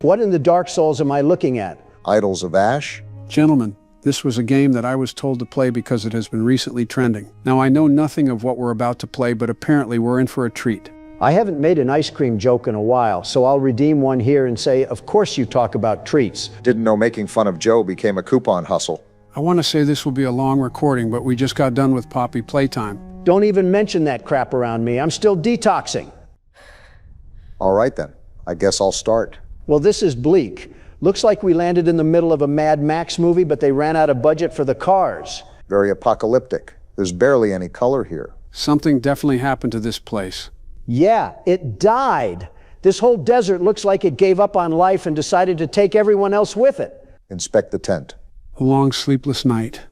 What in the Dark Souls am I looking at? Idols of Ash? Gentlemen, this was a game that I was told to play because it has been recently trending. Now I know nothing of what we're about to play, but apparently we're in for a treat. I haven't made an ice cream joke in a while, so I'll redeem one here and say, of course you talk about treats. Didn't know making fun of Joe became a coupon hustle. I want to say this will be a long recording, but we just got done with Poppy Playtime. Don't even mention that crap around me. I'm still detoxing. All right then, I guess I'll start. Well, this is bleak. Looks like we landed in the middle of a Mad Max movie, but they ran out of budget for the cars. Very apocalyptic. There's barely any color here. Something definitely happened to this place. Yeah, it died. This whole desert looks like it gave up on life and decided to take everyone else with it. Inspect the tent. A long sleepless night.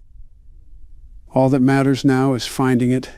All that matters now is finding it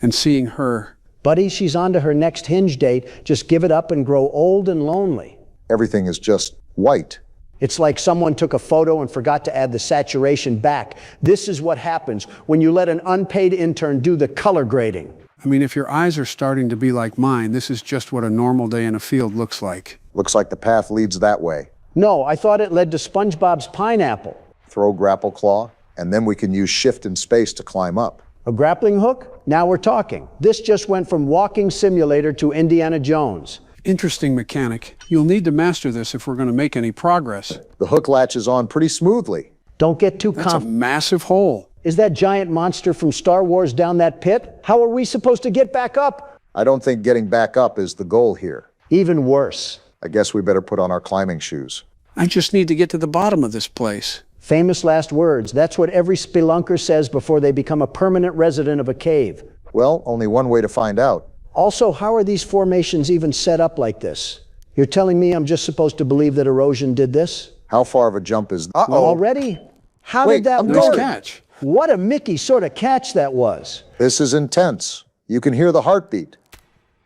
and seeing her. Buddy, she's on to her next hinge date. Just give it up and grow old and lonely. Everything is just white. It's like someone took a photo and forgot to add the saturation back. This is what happens when you let an unpaid intern do the color grading. I mean, if your eyes are starting to be like mine, this is just what a normal day in a field looks like. Looks like the path leads that way. No, I thought it led to SpongeBob's pineapple. Throw grapple claw, and then we can use shift and space to climb up. A grappling hook? Now we're talking. This just went from walking simulator to Indiana Jones. Interesting mechanic. You'll need to master this if we're going to make any progress. The hook latches on pretty smoothly. Don't get too That's a massive hole. Is that giant monster from Star Wars down that pit? How are we supposed to get back up? I don't think getting back up is the goal here. Even worse. I guess we better put on our climbing shoes. I just need to get to the bottom of this place. Famous last words. That's what every spelunker says before they become a permanent resident of a cave. Well, only one way to find out. Also, how are these formations even set up like this? You're telling me I'm just supposed to believe that erosion did this? How far of a jump is... Already? How did that Nice work? catch. What a Mickey sort of catch that was. This is intense. You can hear the heartbeat.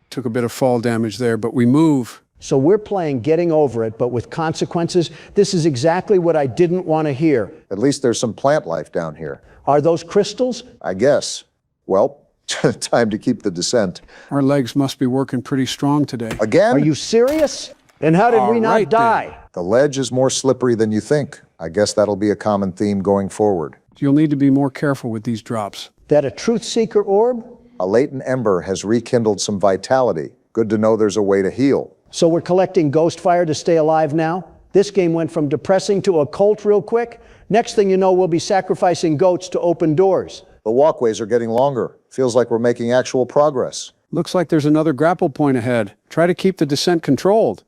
Took a bit of fall damage there, but we move. So we're playing getting over it, but with consequences. This is exactly what I didn't want to hear. At least there's some plant life down here. Are those crystals? I guess. Well, time to keep the descent. Our legs must be working pretty strong today. Again? Are you serious? And how did we not right, die? The ledge is more slippery than you think. I guess that'll be a common theme going forward. You'll need to be more careful with these drops. That a truth seeker orb? A latent ember has rekindled some vitality. Good to know there's a way to heal. So we're collecting ghost fire to stay alive now? This game went from depressing to occult real quick. Next thing you know, we'll be sacrificing goats to open doors. The walkways are getting longer. Feels like we're making actual progress. Looks like there's another grapple point ahead. Try to keep the descent controlled.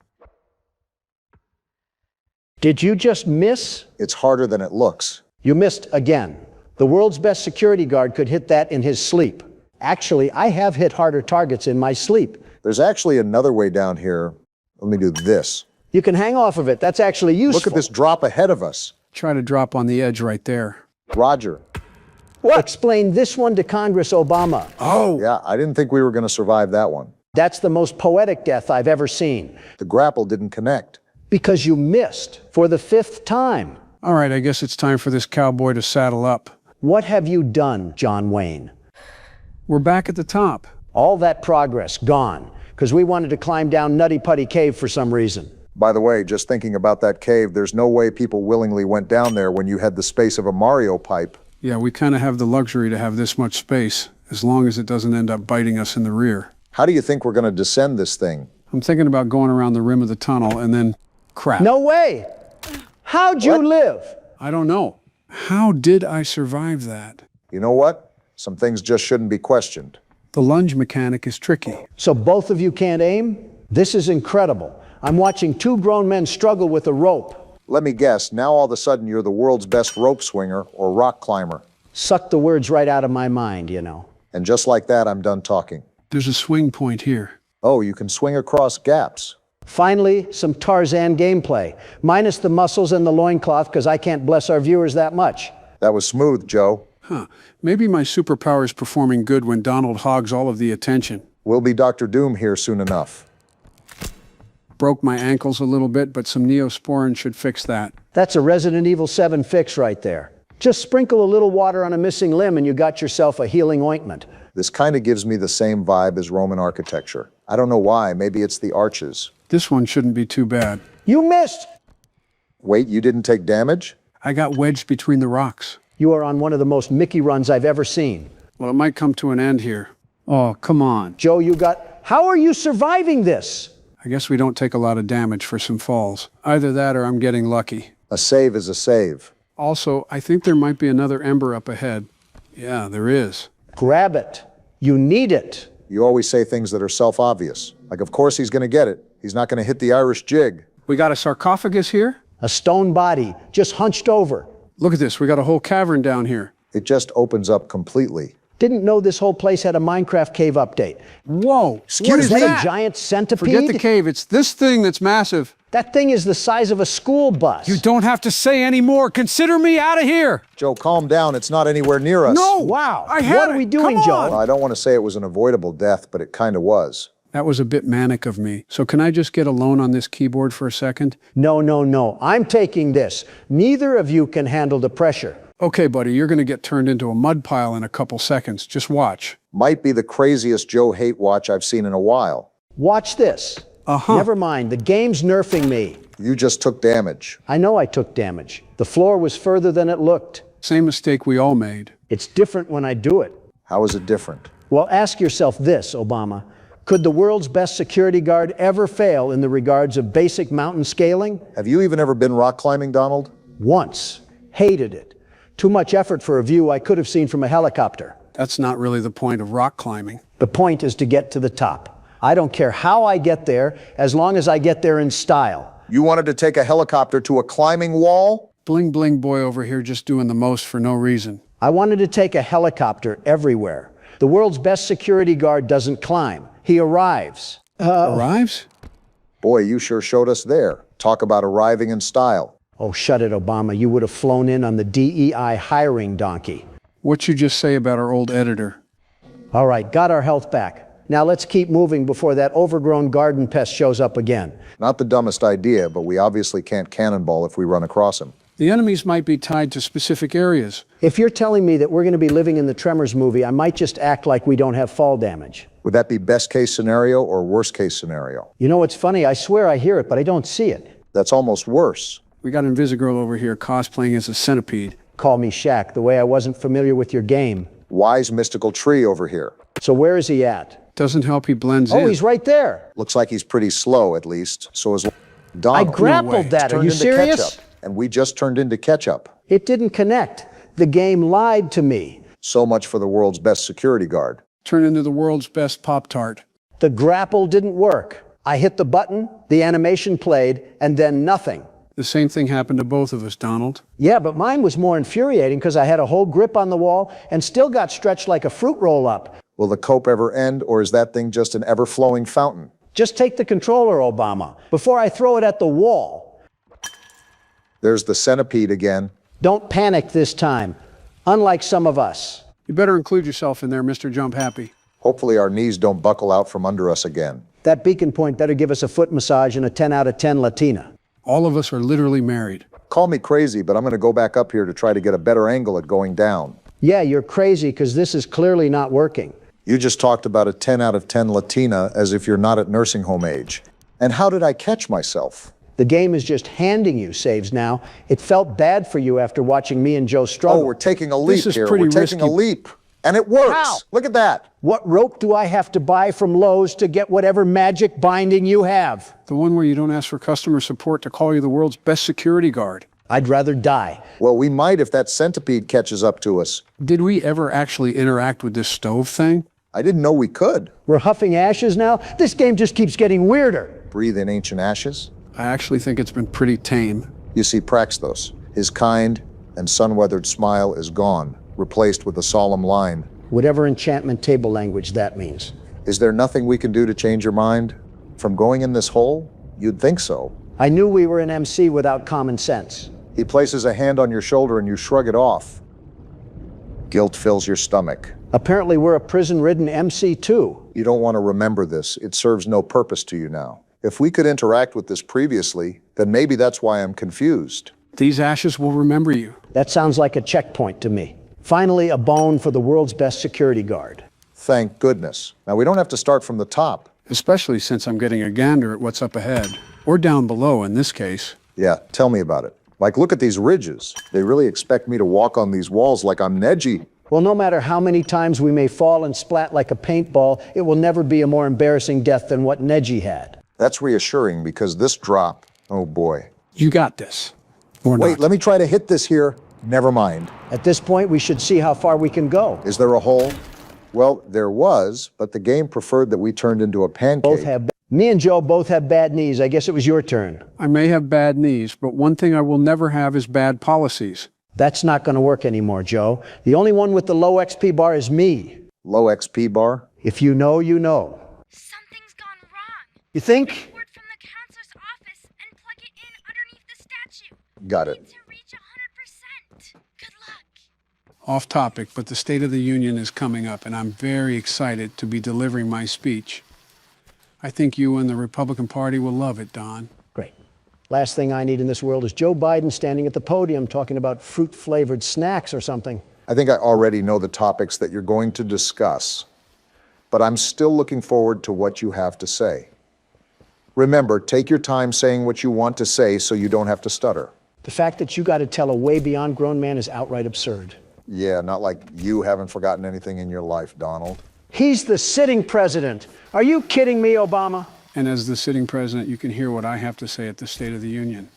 Did you just miss? It's harder than it looks. You missed again. The world's best security guard could hit that in his sleep. Actually, I have hit harder targets in my sleep. There's actually another way down here. Let me do this. You can hang off of it. That's actually useful. Look at this drop ahead of us. Try to drop on the edge right there. Roger. What? Explain this one to Congress Obama. Oh! Yeah, I didn't think we were going to survive that one. That's the most poetic death I've ever seen. The grapple didn't connect. Because you missed for the 5th time. All right, I guess it's time for this cowboy to saddle up. What have you done, John Wayne? We're back at the top. All that progress gone, because we wanted to climb down Nutty Putty Cave for some reason. By the way, just thinking about that cave, there's no way people willingly went down there when you had the space of a Mario pipe. Yeah, we kind of have the luxury to have this much space, as long as it doesn't end up biting us in the rear. How do you think we're going to descend this thing? I'm thinking about going around the rim of the tunnel and then crap. No way! How'd you live? I don't know. How did I survive that? You know what? Some things just shouldn't be questioned. The lunge mechanic is tricky. So both of you can't aim? This is incredible. I'm watching 2 grown men struggle with a rope. Let me guess, now all of a sudden you're the world's best rope swinger or rock climber. Suck the words right out of my mind, you know. And just like that, I'm done talking. There's a swing point here. Oh, you can swing across gaps. Finally, some Tarzan gameplay. Minus the muscles and the loincloth, because I can't bless our viewers that much. That was smooth, Joe. Huh. Maybe my superpower is performing good when Donald hogs all of the attention. We'll be Dr. Doom here soon enough. Broke my ankles a little bit, but some Neosporin should fix that. That's a Resident Evil 7 fix right there. Just sprinkle a little water on a missing limb and you got yourself a healing ointment. This kind of gives me the same vibe as Roman architecture. I don't know why, maybe it's the arches. This one shouldn't be too bad. You missed! Wait, you didn't take damage? I got wedged between the rocks. You are on one of the most Mickey runs I've ever seen. Well, it might come to an end here. Oh, come on. Joe, you got... How are you surviving this? I guess we don't take a lot of damage for some falls. Either that or I'm getting lucky. A save is a save. Also, I think there might be another ember up ahead. Yeah, there is. Grab it. You need it. You always say things that are self-obvious. Like, of course he's going to get it. He's not going to hit the Irish jig. We got a sarcophagus here? A stone body, just hunched over. Look at this, we got a whole cavern down here. It just opens up completely. Didn't know this whole place had a Minecraft cave update. Whoa, what Is is that that? a giant centipede? Forget the cave, it's this thing that's massive. That thing is the size of a school bus. You don't have to say any more. Consider me out of here. Joe, calm down. It's not anywhere near us. No! Wow. I had What are it. we doing, Come Joe? on. Well, I don't want to say it was an avoidable death, but it kind of was. That was a bit manic of me. So can I just get alone on this keyboard for a second? No. I'm taking this. Neither of you can handle the pressure. Okay, buddy, you're gonna get turned into a mud pile in a couple seconds. Just watch. Might be the craziest Joe hate watch I've seen in a while. Watch this. Never mind. The game's nerfing me. You just took damage. I know I took damage. The floor was further than it looked. Same mistake we all made. It's different when I do it. How is it different? Well, ask yourself this, Obama. Could the world's best security guard ever fail in the regards of basic mountain scaling? Have you even ever been rock climbing, Donald? Once. Hated it. Too much effort for a view I could have seen from a helicopter. That's not really the point of rock climbing. The point is to get to the top. I don't care how I get there, as long as I get there in style. You wanted to take a helicopter to a climbing wall? Bling bling boy over here just doing the most for no reason. I wanted to take a helicopter everywhere. The world's best security guard doesn't climb. He arrives. Arrives? Boy, you sure showed us there. Talk about arriving in style. Oh, shut it, Obama. You would have flown in on the DEI hiring donkey. What'd you just say about our old editor? All right, got our health back. Now let's keep moving before that overgrown garden pest shows up again. Not the dumbest idea, but we obviously can't cannonball if we run across him. The enemies might be tied to specific areas. If you're telling me that we're going to be living in the Tremors movie, I might just act like we don't have fall damage. Would that be best case scenario or worst case scenario? You know what's funny? I swear I hear it, but I don't see it. That's almost worse. We got Invisigirl over here cosplaying as a centipede. Call me Shaq, the way I wasn't familiar with your game. Wise mystical tree over here. So where is he at? Doesn't help he blends in. Oh, he's right there. Looks like he's pretty slow, at least. So is I Donald. grappled that. Are Turned you into serious? ketchup, and we just turned into ketchup. It didn't connect. The game lied to me. So much for the world's best security guard. Turn into the world's best Pop-Tart. The grapple didn't work. I hit the button, the animation played, and then nothing. The same thing happened to both of us, Donald. Yeah, but mine was more infuriating because I had a whole grip on the wall and still got stretched like a fruit roll-up. Will the cope ever end, or is that thing just an ever-flowing fountain? Just take the controller, Obama, before I throw it at the wall. There's the centipede again. Don't panic this time, unlike some of us. You better include yourself in there, Mr. Jump Happy. Hopefully our knees don't buckle out from under us again. That beacon point better give us a foot massage and a 10 out of 10 Latina. All of us are literally married. Call me crazy, but I'm going to go back up here to try to get a better angle at going down. Yeah, you're crazy because this is clearly not working. You just talked about a 10 out of 10 Latina as if you're not at nursing home age. And how did I catch myself? The game is just handing you saves now. It felt bad for you after watching me and Joe struggle. Oh, we're taking a leap This is here. pretty We're taking risky. a leap. And it works. How? Look at that. What rope do I have to buy from Lowe's to get whatever magic binding you have? The one where you don't ask for customer support to call you the world's best security guard. I'd rather die. Well, we might if that centipede catches up to us. Did we ever actually interact with this stove thing? I didn't know we could. We're huffing ashes now? This game just keeps getting weirder. Breathe in ancient ashes. I actually think it's been pretty tame. You see Praxthos. His kind and sun-weathered smile is gone, replaced with a solemn line. Whatever enchantment table language that means. Is there nothing we can do to change your mind? From going in this hole? You'd think so. I knew we were an MC without common sense. He places a hand on your shoulder and you shrug it off. Guilt fills your stomach. Apparently we're a prison-ridden MC too. You don't want to remember this. It serves no purpose to you now. If we could interact with this previously, then maybe that's why I'm confused. These ashes will remember you. That sounds like a checkpoint to me. Finally, a bone for the world's best security guard. Thank goodness. Now, we don't have to start from the top. especially since I'm getting a gander at what's up ahead, or down below in this case. Yeah, tell me about it. Like, look at these ridges. They really expect me to walk on these walls like I'm Neji. Well, no matter how many times we may fall and splat like a paintball, it will never be a more embarrassing death than what Neji had. That's reassuring because this drop, oh boy. You got this. Or Wait, not. let me try to hit this here. Never mind. At this point, we should see how far we can go. Is there a hole? Well, there was, but the game preferred that we turned into a pancake. Me and Joe both have bad knees. I guess it was your turn. I may have bad knees, but one thing I will never have is bad policies. That's not going to work anymore, Joe. The only one with the low XP bar is me. Low XP bar? If you know, you know. Something's gone wrong. You think? Report from the counselor's office and plug it in underneath the statue. Got it. Need to reach 100%. Good luck. Off topic, but the State of the Union is coming up, and I'm very excited to be delivering my speech. I think you and the Republican Party will love it, Don. Great. Last thing I need in this world is Joe Biden standing at the podium talking about fruit-flavored snacks or something. I think I already know the topics that you're going to discuss, but I'm still looking forward to what you have to say. Remember, take your time saying what you want to say so you don't have to stutter. The fact that you got to tell a way beyond grown man is outright absurd. Yeah, not like you haven't forgotten anything in your life, Donald. He's the sitting president. Are you kidding me, Obama? And as the sitting president, you can hear what I have to say at the State of the Union.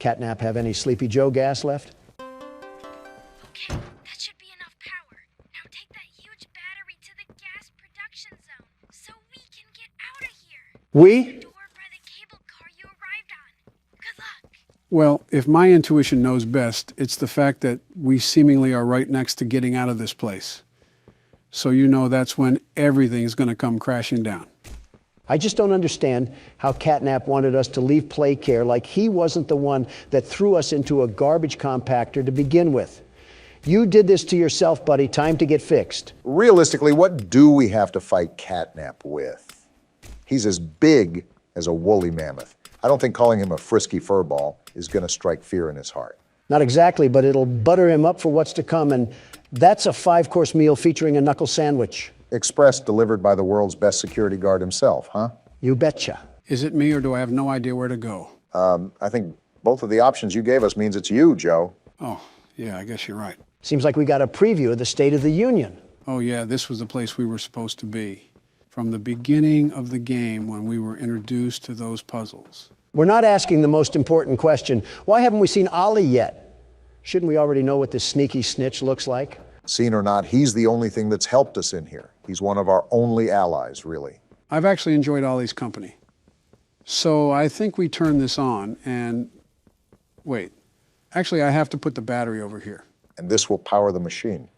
Catnap have any Sleepy Joe gas left? Okay, that should be enough power. Now take that huge battery to the gas production zone so we can get out of here. We? Door by the cable car you arrived on. Good luck. Well, if my intuition knows best, it's the fact that we seemingly are right next to getting out of this place. So you know that's when everything is going to come crashing down. I just don't understand how Catnap wanted us to leave Playcare like he wasn't the one that threw us into a garbage compactor to begin with. You did this to yourself, buddy. Time to get fixed. Realistically, what do we have to fight Catnap with? He's as big as a woolly mammoth. I don't think calling him a frisky furball is going to strike fear in his heart. Not exactly, but it'll butter him up for what's to come, and that's a 5-course meal featuring a knuckle sandwich. Express delivered by the world's best security guard himself, huh? You betcha. Is it me or do I have no idea where to go? I think both of the options you gave us means it's you, Joe. Oh, yeah, I guess you're right. Seems like we got a preview of the State of the Union. Oh, yeah, this was the place we were supposed to be. From the beginning of the game when we were introduced to those puzzles. We're not asking the most important question. Why haven't we seen Ollie yet? Shouldn't we already know what this sneaky snitch looks like? Seen or not, he's the only thing that's helped us in here. He's one of our only allies, really. I've actually enjoyed Ollie's company. So I think we turn this on and... Wait. Actually, I have to put the battery over here. And this will power the machine.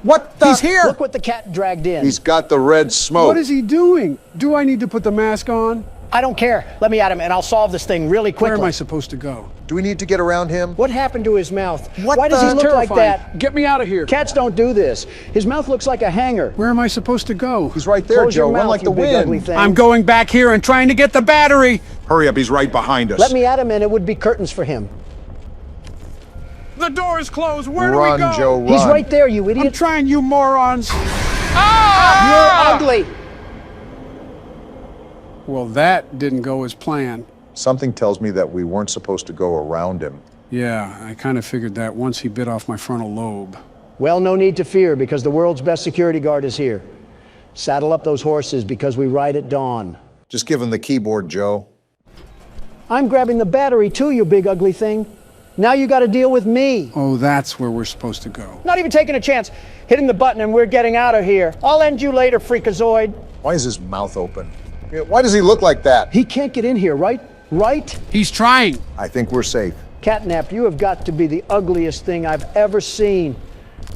What the? He's here! Look what the cat dragged in. He's got the red smoke. What is he doing? Do I need to put the mask on? I don't care. Let me at him and I'll solve this thing really quickly. Where am I supposed to go? Do we need to get around him? What happened to his mouth? What Why does he the- look like that? Get me out of here. Cats don't do this. His mouth looks like a hanger. Where am I supposed to go? He's right there, Close your Joe. Run mouth, like you the big ugly wind. thing. I'm going back here and trying to get the battery. Hurry up, he's right behind us. Let me at him and it would be curtains for him. The door is closed. Where do Run, we go? Joe, run. He's right there, you I'm idiot. trying, you morons. You're ugly. Well, that didn't go as planned. Something tells me that we weren't supposed to go around him. Yeah, I kind of figured that once he bit off my frontal lobe. Well, no need to fear because the world's best security guard is here. Saddle up those horses because we ride at dawn. Just give him the keyboard, Joe. I'm grabbing the battery too, you big ugly thing. Now you got to deal with me. Oh, that's where we're supposed to go. Not even taking a chance. Hitting the button and we're getting out of here. I'll end you later, freakazoid. Why is his mouth open? Yeah, why does he look like that? He can't get in here, right? Right? He's trying. I think we're safe. Catnap, you have got to be the ugliest thing I've ever seen.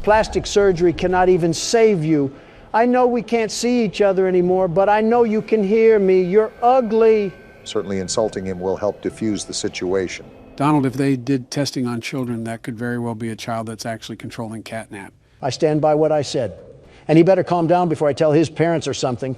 Plastic surgery cannot even save you. I know we can't see each other anymore, but I know you can hear me. You're ugly. Certainly insulting him will help diffuse the situation. Donald, if they did testing on children, that could very well be a child that's actually controlling catnap. I stand by what I said. And he better calm down before I tell his parents or something.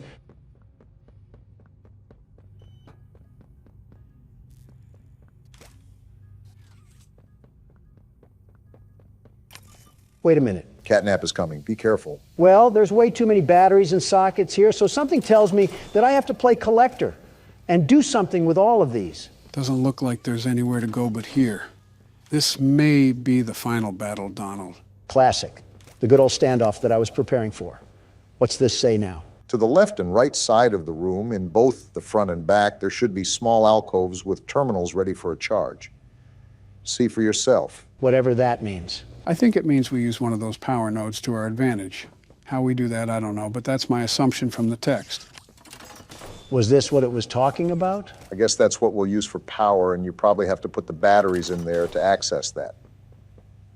Wait a minute. Catnap is coming. Be careful. Well, there's way too many batteries and sockets here, so something tells me that I have to play collector and do something with all of these. Doesn't look like there's anywhere to go but here. This may be the final battle, Donald. Classic. The good old standoff that I was preparing for. What's this say now? To the left and right side of the room, in both the front and back, there should be small alcoves with terminals ready for a charge. See for yourself. Whatever that means. I think it means we use one of those power nodes to our advantage. How we do that, I don't know, but that's my assumption from the text. Was this what it was talking about? I guess that's what we'll use for power, and you probably have to put the batteries in there to access that.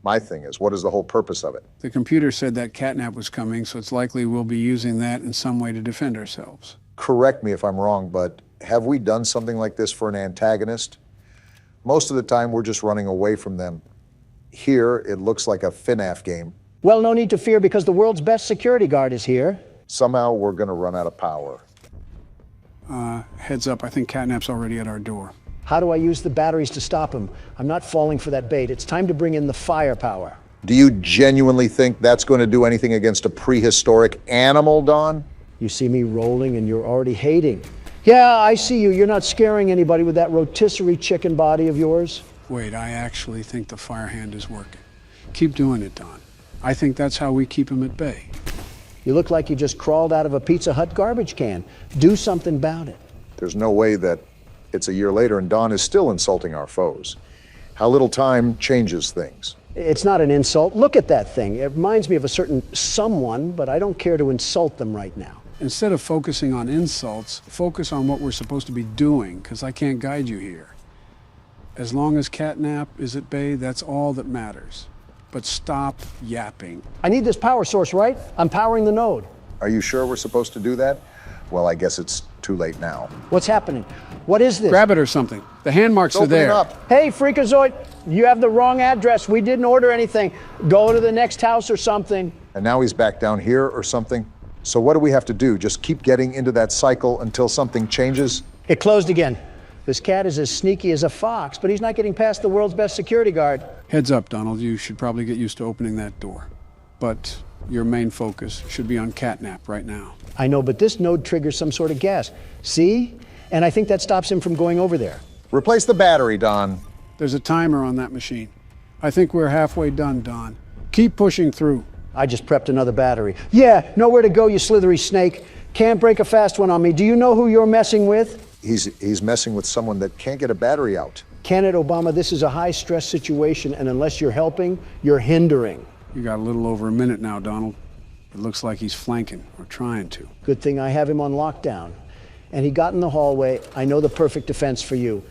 My thing is, what is the whole purpose of it? The computer said that Catnap was coming, so it's likely we'll be using that in some way to defend ourselves. Correct me if I'm wrong, but have we done something like this for an antagonist? Most of the time, we're just running away from them. Here, it looks like a FNAF game. Well, no need to fear because the world's best security guard is here. Somehow, we're going to run out of power. Heads up, I think Catnap's already at our door. How do I use the batteries to stop him? I'm not falling for that bait. It's time to bring in the firepower. Do you genuinely think that's going to do anything against a prehistoric animal, Don? You see me rolling and you're already hating. Yeah, I see you. You're not scaring anybody with that rotisserie chicken body of yours. Wait, I actually think the fire hand is working. Keep doing it, Don. I think that's how we keep him at bay. You look like you just crawled out of a Pizza Hut garbage can. Do something about it. There's no way that it's a year later and Don is still insulting our foes. How little time changes things. It's not an insult. Look at that thing. It reminds me of a certain someone, but I don't care to insult them right now. Instead of focusing on insults, focus on what we're supposed to be doing, because I can't guide you here. As long as Catnap is at bay, that's all that matters. But stop yapping. I need this power source, right? I'm powering the node. Are you sure we're supposed to do that? Well, I guess it's too late now. What's happening? What is this? Grab it or something. The hand marks are Open there. it up. Hey, Freakazoid, you have the wrong address. We didn't order anything. Go to the next house or something. And now he's back down here or something. So what do we have to do? Just keep getting into that cycle until something changes? It closed again. This cat is as sneaky as a fox, but he's not getting past the world's best security guard. Heads up, Donald. You should probably get used to opening that door. But your main focus should be on Catnap right now. I know, but this node triggers some sort of gas. See? And I think that stops him from going over there. Replace the battery, Don. There's a timer on that machine. I think we're halfway done, Don. Keep pushing through. I just prepped another battery. Yeah, nowhere to go, you slithery snake. Can't break a fast one on me. Do you know who you're messing with? He's messing with someone that can't get a battery out. Can it, Obama? This is a high-stress situation, and unless you're helping, you're hindering. You got a little over a minute now, Donald. It looks like he's flanking, or trying to. Good thing I have him on lockdown. And he got in the hallway. I know the perfect defense for you.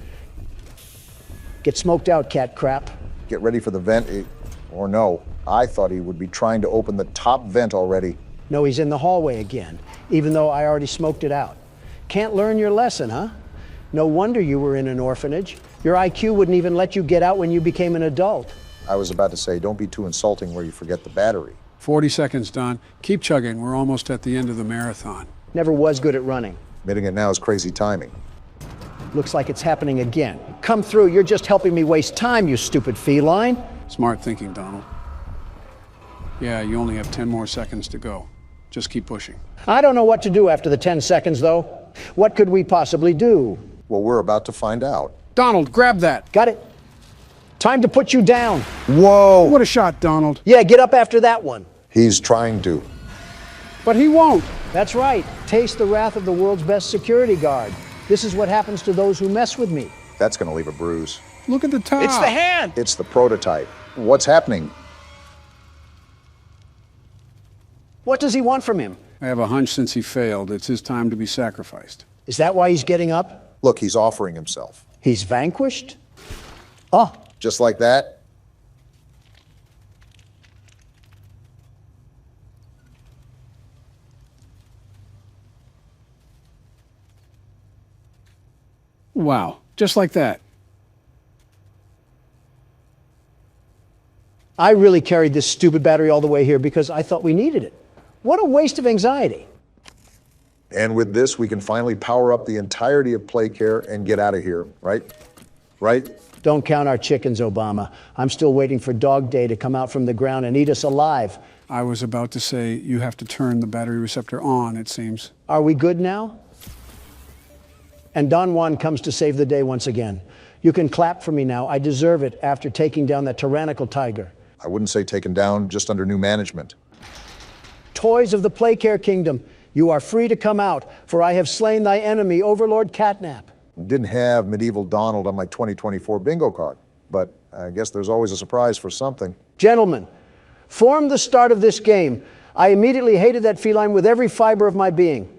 Get smoked out, cat crap. Get ready for the vent. Or no, I thought he would be trying to open the top vent already. No, he's in the hallway again, even though I already smoked it out. Can't learn your lesson, huh? No wonder you were in an orphanage. Your IQ wouldn't even let you get out when you became an adult. I was about to say, don't be too insulting where you forget the battery. 40 seconds, Don. Keep chugging. We're almost at the end of the marathon. Never was good at running. Admitting it now is crazy timing. Looks like it's happening again. Come through, you're just helping me waste time, you stupid feline. Smart thinking, Donald. Yeah, you only have 10 more seconds to go. Just keep pushing. I don't know what to do after the 10 seconds, though. What could we possibly do? Well, we're about to find out. Donald, grab that. Got it? Time to put you down. Whoa! What a shot, Donald. Yeah, get up after that one. He's trying to. But he won't. That's right. Taste the wrath of the world's best security guard. This is what happens to those who mess with me. That's going to leave a bruise. Look at the top. It's the hand. It's the prototype. What's happening? What does he want from him? I have a hunch since he failed, it's his time to be sacrificed. Is that why he's getting up? Look, he's offering himself. He's vanquished? Oh, Just like that? Wow, just like that. I really carried this stupid battery all the way here because I thought we needed it. What a waste of anxiety. And with this, we can finally power up the entirety of Playcare and get out of here, right? right? Don't count our chickens, Obama. I'm still waiting for Dog Day to come out from the ground and eat us alive. I was about to say you have to turn the battery receptor on, it seems. Are we good now? And Don Juan comes to save the day once again. You can clap for me now. I deserve it after taking down that tyrannical tiger. I wouldn't say taken down, just under new management. Toys of the Playcare Kingdom, you are free to come out, for I have slain thy enemy, Overlord Catnap. Didn't have Medieval Donald on my 2024 bingo card, but I guess there's always a surprise for something. Gentlemen, from the start of this game, I immediately hated that feline with every fiber of my being.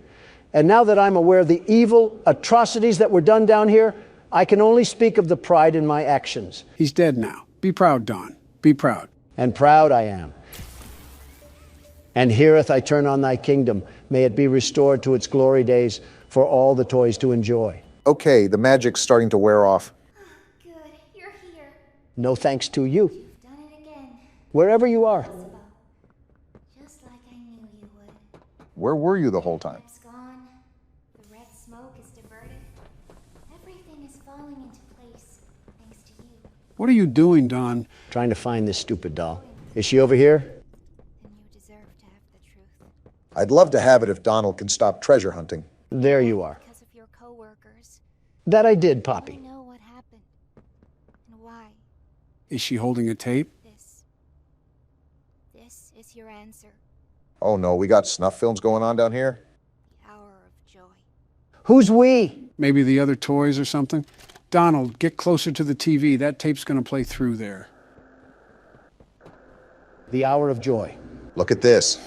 And now that I'm aware of the evil atrocities that were done down here, I can only speak of the pride in my actions. He's dead now. Be proud, Don. Be proud. And proud I am. And heareth I turn on thy kingdom. May it be restored to its glory days for all the toys to enjoy. Okay, the magic's starting to wear off. Good, you're here. No thanks to you, You've done it again. wherever you are. Just like I knew you would. Where were you the whole time? It's gone. The red smoke is diverted. Everything is falling into place, thanks to you. What are you doing, Don? Trying to find this stupid doll. Is she over here? Then you deserve to have the truth. I'd love to have it if Donald can stop treasure hunting. There you are. Because of your coworkers. That I did, I Poppy. know what happened. And why. Is she holding a tape? This is your answer. Oh no, we got snuff films going on down here? The hour of joy. Who's we? Maybe the other toys or something? Donald, get closer to the TV. That tape's going to play through there. The hour of joy. Look at this.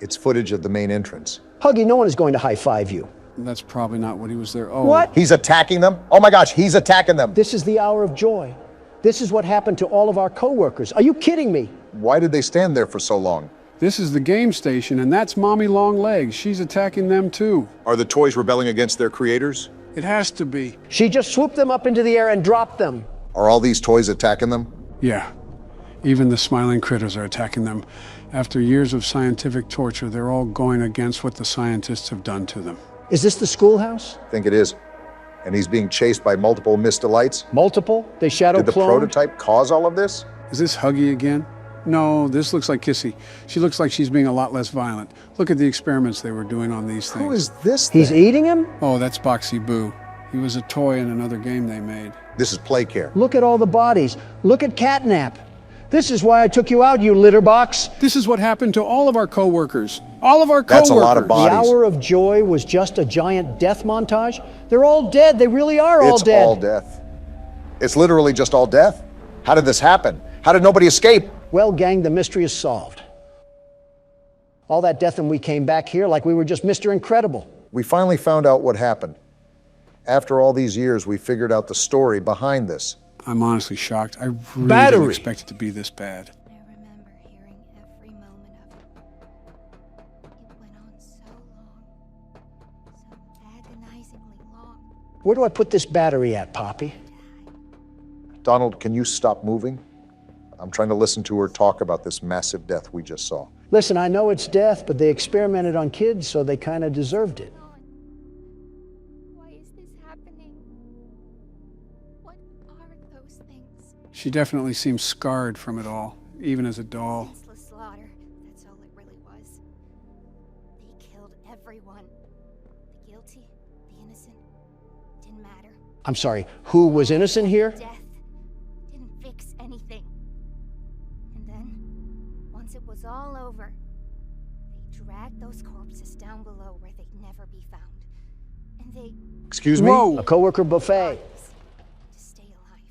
It's footage of the main entrance. Huggy, no one is going to high-five you. That's probably not what he was there. Oh. What? He's attacking them? Oh my gosh, he's attacking them. This is the hour of joy. This is what happened to all of our coworkers. Are you kidding me? Why did they stand there for so long? This is the game station, and that's Mommy Longlegs. She's attacking them, too. Are the toys rebelling against their creators? It has to be. She just swooped them up into the air and dropped them. Are all these toys attacking them? Yeah. Even the smiling critters are attacking them. After years of scientific torture, they're all going against what the scientists have done to them. Is this the schoolhouse? I think it is. And he's being chased by multiple Miss Delights? Multiple? They shadow Did the cloned? prototype cause all of this? Is this Huggy again? No, this looks like Kissy. She looks like she's being a lot less violent. Look at the experiments they were doing on these things. Who is this He's thing? eating him? Oh, that's Boxy Boo. He was a toy in another game they made. This is Playcare. Look at all the bodies. Look at Catnap. This is why I took you out, you litter box. This is what happened to all of our coworkers. All of our coworkers. That's a lot of The bodies. hour of joy was just a giant death montage? They're all dead. They really are all It's dead. all death. It's literally just all death. How did this happen? How did nobody escape? Well, gang, the mystery is solved. All that death and we came back here like we were just Mr. Incredible. We finally found out what happened. After all these years, we figured out the story behind this. I'm honestly shocked. I really Battery. didn't expect it to be this bad. I remember hearing every moment of it. It went on so long. So agonizingly long. Where do I put this battery at, Poppy? Donald, can you stop moving? I'm trying to listen to her talk about this massive death we just saw. Listen, I know it's death, but they experimented on kids, so they kind of deserved it. Why is this happening? What are those things? She definitely seems scarred from it all, even as a doll. Senseless slaughter. That's all it really was. They killed everyone. The guilty, the innocent. Didn't matter. I'm sorry, who was innocent here? Death didn't fix anything. And then, once it was all over, they dragged those corpses down below where they'd never be found. And they Excuse me? Whoa! A coworker buffet. to stay alive.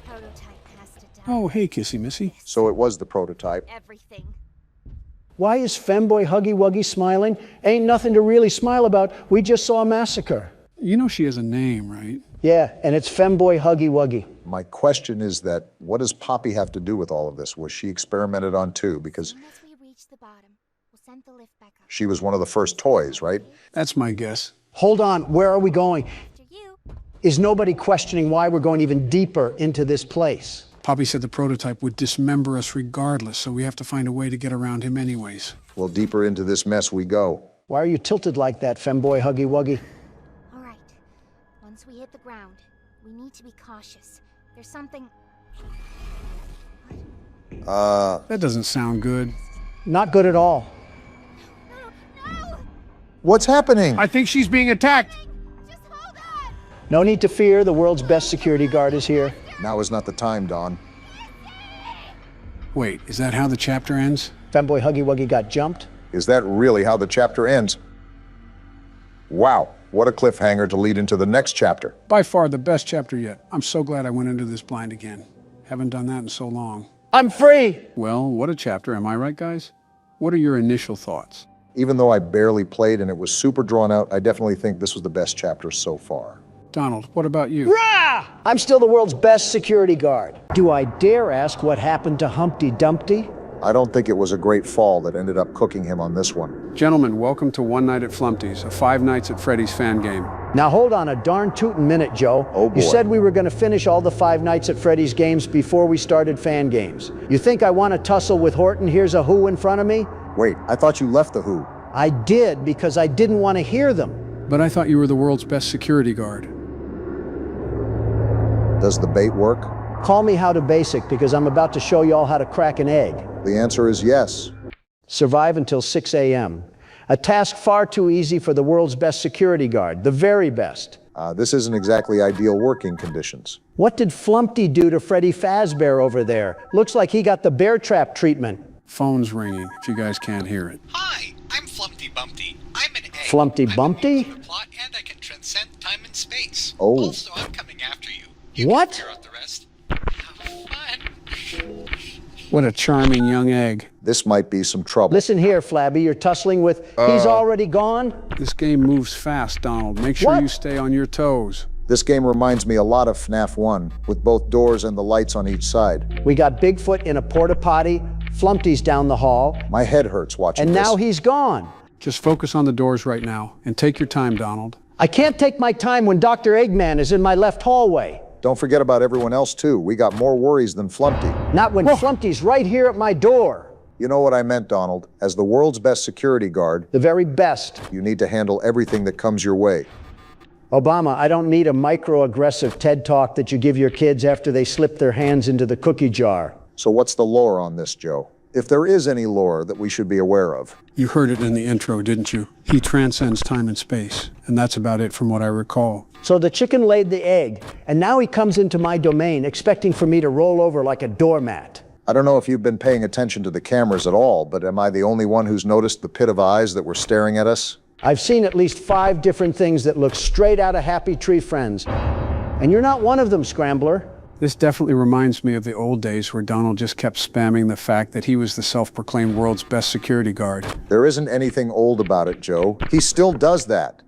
Prototype has to die. Oh, hey, Kissy Missy. So it was the prototype. Everything. Why is Femboy Huggy Wuggy smiling? Ain't nothing to really smile about. We just saw a massacre. You know she has a name, right? Yeah, and it's Femboy Huggy Wuggy. My question is that, what does Poppy have to do with all of this? Was she experimented on too? Because As we reach the bottom, we'll send the lift back up. she was one of the first toys, right? That's my guess. Hold on, where are we going? After you. Is nobody questioning why we're going even deeper into this place? Poppy said the prototype would dismember us regardless, so we have to find a way to get around him anyways. Well, deeper into this mess we go. Why are you tilted like that, Femboy Huggy Wuggy? All right. Once we hit the ground, We need to be cautious. There's something... That doesn't sound good. Not good at all. No! What's happening? I think she's being attacked. Just hold on! No need to fear, the world's best security guard is here. Now is not the time, Don. Wait, is that how the chapter ends? Femboy Huggy Wuggy got jumped. Is that really how the chapter ends? Wow, what a cliffhanger to lead into the next chapter. By far the best chapter yet. I'm so glad I went into this blind again. Haven't done that in so long. I'm free! Well, what a chapter, am I right, guys? What are your initial thoughts? Even though I barely played and it was super drawn out, I definitely think this was the best chapter so far. Donald, what about you? Rah! I'm still the world's best security guard. Do I dare ask what happened to Humpty Dumpty? I don't think it was a great fall that ended up cooking him on this one. Gentlemen, welcome to One Night at Flumpty's, a 5 Nights at Freddy's fan game. Now hold on a darn tootin' minute, Joe. Oh, boy. You said we were gonna finish all the 5 Nights at Freddy's games before we started fan games. You think I want to tussle with Horton? Here's a who in front of me? Wait, I thought you left the Who. I did because I didn't want to hear them. But I thought you were the world's best security guard. Does the bait work? Call me How to Basic because I'm about to show you all how to crack an egg. The answer is yes. Survive until 6 a.m. A task far too easy for the world's best security guard, the very best. This isn't exactly ideal working conditions. What did Flumpty do to Freddy Fazbear over there? Looks like he got the bear trap treatment. Phone's ringing, if you guys can't hear it. Hi, I'm Flumpty Bumpty. I'm an egg. Flumpty I'm Bumpty? immune to the plot, and I can transcend time and space. Oh. Also, I'm coming after you. You What? can figure out the rest. Have fun. What a charming young egg. This might be some trouble. Listen here, Flabby, you're tussling with, he's already gone? This game moves fast, Donald. Make sure What? you stay on your toes. This game reminds me a lot of FNAF 1, with both doors and the lights on each side. We got Bigfoot in a porta potty, Flumpty's down the hall, My head hurts watching and this. now he's gone. Just focus on the doors right now, and take your time, Donald. I can't take my time when Dr. Eggman is in my left hallway. Don't forget about everyone else, too. We got more worries than Flumpty. Not when Flumpty's right here at my door. You know what I meant, Donald. As the world's best security guard, The very best. you need to handle everything that comes your way. Obama, I don't need a microaggressive TED talk that you give your kids after they slip their hands into the cookie jar. So what's the lore on this, Joe? If there is any lore that we should be aware of. You heard it in the intro, didn't you? He transcends time and space, and that's about it from what I recall. So the chicken laid the egg, and now he comes into my domain expecting for me to roll over like a doormat. I don't know if you've been paying attention to the cameras at all, but am I the only one who's noticed the pit of eyes that were staring at us? I've seen at least 5 different things that look straight out of Happy Tree Friends. And you're not one of them, Scrambler. This definitely reminds me of the old days where Donald just kept spamming the fact that he was the self-proclaimed world's best security guard. There isn't anything old about it, Joe. He still does that.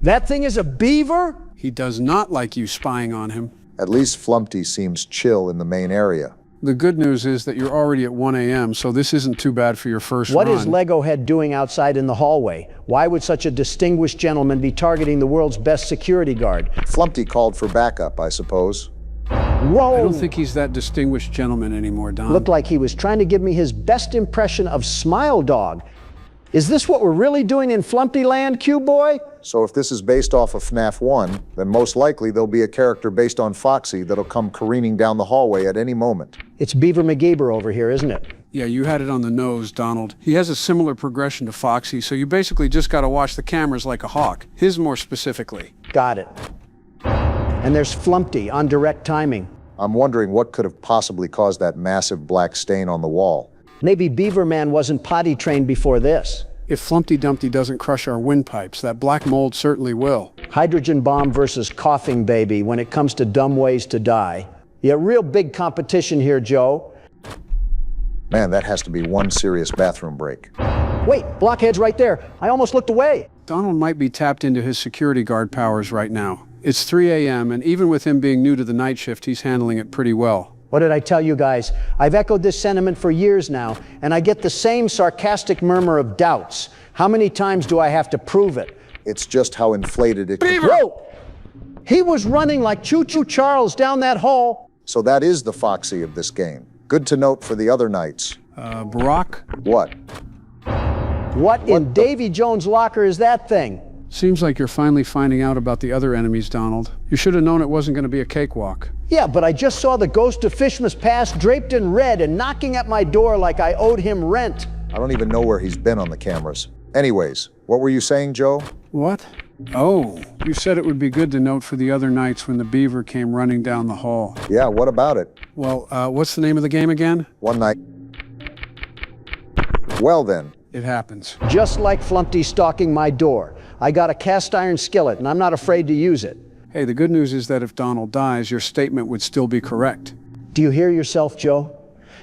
That thing is a beaver? He does not like you spying on him. At least Flumpty seems chill in the main area. The good news is that you're already at 1 a.m., so this isn't too bad for your first What run. is Lego Head doing outside in the hallway? Why would such a distinguished gentleman be targeting the world's best security guard? Flumpty called for backup, I suppose. Whoa! I don't think he's that distinguished gentleman anymore, Don. Looked like he was trying to give me his best impression of Smile Dog. Is this what we're really doing in Flumpty Land, Q-Boy? So if this is based off of FNAF 1, then most likely there'll be a character based on Foxy that'll come careening down the hallway at any moment. It's Beaver McGeeber over here, isn't it? Yeah, you had it on the nose, Donald. He has a similar progression to Foxy, so you basically just gotta watch the cameras like a hawk. His more specifically. Got it. And there's Flumpty on direct timing. I'm wondering what could have possibly caused that massive black stain on the wall. Maybe Beaver Man wasn't potty trained before this. If Flumpty Dumpty doesn't crush our windpipes, that black mold certainly will. Hydrogen bomb versus coughing baby when it comes to dumb ways to die. Yeah, real big competition here, Joe. Man, that has to be one serious bathroom break. Wait, blockhead's right there. I almost looked away. Donald might be tapped into his security guard powers right now. It's 3 a.m., and even with him being new to the night shift, he's handling it pretty well. What did I tell you guys? I've echoed this sentiment for years now, and I get the same sarcastic murmur of doubts. How many times do I have to prove it? It's just how inflated it could. Whoa! He was running like Choo Choo Charles down that hall. So that is the Foxy of this game. Good to note for the other nights. Barack? What? What in Davy Jones' locker is that thing? Seems like you're finally finding out about the other enemies, Donald. You should have known it wasn't going to be a cakewalk. Yeah, but I just saw the ghost of Fishmas Pass draped in red and knocking at my door like I owed him rent. I don't even know where he's been on the cameras. Anyways, what were you saying, Joe? What? Oh, you said it would be good to note for the other nights when the beaver came running down the hall. Yeah, what about it? Well, what's the name of the game again? One night. Well then. It happens. Just like Flumpty stalking my door. I got a cast iron skillet and I'm not afraid to use it. Hey, the good news is that if Donald dies, your statement would still be correct. Do you hear yourself, Joe?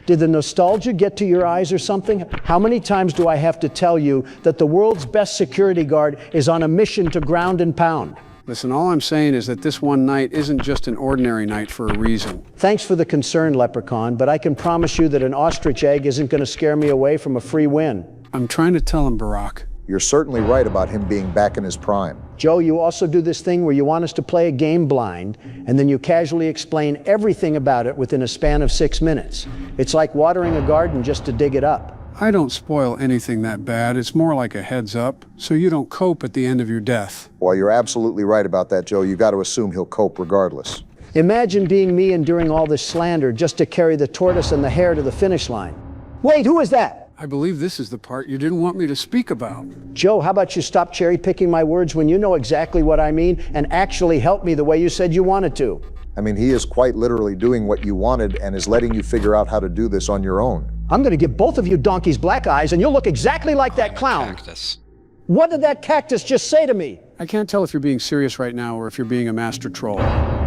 Did the nostalgia get to your eyes or something? How many times do I have to tell you that the world's best security guard is on a mission to ground and pound? Listen, all I'm saying is that this one night isn't just an ordinary night for a reason. Thanks for the concern, Leprechaun, but I can promise you that an ostrich egg isn't going to scare me away from a free win. I'm trying to tell him, Barack. You're certainly right about him being back in his prime. Joe, you also do this thing where you want us to play a game blind, and then you casually explain everything about it within a span of 6 minutes. It's like watering a garden just to dig it up. I don't spoil anything that bad. It's more like a heads up, so you don't cope at the end of your death. Well, you're absolutely right about that, Joe. You got to assume he'll cope regardless. Imagine being me enduring all this slander just to carry the tortoise and the hare to the finish line. Wait, who is that? I believe this is the part you didn't want me to speak about. Joe, how about you stop cherry-picking my words when you know exactly what I mean and actually help me the way you said you wanted to? I mean, he is quite literally doing what you wanted and is letting you figure out how to do this on your own. I'm going to give both of you donkeys black eyes and you'll look exactly like that clown. Cactus. What did that cactus just say to me? I can't tell if you're being serious right now or if you're being a master troll.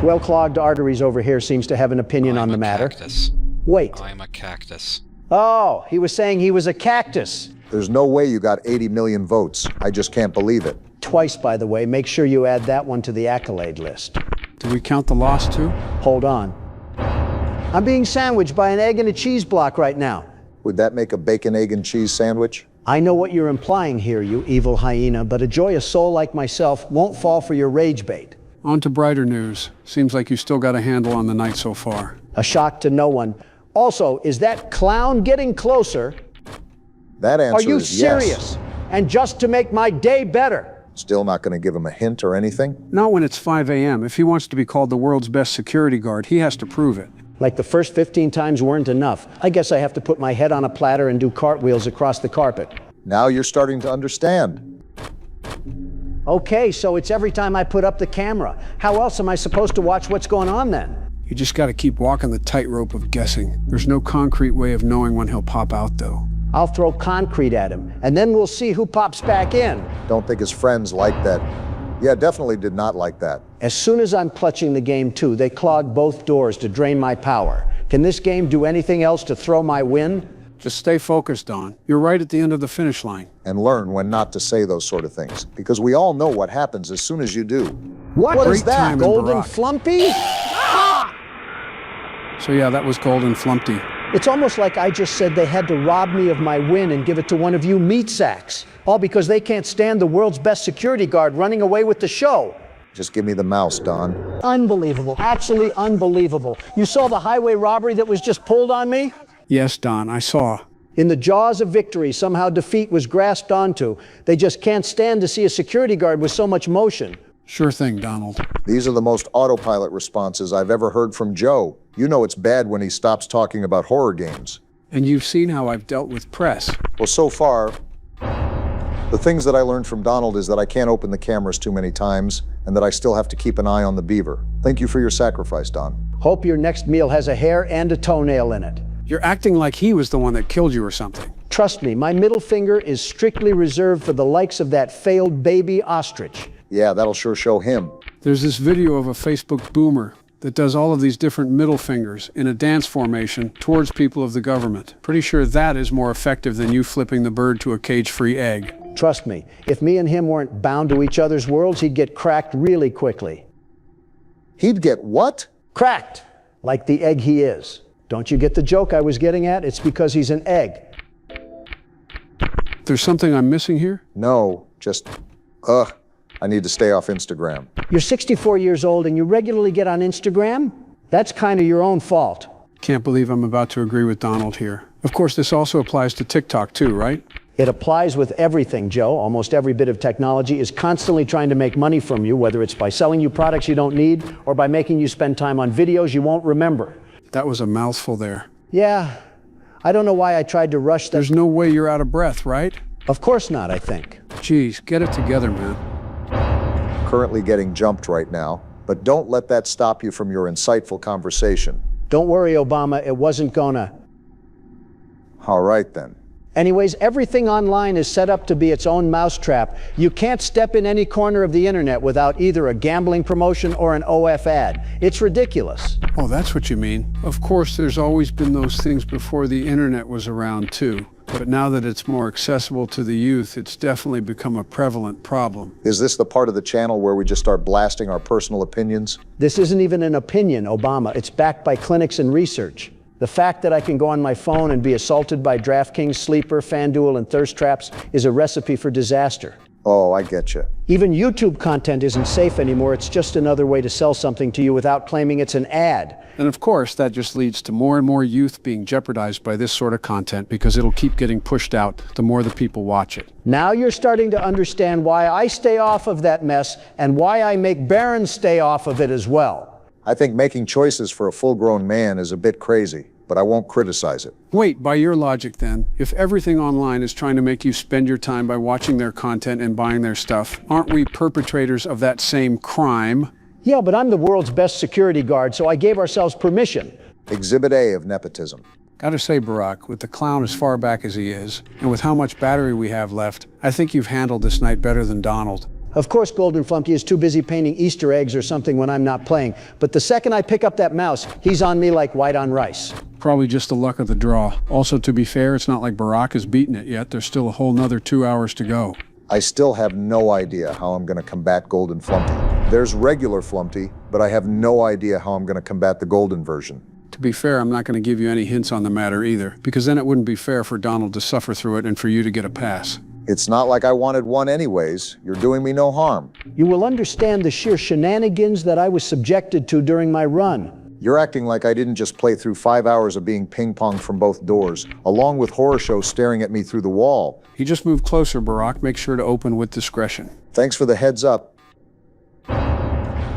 Well-clogged arteries over here seems to have an opinion on the matter. Cactus. Wait. I'm a cactus. Oh, he was saying he was a cactus. There's no way you got 80 million votes. I just can't believe it. Twice, by the way. Make sure you add that one to the accolade list. Do we count the loss too? Hold on. I'm being sandwiched by an egg and a cheese block right now. Would that make a bacon, egg, and cheese sandwich? I know what you're implying here, you evil hyena, but a joyous soul like myself won't fall for your rage bait. On to brighter news. Seems like you still got a handle on the night so far. A shock to no one. Also, is that clown getting closer? That answer Are you is yes. serious? And just to make my day better? Still not going to give him a hint or anything? Not when it's 5 a.m. If he wants to be called the world's best security guard, he has to prove it. Like the first 15 times weren't enough. I guess I have to put my head on a platter and do cartwheels across the carpet. Now you're starting to understand. Okay, so it's every time I put up the camera. How else am I supposed to watch what's going on then? You just got to keep walking the tightrope of guessing. There's no concrete way of knowing when he'll pop out, though. I'll throw concrete at him, and then we'll see who pops back in. Don't think his friends like that. Yeah, definitely did not like that. As soon as I'm clutching the game too, they clog both doors to drain my power. Can this game do anything else to throw my win? Just stay focused, Don. You're right at the end of the finish line. And learn when not to say those sort of things. Because we all know what happens as soon as you do. What is Great that, timing, Golden Barack. Flumpy? So yeah, that was Golden Flumpty. It's almost like I just said they had to rob me of my win and give it to one of you meat sacks. All because they can't stand the world's best security guard running away with the show. Just give me the mouse, Don. Unbelievable. Actually unbelievable. You saw the highway robbery that was just pulled on me? Yes, Don, I saw. In the jaws of victory, somehow defeat was grasped onto. They just can't stand to see a security guard with so much motion. Sure thing, Donald. These are the most autopilot responses I've ever heard from Joe. You know it's bad when he stops talking about horror games. And you've seen how I've dealt with press. Well, so far, the things that I learned from Donald is that I can't open the cameras too many times and that I still have to keep an eye on the beaver. Thank you for your sacrifice, Don. Hope your next meal has a hair and a toenail in it. You're acting like he was the one that killed you or something. Trust me, my middle finger is strictly reserved for the likes of that failed baby ostrich. Yeah, that'll sure show him. There's this video of a Facebook boomer that does all of these different middle fingers in a dance formation towards people of the government. Pretty sure that is more effective than you flipping the bird to a cage-free egg. Trust me, if me and him weren't bound to each other's worlds, he'd get cracked really quickly. He'd get what? Cracked, like the egg he is. Don't you get the joke I was getting at? It's because he's an egg. There's something I'm missing here? No, just, I need to stay off Instagram. You're 64 years old and you regularly get on Instagram? That's kind of your own fault. Can't believe I'm about to agree with Donald here. Of course, this also applies to TikTok too, right? It applies with everything, Joe. Almost every bit of technology is constantly trying to make money from you, whether it's by selling you products you don't need or by making you spend time on videos you won't remember. That was a mouthful there. Yeah, I don't know why I tried to rush that. There's no way you're out of breath, right? Of course not, I think. Geez, get it together, man. Currently getting jumped right now, but don't let that stop you from your insightful conversation. Don't worry, Obama, it wasn't gonna. All right then. Anyways, everything online is set up to be its own mousetrap. You can't step in any corner of the internet without either a gambling promotion or an OF ad. It's ridiculous. Oh, that's what you mean. Of course, there's always been those things before the internet was around too. But now that it's more accessible to the youth, it's definitely become a prevalent problem. Is this the part of the channel where we just start blasting our personal opinions? This isn't even an opinion, Obama. It's backed by clinics and research. The fact that I can go on my phone and be assaulted by DraftKings, Sleeper, FanDuel, and thirst traps is a recipe for disaster. Oh, I get you. Even YouTube content isn't safe anymore. It's just another way to sell something to you without claiming it's an ad. And of course, that just leads to more and more youth being jeopardized by this sort of content because it'll keep getting pushed out the more the people watch it. Now you're starting to understand why I stay off of that mess and why I make Barron stay off of it as well. I think making choices for a full-grown man is a bit crazy, but I won't criticize it. Wait, by your logic then, if everything online is trying to make you spend your time by watching their content and buying their stuff, aren't we perpetrators of that same crime? Yeah, but I'm the world's best security guard, so I gave ourselves permission. Exhibit A of nepotism. Gotta say, Barack, with the clown as far back as he is, and with how much battery we have left, I think you've handled this night better than Donald. Of course, Golden Flumpy is too busy painting Easter eggs or something when I'm not playing, but the second I pick up that mouse, he's on me like white on rice. Probably just the luck of the draw. Also, to be fair, it's not like Barack has beaten it yet. There's still a whole nother 2 hours to go. I still have no idea how I'm going to combat Golden Flumpty. There's regular Flumpty, but I have no idea how I'm going to combat the Golden version. To be fair, I'm not going to give you any hints on the matter either, because then it wouldn't be fair for Donald to suffer through it and for you to get a pass. It's not like I wanted one anyways. You're doing me no harm. You will understand the sheer shenanigans that I was subjected to during my run. You're acting like I didn't just play through 5 hours of being ping-ponged from both doors, along with Horror Show staring at me through the wall. He just moved closer, Barack. Make sure to open with discretion. Thanks for the heads up.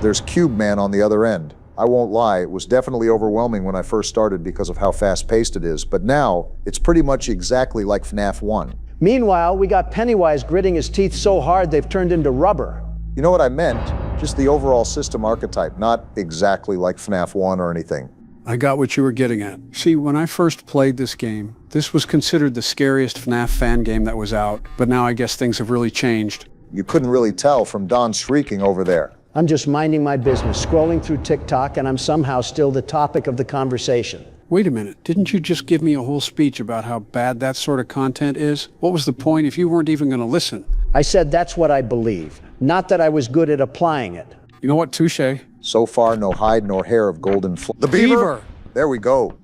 There's Cube Man on the other end. I won't lie, it was definitely overwhelming when I first started because of how fast-paced it is, but now, it's pretty much exactly like FNAF 1. Meanwhile, we got Pennywise gritting his teeth so hard they've turned into rubber. You know what I meant? Just the overall system archetype, not exactly like FNAF 1 or anything. I got what you were getting at. See, when I first played this game, this was considered the scariest FNAF fan game that was out, but now I guess things have really changed. You couldn't really tell from Don shrieking over there. I'm just minding my business, scrolling through TikTok, and I'm somehow still the topic of the conversation. Wait a minute, didn't you just give me a whole speech about how bad that sort of content is? What was the point if you weren't even going to listen? I said that's what I believe, not that I was good at applying it. You know what, touche. So far, no hide nor hair of Golden The beaver! There we go.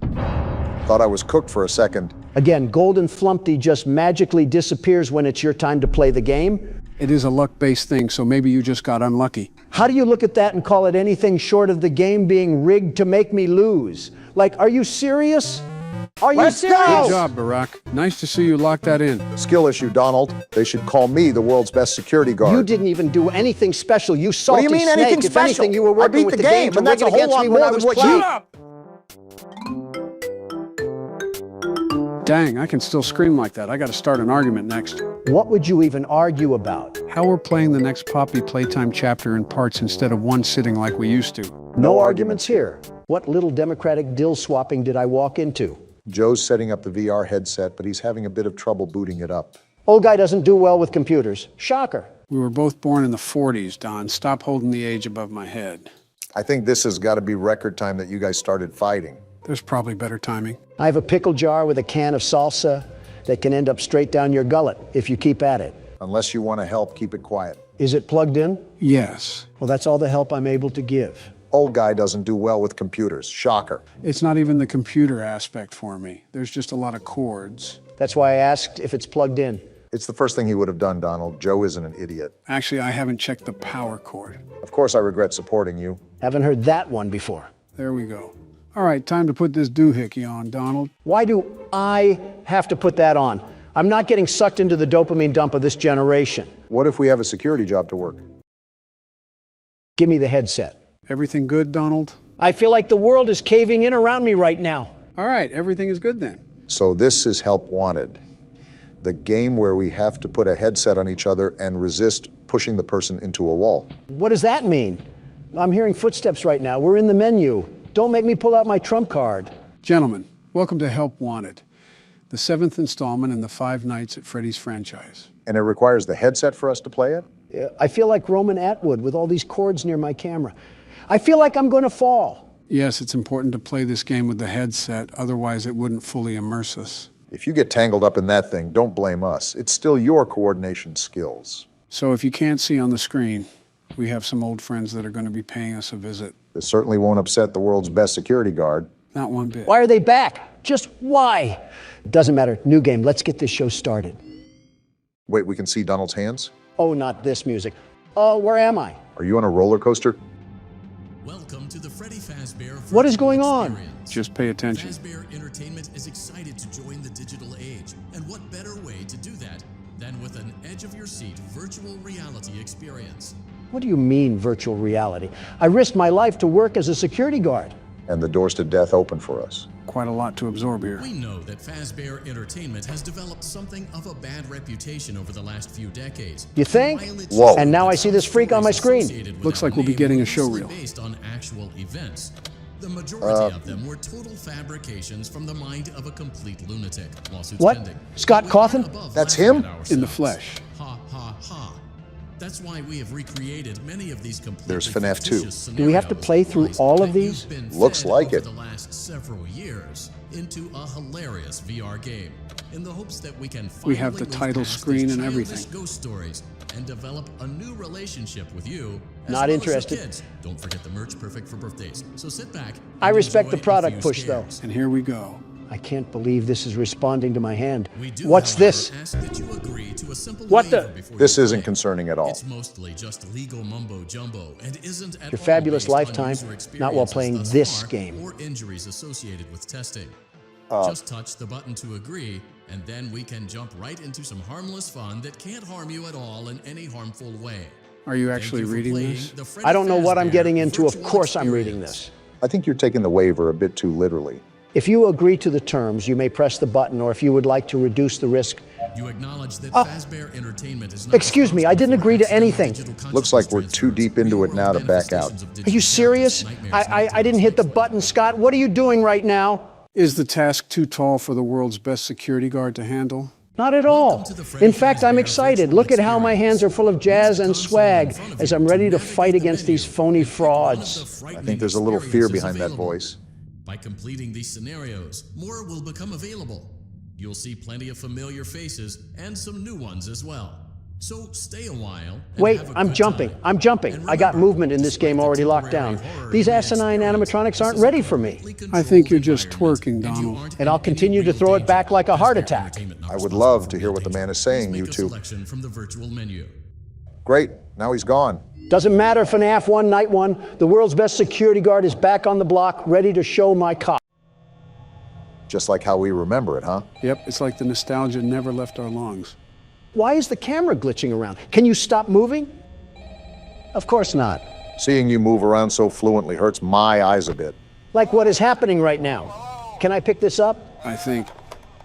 Thought I was cooked for a second. Again, Golden Flumpty just magically disappears when it's your time to play the game. It is a luck-based thing, so maybe you just got unlucky. How do you look at that and call it anything short of the game being rigged to make me lose? Like, are you serious? Are you serious? Good job, Barack. Nice to see you lock that in. Skill issue, Donald. They should call me the world's best security guard. You didn't even do anything special, you salty What do you mean snake. anything If special? anything, you were working I beat with the the game, to and that's rig a it whole against lot me more when I than was what playing. you... Dang, I can still scream like that. I gotta start an argument next. What would you even argue about? How we're playing the next Poppy Playtime chapter in parts instead of one sitting like we used to. No arguments here. What little democratic dill swapping did I walk into? Joe's setting up the VR headset, but he's having a bit of trouble booting it up. Old guy doesn't do well with computers. Shocker. We were both born in the 40s, Don. Stop holding the age above my head. I think this has got to be record time that you guys started fighting. There's probably better timing. I have a pickle jar with a can of salsa that can end up straight down your gullet if you keep at it. Unless you want to help, keep it quiet. Is it plugged in? Yes. Well, that's all the help I'm able to give. Old guy doesn't do well with computers. Shocker. It's not even the computer aspect for me. There's just a lot of cords. That's why I asked if it's plugged in. It's the first thing he would have done, Donald. Joe isn't an idiot. Actually, I haven't checked the power cord. Of course I regret supporting you. Haven't heard that one before. There we go. All right, time to put this doohickey on, Donald. Why do I have to put that on? I'm not getting sucked into the dopamine dump of this generation. What if we have a security job to work? Give me the headset. Everything good, Donald? I feel like the world is caving in around me right now. All right, everything is good then. So this is Help Wanted, the game where we have to put a headset on each other and resist pushing the person into a wall. What does that mean? I'm hearing footsteps right now. We're in the menu. Don't make me pull out my trump card. Gentlemen, welcome to Help Wanted, the 7th installment in the Five Nights at Freddy's franchise. And it requires the headset for us to play it? I feel like Roman Atwood with all these cords near my camera. I feel like I'm going to fall. Yes, it's important to play this game with the headset, otherwise it wouldn't fully immerse us. If you get tangled up in that thing, don't blame us. It's still your coordination skills. So if you can't see on the screen, we have some old friends that are going to be paying us a visit. This certainly won't upset the world's best security guard. Not one bit. Why are they back? Just why? Doesn't matter. New game. Let's get this show started. Wait, we can see Donald's hands? Oh, not this music. Oh, where am I? Are you on a roller coaster? Welcome to the Freddy Fazbear What is going on? Experience. Just pay attention. Fazbear Entertainment is excited to join the digital age. And what better way to do that than with an edge-of-your-seat virtual reality experience? What do you mean, virtual reality? I risked my life to work as a security guard. And the doors to death open for us. Quite a lot to absorb here. We know that Fazbear Entertainment has developed something of a bad reputation over the last few decades. You think? While it's Whoa. true And now that I see some this freak on my stories screen. associated with Looks our like we'll be name getting were a show loosely reel. based on actual events. The majority of them were total fabrications from the mind of a complete lunatic. Lawsuits What? pending. Scott But we Cawthon? went above That's laughing him? at ourselves. In the flesh. Ha ha ha. That's why we have recreated many of these completely There's FNAF 2. fictitious Do we have to scenarios play through lies all of that these? you've been Looks fed like over it. the last several years into a hilarious VR game in the hopes that we can We have finally the move title past screen these and childish everything. ghost stories and develop a new relationship with you. As Not well as interested. your kids. Don't forget the merch perfect for birthdays. So sit back. I and respect the enjoy a product few push, though. scares. And here we go. I can't believe this is responding to my hand. We do, What's however, this? ask that you agree to a simple What waiver the- before This you isn't play. concerning at all. It's mostly just legal mumbo jumbo and isn't at Your all fabulous based on lifetime, user not while experiences playing thus this far game. or injuries associated with testing. Just touch the button to agree, and then we can jump right into some harmless fun that can't harm you at all in any harmful way. Are you Thank actually you for reading playing this? the Freddy I don't know what I'm Fazbear getting into. Of Virtual course I'm reading Experience. this. I think you're taking the waiver a bit too literally. If you agree to the terms, you may press the button, or if you would like to reduce the risk. You acknowledge that Fazbear Entertainment is not Excuse me, I didn't agree to responsible for anything. digital Looks like we're consciousness too deep into it now to back out. manifestations of Are you digital serious? terrorists, nightmares, I didn't hit the button, Scott. What are you doing right now? Is the task too tall for the world's best security guard to handle? Not at all. Welcome to the Freddy In fact, I'm Fazbear excited. Virtual Look at how my hands are full of jazz and Use the console in swag front of as you I'm ready to navigate fight the against menu these phony and pick one of the frauds. frightening I think there's a little fear experiences behind that available. voice. By completing these scenarios, more will become available. You'll see plenty of familiar faces and some new ones as well. So stay a while. And Wait, have a I'm good jumping. time. I'm jumping. And I got remember, movement in this game despite already the locked down. temporary horror These you may asinine experience, animatronics aren't this is a ready for me. completely I think you're controlled just environment, twerking, and you Donald. aren't And I'll in any continue to real throw it danger. back like a heart Fazbear attack. Entertainment not I would responsible love for to your hear what the danger. man is saying, Please you make a two. selection from the virtual menu. Great, now he's gone. Doesn't matter, FNAF 1, Night 1. The world's best security guard is back on the block, ready to show my cock. Just like how we remember it, huh? Yep, it's like the nostalgia never left our lungs. Why is the camera glitching around? Can you stop moving? Of course not. Seeing you move around so fluently hurts my eyes a bit. Like what is happening right now. Can I pick this up? I think,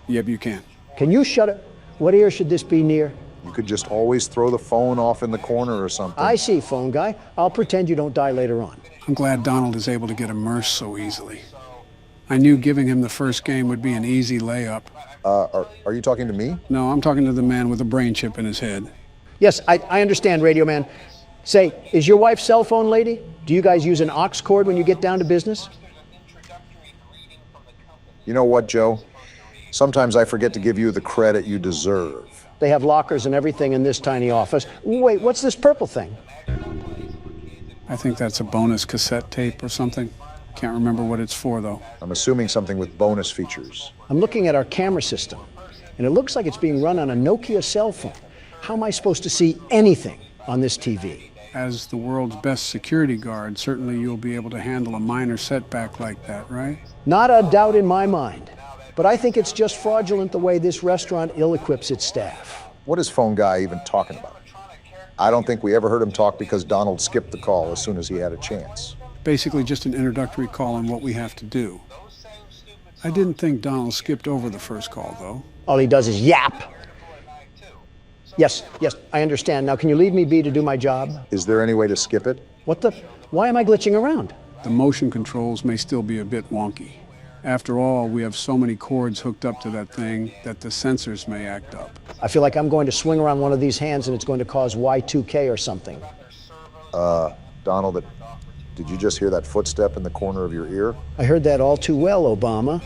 yep, you can. Can you shut it? What ear should this be near? You could just always throw the phone off in the corner or something. I see, phone guy. I'll pretend you don't die later on. I'm glad Donald is able to get immersed so easily. I knew giving him the first game would be an easy layup. Are you talking to me? No, I'm talking to the man with a brain chip in his head. Yes, I understand, Radio Man. Say, is your wife cell phone lady? Do you guys use an aux cord when you get down to business? You know what, Joe? Sometimes I forget to give you the credit you deserve. They have lockers and everything in this tiny office. Wait, what's this purple thing? I think that's a bonus cassette tape or something. Can't remember what it's for, though. I'm assuming something with bonus features. I'm looking at our camera system, and it looks like it's being run on a Nokia cell phone. How am I supposed to see anything on this TV? As the world's best security guard, certainly you'll be able to handle a minor setback like that, right? Not a doubt in my mind. but I think it's just fraudulent the way this restaurant ill-equips its staff. What is phone guy even talking about? I don't think we ever heard him talk because Donald skipped the call as soon as he had a chance. Basically just an introductory call on what we have to do. I didn't think Donald skipped over the first call, though. All he does is yap. Yes, I understand. Now, can you leave me be to do my job? Is there any way to skip it? What the? Why am I glitching around? The motion controls may still be a bit wonky. After all, we have so many cords hooked up to that thing that the sensors may act up. I feel like I'm going to swing around one of these hands and it's going to cause Y2K or something. Donald, did you just hear that footstep in the corner of your ear? I heard that all too well, Obama.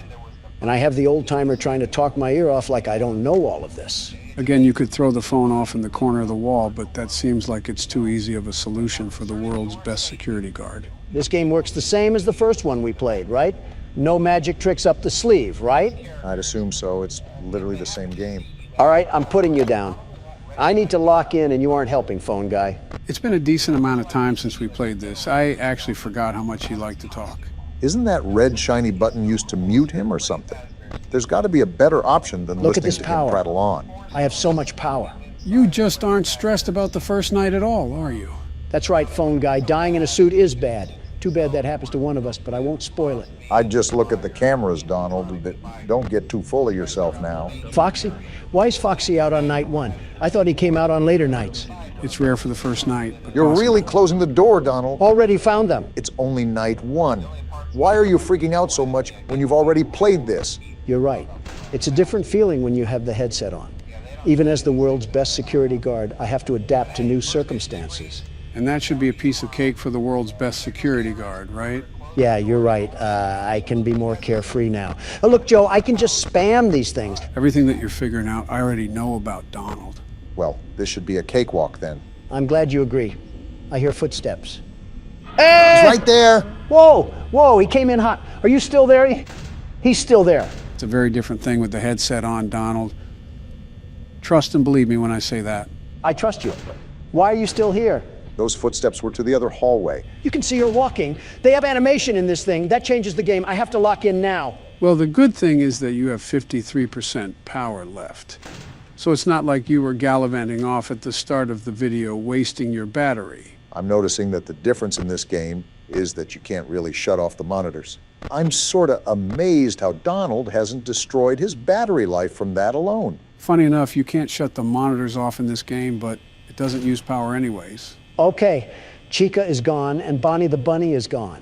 And I have the old-timer trying to talk my ear off like I don't know all of this. Again, you could throw the phone off in the corner of the wall, but that seems like it's too easy of a solution for the world's best security guard. This game works the same as the first one we played, right? No magic tricks up the sleeve, right? I'd assume so. It's literally the same game. All right, I'm putting you down. I need to lock in and you aren't helping, phone guy. It's been a decent amount of time since we played this. I actually forgot how much he liked to talk. Isn't that red shiny button used to mute him or something? There's got to be a better option than Look at listening this to power. him prattle on. I have so much power. You just aren't stressed about the first night at all, are you? That's right, phone guy. Dying in a suit is bad. Too bad that happens to one of us, but I won't spoil it. I'd just look at the cameras, Donald. Don't get too full of yourself now. Foxy? Why is Foxy out on night one? I thought he came out on later nights. It's rare for the first night. But You're possible. really closing the door, Donald. Already found them. It's only night one. Why are you freaking out so much when you've already played this? You're right. It's a different feeling when you have the headset on. Even as the world's best security guard, I have to adapt to new circumstances. And that should be a piece of cake for the world's best security guard, right? Yeah, you're right. I can be more carefree now. Oh, look, Joe, I can just spam these things. Everything that you're figuring out, I already know about Donald. Well, this should be a cakewalk then. I'm glad you agree. I hear footsteps. It's right there. Whoa, he came in hot. Are you still there? He's still there. It's a very different thing with the headset on, Donald. Trust and believe me when I say that. I trust you. Why are you still here? Those footsteps were to the other hallway. You can see her walking. They have animation in this thing. That changes the game. I have to lock in now. Well, the good thing is that you have 53% power left. So it's not like you were gallivanting off at the start of the video, wasting your battery. I'm noticing that the difference in this game is that you can't really shut off the monitors. I'm sort of amazed how Donald hasn't destroyed his battery life from that alone. Funny enough, you can't shut the monitors off in this game, but it doesn't use power anyways. Okay, Chica is gone and Bonnie the Bunny is gone.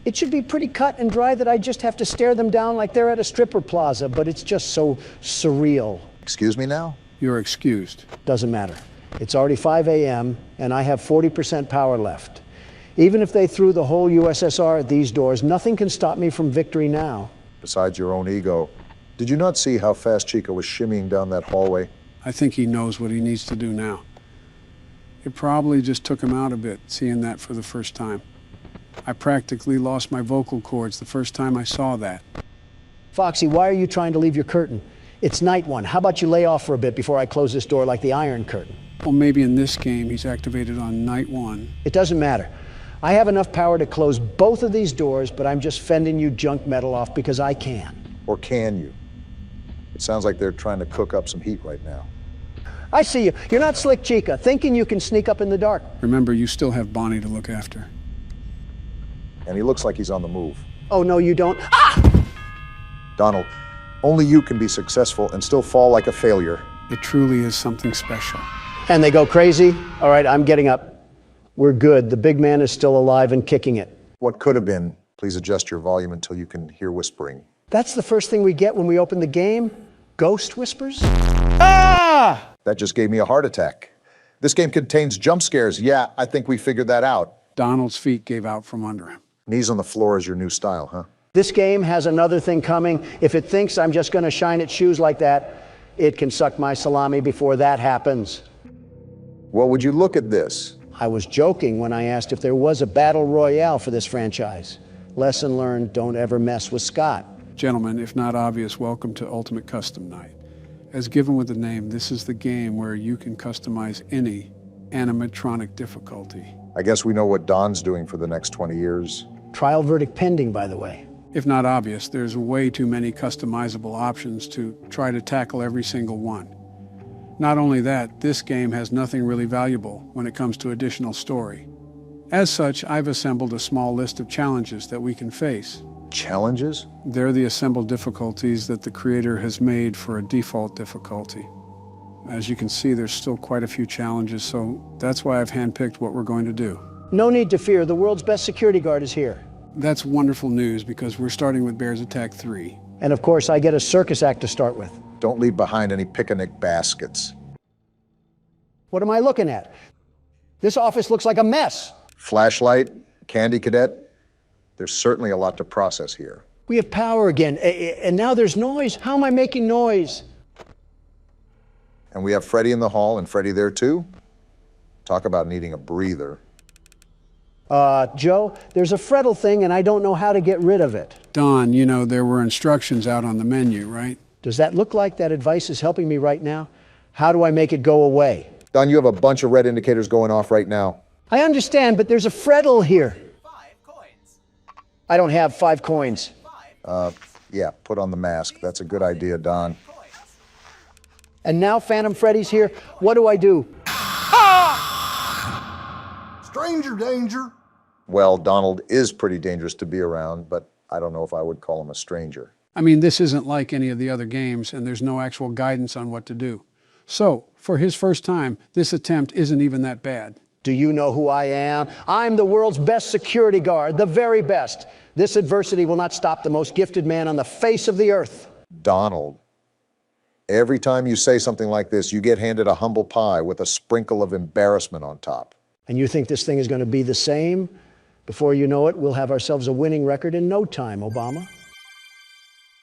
It should be pretty cut and dry that I just have to stare them down like they're at a stripper plaza, but it's just so surreal. Excuse me now? You're excused. Doesn't matter. It's already 5 a.m. and I have 40% power left. Even if they threw the whole USSR at these doors, nothing can stop me from victory now. Besides your own ego. Did you not see how fast Chica was shimmying down that hallway? I think he knows what he needs to do now. It probably just took him out a bit, seeing that for the first time. I practically lost my vocal cords the first time I saw that. Foxy, why are you trying to leave your curtain? It's night one. How about you lay off for a bit before I close this door like the Iron Curtain? Well, maybe in this game he's activated on night one. It doesn't matter. I have enough power to close both of these doors, but I'm just fending you junk metal off because I can. Or can you? It sounds like they're trying to cook up some heat right now. I see you. You're not slick, Chica, thinking you can sneak up in the dark. Remember, you still have Bonnie to look after. And he looks like he's on the move. Oh, no, you don't. Ah! Donald, only you can be successful and still fall like a failure. It truly is something special. And they go crazy? All right, I'm getting up. We're good. The big man is still alive and kicking it. What could have been, please adjust your volume until you can hear whispering. That's the first thing we get when we open the game? Ghost whispers? Ah! That just gave me a heart attack. This game contains jump scares. Yeah, I think we figured that out. Donald's feet gave out from under him. Knees on the floor is your new style, huh? This game has another thing coming. If it thinks I'm just going to shine its shoes like that, it can suck my salami before that happens. Well, would you look at this? I was joking when I asked if there was a battle royale for this franchise. Lesson learned, don't ever mess with Scott. Gentlemen, if not obvious, welcome to Ultimate Custom Night. As given with the name, this is the game where you can customize any animatronic difficulty. I guess we know what Don's doing for the next 20 years. Trial verdict pending, by the way. If not obvious, there's way too many customizable options to try to tackle every single one. Not only that, this game has nothing really valuable when it comes to additional story. As such, I've assembled a small list of challenges that we can face. Challenges? They're the assembled difficulties that the creator has made for a default difficulty. As you can see, there's still quite a few challenges, so that's why I've handpicked what we're going to do. No need to fear, the world's best security guard is here. That's wonderful news because we're starting with Bears Attack 3. And of course, I get a circus act to start with. Don't leave behind any picnic baskets. What am I looking at? This office looks like a mess. Flashlight, candy cadet. There's certainly a lot to process here. We have power again, and now there's noise. How am I making noise? And we have Freddy in the hall, and Freddy there too. Talk about needing a breather. Joe, there's a Freddle thing, and I don't know how to get rid of it. Don, you know there were instructions out on the menu, right? Does that look like that advice is helping me right now? How do I make it go away? Don, you have a bunch of red indicators going off right now. I understand, but there's a Freddle here. 5 coins. I don't have 5 coins. Yeah, put on the mask. That's a good idea, Don. And now Phantom Freddy's here. What do I do? Stranger danger. Well, Donald is pretty dangerous to be around, but I don't know if I would call him a stranger. I mean, this isn't like any of the other games, and there's no actual guidance on what to do. So, for his first time, this attempt isn't even that bad. Do you know who I am? I'm the world's best security guard, the very best. This adversity will not stop the most gifted man on the face of the earth. Donald, every time you say something like this, you get handed a humble pie with a sprinkle of embarrassment on top. And you think this thing is going to be the same? Before you know it, we'll have ourselves a winning record in no time, Obama.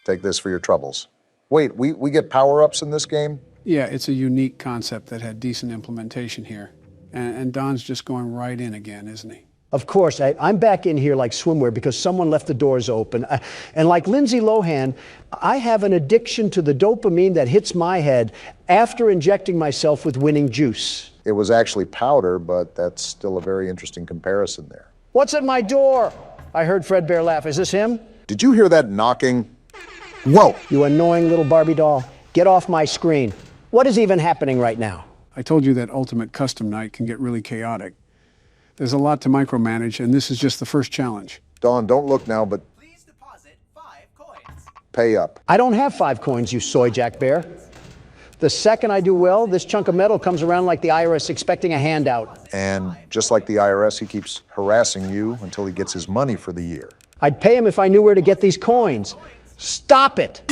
Take this for your troubles. Wait, we get power-ups in this game? Yeah, it's a unique concept that had decent implementation here. And Don's just going right in again, isn't he? Of course, I'm back in here like swimwear because someone left the doors open. And like Lindsay Lohan, I have an addiction to the dopamine that hits my head after injecting myself with winning juice. It was actually powder, but that's still a very interesting comparison there. What's at my door? I heard Fredbear laugh. Is this him? Did you hear that knocking? Whoa! You annoying little Barbie doll. Get off my screen. What is even happening right now? I told you that Ultimate Custom Night can get really chaotic. There's a lot to micromanage, and this is just the first challenge. Dawn, don't look now, but Please deposit 5 coins. pay up. I don't have 5 coins, you soy jack bear. The second I do well, this chunk of metal comes around like the IRS expecting a handout. And just like the IRS, he keeps harassing you until he gets his money for the year. I'd pay him if I knew where to get these coins. Stop it!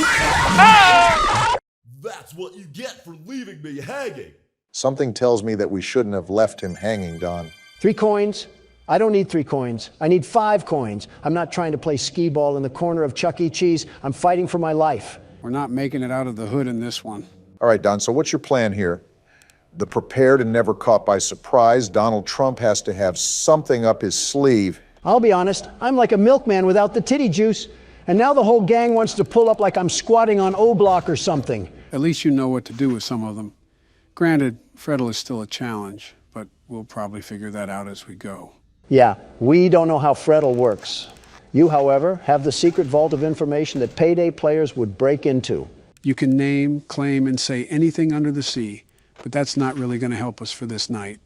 That's what you get for leaving me hanging. Something tells me that we shouldn't have left him hanging, Don. 3 coins? I don't need 3 coins. I need 5 coins. I'm not trying to play skee ball in the corner of Chuck E. Cheese. I'm fighting for my life. We're not making it out of the hood in this one. All right, Don, so what's your plan here? The prepared and never caught by surprise, Donald Trump has to have something up his sleeve. I'll be honest, I'm like a milkman without the titty juice. And now the whole gang wants to pull up like I'm squatting on O-Block or something. At least you know what to do with some of them. Granted, Freddle is still a challenge, but we'll probably figure that out as we go. Yeah, we don't know how Freddle works. You, however, have the secret vault of information that payday players would break into. You can name, claim, and say anything under the sea, but that's not really going to help us for this night.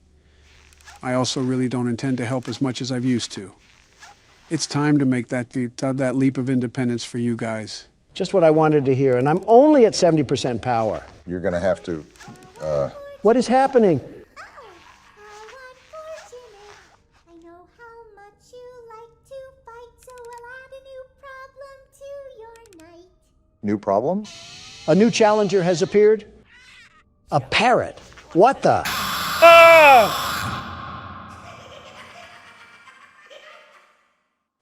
I also really don't intend to help as much as I've used to. It's time to make that leap of independence for you guys. Just what I wanted to hear, and I'm only at 70% power. You're gonna have to, What is happening? I know how much you like to fight, so we'll add a new problem to your night. new problem? A new challenger has appeared? A parrot. What the?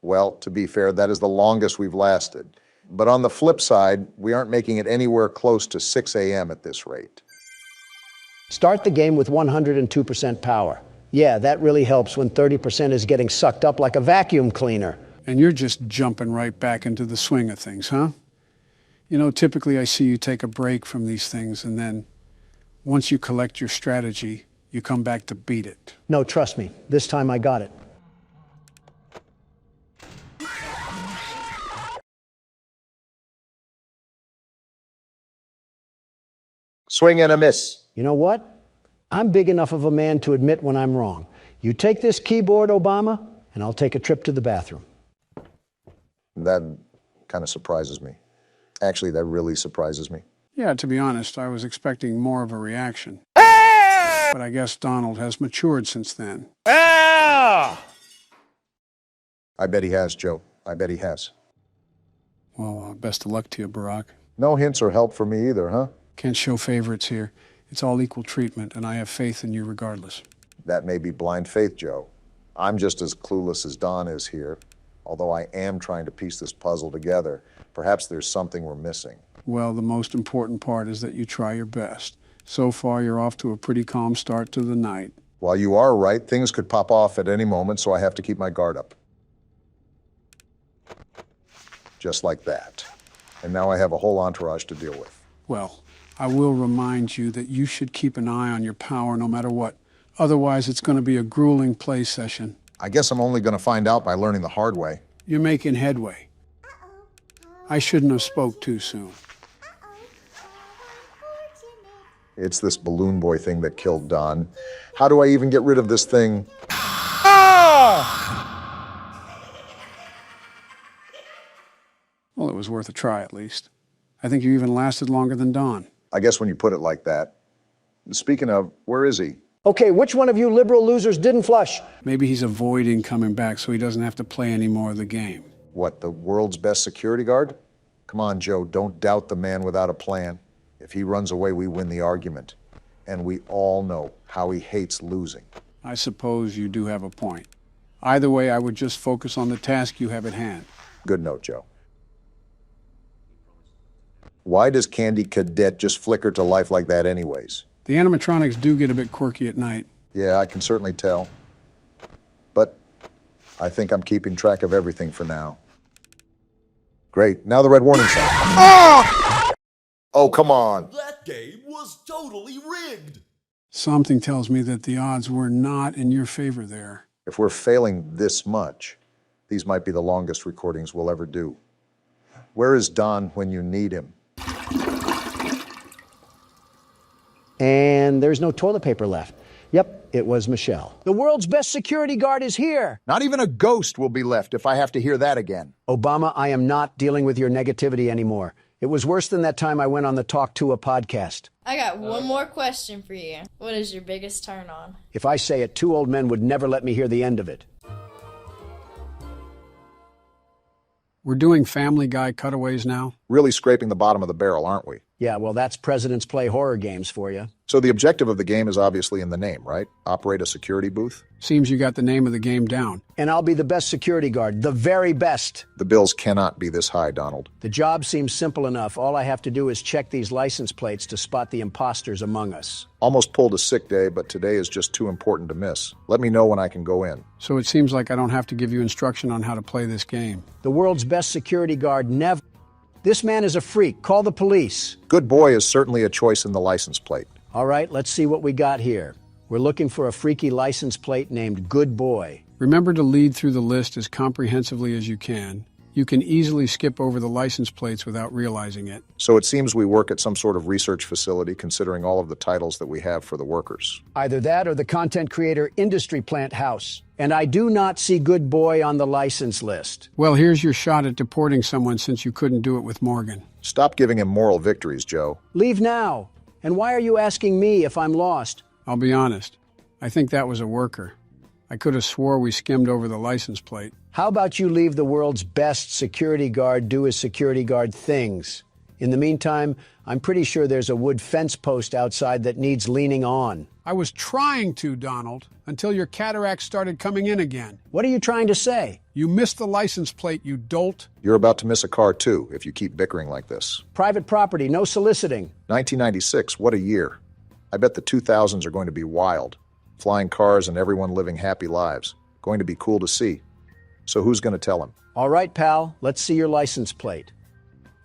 Well, to be fair, that is the longest we've lasted. But on the flip side, we aren't making it anywhere close to 6 a.m. at this rate. Start the game with 102% power. Yeah, that really helps when 30% is getting sucked up like a vacuum cleaner. And you're just jumping right back into the swing of things, huh? You know, typically I see you take a break from these things, and then once you collect your strategy, you come back to beat it. No, trust me, this time I got it. Swing and a miss. You know what? I'm big enough of a man to admit when I'm wrong. You take this keyboard, Obama, and I'll take a trip to the bathroom. That kind of surprises me. Actually, that really surprises me. Yeah, to be honest, I was expecting more of a reaction. But I guess Donald has matured since then. I bet he has, Joe. I bet he has. Well, best of luck to you, Barack. No hints or help for me either, huh? Can't show favorites here. It's all equal treatment, and I have faith in you regardless. That may be blind faith, Joe. I'm just as clueless as Don is here, although I am trying to piece this puzzle together. Perhaps there's something we're missing. Well, the most important part is that you try your best. So far, you're off to a pretty calm start to the night. While you are right, things could pop off at any moment, so I have to keep my guard up. Just like that. And now I have a whole entourage to deal with. Well, I will remind you that you should keep an eye on your power no matter what. Otherwise, it's going to be a grueling play session. I guess I'm only going to find out by learning the hard way. You're making headway. I shouldn't have spoke too soon. It's this balloon boy thing that killed Don. How do I even get rid of this thing? Well, it was worth a try at least. I think you even lasted longer than Don. I guess when you put it like that. Speaking of, where is he? Okay, which one of you liberal losers didn't flush? Maybe he's avoiding coming back so he doesn't have to play any more of the game. What, the world's best security guard? Come on, Joe, don't doubt the man without a plan. If he runs away, we win the argument. And we all know how he hates losing. I suppose you do have a point. Either way, I would just focus on the task you have at hand. Good note, Joe. Why does Candy Cadet just flicker to life like that anyways? The animatronics do get a bit quirky at night. Yeah, I can certainly tell. But I think I'm keeping track of everything for now. Great, now the red warning sign. Oh, come on. That game was totally rigged. Something tells me that the odds were not in your favor there. If we're failing this much, these might be the longest recordings we'll ever do. Where is Don when you need him? And there's no toilet paper left. Yep, it was Michelle. The world's best security guard is here. Not even a ghost will be left if I have to hear that again. Obama, I am not dealing with your negativity anymore. It was worse than that time I went on the Talk to a podcast. I got one more question for you. What is your biggest turn on? If I say it, two old men would never let me hear the end of it. We're doing Family Guy cutaways now? Really scraping the bottom of the barrel, aren't we? Yeah, well, that's Presidents Play Horror Games for you. So the objective of the game is obviously in the name, right? Operate a security booth? Seems you got the name of the game down. And I'll be the best security guard, the very best. The bills cannot be this high, Donald. The job seems simple enough. All I have to do is check these license plates to spot the imposters among us. Almost pulled a sick day, but today is just too important to miss. Let me know when I can go in. So it seems like I don't have to give you instruction on how to play this game. The world's best security guard never... This man is a freak. Call the police. Good boy is certainly a choice in the license plate. All right, let's see what we got here. We're looking for a freaky license plate named Good Boy. Remember to lead through the list as comprehensively as you can. You can easily skip over the license plates without realizing it. So it seems we work at some sort of research facility considering all of the titles that we have for the workers. Either that or the content creator industry plant house. And I do not see Good Boy on the license list. Well, here's your shot at deporting someone since you couldn't do it with Morgan. Stop giving him moral victories, Joe. Leave now. And why are you asking me if I'm lost? I'll be honest. I think that was a worker. I could have swore we skimmed over the license plate. How about you leave the world's best security guard do his security guard things? In the meantime, I'm pretty sure there's a wood fence post outside that needs leaning on. I was trying to, Donald, until your cataracts started coming in again. What are you trying to say? You missed the license plate, you dolt. You're about to miss a car, too, if you keep bickering like this. Private property, no soliciting. 1996, what a year. I bet the 2000s are going to be wild. Flying cars and everyone living happy lives. Going to be cool to see. So who's going to tell him? All right, pal, let's see your license plate.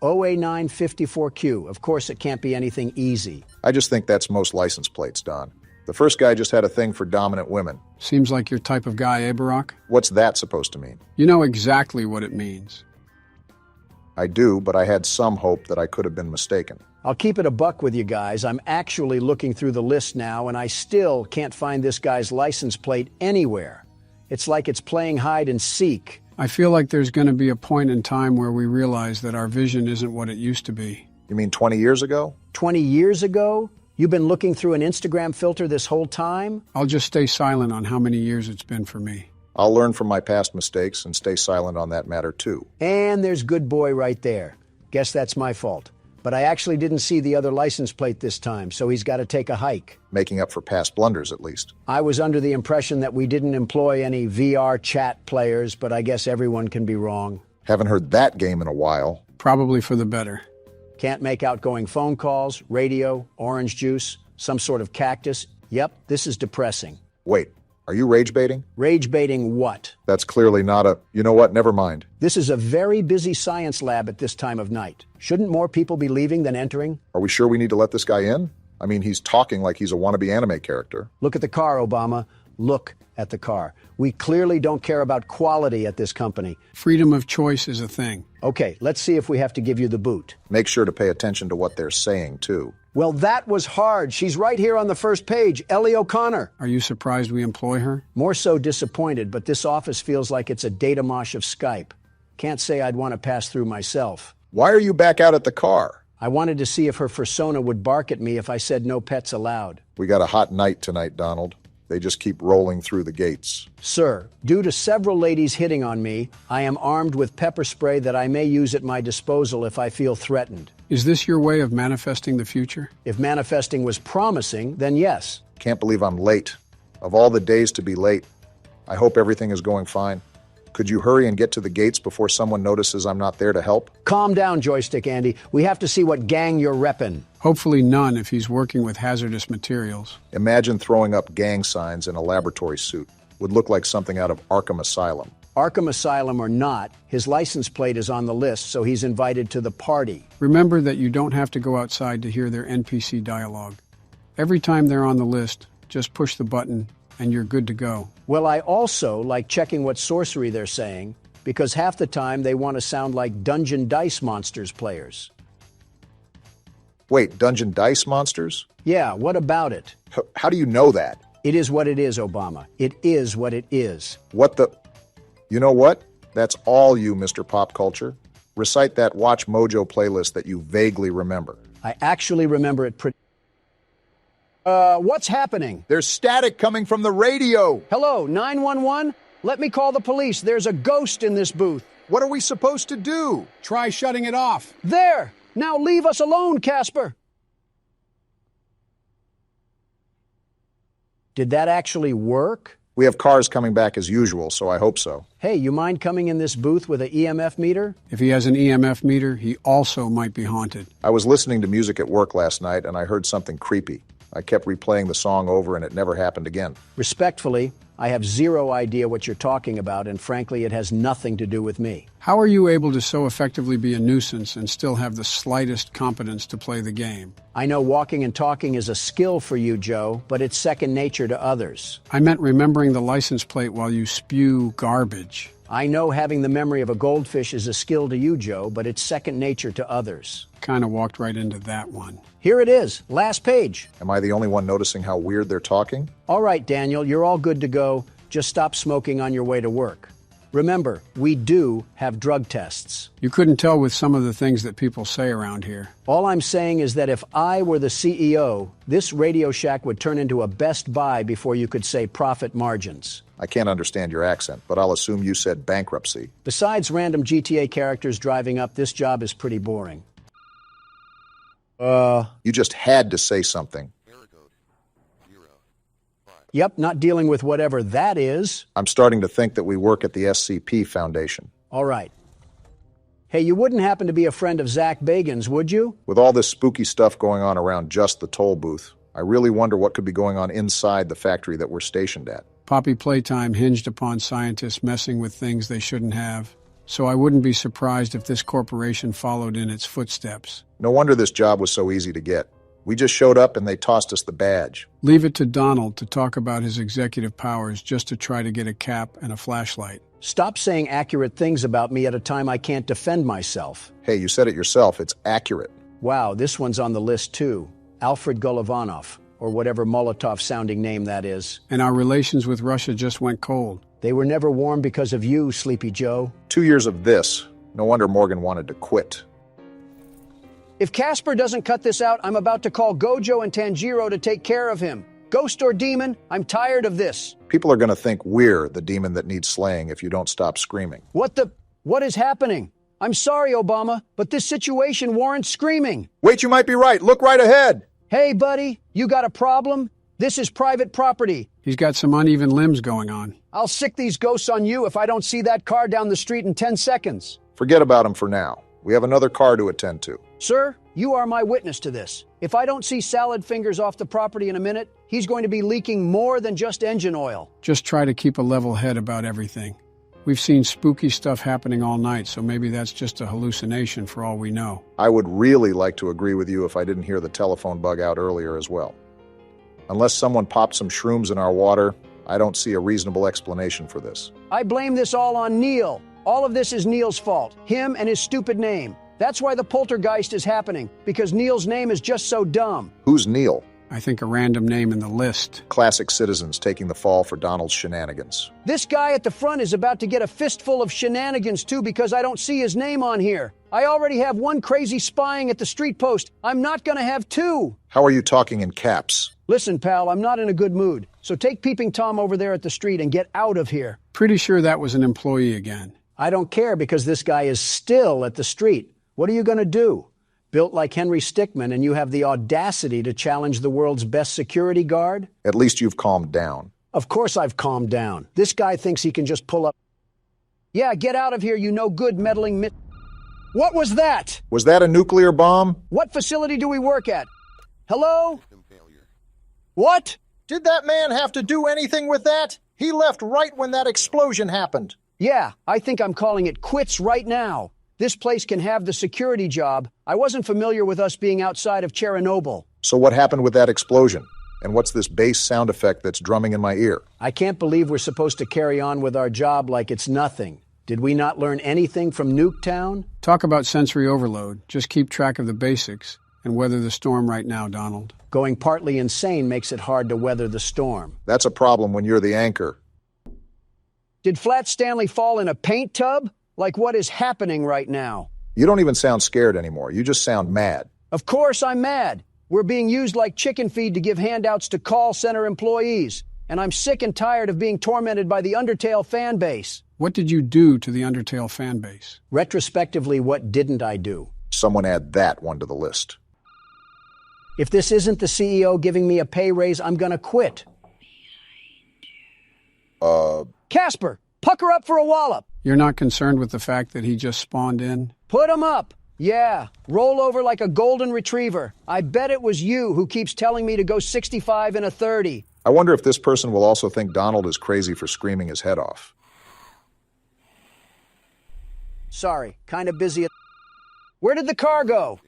OA954Q. Of course, it can't be anything easy. I just think that's most license plates, Don. The first guy just had a thing for dominant women. Seems like your type of guy, eh, Barack? What's that supposed to mean? You know exactly what it means. I do, but I had some hope that I could have been mistaken. I'll keep it a buck with you guys. I'm actually looking through the list now, and I still can't find this guy's license plate anywhere. It's like it's playing hide and seek. I feel like there's going to be a point in time where we realize that our vision isn't what it used to be. You mean 20 years ago? 20 years ago? You've been looking through an Instagram filter this whole time? I'll just stay silent on how many years it's been for me. I'll learn from my past mistakes and stay silent on that matter too. And there's good boy right there. Guess that's my fault. But I actually didn't see the other license plate this time, so he's got to take a hike. Making up for past blunders, at least. I was under the impression that we didn't employ any VR chat players, but I guess everyone can be wrong. Haven't heard that game in a while. Probably for the better. Can't make outgoing phone calls, radio, orange juice, some sort of cactus. Yep, this is depressing. Wait, are you rage baiting? Rage baiting what? That's clearly not a, you know what, never mind. This is a very busy science lab at this time of night. Shouldn't more people be leaving than entering? Are we sure we need to let this guy in? I mean, he's talking like he's a wannabe anime character. Look at the car, Obama. Look at the car. We clearly don't care about quality at this company. Freedom of choice is a thing. Okay, let's see if we have to give you the boot. Make sure to pay attention to what they're saying, too. Well, that was hard. She's right here on the first page, Ellie O'Connor. Are you surprised we employ her? More so disappointed, but this office feels like it's a data mosh of Skype. Can't say I'd want to pass through myself. Why are you back out at the car? I wanted to see if her persona would bark at me if I said no pets allowed. We got a hot night tonight, Donald. They just keep rolling through the gates. Sir, due to several ladies hitting on me, I am armed with pepper spray that I may use at my disposal if I feel threatened. Is this your way of manifesting the future? If manifesting was promising, then yes. Can't believe I'm late. Of all the days to be late, I hope everything is going fine. Could you hurry and get to the gates before someone notices I'm not there to help? Calm down, Joystick Andy. We have to see what gang you're reppin'. Hopefully none if he's working with hazardous materials. Imagine throwing up gang signs in a laboratory suit. Would look like something out of Arkham Asylum. Arkham Asylum or not, his license plate is on the list, so he's invited to the party. Remember that you don't have to go outside to hear their NPC dialogue. Every time they're on the list, just push the button and you're good to go. Well, I also like checking what sorcery they're saying, because half the time they want to sound like Dungeon Dice Monsters players. Wait, Dungeon Dice Monsters? Yeah, what about it? How do you know that? It is what it is, Obama. It is what it is. What the... You know what? That's all you, Mr. Pop Culture. Recite that Watch Mojo playlist that you vaguely remember. I actually remember it pretty... What's happening? There's static coming from the radio. Hello, 911? Let me call the police. There's a ghost in this booth. What are we supposed to do? Try shutting it off. There! Now leave us alone, Casper! Did that actually work? We have cars coming back as usual, so I hope so. Hey, you mind coming in this booth with an EMF meter? If he has an EMF meter, he also might be haunted. I was listening to music at work last night, and I heard something creepy. I kept replaying the song over, and it never happened again. Respectfully, I have zero idea what you're talking about, and frankly, it has nothing to do with me. How are you able to so effectively be a nuisance and still have the slightest competence to play the game? I know walking and talking is a skill for you, Joe, but it's second nature to others. I meant remembering the license plate while you spew garbage. I know having the memory of a goldfish is a skill to you, Joe, but it's second nature to others. Kind of walked right into that one. Here it is, last page. Am I the only one noticing how weird they're talking? All right, Daniel, you're all good to go. Just stop smoking on your way to work. Remember, we do have drug tests. You couldn't tell with some of the things that people say around here. All I'm saying is that if I were the CEO, this Radio Shack would turn into a Best Buy before you could say profit margins. I can't understand your accent, but I'll assume you said bankruptcy. Besides random GTA characters driving up, this job is pretty boring. You just had to say something. Yep, not dealing with whatever that is. I'm starting to think that we work at the SCP Foundation. All right. Hey, you wouldn't happen to be a friend of Zach Bagan's, would you? With all this spooky stuff going on around just the toll booth, I really wonder what could be going on inside the factory that we're stationed at. Poppy Playtime hinged upon scientists messing with things they shouldn't have, so I wouldn't be surprised if this corporation followed in its footsteps. No wonder this job was so easy to get. We just showed up and they tossed us the badge. Leave it to Donald to talk about his executive powers just to try to get a cap and a flashlight. Stop saying accurate things about me at a time I can't defend myself. Hey, you said it yourself. It's accurate. Wow, this one's on the list too. Alfred Golovanov, or whatever Molotov-sounding name that is. And our relations with Russia just went cold. They were never warm because of you, Sleepy Joe. 2 years of this. No wonder Morgan wanted to quit. If Casper doesn't cut this out, I'm about to call Gojo and Tanjiro to take care of him. Ghost or demon, I'm tired of this. People are going to think we're the demon that needs slaying if you don't stop screaming. What is happening? I'm sorry, Obama, but this situation warrants screaming. Wait, you might be right. Look right ahead. Hey, buddy, you got a problem? This is private property. He's got some uneven limbs going on. I'll sick these ghosts on you if I don't see that car down the street in 10 seconds. Forget about him for now. We have another car to attend to. Sir, you are my witness to this. If I don't see Salad Fingers off the property in a minute, he's going to be leaking more than just engine oil. Just try to keep a level head about everything. We've seen spooky stuff happening all night, so maybe that's just a hallucination for all we know. I would really like to agree with you if I didn't hear the telephone bug out earlier as well. Unless someone popped some shrooms in our water, I don't see a reasonable explanation for this. I blame this all on Neil. All of this is Neil's fault. Him and his stupid name. That's why the poltergeist is happening, because Neil's name is just so dumb. Who's Neil? I think a random name in the list. Classic citizens taking the fall for Donald's shenanigans. This guy at the front is about to get a fistful of shenanigans too because I don't see his name on here. I already have one crazy spying at the street post. I'm not gonna have two. How are you talking in caps? Listen, pal, I'm not in a good mood. So take Peeping Tom over there at the street and get out of here. Pretty sure that was an employee again. I don't care because this guy is still at the street. What are you gonna do? Built like Henry Stickmin, and you have the audacity to challenge the world's best security guard? At least you've calmed down. Of course I've calmed down. This guy thinks he can just pull up. Yeah, get out of here, you no good meddling What was that? Was that a nuclear bomb? What facility do we work at? Hello? What? Did that man have to do anything with that? He left right when that explosion happened. Yeah, I think I'm calling it quits right now. This place can have the security job. I wasn't familiar with us being outside of Chernobyl. So what happened with that explosion? And what's this bass sound effect that's drumming in my ear? I can't believe we're supposed to carry on with our job like it's nothing. Did we not learn anything from Nuketown? Talk about sensory overload. Just keep track of the basics and weather the storm right now, Donald. Going partly insane makes it hard to weather the storm. That's a problem when you're the anchor. Did Flat Stanley fall in a paint tub? Like what is happening right now? You don't even sound scared anymore. You just sound mad. Of course I'm mad. We're being used like chicken feed to give handouts to call center employees. And I'm sick and tired of being tormented by the Undertale fan base. What did you do to the Undertale fan base? Retrospectively, what didn't I do? Someone add that one to the list. If this isn't the CEO giving me a pay raise, I'm gonna quit. Casper, pucker up for a wallop. You're not concerned with the fact that he just spawned in? Put him up. Yeah, roll over like a golden retriever. I bet it was you who keeps telling me to go 65 in a 30. I wonder if this person will also think Donald is crazy for screaming his head off. Sorry, kind of busy. Where did the car go?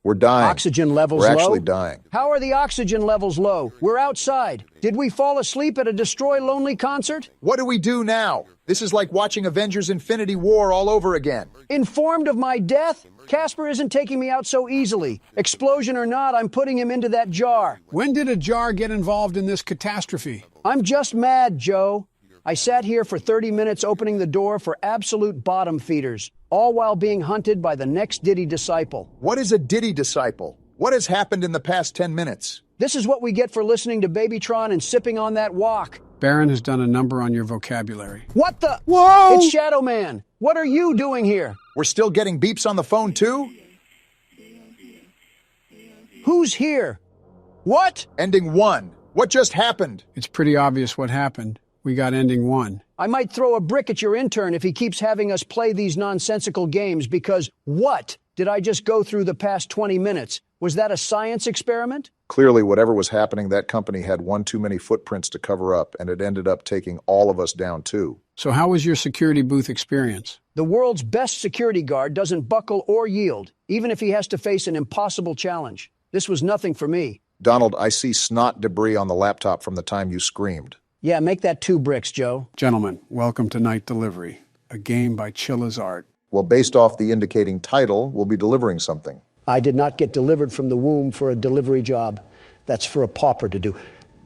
We're dying. Oxygen levels low? We're actually dying. How are the oxygen levels low? We're outside. Did we fall asleep at a Destroy Lonely concert? What do we do now? This is like watching Avengers Infinity War all over again. Informed of my death? Casper isn't taking me out so easily. Explosion or not, I'm putting him into that jar. When did a jar get involved in this catastrophe? I'm just mad, Joe. I sat here for 30 minutes opening the door for absolute bottom feeders, all while being hunted by the next Diddy disciple. What is a Diddy disciple? What has happened in the past 10 minutes? This is what we get for listening to Babytron and sipping on that wok. Baron has done a number on your vocabulary. What the? Whoa! It's Shadow Man. What are you doing here? We're still getting beeps on the phone, too? Who's here? What? Ending 1. What just happened? It's pretty obvious what happened. We got ending 1. I might throw a brick at your intern if he keeps having us play these nonsensical games because what did I just go through the past 20 minutes? Was that a science experiment? Clearly, whatever was happening, that company had one too many footprints to cover up, and it ended up taking all of us down, too. So how was your security booth experience? The world's best security guard doesn't buckle or yield, even if he has to face an impossible challenge. This was nothing for me. Donald, I see snot debris on the laptop from the time you screamed. Yeah, make that 2 bricks, Joe. Gentlemen, welcome to Night Delivery, a game by Chilla's Art. Well, based off the indicating title, we'll be delivering something. I did not get delivered from the womb for a delivery job. That's for a pauper to do,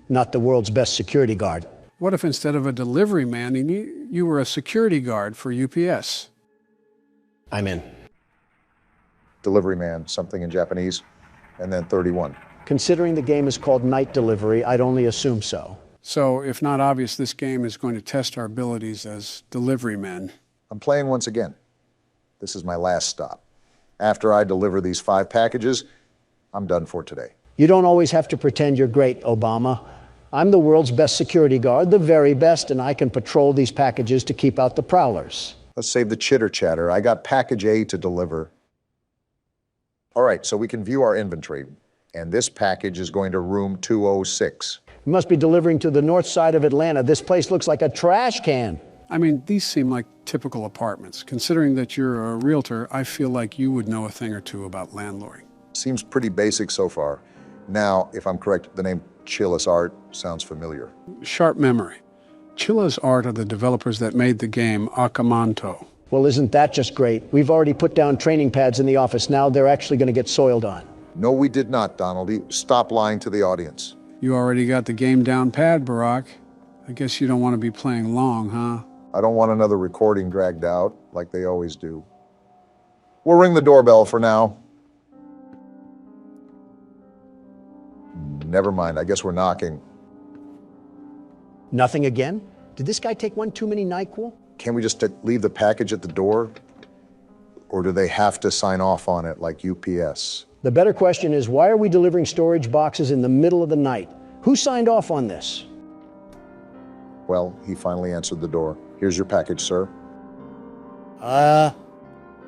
not the world's best security guard. What if instead of a delivery man, you were a security guard for UPS? I'm in. Delivery man, something in Japanese, and then 31. Considering the game is called Night Delivery, I'd only assume so. So, if not obvious, this game is going to test our abilities as delivery men. I'm playing once again. This is my last stop. After I deliver these 5 packages, I'm done for today. You don't always have to pretend you're great, Obama. I'm the world's best security guard, the very best, and I can patrol these packages to keep out the prowlers. Let's save the chitter chatter. I got package A to deliver. All right, so we can view our inventory, and this package is going to room 206. You must be delivering to the north side of Atlanta. This place looks like a trash can. I mean, these seem like typical apartments. Considering that you're a realtor, I feel like you would know a thing or two about landlording. Seems pretty basic so far. Now, if I'm correct, the name Chillis Art sounds familiar. Sharp memory. Chilla's Art are the developers that made the game Akamanto. Well, isn't that just great? We've already put down training pads in the office. Now they're actually going to get soiled on. No, we did not, Donald. Stop lying to the audience. You already got the game down pat, Barack. I guess you don't want to be playing long, huh? I don't want another recording dragged out like they always do. We'll ring the doorbell for now. Never mind, I guess we're knocking. Nothing again? Did this guy take one too many NyQuil? Can't we just leave the package at the door? Or do they have to sign off on it like UPS? The better question is, why are we delivering storage boxes in the middle of the night? Who signed off on this? Well, he finally answered the door. Here's your package, sir.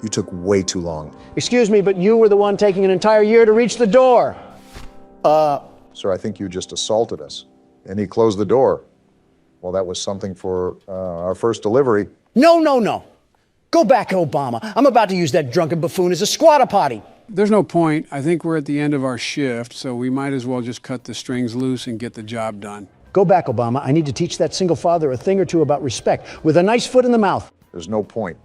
You took way too long. Excuse me, but you were the one taking an entire year to reach the door. Sir, I think you just assaulted us. And he closed the door. Well, that was something for our first delivery. No, no, no. Go back, Obama. I'm about to use that drunken buffoon as a squatter potty. There's no point. I think we're at the end of our shift, so we might as well just cut the strings loose and get the job done. Go back, Obama. I need to teach that single father a thing or two about respect with a nice foot in the mouth. There's no point.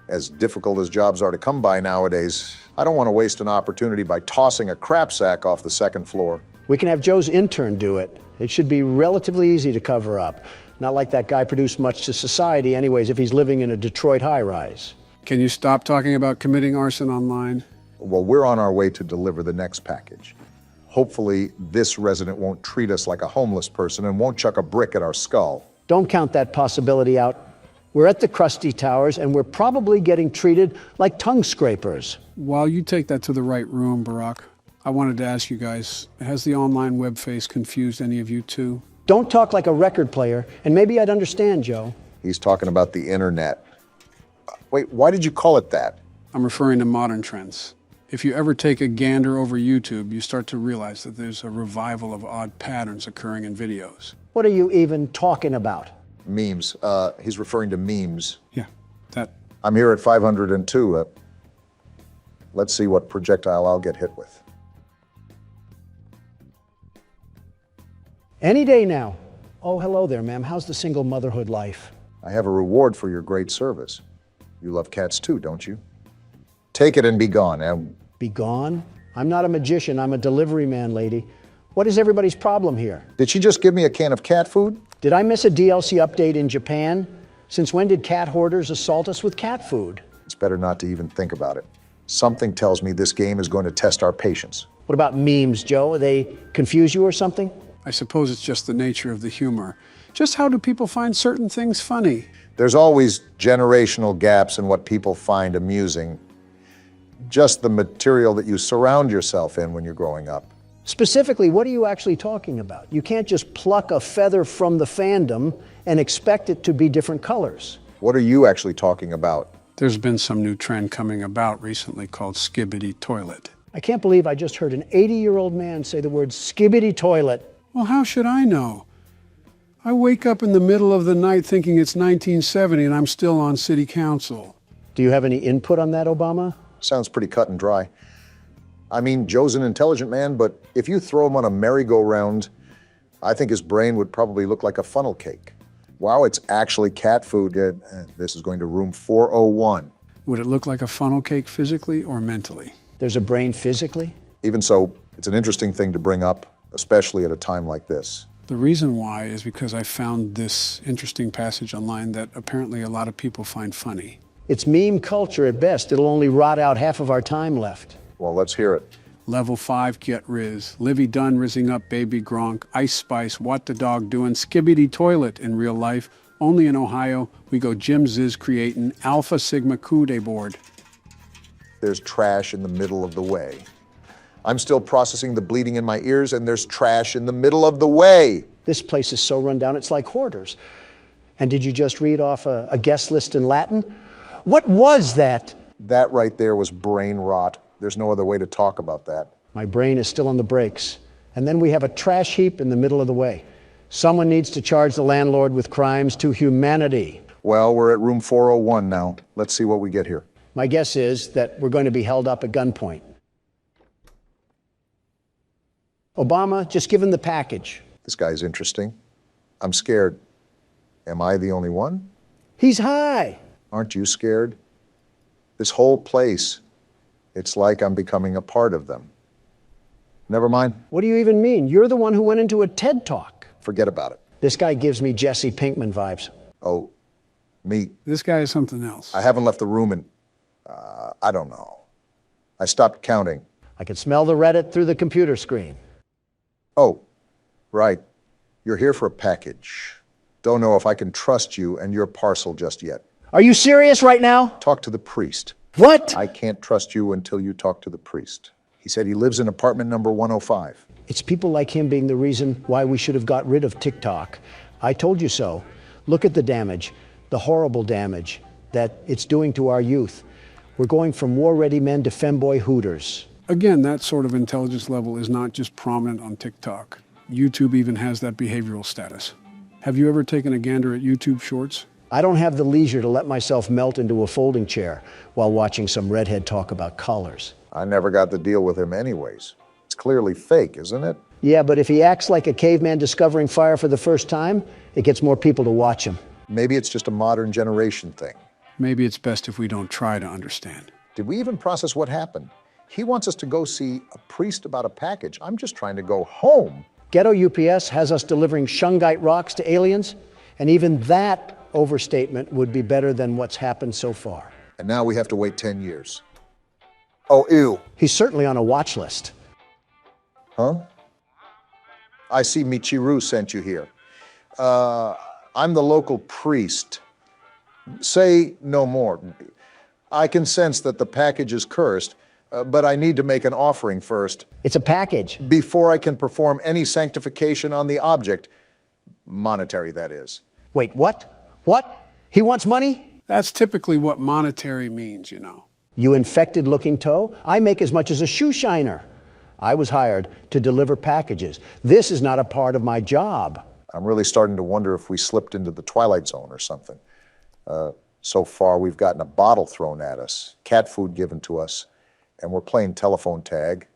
As difficult as jobs are to come by nowadays, I don't want to waste an opportunity by tossing a crap sack off the second floor. We can have Joe's intern do it. It should be relatively easy to cover up. Not like that guy produced much to society anyways if he's living in a Detroit high-rise. Can you stop talking about committing arson online? Well, we're on our way to deliver the next package. Hopefully, this resident won't treat us like a homeless person and won't chuck a brick at our skull. Don't count that possibility out. We're at the Krusty Towers, and we're probably getting treated like tongue scrapers. While you take that to the right room, Barack, I wanted to ask you guys, has the online web face confused any of you too? Don't talk like a record player, and maybe I'd understand, Joe. He's talking about the internet. Wait, why did you call it that? I'm referring to modern trends. If you ever take a gander over YouTube, you start to realize that there's a revival of odd patterns occurring in videos. What are you even talking about? Memes. He's referring to memes. Yeah, that. I'm here at 502. Let's see what projectile I'll get hit with. Any day now. Oh, hello there, ma'am. How's the single motherhood life? I have a reward for your great service. You love cats too, don't you? Take it and be gone. Be gone? I'm not a magician. I'm a delivery man, lady. What is everybody's problem here? Did she just give me a can of cat food? Did I miss a DLC update in Japan? Since when did cat hoarders assault us with cat food? It's better not to even think about it. Something tells me this game is going to test our patience. What about memes, Joe? They confuse you or something? I suppose it's just the nature of the humor. Just how do people find certain things funny? There's always generational gaps in what people find amusing. Just the material that you surround yourself in when you're growing up. Specifically, what are you actually talking about? You can't just pluck a feather from the fandom and expect it to be different colors. What are you actually talking about? There's been some new trend coming about recently called skibbity toilet. I can't believe I just heard an 80-year-old man say the word skibbity toilet. Well, how should I know? I wake up in the middle of the night thinking it's 1970 and I'm still on city council. Do you have any input on that, Obama? Sounds pretty cut and dry. I mean, Joe's an intelligent man, but if you throw him on a merry-go-round, I think his brain would probably look like a funnel cake. Wow, it's actually cat food. This is going to room 401. Would it look like a funnel cake physically or mentally? There's a brain physically? Even so, it's an interesting thing to bring up, especially at a time like this. The reason why is because I found this interesting passage online that apparently a lot of people find funny. It's meme culture at best. It'll only rot out half of our time left. Well, let's hear it. Level 5 Get Riz, Livy Dunn rizzing up Baby Gronk, Ice Spice, What the Dog Doing, Skibbity Toilet in real life. Only in Ohio, we go Jim Ziz creating Alpha Sigma Kude board. There's trash in the middle of the way. I'm still processing the bleeding in my ears, and there's trash in the middle of the way. This place is so run down, it's like hoarders. And did you just read off a guest list in Latin? What was that? That right there was brain rot. There's no other way to talk about that. My brain is still on the brakes. And then we have a trash heap in the middle of the way. Someone needs to charge the landlord with crimes to humanity. Well, we're at room 401 now. Let's see what we get here. My guess is that we're going to be held up at gunpoint. Obama, just give him the package. This guy's interesting. I'm scared. Am I the only one? He's high. Aren't you scared? This whole place, it's like I'm becoming a part of them. Never mind. What do you even mean? You're the one who went into a TED Talk. Forget about it. This guy gives me Jesse Pinkman vibes. Oh, me. This guy is something else. I haven't left the room in, I don't know. I stopped counting. I can smell the Reddit through the computer screen. Oh, right. You're here for a package. Don't know if I can trust you and your parcel just yet. Are you serious right now? Talk to the priest. What? I can't trust you until you talk to the priest. He said he lives in apartment number 105. It's people like him being the reason why we should have got rid of TikTok. I told you so. Look at the damage, the horrible damage that it's doing to our youth. We're going from war-ready men to femboy hooters. Again, that sort of intelligence level is not just prominent on TikTok. YouTube even has that behavioral status. Have you ever taken a gander at YouTube Shorts? I don't have the leisure to let myself melt into a folding chair while watching some redhead talk about colors. I never got the deal with him anyways. It's clearly fake, isn't it? Yeah, but if he acts like a caveman discovering fire for the first time, it gets more people to watch him. Maybe it's just a modern generation thing. Maybe it's best if we don't try to understand. Did we even process what happened? He wants us to go see a priest about a package. I'm just trying to go home. Ghetto UPS has us delivering shungite rocks to aliens, and even that overstatement would be better than what's happened so far. And now we have to wait 10 years. Oh, ew. He's certainly on a watch list. Huh? I see Michiru sent you here. I'm the local priest. Say no more. I can sense that the package is cursed, but I need to make an offering first. It's a package. Before I can perform any sanctification on the object, monetary, that is. Wait, what? What? He wants money? That's typically what monetary means, you know. You infected-looking toe? I make as much as a shoe shiner. I was hired to deliver packages. This is not a part of my job. I'm really starting to wonder if we slipped into the Twilight Zone or something. So far, we've gotten a bottle thrown at us, cat food given to us, and we're playing telephone tag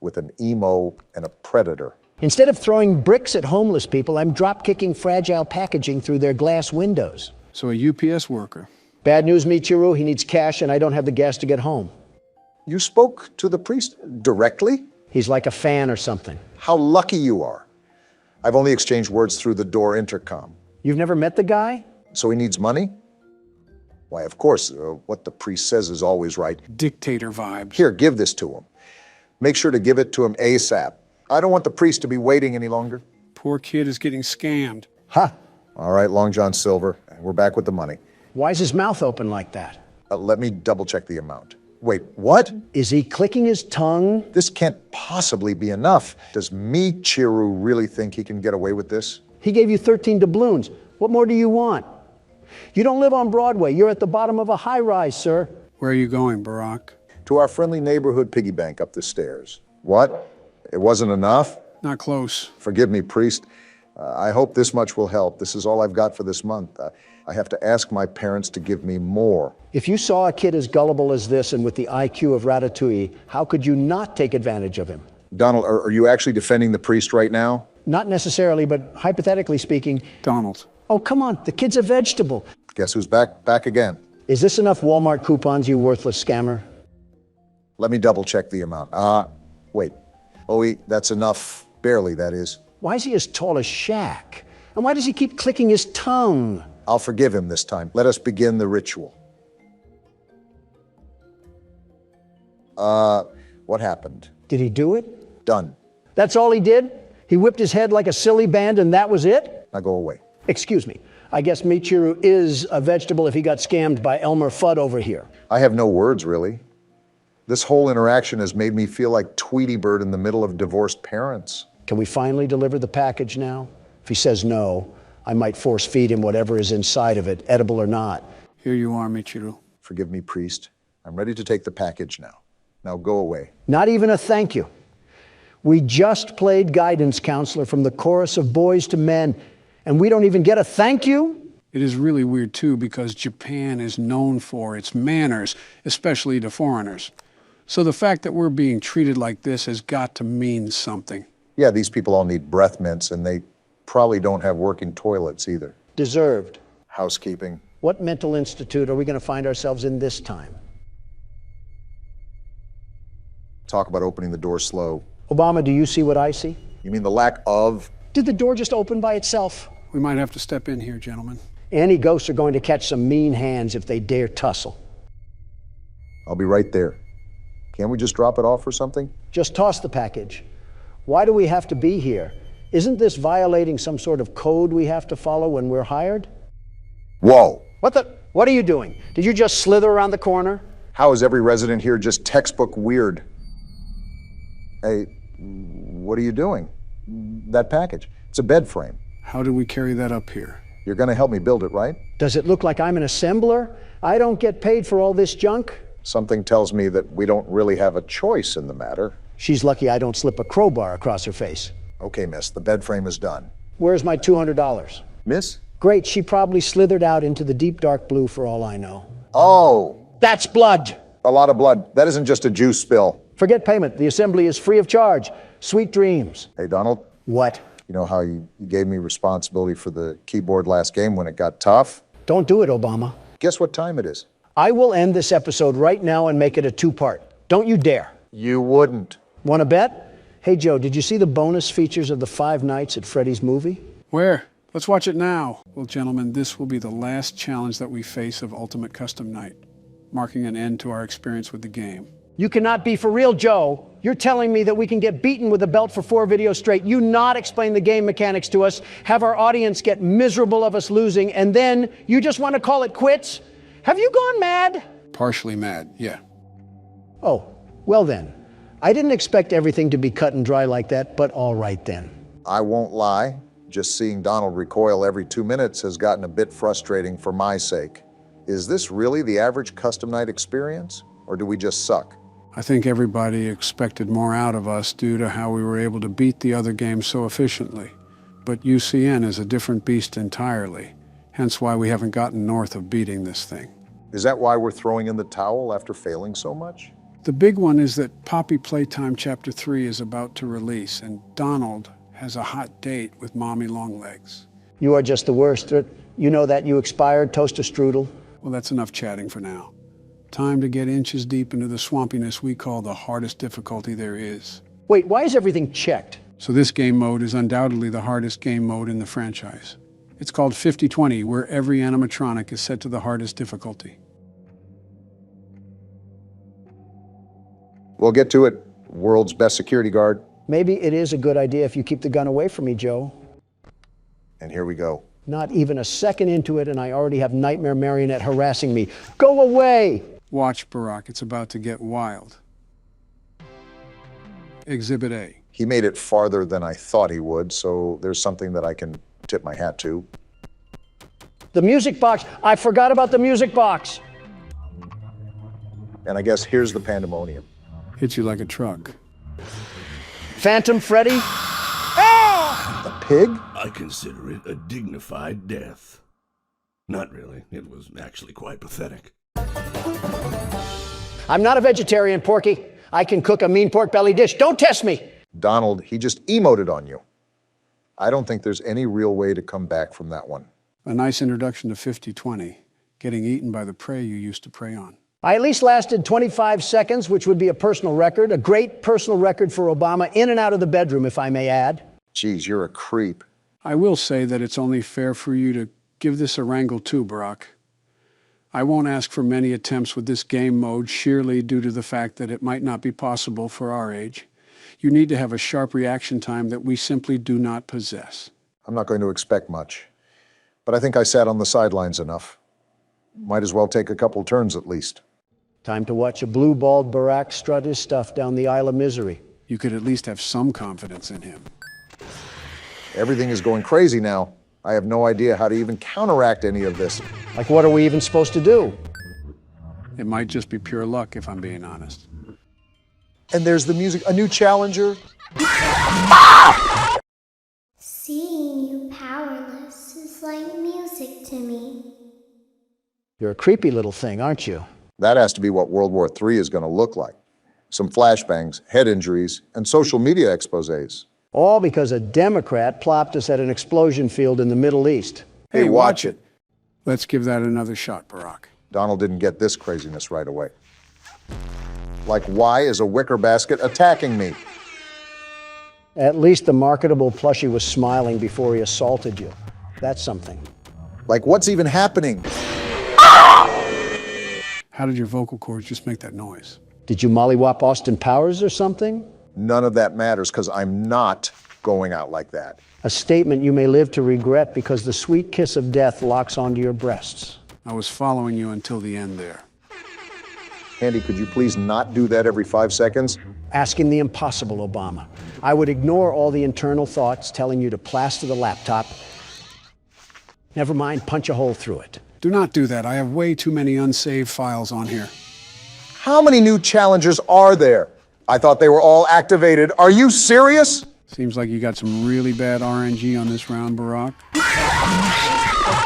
with an emo and a predator. Instead of throwing bricks at homeless people, I'm drop-kicking fragile packaging through their glass windows. So a UPS worker. Bad news, Michiru. He needs cash, and I don't have the gas to get home. You spoke to the priest directly? He's like a fan or something. How lucky you are. I've only exchanged words through the door intercom. You've never met the guy? So he needs money? Why, of course, what the priest says is always right. Dictator vibes. Here, give this to him. Make sure to give it to him ASAP. I don't want the priest to be waiting any longer. Poor kid is getting scammed. Ha! All right, Long John Silver, we're back with the money. Why's his mouth open like that? Let me double check the amount. Wait, what? Is he clicking his tongue? This can't possibly be enough. Does Michiru really think he can get away with this? He gave you 13 doubloons. What more do you want? You don't live on Broadway. You're at the bottom of a high-rise, sir. Where are you going, Barack? To our friendly neighborhood piggy bank up the stairs. What? It wasn't enough? Not close. Forgive me, priest. I hope this much will help. This is all I've got for this month. I have to ask my parents to give me more. If you saw a kid as gullible as this and with the IQ of Ratatouille, how could you not take advantage of him? Donald, are you actually defending the priest right now? Not necessarily, but hypothetically speaking. Donald. Oh, come on. The kid's a vegetable. Guess who's back again? Is this enough Walmart coupons, you worthless scammer? Let me double check the amount. Wait. Oh, that's enough. Barely, that is. Why is he as tall as Shaq? And why does he keep clicking his tongue? I'll forgive him this time. Let us begin the ritual. What happened? Did he do it? Done. That's all he did? He whipped his head like a silly band and that was it? Now go away. Excuse me. I guess Michiru is a vegetable if he got scammed by Elmer Fudd over here. I have no words, really. This whole interaction has made me feel like Tweety Bird in the middle of divorced parents. Can we finally deliver the package now? If he says no, I might force feed him whatever is inside of it, edible or not. Here you are, Michiru. Forgive me, priest. I'm ready to take the package now. Now go away. Not even a thank you. We just played guidance counselor from the chorus of Boys to Men, and we don't even get a thank you? It is really weird, too, because Japan is known for its manners, especially to foreigners. So the fact that we're being treated like this has got to mean something. Yeah, these people all need breath mints, and they probably don't have working toilets either. Deserved. Housekeeping. What mental institute are we going to find ourselves in this time? Talk about opening the door slow. Obama, do you see what I see? You mean the lack of? Did the door just open by itself? We might have to step in here, gentlemen. Any ghosts are going to catch some mean hands if they dare tussle. I'll be right there. Can't we just drop it off or something? Just toss the package. Why do we have to be here? Isn't this violating some sort of code we have to follow when we're hired? Whoa! What are you doing? Did you just slither around the corner? How is every resident here just textbook weird? Hey, what are you doing? That package. It's a bed frame. How do we carry that up here? You're gonna help me build it, right? Does it look like I'm an assembler? I don't get paid for all this junk. Something tells me that we don't really have a choice in the matter. She's lucky I don't slip a crowbar across her face. Okay, miss, the bed frame is done. Where's my $200? Miss? Great, she probably slithered out into the deep dark blue for all I know. Oh! That's blood! A lot of blood. That isn't just a juice spill. Forget payment. The assembly is free of charge. Sweet dreams. Hey, Donald? What? You know how you gave me responsibility for the keyboard last game when it got tough? Don't do it, Obama. Guess what time it is? I will end this episode right now and make it a two-part. Don't you dare. You wouldn't. Want to bet? Hey, Joe, did you see the bonus features of the 5 nights at Freddy's movie? Where? Let's watch it now. Well, gentlemen, this will be the last challenge that we face of Ultimate Custom Night, marking an end to our experience with the game. You cannot be for real, Joe. You're telling me that we can get beaten with a belt for 4 videos straight, you not explain the game mechanics to us, have our audience get miserable of us losing, and then you just want to call it quits? Have you gone mad? Partially mad, yeah. Oh, well then. I didn't expect everything to be cut and dry like that, but all right then. I won't lie. Just seeing Donald recoil every 2 minutes has gotten a bit frustrating for my sake. Is this really the average custom night experience, or do we just suck? I think everybody expected more out of us due to how we were able to beat the other games so efficiently. But UCN is a different beast entirely, hence why we haven't gotten north of beating this thing. Is that why we're throwing in the towel after failing so much? The big one is that Poppy Playtime Chapter 3 is about to release, and Donald has a hot date with Mommy Longlegs. You are just the worst. You know that you expired, toaster strudel. Well, that's enough chatting for now. Time to get inches deep into the swampiness we call the hardest difficulty there is. Wait, why is everything checked? So this game mode is undoubtedly the hardest game mode in the franchise. It's called 50-20, where every animatronic is set to the hardest difficulty. We'll get to it. World's best security guard. Maybe it is a good idea if you keep the gun away from me, Joe. And here we go. Not even a second into it, and I already have Nightmare Marionette harassing me. Go away! Watch, Barack, it's about to get wild. Exhibit A. He made it farther than I thought he would, so there's something that I can tip my hat to. The music box. I forgot about the music box. And I guess here's the pandemonium. Hit you like a truck. Phantom Freddy. A pig? I consider it a dignified death. Not really. It was actually quite pathetic. I'm not a vegetarian, Porky. I can cook a mean pork belly dish. Don't test me. Donald, he just emoted on you. I don't think there's any real way to come back from that one. A nice introduction to 50-20. getting eaten by the prey you used to prey on. I at least lasted 25 seconds, which would be a personal record, a great personal record for Obama, in and out of the bedroom, if I may add. Geez, you're a creep. I will say that it's only fair for you to give this a wrangle too, Barack. I won't ask for many attempts with this game mode, sheerly due to the fact that it might not be possible for our age. You need to have a sharp reaction time that we simply do not possess. I'm not going to expect much, but I think I sat on the sidelines enough. Might as well take a couple turns at least. Time to watch a blue-balled Barack strut his stuff down the Isle of Misery. You could at least have some confidence in him. Everything is going crazy now. I have no idea how to even counteract any of this. Like, what are we even supposed to do? It might just be pure luck, if I'm being honest. And there's the music, a new challenger. Seeing you powerless is like music to me. You're a creepy little thing, aren't you? That has to be what World War III is going to look like. Some flashbangs, head injuries, and social media exposés. All because a Democrat plopped us at an explosion field in the Middle East. Hey, watch it. Let's give that another shot, Barack. Donald didn't get this craziness right away. Like, why is a wicker basket attacking me? At least the marketable plushie was smiling before he assaulted you. That's something. Like, what's even happening? How did your vocal cords just make that noise? Did you mollywop Austin Powers or something? None of that matters, because I'm not going out like that. A statement you may live to regret because the sweet kiss of death locks onto your breasts. I was following you until the end there. Andy, could you please not do that every 5 seconds? Asking the impossible, Obama. I would ignore all the internal thoughts telling you to plaster the laptop. Never mind, punch a hole through it. Do not do that. I have way too many unsaved files on here. How many new challengers are there? I thought they were all activated. Are you serious? Seems like you got some really bad RNG on this round, Barack.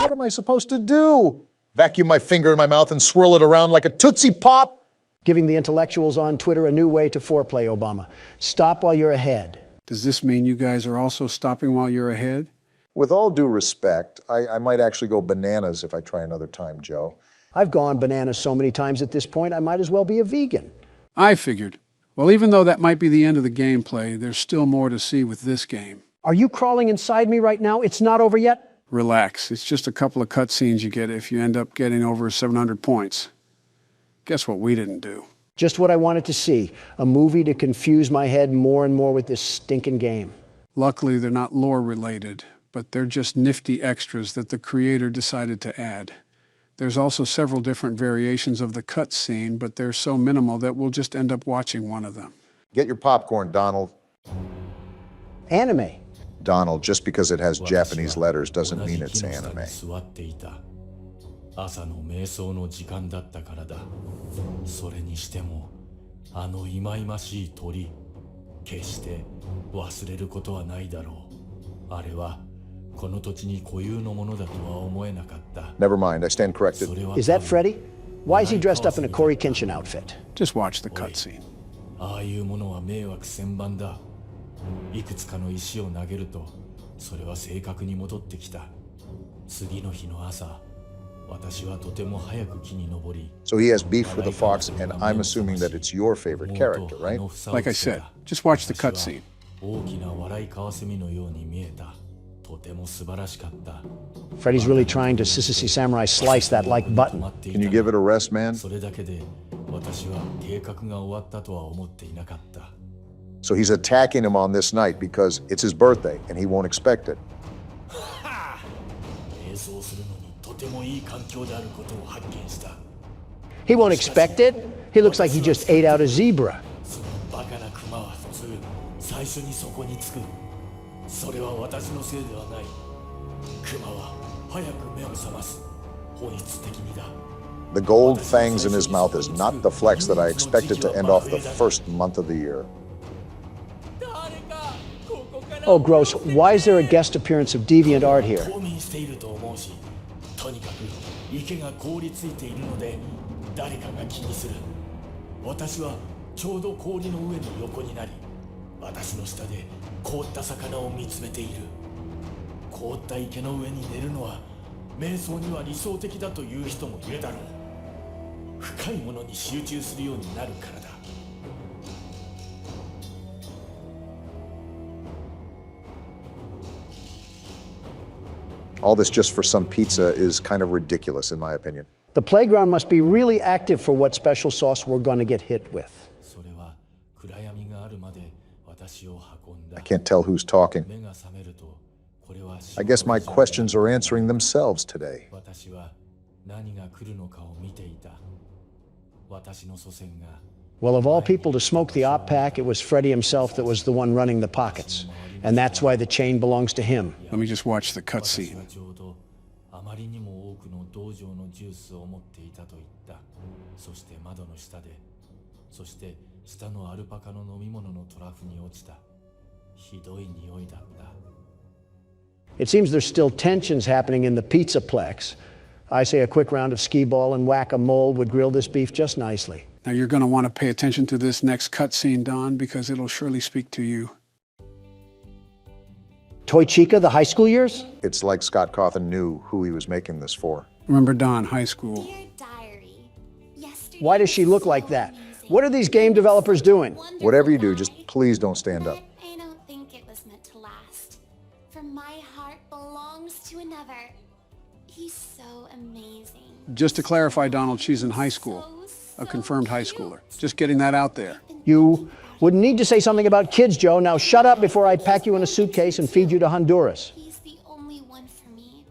What am I supposed to do? Vacuum my finger in my mouth and swirl it around like a Tootsie Pop? Giving the intellectuals on Twitter a new way to foreplay, Obama. Stop while you're ahead. Does this mean you guys are also stopping while you're ahead? With all due respect, I might actually go bananas if I try another time, Joe. I've gone bananas so many times at this point, I might as well be a vegan. I figured. Well, even though that might be the end of the gameplay, there's still more to see with this game. Are you crawling inside me right now? It's not over yet? Relax. It's just a couple of cutscenes you get if you end up getting over 700 points. Guess what we didn't do? Just what I wanted to see. A movie to confuse my head more and more with this stinking game. Luckily, they're not lore-related, but they're just nifty extras that the creator decided to add. There's also several different variations of the cutscene, but they're so minimal that we'll just end up watching one of them. Get your popcorn, Donald. Anime. Donald, just because it has Japanese letters doesn't mean it's anime. 朝の瞑想の時間だったからだ。それにしても、あの忌々しい鳥、決して忘れることはないだろう。あれはこの土地に固有のものだとは思えなかった。 Never mind, I stand corrected. Is that Freddy? Why is he dressed up in a Corey Kenshin outfit? Just watch the cutscene. ああいうものは迷惑千万だ。いくつかの石を投げると、それは正確に戻ってきた。次の日の朝。 So he has beef with the fox, and I'm assuming that it's your favorite character, right? Like I said, just watch the cutscene. Freddy's really trying to Sissy Samurai slice that like button. Can you give it a rest, man? So he's attacking him on this night because it's his birthday, and he won't expect it. He won't expect it. He looks like he just ate out a zebra. The gold fangs in his mouth is not the flex that I expected to end off the first month of the year. Oh, gross. Why is there a guest appearance of deviant art here? とにかく池が凍りついているので誰かが気にする。私はちょうど氷の上の横になり、私の下で凍った魚を見つめている。凍った池の上に寝るのは瞑想には理想的だという人もいるだろう。深いものに集中するようになるからだ。All this just for some pizza is kind of ridiculous, in my opinion. The playground must be really active for what special sauce we're going to get hit with. それは暗闇があるまで私を運んだ。 I can't tell who's talking. 目が覚めるとこれは I guess my questions are answering themselves today. 私は何が来るのかを見ていた。私の祖先が Well, of all people to smoke the op pack, it was Freddy himself that was the one running the pockets. And that's why the chain belongs to him. Let me just watch the cutscene. ちょうどあまりにも多くの道場のジュースを持っていたと言った。そして窓の下で、そして下のアルパカの飲み物のトラフに落ちた。ひどい匂いだった。 It seems there's still tensions happening in the pizzaplex. I say a quick round of skee-ball and whack-a-mole would grill this beef just nicely. Now you're going to want to pay attention to this next cutscene, Don, because it'll surely speak to you. Toy Chica, the high school years? It's like Scott Cawthon knew who he was making this for. Remember Don, high school. Dear diary, yesterday Why does she look like that? What are these game developers doing? Whatever you do, just please don't stand up. I don't think it was meant to last. For my heart belongs to another. He's so amazing. Just to clarify, Donald, she's in high school. A confirmed high schooler. Just getting that out there. You wouldn't need to say something about kids, Joe. Now shut up before I pack you in a suitcase and feed you to Honduras. He's the only one for me.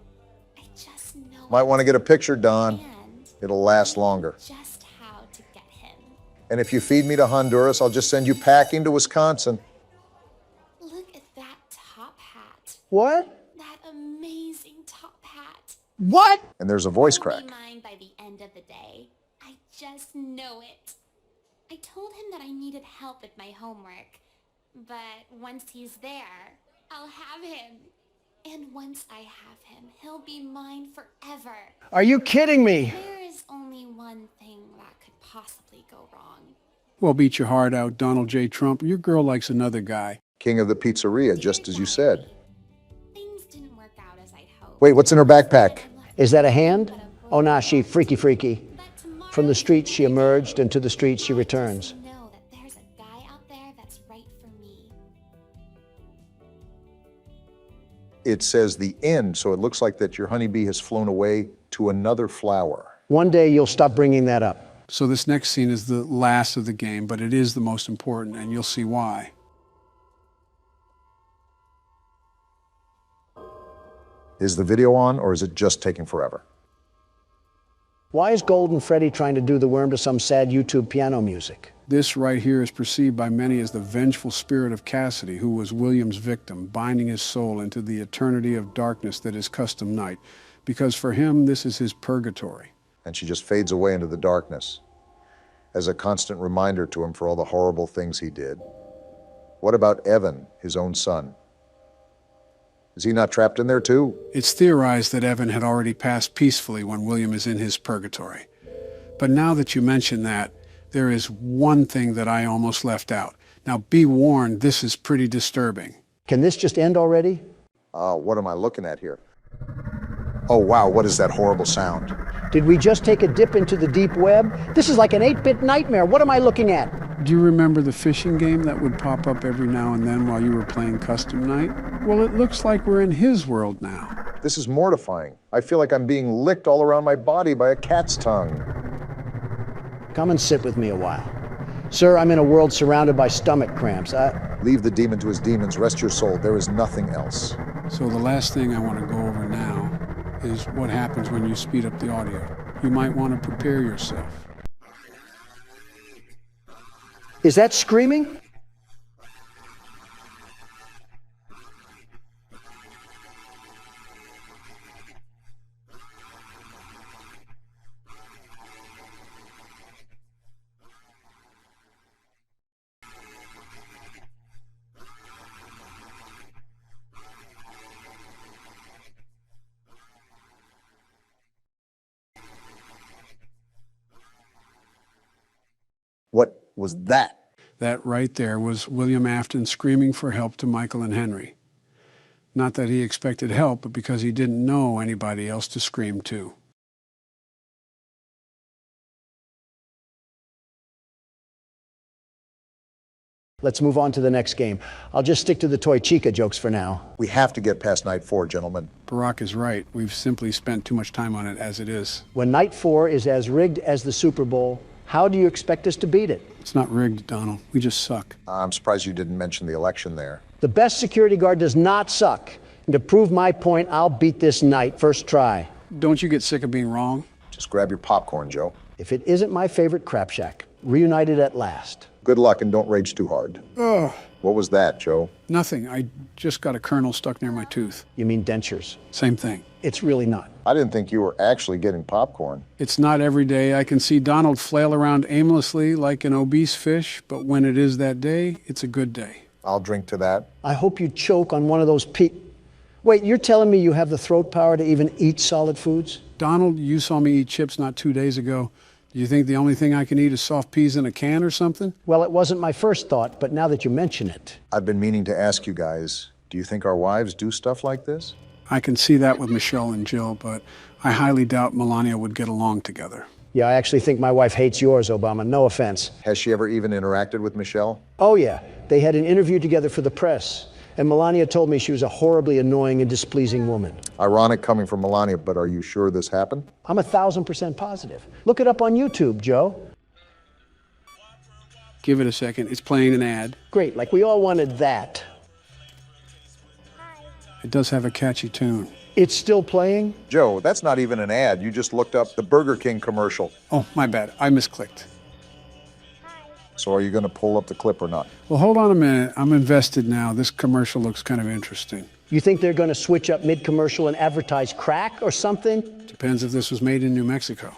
I just know Might want to get a picture, Don. It'll last longer. just how to get him. And if you feed me to Honduras, I'll just send you packing to Wisconsin. Look at that top hat. What? That amazing top hat. What? And there's a voice He'll crack. be mine by the end of the day. I just know it. I told him that I needed help with my homework. But once he's there, I'll have him. And once I have him, he'll be mine forever. Are you kidding me? There is only one thing that could possibly go wrong. Well, beat your heart out, Donald J. Trump. Your girl likes another guy. King of the pizzeria, just as you said. Things didn't work out as I'd hoped. Wait, what's in her backpack? Is that a hand? Oh, nah, she freaky. From the streets she emerged, and to the streets she returns. Know that there's a guy out there that's right for me. It says the end, so it looks like that your honeybee has flown away to another flower. One day you'll stop bringing that up. So this next scene is the last of the game, but it is the most important, and you'll see why. Is the video on, or is it just taking forever? Why is Golden Freddy trying to do the worm to some sad YouTube piano music? This right here is perceived by many as the vengeful spirit of Cassidy, who was William's victim, binding his soul into the eternity of darkness that is custom night. Because for him, this is his purgatory. And she just fades away into the darkness as a constant reminder to him for all the horrible things he did. What about Evan, his own son? Is he not trapped in there too? It's theorized that Evan had already passed peacefully when William is in his purgatory. But now that you mention that, there is one thing that I almost left out. Now be warned, this is pretty disturbing. Can this just end already? What am I looking at here? Oh wow, what is that horrible sound? Did we just take a dip into the deep web? This is like an 8-bit nightmare. What am I looking at? Do you remember the fishing game that would pop up every now and then while you were playing Custom Night? Well, it looks like we're in his world now. This is mortifying. I feel like I'm being licked all around my body by a cat's tongue. Come and sit with me a while. Sir, I'm in a world surrounded by stomach cramps. Leave the demon to his demons. Rest your soul. There is nothing else. So the last thing I want to go over now is what happens when you speed up the audio. You might want to prepare yourself. Is that screaming? What was that? That right there was William Afton screaming for help to Michael and Henry. Not that he expected help, but because he didn't know anybody else to scream to. Let's move on to the next game. I'll just stick to the Toy Chica jokes for now. We have to get past night 4, gentlemen. Barack is right. We've simply spent too much time on it as it is. When night 4 is as rigged as the Super Bowl, how do you expect us to beat it? It's not rigged, Donald. We just suck. I'm surprised you didn't mention the election there. The best security guard does not suck. And to prove my point, I'll beat this night, first try. Don't you get sick of being wrong? Just grab your popcorn, Joe. If it isn't my favorite crap shack, reunited at last. Good luck and don't rage too hard. Ugh. What was that, Joe? Nothing. I just got a kernel stuck near my tooth. You mean dentures? Same thing. It's really not. I didn't think you were actually getting popcorn. It's not every day. I can see Donald flail around aimlessly like an obese fish, but when it is that day, it's a good day. I'll drink to that. I hope you choke on one of those Wait, you're telling me you have the throat power to even eat solid foods? Donald, you saw me eat chips not 2 days ago. Do you think the only thing I can eat is soft peas in a can or something? Well, it wasn't my first thought, but now that you mention it. I've been meaning to ask you guys, do you think our wives do stuff like this? I can see that with Michelle and Jill, but I highly doubt Melania would get along together. Yeah, I actually think my wife hates yours, Obama. No offense. Has she ever even interacted with Michelle? Oh, yeah. They had an interview together for the press. And Melania told me she was a horribly annoying and displeasing woman. Ironic coming from Melania, but are you sure this happened? I'm 1,000% positive. Look it up on YouTube, Joe. Give it a second. It's playing an ad. Great, like we all wanted that. It does have a catchy tune. It's still playing? Joe, that's not even an ad. You just looked up the Burger King commercial. Oh, my bad. I misclicked. So are you going to pull up the clip or not? Well, hold on a minute. I'm invested now. This commercial looks kind of interesting. You think they're going to switch up mid-commercial and advertise crack or something? Depends if this was made in New Mexico.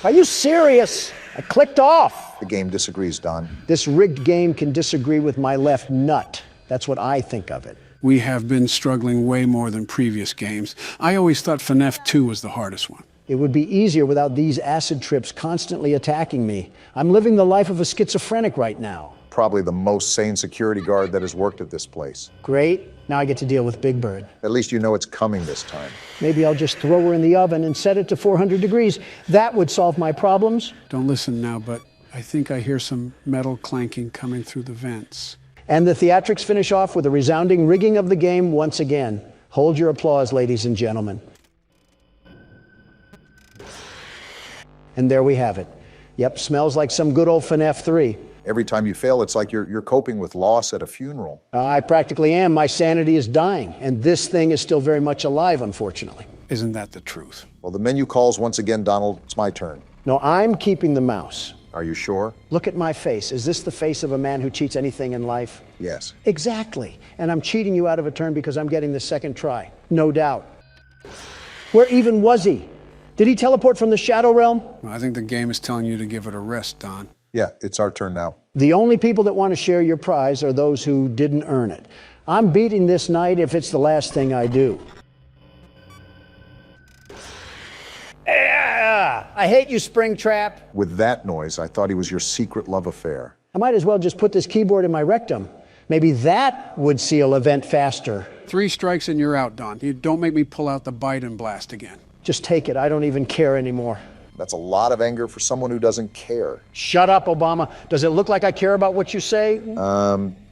Are you serious? I clicked off. The game disagrees, Don. This rigged game can disagree with my left nut. That's what I think of it. We have been struggling way more than previous games. I always thought FNAF 2 was the hardest one. It would be easier without these acid trips constantly attacking me. I'm living the life of a schizophrenic right now. Probably the most sane security guard that has worked at this place. Great. Now I get to deal with Big Bird. At least you know it's coming this time. Maybe I'll just throw her in the oven and set it to 400 degrees. That would solve my problems. Don't listen now, but I think I hear some metal clanking coming through the vents. And the theatrics finish off with a resounding rigging of the game once again. Hold your applause, ladies and gentlemen. And there we have it. Yep, smells like some good old FNAF 3. Every time you fail, it's like you're coping with loss at a funeral. I practically am. My sanity is dying, and this thing is still very much alive, unfortunately. Isn't that the truth? Well, the menu calls once again, Donald. It's my turn. No, I'm keeping the mouse. Are you sure? Look at my face. Is this the face of a man who cheats anything in life? Yes. Exactly. And I'm cheating you out of a turn because I'm getting the second try. No doubt. Where even was he? Did he teleport from the Shadow Realm? Well, I think the game is telling you to give it a rest, Don. Yeah, it's our turn now. The only people that want to share your prize are those who didn't earn it. I'm beating this night if it's the last thing I do. I hate you, Springtrap. With that noise, I thought he was your secret love affair. I might as well just put this keyboard in my rectum. Maybe that would seal event faster. 3 strikes and you're out, Don. You don't make me pull out the Biden blast again. Just take it. I don't even care anymore. That's a lot of anger for someone who doesn't care. Shut up, Obama. Does it look like I care about what you say?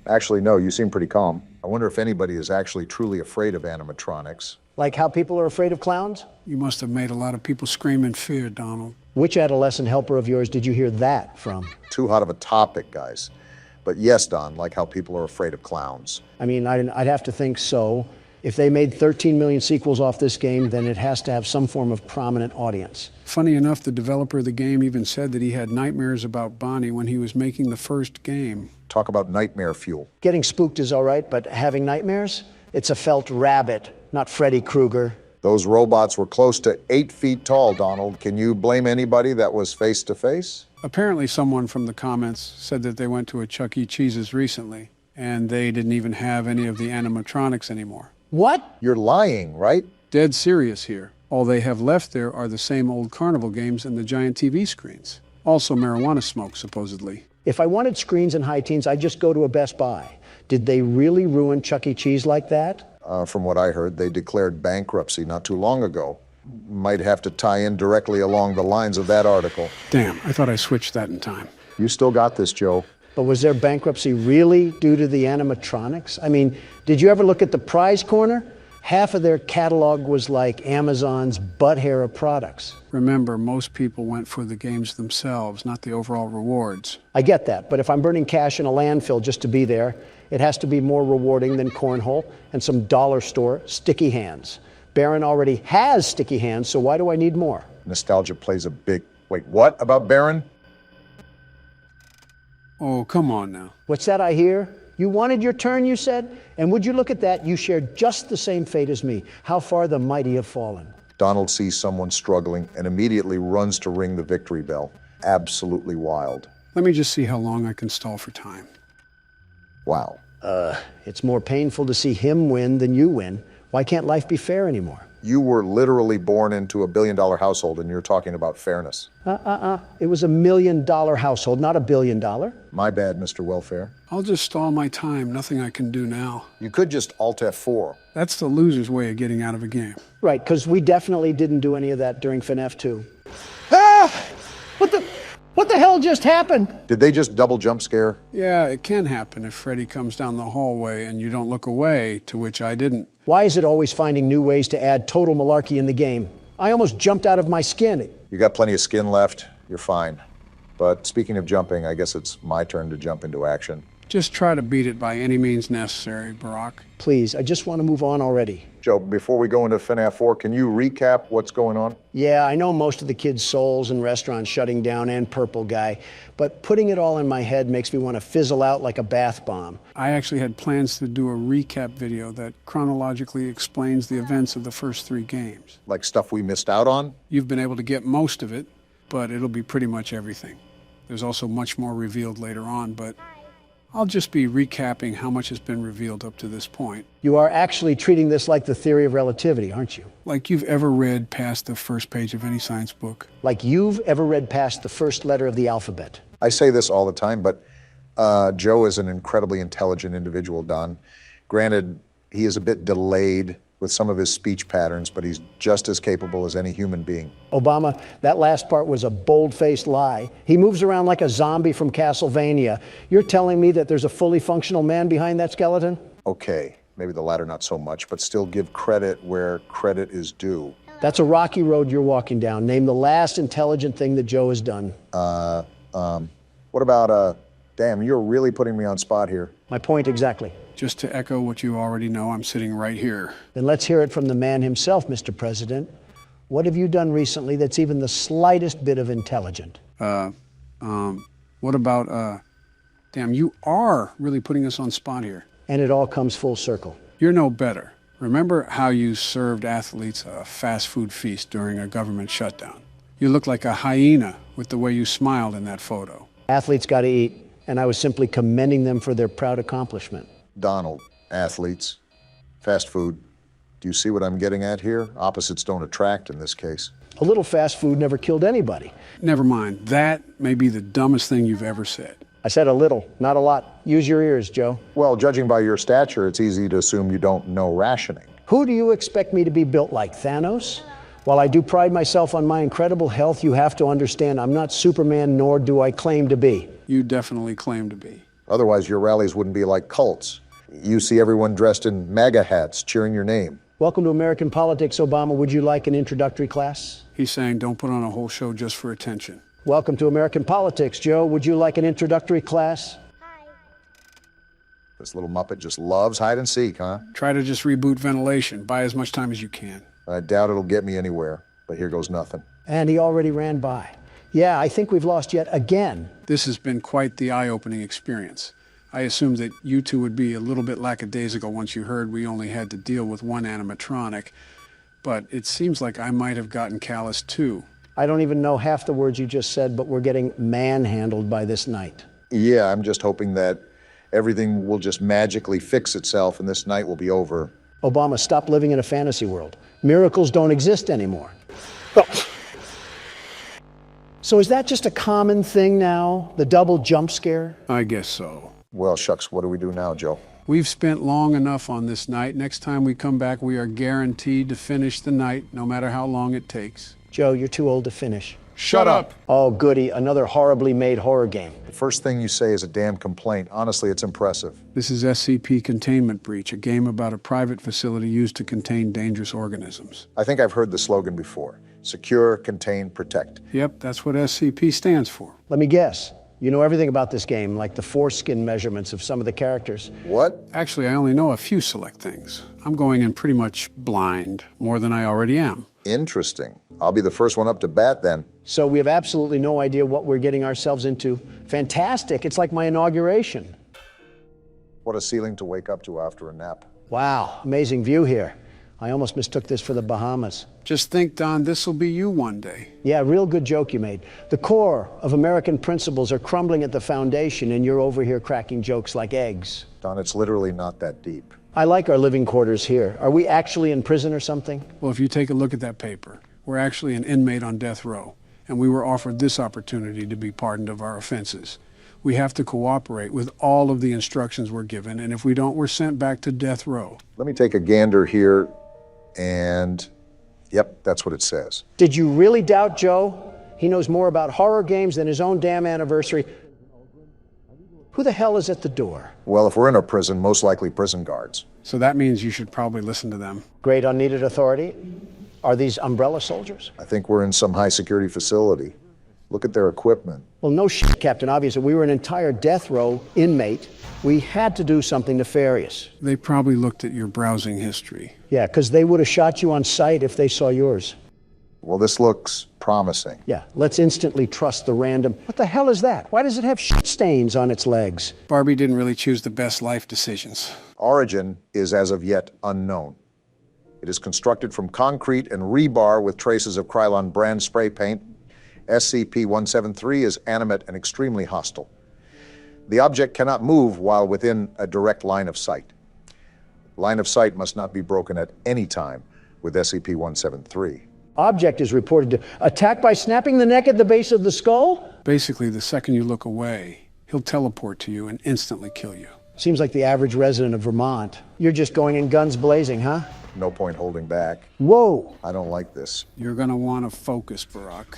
Actually, no, you seem pretty calm. I wonder if anybody is actually truly afraid of animatronics. Like how people are afraid of clowns? You must have made a lot of people scream in fear, Donald. Which adolescent helper of yours did you hear that from? Too hot of a topic, guys. But yes, Don, like how people are afraid of clowns. I mean, I'd have to think so. If they made 13 million sequels off this game, then it has to have some form of prominent audience. Funny enough, the developer of the game even said that he had nightmares about Bonnie when he was making the first game. Talk about nightmare fuel. Getting spooked is all right, but having nightmares? It's a felt rabbit, not Freddy Krueger. Those robots were close to 8 feet tall, Donald. Can you blame anybody that was face to face? Apparently someone from the comments said that they went to a Chuck E. Cheese's recently, and they didn't even have any of the animatronics anymore. What? You're lying, right? Dead serious here. All they have left there are the same old carnival games and the giant TV screens. Also marijuana smoke, supposedly. If I wanted screens and high teens, I'd just go to a Best Buy. Did they really ruin Chuck E. Cheese like that? From what I heard, they declared bankruptcy not too long ago. Might have to tie in directly along the lines of that article. Damn, I thought I switched that in time. You still got this, Joe. But was their bankruptcy really due to the animatronics? I mean, did you ever look at the prize corner? Half of their catalog was like Amazon's butt hair of products. Remember, most people went for the games themselves, not the overall rewards. I get that, but if I'm burning cash in a landfill just to be there, it has to be more rewarding than cornhole and some dollar store sticky hands. Baron already has sticky hands, so why do I need more? Nostalgia plays a big... Wait, what about Baron? Oh, come on now. What's that I hear? You wanted your turn, you said? And would you look at that? You shared just the same fate as me. How far the mighty have fallen. Donald sees someone struggling and immediately runs to ring the victory bell. Absolutely wild. Let me just see how long I can stall for time. Wow. It's more painful to see him win than you win. Why can't life be fair anymore? You were literally born into a billion-dollar household and you're talking about fairness. It was $1 million household, not $1 billion. My bad, Mr. Welfare. I'll just stall my time. Nothing I can do now. You could just Alt F4. That's the loser's way of getting out of a game. Right, because we definitely didn't do any of that during FNAF 2. Ah! What the hell just happened? Did they just double jump scare? Yeah, it can happen if Freddy comes down the hallway and you don't look away, to which I didn't. Why is it always finding new ways to add total malarkey in the game? I almost jumped out of my skin. You got plenty of skin left. You're fine. But speaking of jumping, I guess it's my turn to jump into action. Just try to beat it by any means necessary, Barack. Please, I just want to move on already. Joe, before we go into FNAF 4, can you recap what's going on? Yeah, I know most of the kids' souls and restaurants shutting down and Purple Guy, but putting it all in my head makes me want to fizzle out like a bath bomb. I actually had plans to do a recap video that chronologically explains the events of the first 3 games. Like stuff we missed out on? You've been able to get most of it, but it'll be pretty much everything. There's also much more revealed later on, but I'll just be recapping how much has been revealed up to this point. You are actually treating this like the theory of relativity, aren't you? Like you've ever read past the first page of any science book. Like you've ever read past the first letter of the alphabet. I say this all the time, but Joe is an incredibly intelligent individual, Don. Granted, he is a bit delayed with some of his speech patterns, but he's just as capable as any human being. Obama, that last part was a bold-faced lie. He moves around like a zombie from Castlevania. You're telling me that there's a fully functional man behind that skeleton? Okay, maybe the latter not so much, but still give credit where credit is due. That's a rocky road you're walking down. Name the last intelligent thing that Joe has done. What about, damn, you're really putting me on spot here. My point exactly. Just to echo what you already know, I'm sitting right here. Then let's hear it from the man himself, Mr. President. What have you done recently that's even the slightest bit of intelligent? What about, damn, you are really putting us on spot here. And it all comes full circle. You're no better. Remember how you served athletes a fast food feast during a government shutdown? You look like a hyena with the way you smiled in that photo. Athletes got to eat, and I was simply commending them for their proud accomplishment. Donald, athletes, fast food. Do you see what I'm getting at here? Opposites don't attract in this case. A little fast food never killed anybody. Never mind. That may be the dumbest thing you've ever said. I said a little, not a lot. Use your ears, Joe. Well, judging by your stature, it's easy to assume you don't know rationing. Who do you expect me to be built like, Thanos? While I do pride myself on my incredible health, you have to understand I'm not Superman, nor do I claim to be. You definitely claim to be. Otherwise, your rallies wouldn't be like cults. You see everyone dressed in MAGA hats cheering your name. Welcome to American politics, Obama. Would you like an introductory class? He's saying don't put on a whole show just for attention. Welcome to American politics, Joe. Would you like an introductory class? Hi. This little Muppet just loves hide and seek, huh? Try to just reboot ventilation. Buy as much time as you can. I doubt it'll get me anywhere, but here goes nothing. And he already ran by. Yeah, I think we've lost yet again. This has been quite the eye-opening experience. I assumed that you two would be a little bit lackadaisical once you heard we only had to deal with one animatronic, but it seems like I might have gotten callous too. I don't even know half the words you just said, but we're getting manhandled by this night. Yeah, I'm just hoping that everything will just magically fix itself and this night will be over. Obama, stop living in a fantasy world. Miracles don't exist anymore. Oh. So is that just a common thing now, the double jump scare? I guess so. Well, shucks, what do we do now, Joe? We've spent long enough on this night. Next time we come back, we are guaranteed to finish the night, no matter how long it takes. Joe, you're too old to finish. Shut up! Oh, goody, another horribly made horror game. The first thing you say is a damn complaint. Honestly, it's impressive. This is SCP Containment Breach, a game about a private facility used to contain dangerous organisms. I think I've heard the slogan before. Secure, contain, protect. Yep, that's what SCP stands for. Let me guess. You know everything about this game, like the foreskin measurements of some of the characters. What? Actually, I only know a few select things. I'm going in pretty much blind, more than I already am. Interesting. I'll be the first one up to bat then. So we have absolutely no idea what we're getting ourselves into. Fantastic. It's like my inauguration. What a ceiling to wake up to after a nap. Wow, amazing view here. I almost mistook this for the Bahamas. Just think, Don, this'll be you one day. Yeah, real good joke you made. The core of American principles are crumbling at the foundation, and you're over here cracking jokes like eggs. Don, it's literally not that deep. I like our living quarters here. Are we actually in prison or something? Well, if you take a look at that paper, we're actually an inmate on death row, and we were offered this opportunity to be pardoned of our offenses. We have to cooperate with all of the instructions we're given, and if we don't, we're sent back to death row. Let me take a gander here, and yep, that's what it says. Did you really doubt Joe? He knows more about horror games than his own damn anniversary. Who the hell is at the door? Well, if we're in a prison, most likely prison guards. So that means you should probably listen to them. Great unneeded authority. Are these umbrella soldiers? I think we're in some high security facility. Look at their equipment. Well, no shit, Captain Obvious. We were an entire death row inmate. We had to do something nefarious. They probably looked at your browsing history. Yeah, because they would have shot you on sight if they saw yours. Well, this looks promising. Yeah, let's instantly trust the random. What the hell is that? Why does it have shit stains on its legs? Barbie didn't really choose the best life decisions. Origin is as of yet unknown. It is constructed from concrete and rebar with traces of Krylon brand spray paint. SCP-173 is animate and extremely hostile. The object cannot move while within a direct line of sight. Line of sight must not be broken at any time with SCP-173. Object is reported to attack by snapping the neck at the base of the skull? Basically, the second you look away, he'll teleport to you and instantly kill you. Seems like the average resident of Vermont. You're just going in guns blazing, huh? No point holding back. Whoa! I don't like this. You're gonna want to focus, Barack.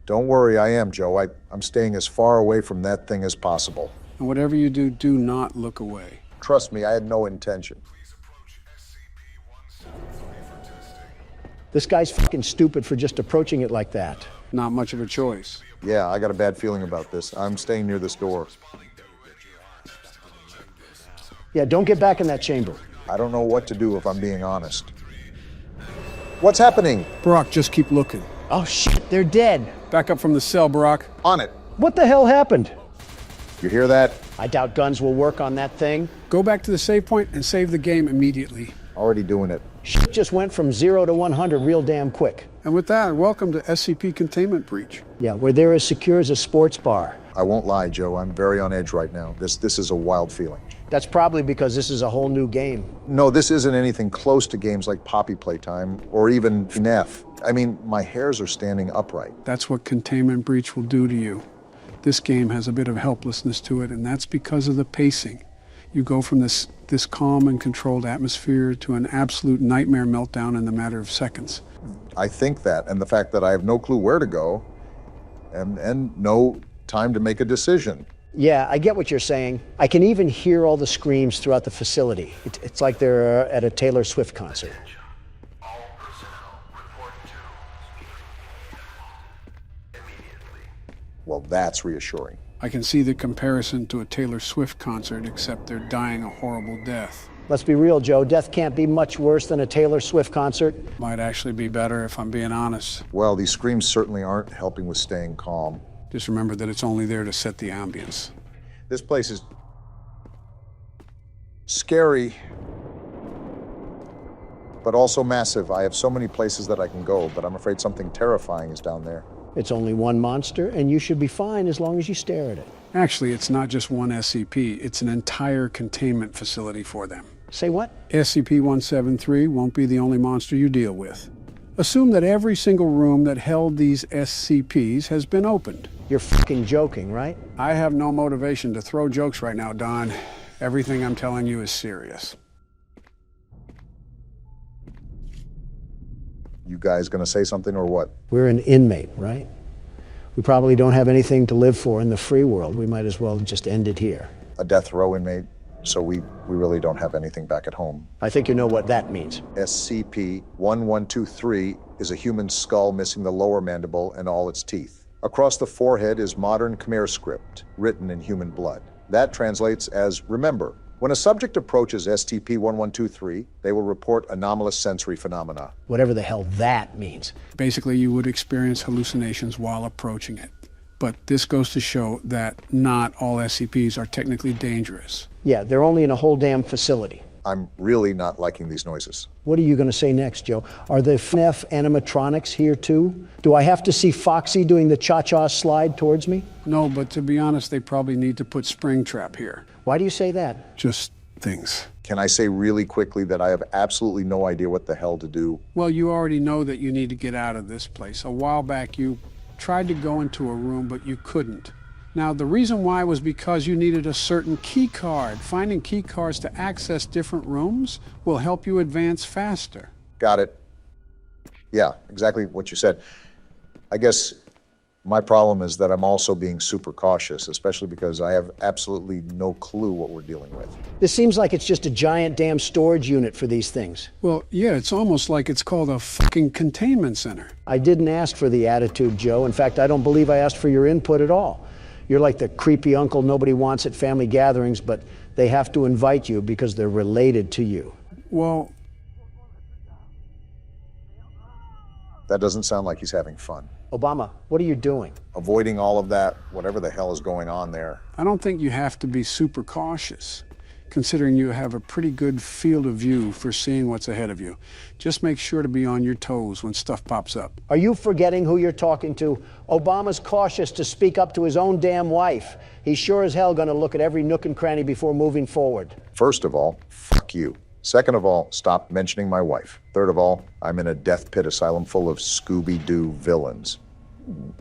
Don't worry, I am, Joe. I'm staying as far away from that thing as possible. And whatever you do, do not look away. Trust me, I had no intention. This guy's fucking stupid for just approaching it like that. Not much of a choice. Yeah, I got a bad feeling about this. I'm staying near this door. Yeah, don't get back in that chamber. I don't know what to do if I'm being honest. What's happening? Barack, just keep looking. Oh shit, they're dead. Back up from the cell, Barack. On it. What the hell happened? You hear that? I doubt guns will work on that thing. Go back to the save point and save the game immediately. Already doing it. Shit just went from 0 to 100 real damn quick. And with that, welcome to SCP Containment Breach. Yeah, we're there as secure as a sports bar. I won't lie, Joe. I'm very on edge right now. This is a wild feeling. That's probably because this is a whole new game. No, this isn't anything close to games like Poppy Playtime or even FNAF. I mean, my hairs are standing upright. That's what Containment Breach will do to you. This game has a bit of helplessness to it, and that's because of the pacing. You go from this calm and controlled atmosphere to an absolute nightmare meltdown in the matter of seconds. I think that, and the fact that I have no clue where to go and no time to make a decision. Yeah, I get what you're saying. I can even hear all the screams throughout the facility. It's like they're at a Taylor Swift concert. Well, that's reassuring. I can see the comparison to a Taylor Swift concert, except they're dying a horrible death. Let's be real, Joe. Death can't be much worse than a Taylor Swift concert. Might actually be better if I'm being honest. Well, these screams certainly aren't helping with staying calm. Just remember that it's only there to set the ambience. This place is scary, but also massive. I have so many places that I can go, but I'm afraid something terrifying is down there. It's only one monster, and you should be fine as long as you stare at it. Actually, it's not just one SCP. It's an entire containment facility for them. Say what? SCP-173 won't be the only monster you deal with. Assume that every single room that held these SCPs has been opened. You're fucking joking, right? I have no motivation to throw jokes right now, Don. Everything I'm telling you is serious. You guys gonna say something or what? We're an inmate, right? We probably don't have anything to live for in the free world. We might as well just end it here. A death row inmate, so we really don't have anything back at home. I think you know what that means. SCP-1123 is a human skull missing the lower mandible and all its teeth. Across the forehead is modern Khmer script, written in human blood. That translates as remember. When a subject approaches SCP-1123, they will report anomalous sensory phenomena. Whatever the hell that means. Basically, you would experience hallucinations while approaching it. But this goes to show that not all SCPs are technically dangerous. Yeah, they're only in a whole damn facility. I'm really not liking these noises. What are you going to say next, Joe? Are the FNAF animatronics here too? Do I have to see Foxy doing the cha-cha slide towards me? No, but to be honest, they probably need to put Springtrap here. Why do you say that? Just things. Can I say really quickly that I have absolutely no idea what the hell to do? Well, you already know that you need to get out of this place. A while back, you tried to go into a room, but you couldn't. Now, the reason why was because you needed a certain key card. Finding key cards to access different rooms will help you advance faster. Got it. Yeah, exactly what you said. I guess my problem is that I'm also being super cautious, especially because I have absolutely no clue what we're dealing with. This seems like it's just a giant damn storage unit for these things. Well, yeah, it's almost like it's called a fucking containment center. I didn't ask for the attitude, Joe. In fact, I don't believe I asked for your input at all. You're like the creepy uncle nobody wants at family gatherings, but they have to invite you because they're related to you. Well, that doesn't sound like he's having fun. Obama, what are you doing? Avoiding all of that, whatever the hell is going on there. I don't think you have to be super cautious, considering you have a pretty good field of view for seeing what's ahead of you. Just make sure to be on your toes when stuff pops up. Are you forgetting who you're talking to? Obama's cautious to speak up to his own damn wife. He's sure as hell gonna look at every nook and cranny before moving forward. First of all, fuck you. Second of all, stop mentioning my wife. Third of all, I'm in a death pit asylum full of Scooby-Doo villains.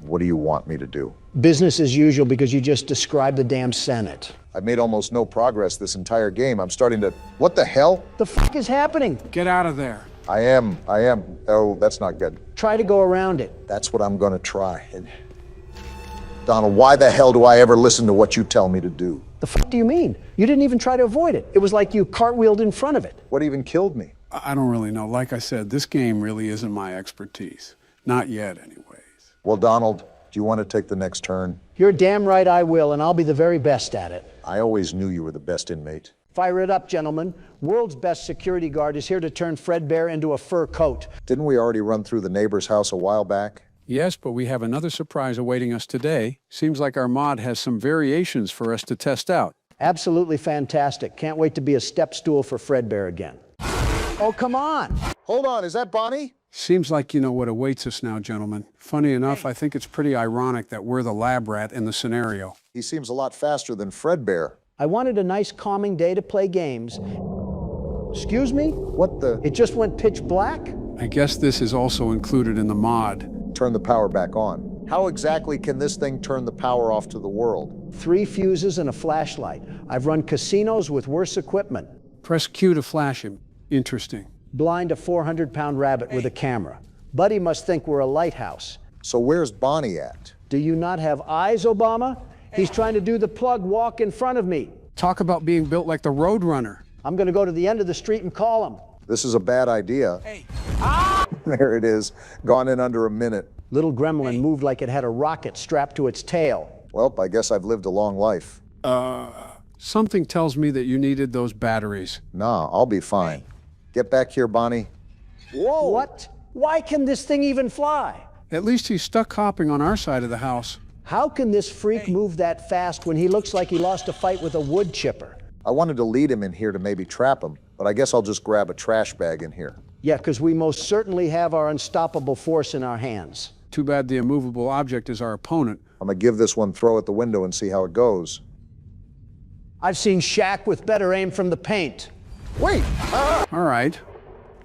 What do you want me to do? Business as usual because you just described the damn Senate. I've made almost no progress this entire game. I'm starting to... What the hell? The fuck is happening? Get out of there. I am. Oh, that's not good. Try to go around it. That's what I'm gonna try. Donald, why the hell do I ever listen to what you tell me to do? The fuck do you mean? You didn't even try to avoid it. It was like you cartwheeled in front of it. What even killed me? I don't really know. Like I said, this game really isn't my expertise. Not yet, anyways. Well, Donald, do you want to take the next turn? You're damn right I will, and I'll be the very best at it. I always knew you were the best inmate. Fire it up, gentlemen. World's best security guard is here to turn Fredbear into a fur coat. Didn't we already run through the neighbor's house a while back? Yes, but we have another surprise awaiting us today. Seems like our mod has some variations for us to test out. Absolutely fantastic. Can't wait to be a step stool for Fredbear again. Oh, come on. Hold on, is that Bonnie? Seems like you know what awaits us now, gentlemen. Funny enough, I think it's pretty ironic that we're the lab rat in the scenario. He seems a lot faster than Fredbear. I wanted a nice calming day to play games. Excuse me? What the? It just went pitch black? I guess this is also included in the mod. Turn the power back on. How exactly can this thing turn the power off to the world? 3 fuses and a flashlight. I've run casinos with worse equipment. Press Q to flash him. Interesting. Blind a 400-pound rabbit with a camera. Buddy must think we're a lighthouse. So where's Bonnie at? Do you not have eyes, Obama? He's trying to do the plug walk in front of me. Talk about being built like the Roadrunner. I'm gonna go to the end of the street and call him. This is a bad idea. Hey. There it is. Gone in under a minute. Little gremlin moved like it had a rocket strapped to its tail. Well, I guess I've lived a long life. Something tells me that you needed those batteries. Nah, I'll be fine. Get back here, Bonnie. Whoa! What? Why can this thing even fly? At least he's stuck hopping on our side of the house. How can this freak move that fast when he looks like he lost a fight with a wood chipper? I wanted to lead him in here to maybe trap him, but I guess I'll just grab a trash bag in here. Yeah, because we most certainly have our unstoppable force in our hands. Too bad the immovable object is our opponent. I'm gonna give this one throw at the window and see how it goes. I've seen Shaq with better aim from the paint. Wait! All right.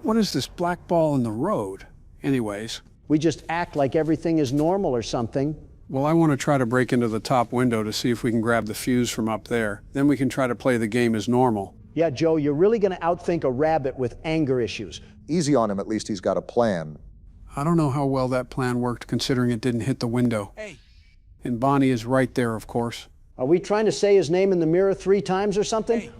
What is this black ball in the road? Anyways. We just act like everything is normal or something. Well, I want to try to break into the top window to see if we can grab the fuse from up there. Then we can try to play the game as normal. Yeah, Joe, you're really going to outthink a rabbit with anger issues. Easy on him, at least he's got a plan. I don't know how well that plan worked considering it didn't hit the window. Hey. And Bonnie is right there, of course. Are we trying to say his name in the mirror 3 times or something? Hey.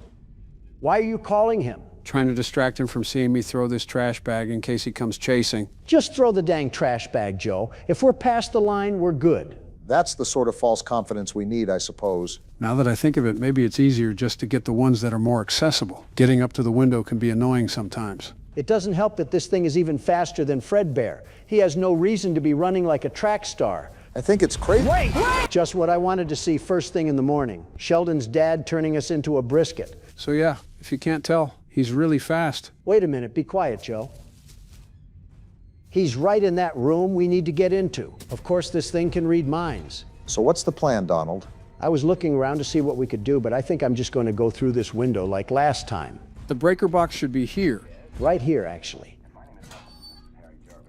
Why are you calling him? Trying to distract him from seeing me throw this trash bag in case he comes chasing. Just throw the dang trash bag, Joe. If we're past the line, we're good. That's the sort of false confidence we need, I suppose. Now that I think of it, maybe it's easier just to get the ones that are more accessible. Getting up to the window can be annoying sometimes. It doesn't help that this thing is even faster than Fredbear. He has no reason to be running like a track star. I think it's crazy. Wait! Just what I wanted to see first thing in the morning. Sheldon's dad turning us into a brisket. So yeah, if you can't tell, he's really fast. Wait a minute, be quiet, Joe. He's right in that room we need to get into. Of course, this thing can read minds. So what's the plan, Donald? I was looking around to see what we could do, but I think I'm just going to go through this window like last time. The breaker box should be here. Right here, actually.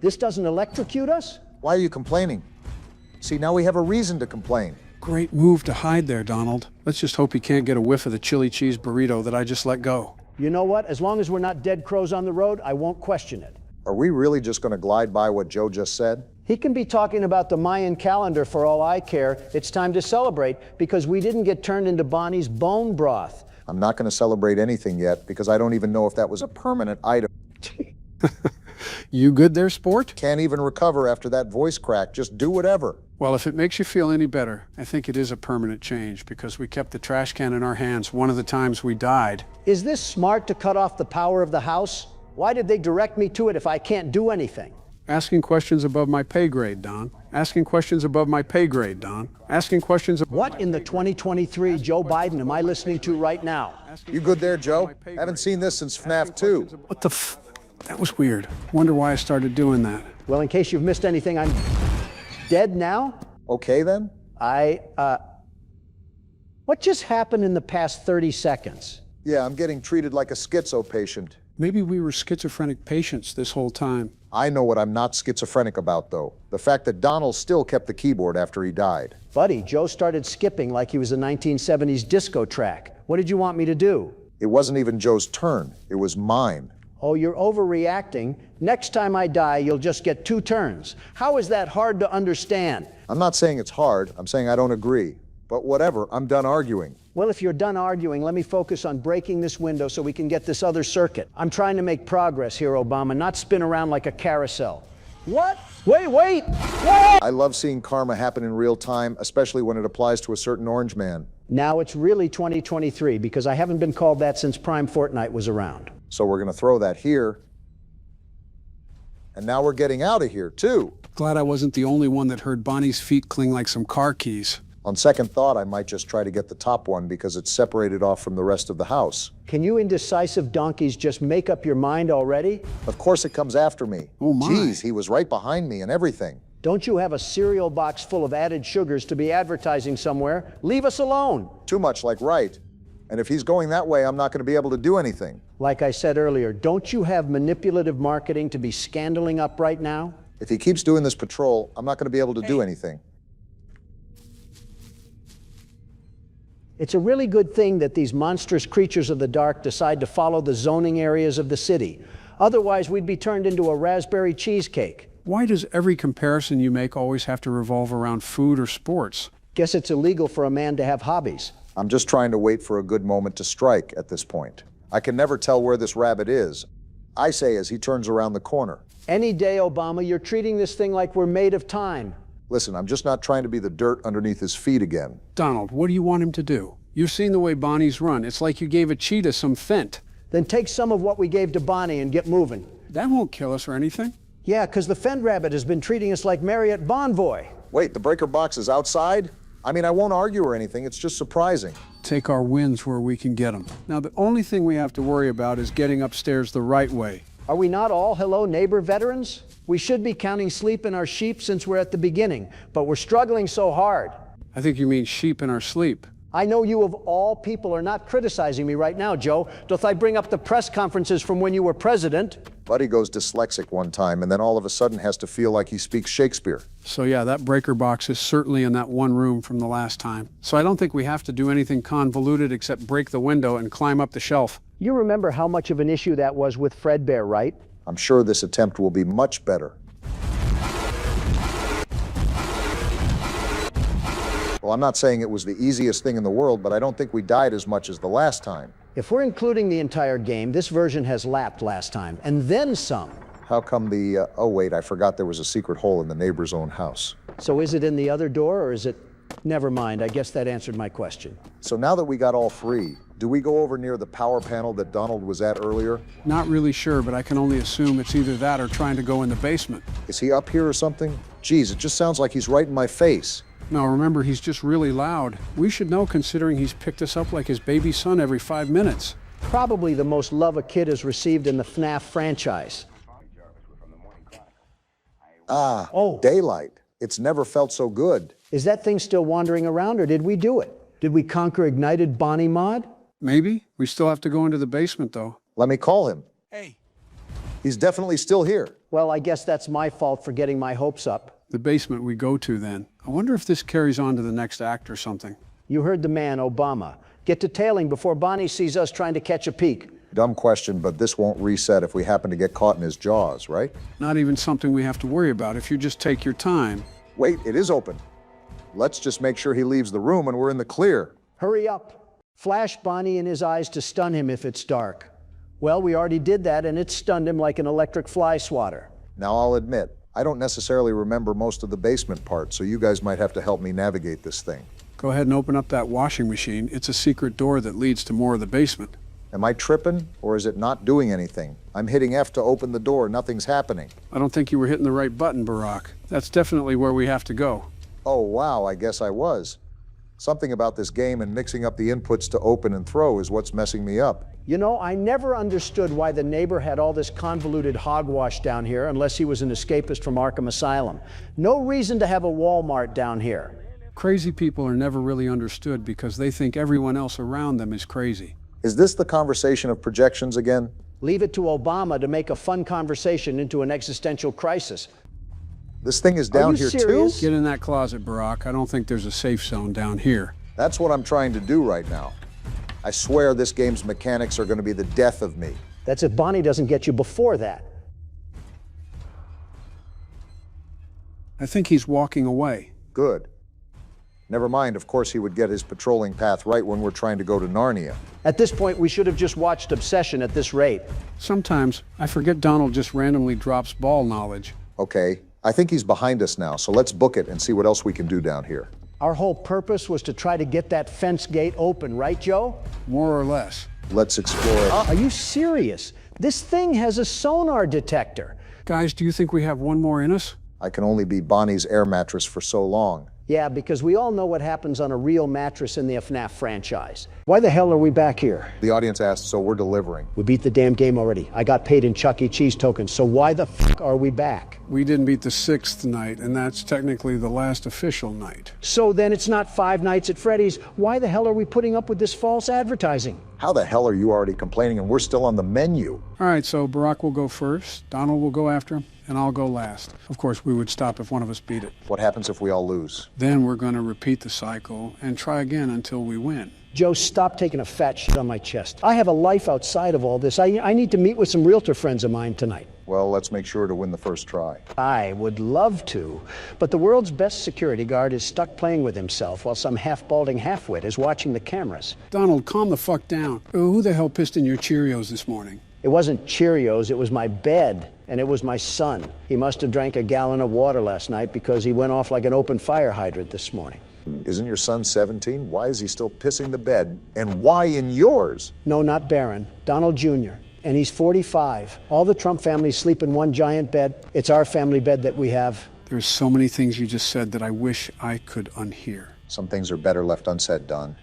This doesn't electrocute us? Why are you complaining? See, now we have a reason to complain. Great move to hide there, Donald. Let's just hope he can't get a whiff of the chili cheese burrito that I just let go. You know what? As long as we're not dead crows on the road, I won't question it. Are we really just going to glide by what Joe just said? He can be talking about the Mayan calendar for all I care. It's time to celebrate because we didn't get turned into Bonnie's bone broth. I'm not going to celebrate anything yet because I don't even know if that was a permanent item. You good there, sport? Can't even recover after that voice crack. Just do whatever. Well, if it makes you feel any better, I think it is a permanent change because we kept the trash can in our hands one of the times we died. Is this smart to cut off the power of the house? Why did they direct me to it if I can't do anything? Asking questions above my pay grade, Don. Asking questions above my pay grade, Don. Asking questions above What in the 2023 Joe Biden am I listening to right now? You good there, Joe? Haven't seen this since FNAF 2. What the f... That was weird. Wonder why I started doing that. Well, in case you've missed anything, I'm dead now? Okay, then? What just happened in the past 30 seconds? Yeah, I'm getting treated like a schizo patient. Maybe we were schizophrenic patients this whole time. I know what I'm not schizophrenic about, though. The fact that Donald still kept the keyboard after he died. Buddy, Joe started skipping like he was a 1970s disco track. What did you want me to do? It wasn't even Joe's turn. It was mine. Oh, you're overreacting. Next time I die, you'll just get 2 turns. How is that hard to understand? I'm not saying it's hard. I'm saying I don't agree. But whatever, I'm done arguing. Well, if you're done arguing, let me focus on breaking this window so we can get this other circuit. I'm trying to make progress here, Obama, not spin around like a carousel. What? Wait! I love seeing karma happen in real time, especially when it applies to a certain orange man. Now it's really 2023 because I haven't been called that since Prime Fortnite was around. So we're going to throw that here. And now we're getting out of here, too. Glad I wasn't the only one that heard Bonnie's feet cling like some car keys. On second thought, I might just try to get the top one because it's separated off from the rest of the house. Can you indecisive donkeys just make up your mind already? Of course it comes after me. Oh my. Geez, he was right behind me and everything. Don't you have a cereal box full of added sugars to be advertising somewhere? Leave us alone. Too much like right. And if he's going that way, I'm not going to be able to do anything. Like I said earlier, don't you have manipulative marketing to be scandaling up right now? If he keeps doing this patrol, I'm not going to be able to do anything. It's a really good thing that these monstrous creatures of the dark decide to follow the zoning areas of the city. Otherwise, we'd be turned into a raspberry cheesecake. Why does every comparison you make always have to revolve around food or sports? Guess it's illegal for a man to have hobbies. I'm just trying to wait for a good moment to strike at this point. I can never tell where this rabbit is. I say as he turns around the corner. Any day, Obama, you're treating this thing like we're made of time. Listen, I'm just not trying to be the dirt underneath his feet again. Donald, what do you want him to do? You've seen the way Bonnie's run. It's like you gave a cheetah some fent. Then take some of what we gave to Bonnie and get moving. That won't kill us or anything. Yeah, because the Fend Rabbit has been treating us like Marriott Bonvoy. Wait, the breaker box is outside? I mean, I won't argue or anything. It's just surprising. Take our wins where we can get them. Now, the only thing we have to worry about is getting upstairs the right way. Are we not all Hello Neighbor veterans? We should be counting sleep in our sheep since we're at the beginning, but we're struggling so hard. I think you mean sheep in our sleep. I know you of all people are not criticizing me right now, Joe. Doth I bring up the press conferences from when you were president? Buddy goes dyslexic one time and then all of a sudden has to feel like he speaks Shakespeare. So yeah, that breaker box is certainly in that one room from the last time. So I don't think we have to do anything convoluted except break the window and climb up the shelf. You remember how much of an issue that was with Fredbear, right? I'm sure this attempt will be much better. Well, I'm not saying it was the easiest thing in the world, but I don't think we died as much as the last time. If we're including the entire game, this version has lapped last time, and then some. How come oh wait, I forgot there was a secret hole in the neighbor's own house. So is it in the other door, or is it... Never mind, I guess that answered my question. So now that we got all three, do we go over near the power panel that Donald was at earlier? Not really sure, but I can only assume it's either that or trying to go in the basement. Is he up here or something? Geez, it just sounds like he's right in my face. No, remember, he's just really loud. We should know, considering he's picked us up like his baby son every 5 minutes. Probably the most love a kid has received in the FNAF franchise. Daylight. It's never felt so good. Is that thing still wandering around, or did we do it? Did we conquer Ignited Bonnie Mod? Maybe. We still have to go into the basement, though. Let me call him. Hey. He's definitely still here. Well, I guess that's my fault for getting my hopes up. The basement we go to, then. I wonder if this carries on to the next act or something. You heard the man, Obama. Get to tailing before Bonnie sees us trying to catch a peek. Dumb question, but this won't reset if we happen to get caught in his jaws, right? Not even something we have to worry about if you just take your time. Wait, it is open. Let's just make sure he leaves the room and we're in the clear. Hurry up. Flash Bonnie in his eyes to stun him if it's dark. Well, we already did that, and it stunned him like an electric fly swatter. Now, I'll admit, I don't necessarily remember most of the basement part, so you guys might have to help me navigate this thing. Go ahead and open up that washing machine. It's a secret door that leads to more of the basement. Am I tripping, or is it not doing anything? I'm hitting F to open the door. Nothing's happening. I don't think you were hitting the right button, Barack. That's definitely where we have to go. Oh, wow, I guess I was. Something about this game and mixing up the inputs to open and throw is what's messing me up. You know, I never understood why the neighbor had all this convoluted hogwash down here unless he was an escapist from Arkham Asylum. No reason to have a Walmart down here. Crazy people are never really understood because they think everyone else around them is crazy. Is this the conversation of projections again? Leave it to Obama to make a fun conversation into an existential crisis. This thing is down here too? Get in that closet, Barack. I don't think there's a safe zone down here. That's what I'm trying to do right now. I swear this game's mechanics are going to be the death of me. That's if Bonnie doesn't get you before that. I think he's walking away. Good. Never mind, of course he would get his patrolling path right when we're trying to go to Narnia. At this point, we should have just watched Obsession at this rate. Sometimes I forget Donald just randomly drops ball knowledge. Okay, I think he's behind us now, so let's book it and see what else we can do down here. Our whole purpose was to try to get that fence gate open, right, Joe? More or less. Let's explore it. Are you serious? This thing has a sonar detector. Guys, do you think we have one more in us? I can only be Bonnie's air mattress for so long. Yeah, because we all know what happens on a real mattress in the FNAF franchise. Why the hell are we back here? The audience asked, so we're delivering. We beat the damn game already. I got paid in Chuck E. Cheese tokens, so why the f*** are we back? We didn't beat the 6th night, and that's technically the last official night. So then it's not 5 nights at Freddy's. Why the hell are we putting up with this false advertising? How the hell are you already complaining and we're still on the menu? All right, so Barack will go first, Donald will go after him, and I'll go last. Of course, we would stop if one of us beat it. What happens if we all lose? Then we're going to repeat the cycle and try again until we win. Joe, stop taking a fat shit on my chest. I have a life outside of all this. I need to meet with some realtor friends of mine tonight. Well, let's make sure to win the first try. I would love to, but the world's best security guard is stuck playing with himself while some half-balding halfwit is watching the cameras. Donald, calm the fuck down. Who the hell pissed in your Cheerios this morning? It wasn't Cheerios, it was my bed, and it was my son. He must have drank a gallon of water last night because he went off like an open fire hydrant this morning. Isn't your son 17? Why is he still pissing the bed? And why in yours? No, not Barron. Donald Jr. And he's 45. All the Trump families sleep in one giant bed. It's our family bed that we have. There's so many things you just said that I wish I could unhear. Some things are better left unsaid, Don.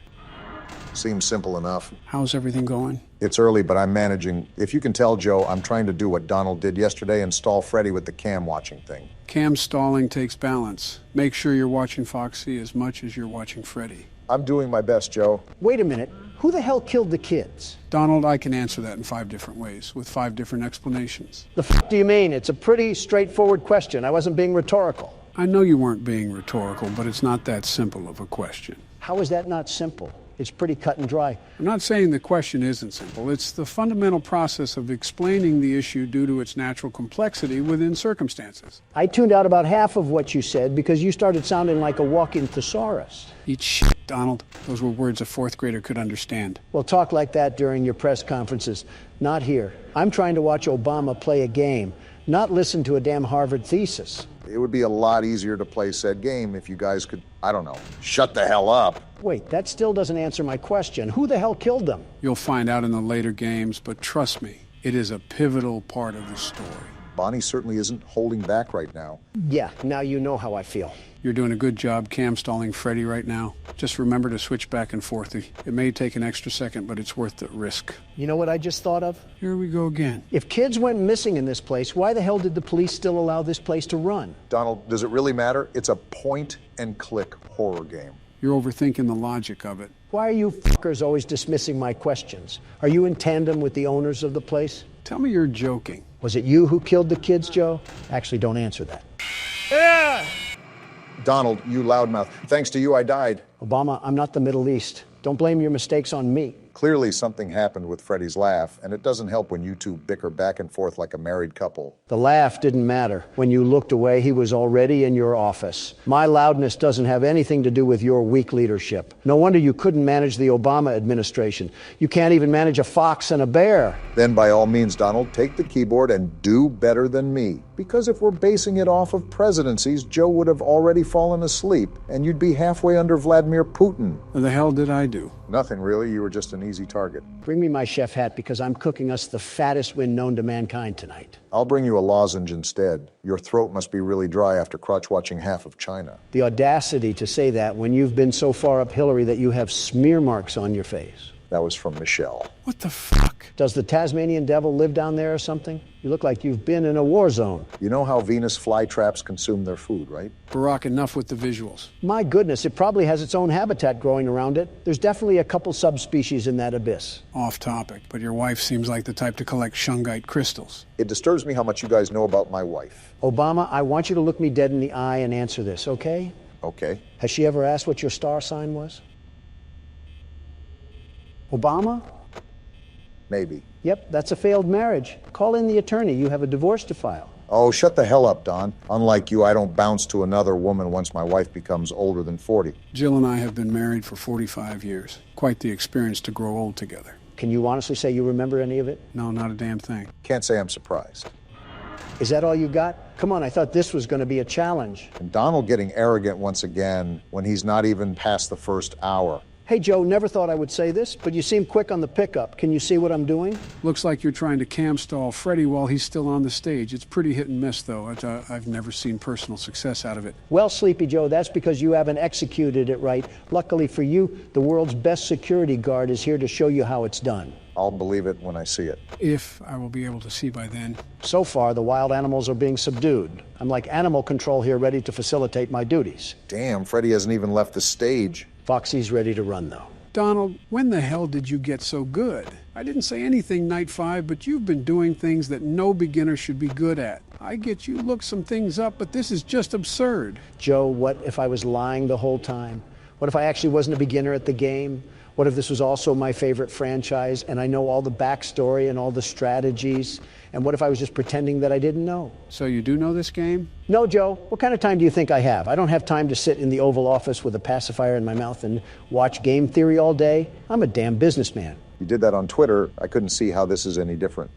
Seems simple enough. How's everything going? It's early, but I'm managing. If you can tell, Joe, I'm trying to do what Donald did yesterday and stall Freddy with the cam watching thing. Cam stalling takes balance. Make sure you're watching Foxy as much as you're watching Freddy. I'm doing my best, Joe. Wait a minute. Who the hell killed the kids? Donald, I can answer that in 5 different ways, with 5 different explanations. The f do you mean? It's a pretty straightforward question. I wasn't being rhetorical. I know you weren't being rhetorical, but it's not that simple of a question. How is that not simple? It's pretty cut and dry. I'm not saying the question isn't simple. It's the fundamental process of explaining the issue due to its natural complexity within circumstances. I tuned out about half of what you said because you started sounding like a walking thesaurus. Eat shit, Donald. Those were words a 4th grader could understand. Well, talk like that during your press conferences. Not here. I'm trying to watch Obama play a game, not listen to a damn Harvard thesis. It would be a lot easier to play said game if you guys could, I don't know, shut the hell up. Wait, that still doesn't answer my question. Who the hell killed them? You'll find out in the later games, but trust me, it is a pivotal part of the story. Bonnie certainly isn't holding back right now. Yeah, now you know how I feel. You're doing a good job cam-stalling Freddy right now. Just remember to switch back and forth. It may take an extra second, but it's worth the risk. You know what I just thought of? Here we go again. If kids went missing in this place, why the hell did the police still allow this place to run? Donald, does it really matter? It's a point-and-click horror game. You're overthinking the logic of it. Why are you fuckers always dismissing my questions? Are you in tandem with the owners of the place? Tell me you're joking. Was it you who killed the kids, Joe? Actually, don't answer that. Yeah! Donald, you loudmouth. Thanks to you, I died. Obama, I'm not the Middle East. Don't blame your mistakes on me. Clearly something happened with Freddy's laugh, and it doesn't help when you two bicker back and forth like a married couple. The laugh didn't matter. When you looked away, he was already in your office. My loudness doesn't have anything to do with your weak leadership. No wonder you couldn't manage the Obama administration. You can't even manage a fox and a bear. Then by all means, Donald, take the keyboard and do better than me. Because if we're basing it off of presidencies, Joe would have already fallen asleep, and you'd be halfway under Vladimir Putin. What the hell did I do? Nothing really. You were just an easy target. Bring me my chef hat because I'm cooking us the fattest win known to mankind tonight. I'll bring you a lozenge instead. Your throat must be really dry after crotch watching half of China. The audacity to say that when you've been so far up Hillary that you have smear marks on your face. That was from Michelle. What the fuck? Does the Tasmanian devil live down there or something? You look like you've been in a war zone. You know how Venus flytraps consume their food, right? Barack, enough with the visuals. My goodness, it probably has its own habitat growing around it. There's definitely a couple subspecies in that abyss. Off topic, but your wife seems like the type to collect shungite crystals. It disturbs me how much you guys know about my wife. Obama, I want you to look me dead in the eye and answer this, okay? Okay. Has she ever asked what your star sign was? Obama? Maybe. Yep, that's a failed marriage. Call in the attorney. You have a divorce to file. Oh, shut the hell up, Don. Unlike you, I don't bounce to another woman once my wife becomes older than 40. Jill and I have been married for 45 years. Quite the experience to grow old together. Can you honestly say you remember any of it? No, not a damn thing. Can't say I'm surprised. Is that all you got? Come on, I thought this was going to be a challenge. And Donald getting arrogant once again when he's not even past the first hour. Hey, Joe, never thought I would say this, but you seem quick on the pickup. Can you see what I'm doing? Looks like you're trying to cam stall Freddy while he's still on the stage. It's pretty hit and miss, though. I've never seen personal success out of it. Well, Sleepy Joe, that's because you haven't executed it right. Luckily for you, the world's best security guard is here to show you how it's done. I'll believe it when I see it. If I will be able to see by then. So far, the wild animals are being subdued. I'm like animal control here, ready to facilitate my duties. Damn, Freddy hasn't even left the stage. Foxy's ready to run, though. Donald, when the hell did you get so good? I didn't say anything night 5, but you've been doing things that no beginner should be good at. I get you looked some things up, but this is just absurd. Joe, what if I was lying the whole time? What if I actually wasn't a beginner at the game? What if this was also my favorite franchise and I know all the backstory and all the strategies? And what if I was just pretending that I didn't know? So you do know this game? No, Joe. What kind of time do you think I have? I don't have time to sit in the Oval Office with a pacifier in my mouth and watch game theory all day. I'm a damn businessman. You did that on Twitter. I couldn't see how this is any different.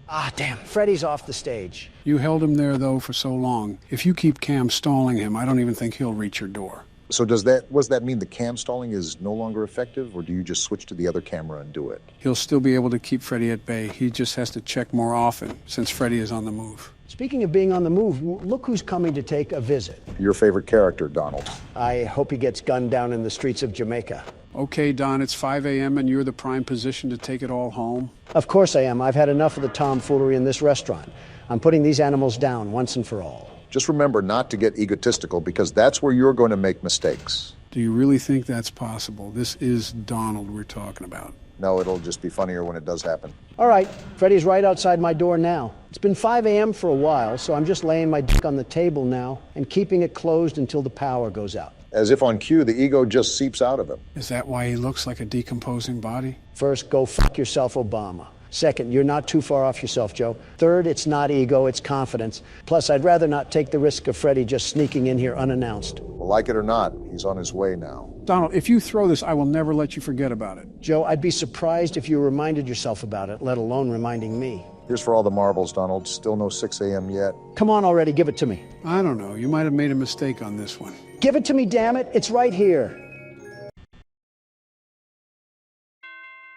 Ah, damn. Freddy's off the stage. You held him there, though, for so long. If you keep cam stalling him, I don't even think he'll reach your door. So does that mean the cam stalling is no longer effective, or do you just switch to the other camera and do it? He'll still be able to keep Freddy at bay. He just has to check more often, since Freddy is on the move. Speaking of being on the move, look who's coming to take a visit. Your favorite character, Donald. I hope he gets gunned down in the streets of Jamaica. Okay, Don, it's 5 a.m. and you're the prime position to take it all home? Of course I am. I've had enough of the tomfoolery in this restaurant. I'm putting these animals down once and for all. Just remember not to get egotistical, because that's where you're going to make mistakes. Do you really think that's possible? This is Donald we're talking about. No, it'll just be funnier when it does happen. All right, Freddy's right outside my door now. It's been 5 a.m. for a while, so I'm just laying my dick on the table now and keeping it closed until the power goes out. As if on cue, the ego just seeps out of him. Is that why he looks like a decomposing body? First, go fuck yourself, Obama. Second, you're not too far off yourself, Joe. Third, it's not ego, it's confidence. Plus, I'd rather not take the risk of Freddy just sneaking in here unannounced. Well, like it or not, he's on his way now. Donald, if you throw this, I will never let you forget about it. Joe, I'd be surprised if you reminded yourself about it, let alone reminding me. Here's for all the marbles, Donald. Still no 6 a.m. yet. Come on already, give it to me. I don't know. You might have made a mistake on this one. Give it to me, damn it. It's right here.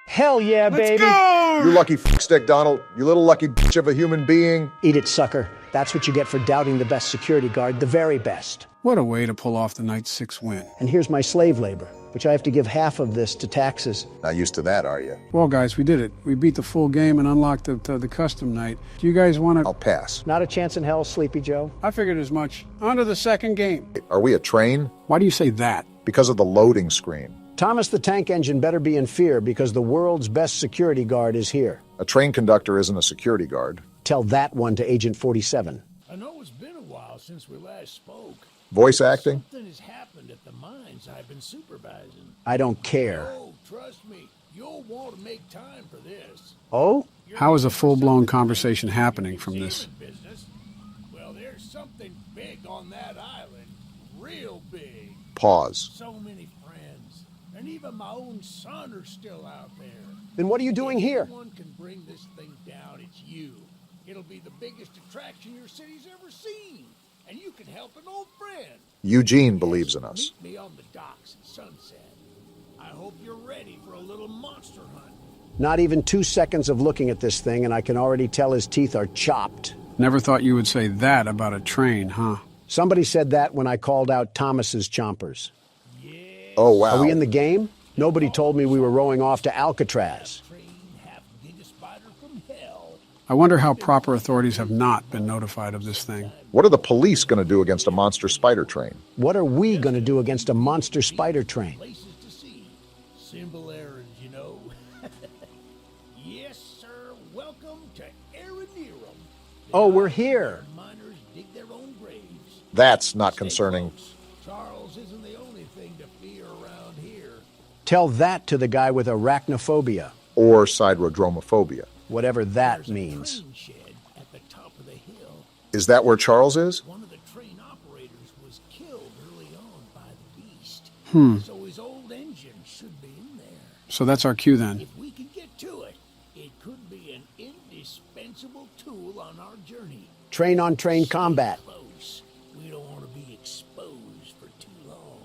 Hell yeah, baby. You lucky stick, Donald. You little lucky bitch of a human being. Eat it, sucker. That's what you get for doubting the best security guard, the very best. What a way to pull off the night 6 win. And here's my slave labor, which I have to give half of this to taxes. Not used to that, are you? Well, guys, we did it. We beat the full game and unlocked the custom night. Do you guys want to... I'll pass. Not a chance in hell, Sleepy Joe. I figured as much. On to the second game. Are we a train? Why do you say that? Because of the loading screen. Thomas the Tank Engine better be in fear because the world's best security guard is here. A train conductor isn't a security guard. Tell that one to Agent 47. I know it's been a while since we last spoke. Voice acting? Something has happened at the mines I've been supervising. I don't care. Oh, trust me, you'll want to make time for this. Oh? How is a full-blown conversation happening from this? Business. Well, there's something big on that island. Real big. Pause. So many friends. And even my own son are still out there. Then what are you doing here? If anyone can bring this thing down, it's you. It'll be the biggest attraction your city's ever seen. And you can help an old friend. Eugene believes in us. Meet me on the docks at sunset. I hope you're ready for a little monster hunt. Not even 2 seconds of looking at this thing, and I can already tell his teeth are chopped. Never thought you would say that about a train, huh? Somebody said that when I called out Thomas's chompers. Yes. Oh, wow. Are we in the game? Nobody told me we were rowing off to Alcatraz. I wonder how proper authorities have not been notified of this thing. What are the police going to do against a monster spider train? What are we going to do against a monster spider train? Places to see. Simple errands, you know. Yes, sir. Welcome to Aranerum. Oh, we're here. Miners dig their own graves. That's not concerning. Charles isn't the only thing to fear around here. Tell that to the guy with arachnophobia. Or siderodromophobia. Whatever that means. Train shed at the top of the hill. Is that where Charles is? One of the train operators was killed early on by the beast. So his old engine should be in there. So that's our cue then. If we can get to it, it could be an indispensable tool on our journey. Train-on-train combat. Close. We don't want to be exposed for too long.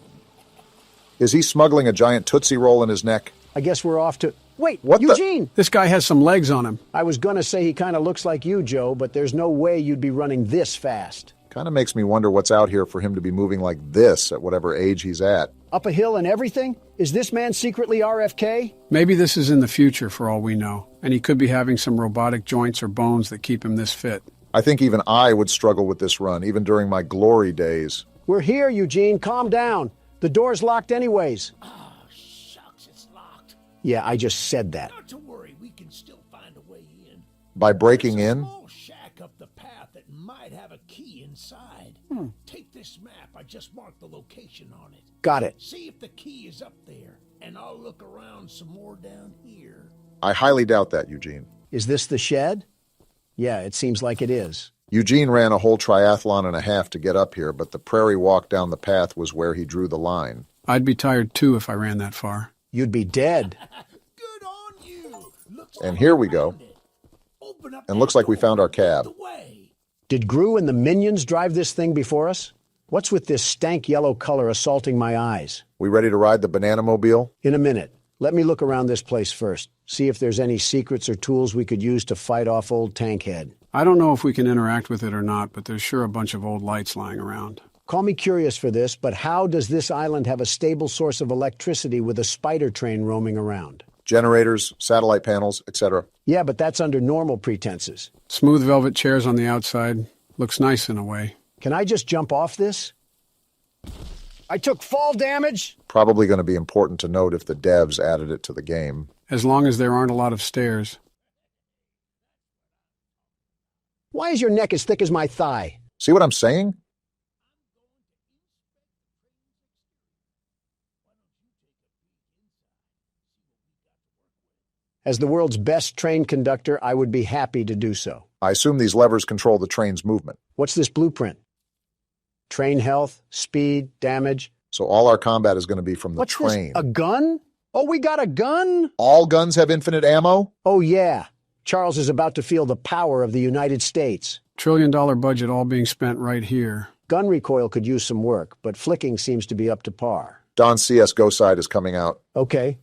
Is he smuggling a giant Tootsie Roll in his neck? I guess we're off to... Wait, What the- Eugene! This guy has some legs on him. I was going to say he kind of looks like you, Joe, but there's no way you'd be running this fast. Kind of makes me wonder what's out here for him to be moving like this at whatever age he's at. Up a hill and everything? Is this man secretly RFK? Maybe this is in the future for all we know, and he could be having some robotic joints or bones that keep him this fit. I think even I would struggle with this run, even during my glory days. We're here, Eugene. Calm down. The door's locked anyways. Oh, shucks, it's locked. Yeah, I just said that. Not to worry, we can still find a way in. By breaking There's a in? small shack up the path that might have a key inside. Take this map. I just marked the location on it. Got it. See if the key is up there, and I'll look around some more down here. I highly doubt that, Eugene. Is this the shed? Yeah, it seems like it is. Eugene ran a whole triathlon and a half to get up here, but the prairie walk down the path was where he drew the line. I'd be tired too if I ran that far. You'd be dead. Good on you. Looks And like here you we go. found it. Open up And that looks like we door. found our cab. The way. Did Gru and the minions drive this thing before us? What's with this stank yellow color assaulting my eyes? We ready to ride the banana mobile? In a minute. Let me look around this place first. See if there's any secrets or tools we could use to fight off old Tankhead. I don't know if we can interact with it or not, but there's sure a bunch of old lights lying around. Call me curious for this, but how does this island have a stable source of electricity with a spider train roaming around? Generators, satellite panels, etc. Yeah, but that's under normal pretenses. Smooth velvet chairs on the outside. Looks nice in a way. Can I just jump off this? I took fall damage. Probably going to be important to note if the devs added it to the game. As long as there aren't a lot of stairs. Why is your neck as thick as my thigh? See what I'm saying? As the world's best train conductor, I would be happy to do so. I assume these levers control the train's movement. What's this blueprint? Train health, speed, damage. So all our combat is going to be from the What's train. This? A gun? Oh, we got a gun? All guns have infinite ammo? Oh, yeah. Charles is about to feel the power of the United States. $1 trillion budget all being spent right here. Gun recoil could use some work, but flicking seems to be up to par. Don's CSGO side is coming out. Okay.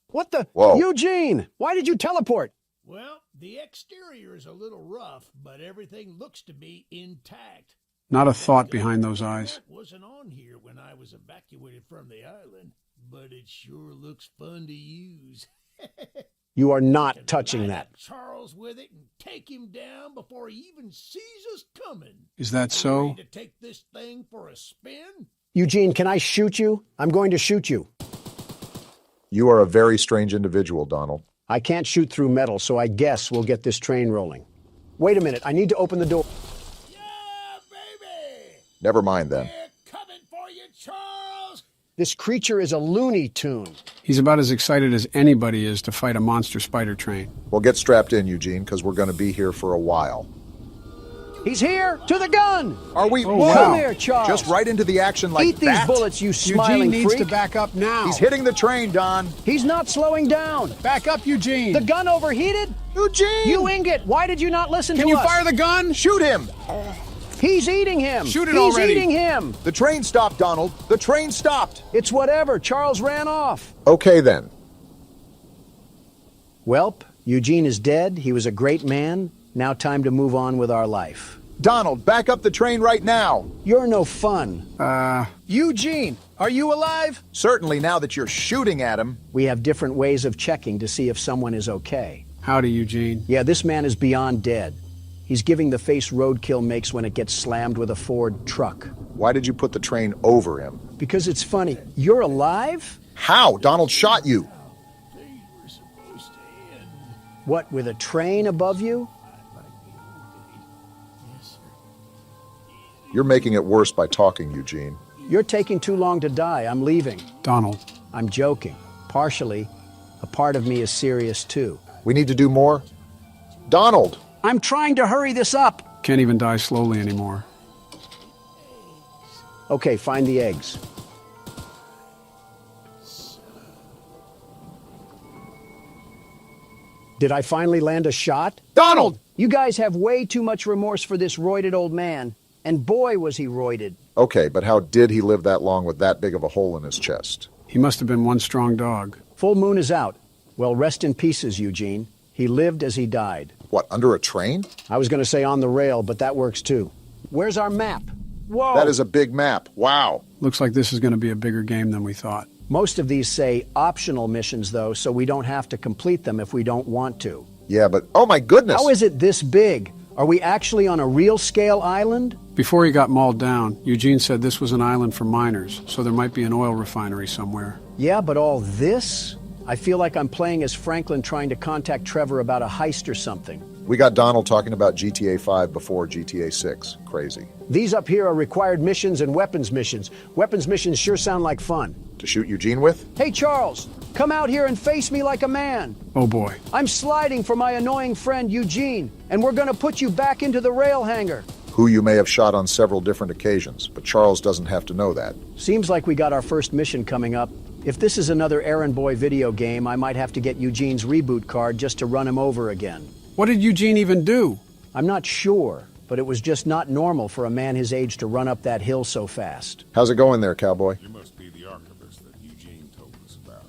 What the? Whoa. Eugene, why did you teleport? Well, the exterior is a little rough, but everything looks to be intact. Not a thought behind those eyes. That wasn't on here when I was evacuated from the island, but it sure looks fun to use. You are not touching that. Charles with it and take him down before he even sees us coming. Is that so? Ready to take this thing for a spin? Eugene, can I shoot you? I'm going to shoot you. You are a very strange individual, Donald. I can't shoot through metal, so I guess we'll get this train rolling. Wait a minute, I need to open the door. Yeah, baby! Never mind then. We're coming for you, Charles! This creature is a Looney Tune. He's about as excited as anybody is to fight a monster spider train. Well, get strapped in, Eugene, because we're going to be here for a while. He's here! To the gun! Are we? Oh, Whoa! Come here, Charles. Just right into the action like Eat these that? bullets, you smiling Eugene needs freak. to back up now. He's hitting the train, Don. He's not slowing down. Back up, Eugene. The gun overheated? Eugene! You ingot! Why did you not listen Can to you us? fire the gun? Shoot him! He's eating him! Shoot it He's already. eating him! The train stopped, Donald. The train stopped. It's whatever. Charles ran off. Okay, then. Welp, Eugene is dead. He was a great man. Now time to move on with our life. Donald, back up the train right now. You're no fun. Eugene, are you alive? Certainly now that you're shooting at him. We have different ways of checking to see if someone is okay. Howdy, Eugene. Yeah, this man is beyond dead. He's giving the face roadkill makes when it gets slammed with a Ford truck. Why did you put the train over him? Because it's funny. You're alive? How? Donald shot you. Things were supposed to end. What, with a train above you? Yes, sir. You're making it worse by talking, Eugene. You're taking too long to die. I'm leaving. Donald. I'm joking. Partially. A part of me is serious too. We need to do more. Donald! I'm trying to hurry this up. Can't even die slowly anymore. Okay, find the eggs. Did I finally land a shot? Donald! You guys have way too much remorse for this roided old man. And boy, was he roided. Okay, but how did he live that long with that big of a hole in his chest? He must have been one strong dog. Full moon is out. Well, rest in pieces, Eugene. He lived as he died. What, under a train? I was going to say on the rail, but that works too. Where's our map? Whoa! That is a big map. Wow. Looks like this is going to be a bigger game than we thought. Most of these say optional missions, though, so we don't have to complete them if we don't want to. Yeah, but oh my goodness! How is it this big? Are we actually on a real-scale island? Before he got mauled down, Eugene said this was an island for miners, so there might be an oil refinery somewhere. Yeah, but all this? I feel like I'm playing as Franklin trying to contact Trevor about a heist or something. We got Donald talking about GTA 5 before GTA 6. Crazy. These up here are required missions and weapons missions. Weapons missions sure sound like fun. To shoot Eugene with? Hey, Charles, come out here and face me like a man. Oh boy. I'm sliding for my annoying friend Eugene, and we're gonna put you back into the rail hangar. Who you may have shot on several different occasions, but Charles doesn't have to know that. Seems like we got our first mission coming up. If this is another errand boy video game, I might have to get Eugene's reboot card just to run him over again. What did Eugene even do? I'm not sure, but it was just not normal for a man his age to run up that hill so fast. How's it going there, cowboy? You must be the archivist that Eugene told us about.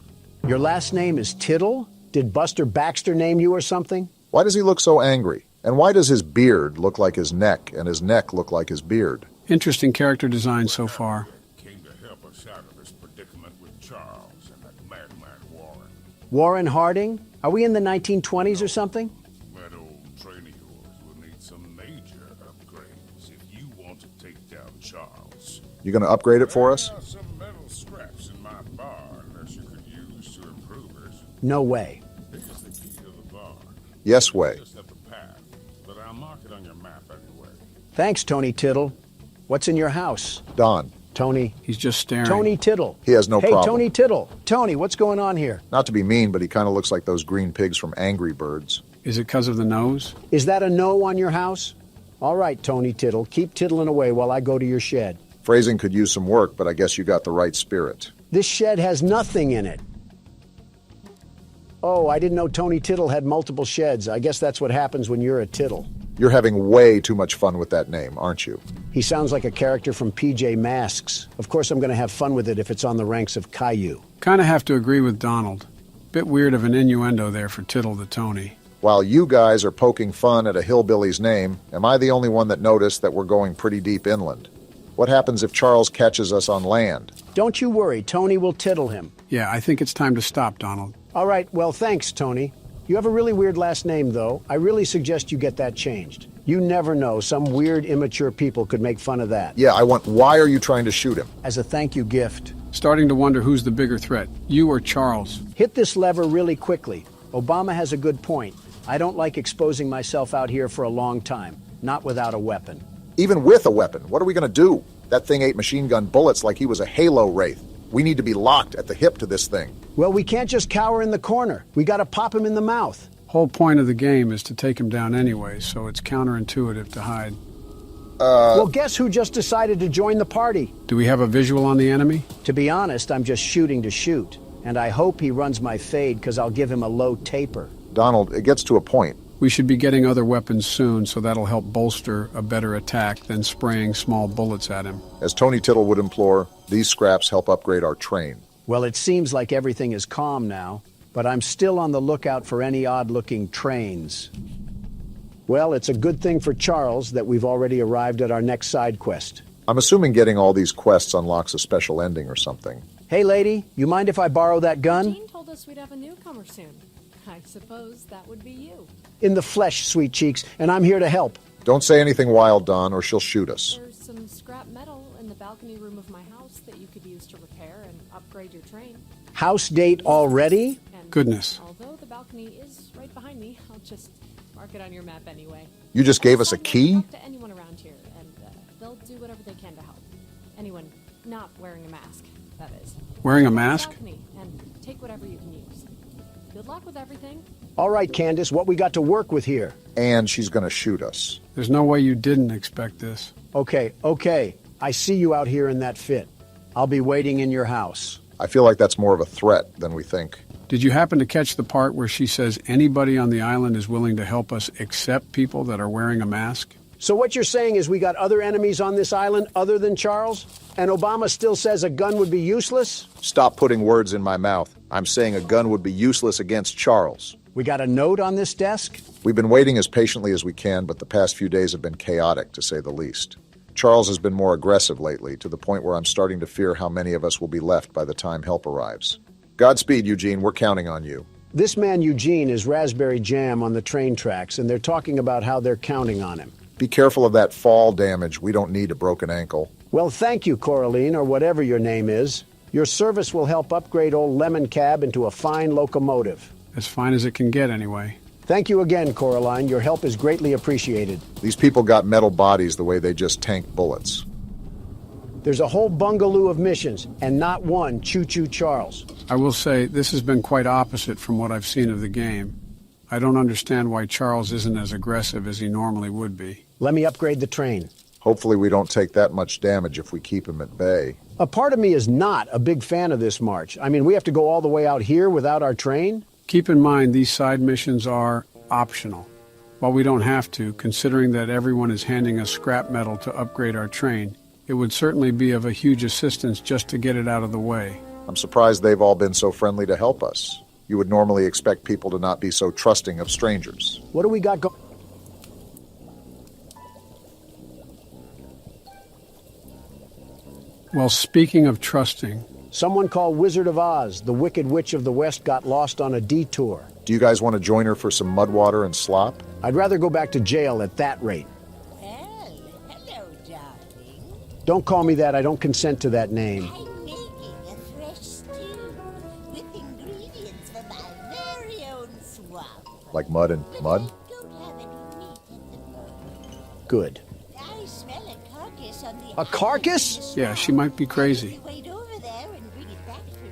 Your last name is Tittle? Did Buster Baxter name you or something? Why does he look so angry? And why does his beard look like his neck and his neck look like his beard? Interesting character design so far. Came to help us out of this predicament with Charles and that madman Warren. Warren Harding? Are we in the 1920s or something? That old train of yours will need some major upgrades if you want to take down Charles. You gonna upgrade it for us? There are some metal scraps in my barn that you could use to improve it. No way. This is the key to the barn. Yes way. Just at the path, but I'll mark it on your map anyway. Thanks, Tony Tittle. What's in your house? Don. Tony. He's just staring. Tony Tittle. He has no problem. Hey, Tony Tittle. Tony, what's going on here? Not to be mean, but he kind of looks like those green pigs from Angry Birds. Is it because of the nose? Is that a no on your house? All right, Tony Tittle. Keep tittling away while I go to your shed. Phrasing could use some work, but I guess you got the right spirit. This shed has nothing in it. Oh, I didn't know Tony Tittle had multiple sheds. I guess that's what happens when you're a Tittle. You're having way too much fun with that name, aren't you? He sounds like a character from PJ Masks. Of course I'm going to have fun with it if it's on the ranks of Caillou. Kind of have to agree with Donald. Bit weird of an innuendo there for Tittle the Tony. While you guys are poking fun at a hillbilly's name, am I the only one that noticed that we're going pretty deep inland? What happens if Charles catches us on land? Don't you worry, Tony will tittle him. Yeah, I think it's time to stop, Donald. All right, well, thanks, Tony. You have a really weird last name, though. I really suggest you get that changed. You never know. Some weird, immature people could make fun of that. Yeah, why are you trying to shoot him? As a thank you gift. Starting to wonder who's the bigger threat, you or Charles. Hit this lever really quickly. Obama has a good point. I don't like exposing myself out here for a long time, not without a weapon. Even with a weapon, what are we going to do? That thing ate machine gun bullets like he was a Halo wraith. We need to be locked at the hip to this thing. Well, we can't just cower in the corner. We got to pop him in the mouth. Whole point of the game is to take him down anyway, so it's counterintuitive to hide. Well, guess who just decided to join the party? Do we have a visual on the enemy? To be honest, I'm just shooting to shoot. And I hope he runs my fade because I'll give him a low taper. Donald, it gets to a point. We should be getting other weapons soon, so that'll help bolster a better attack than spraying small bullets at him. As Tony Tittle would implore, these scraps help upgrade our train. Well, it seems like everything is calm now, but I'm still on the lookout for any odd-looking trains. Well, it's a good thing for Charles that we've already arrived at our next side quest. I'm assuming getting all these quests unlocks a special ending or something. Hey, lady, you mind if I borrow that gun? Jean told us we'd have a newcomer soon. I suppose that would be you. In the flesh, sweet cheeks, and I'm here to help. Don't say anything wild, Don, or she'll shoot us. There's some scrap metal in the balcony room of my house that you could use to repair and upgrade your train. House date already? And Goodness. Although the balcony is right behind me, I'll just mark it on your map anyway. You just gave us a key? Talk to anyone around here, and they'll do whatever they can to help. Anyone not wearing a mask, that is. Wearing a mask? Balcony and take whatever you can use. Good luck with everything. All right, Candace, what we got to work with here? And she's going to shoot us. There's no way you didn't expect this. Okay. I see you out here in that fit. I'll be waiting in your house. I feel like that's more of a threat than we think. Did you happen to catch the part where she says anybody on the island is willing to help us except people that are wearing a mask? So what you're saying is we got other enemies on this island other than Charles? And Obama still says a gun would be useless? Stop putting words in my mouth. I'm saying a gun would be useless against Charles. We got a note on this desk? We've been waiting as patiently as we can, but the past few days have been chaotic, to say the least. Charles has been more aggressive lately, to the point where I'm starting to fear how many of us will be left by the time help arrives. Godspeed, Eugene. We're counting on you. This man, Eugene, is raspberry jam on the train tracks, and they're talking about how they're counting on him. Be careful of that fall damage. We don't need a broken ankle. Well, thank you, Coraline, or whatever your name is. Your service will help upgrade old Lemon Cab into a fine locomotive. As fine as it can get, anyway. Thank you again, Coraline. Your help is greatly appreciated. These people got metal bodies the way they just tank bullets. There's a whole bungaloo of missions, and not one Choo-Choo Charles. I will say, this has been quite opposite from what I've seen of the game. I don't understand why Charles isn't as aggressive as he normally would be. Let me upgrade the train. Hopefully we don't take that much damage if we keep him at bay. A part of me is not a big fan of this march. I mean, we have to go all the way out here without our train? Keep in mind, these side missions are optional. While we don't have to, considering that everyone is handing us scrap metal to upgrade our train, it would certainly be of a huge assistance just to get it out of the way. I'm surprised they've all been so friendly to help us. You would normally expect people to not be so trusting of strangers. What do we got going? Well, speaking of trusting... Someone called Wizard of Oz, the Wicked Witch of the West, got lost on a detour. Do you guys want to join her for some mud water and slop? I'd rather go back to jail at that rate. Well, hello, darling. Don't call me that. I don't consent to that name. I'm making a fresh stew with ingredients from my very own swamp. Like mud and mud? Don't have any meat at the moment. Good. I smell a carcass on the A carcass? Yeah, she might be crazy. Wait over there and bring it back for me.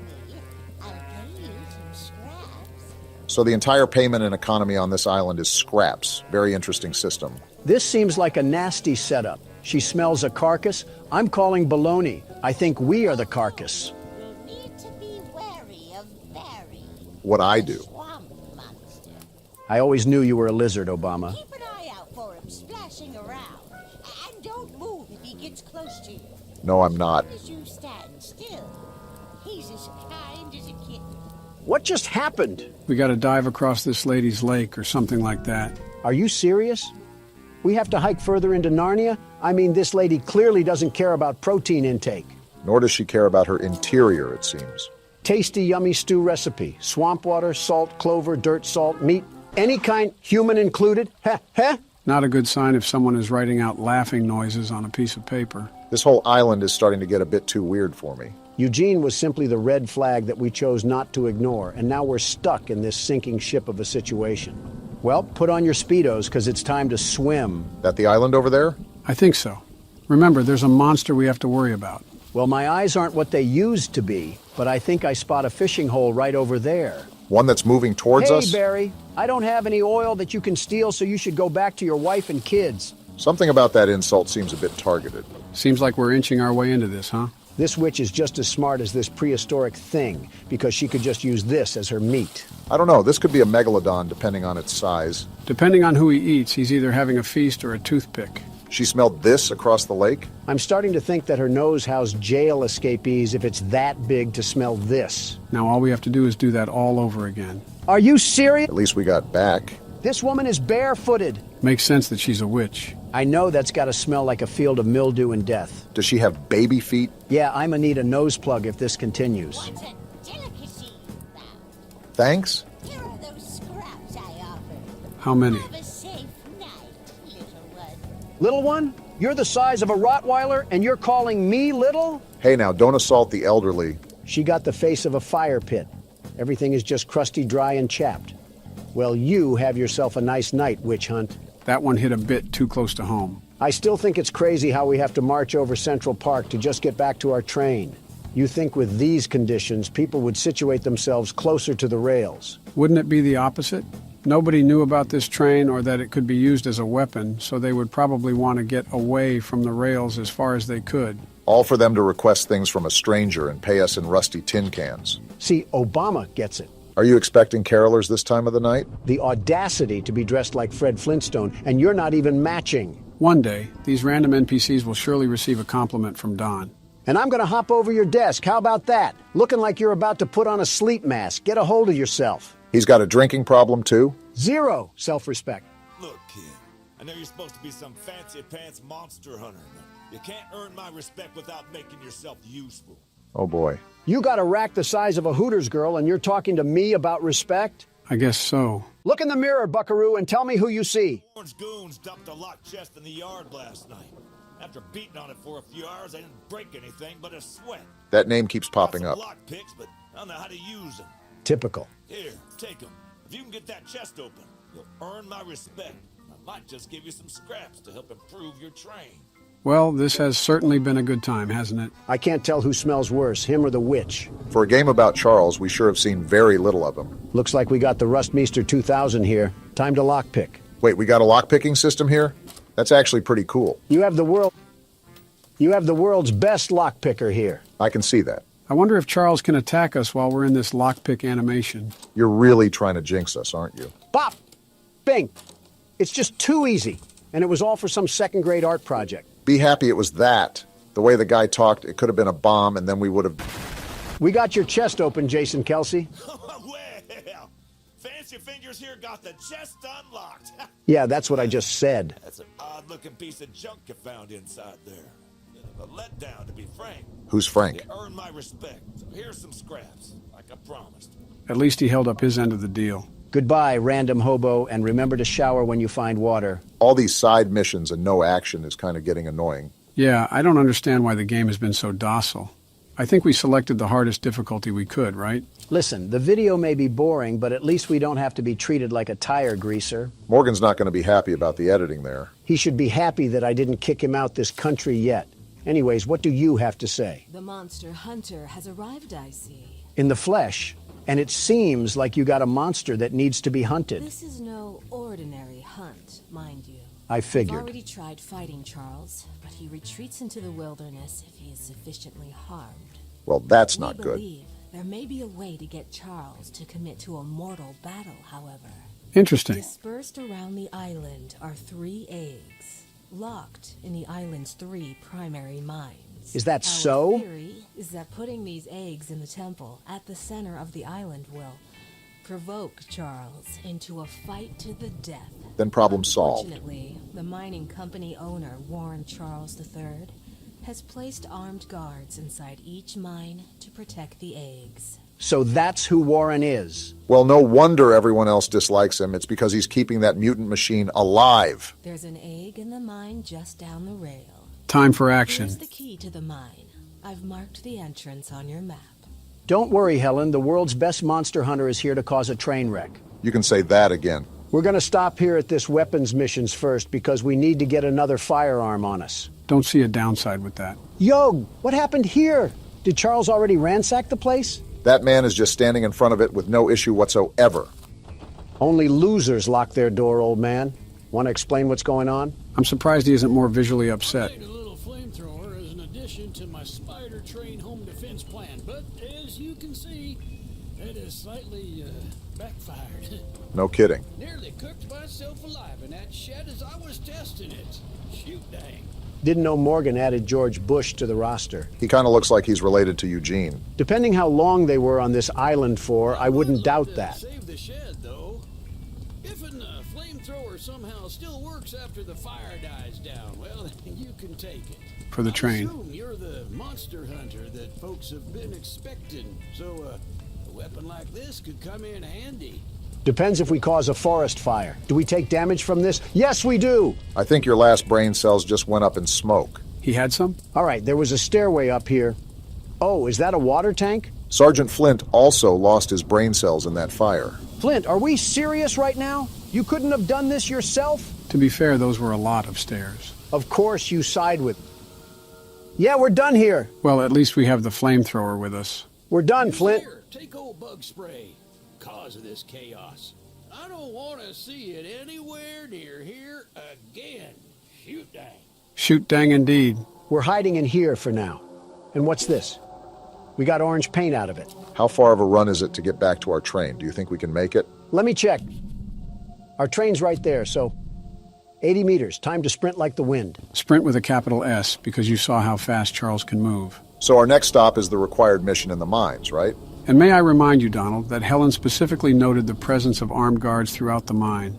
I'll pay you some scraps. So the entire payment and economy on this island is scraps. Very interesting system. This seems like a nasty setup. She smells a carcass. I'm calling baloney. I think we are the carcass. You'll need to be wary of Barry, What I do. swamp monster. I always knew you were a lizard, Obama. Keep an eye out for him splashing around. And don't move if he gets close to you. No, I'm not. As you stand still, he's as kind as a kitten. What just happened? We gotta dive across this lady's lake or something like that. Are you serious? We have to hike further into Narnia? I mean, this lady clearly doesn't care about protein intake. Nor does she care about her interior, it seems. Tasty, yummy stew recipe. Swamp water, salt, clover, dirt, salt, meat. Any kind, human included. Heh, heh. Not a good sign if someone is writing out laughing noises on a piece of paper. This whole island is starting to get a bit too weird for me. Eugene was simply the red flag that we chose not to ignore, and now we're stuck in this sinking ship of a situation. Well, put on your Speedos, because it's time to swim. That the island over there? I think so. Remember, there's a monster we have to worry about. Well, my eyes aren't what they used to be, but I think I spot a fishing hole right over there. One that's moving towards us? Hey, Barry, I don't have any oil that you can steal, so you should go back to your wife and kids. Something about that insult seems a bit targeted. Seems like we're inching our way into this, huh? This witch is just as smart as this prehistoric thing, because she could just use this as her meat. I don't know, this could be a megalodon depending on its size. Depending on who he eats, he's either having a feast or a toothpick. She smelled this across the lake? I'm starting to think that her nose housed jail escapees if it's that big to smell this. Now all we have to do is do that all over again. Are you serious? At least we got back. This woman is barefooted. Makes sense that she's a witch. I know that's got to smell like a field of mildew and death. Does she have baby feet? Yeah, I'm gonna need a nose plug if this continues. What's a delicacy, thou? Thanks? Here are those scraps I offered. How many? Have a safe night, little one. Little one, you're the size of a Rottweiler and you're calling me little? Hey now, don't assault the elderly. She got the face of a fire pit. Everything is just crusty, dry, and chapped. Well, you have yourself a nice night, witch hunt. That one hit a bit too close to home. I still think it's crazy how we have to march over Central Park to just get back to our train. You think with these conditions, people would situate themselves closer to the rails. Wouldn't it be the opposite? Nobody knew about this train or that it could be used as a weapon, so they would probably want to get away from the rails as far as they could. All for them to request things from a stranger and pay us in rusty tin cans. See, Obama gets it. Are you expecting carolers this time of the night? The audacity to be dressed like Fred Flintstone, and you're not even matching. One day, these random NPCs will surely receive a compliment from Don. And I'm gonna hop over your desk. How about that? Looking like you're about to put on a sleep mask. Get a hold of yourself. He's got a drinking problem too? Zero self-respect. Look, kid, I know you're supposed to be some fancy-pants monster hunter, but you can't earn my respect without making yourself useful. Oh boy. You got a rack the size of a Hooters girl, and you're talking to me about respect? I guess so. Look in the mirror, buckaroo, and tell me who you see. Orange goons dumped a locked chest in the yard last night. After beating on it for a few hours, they didn't break anything but a sweat. That name keeps popping up. Lock picks, but I don't know how to use them. Typical. Here, take them. If you can get that chest open, you'll earn my respect. I might just give you some scraps to help improve your train. Well, this has certainly been a good time, hasn't it? I can't tell who smells worse, him or the witch. For a game about Charles, we sure have seen very little of him. Looks like we got the Rustmeester 2000 here. Time to lockpick. Wait, we got a lockpicking system here? That's actually pretty cool. You have the world's best lockpicker here. I can see that. I wonder if Charles can attack us while we're in this lockpick animation. You're really trying to jinx us, aren't you? Bop! Bing! It's just too easy. And it was all for some second-grade art project. Be happy it was that. The way the guy talked, it could have been a bomb, and then we would have... We got your chest open, Jason Kelsey. Well, Fancy Fingers here got the chest unlocked. Yeah, that's what I just said. That's an odd-looking piece of junk you found inside there. Bit of a letdown, to be frank. Who's Frank? You earned my respect, so here's some scraps, like I promised. At least he held up his end of the deal. Goodbye, random hobo, and remember to shower when you find water. All these side missions and no action is kind of getting annoying. Yeah, I don't understand why the game has been so docile. I think we selected the hardest difficulty we could, right? Listen, the video may be boring, but at least we don't have to be treated like a tire greaser. Morgan's not going to be happy about the editing there. He should be happy that I didn't kick him out this country yet. Anyways, what do you have to say? The monster hunter has arrived, I see. In the flesh, and it seems like you got a monster that needs to be hunted. This is no ordinary hunt, mind you. I figured. I've already tried fighting Charles, but he retreats into the wilderness if he is sufficiently harmed. Well, that's not We good. believe there may be a way to get Charles to commit to a mortal battle, however. Interesting. Dispersed around the island are 3 eggs, locked in the island's 3 primary mines. Is that Our so? theory is that putting these eggs in the temple at the center of the island will provoke Charles into a fight to the death. Then problem solved. Unfortunately, the mining company owner, Warren Charles III, has placed armed guards inside each mine to protect the eggs. So that's who Warren is. Well, no wonder everyone else dislikes him. It's because he's keeping that mutant machine alive. There's an egg in the mine just down the rail. Time for action. Here's the key to the mine. I've marked the entrance on your map. Don't worry, Helen. The world's best monster hunter is here to cause a train wreck. You can say that again. We're going to stop here at this weapons missions first because we need to get another firearm on us. Don't see a downside with that. Yo, what happened here? Did Charles already ransack the place? That man is just standing in front of it with no issue whatsoever. Only losers lock their door, old man. Want to explain what's going on? I'm surprised he isn't more visually upset. I made a little flamethrower as an addition to my spider train home defense plan, but as you can see, it has slightly backfired. No kidding. Nearly cooked myself alive in that shed as I was testing it. Shoot dang. Didn't know Morgan added George Bush to the roster. He kind of looks like he's related to Eugene. Depending how long they were on this island for, I wouldn't doubt that. Save the shed, though. If a flamethrower somehow still works after the fire dies down, well, you can take it. For the train. I assume you're the monster hunter that folks have been expecting, so a weapon like this could come in handy. Depends if we cause a forest fire. Do we take damage from this? Yes, we do! I think your last brain cells just went up in smoke. He had some? All right, there was a stairway up here. Oh, is that a water tank? Sergeant Flint also lost his brain cells in that fire. Flint, are we serious right now? You couldn't have done this yourself? To be fair, those were a lot of stairs. Of course you side with... Yeah, we're done here. Well, at least we have the flamethrower with us. We're done, Flint. Here, take old bug spray. Cause of this chaos. I don't want to see it anywhere near here again. Shoot dang. Shoot dang indeed. We're hiding in here for now. And what's this? We got orange paint out of it. How far of a run is it to get back to our train? Do you think we can make it? Let me check. Our train's right there, so 80 meters. Time to sprint like the wind. Sprint with a capital S, because you saw how fast Charles can move. So our next stop is the required mission in the mines, right? And may I remind you, Donald, that Helen specifically noted the presence of armed guards throughout the mine.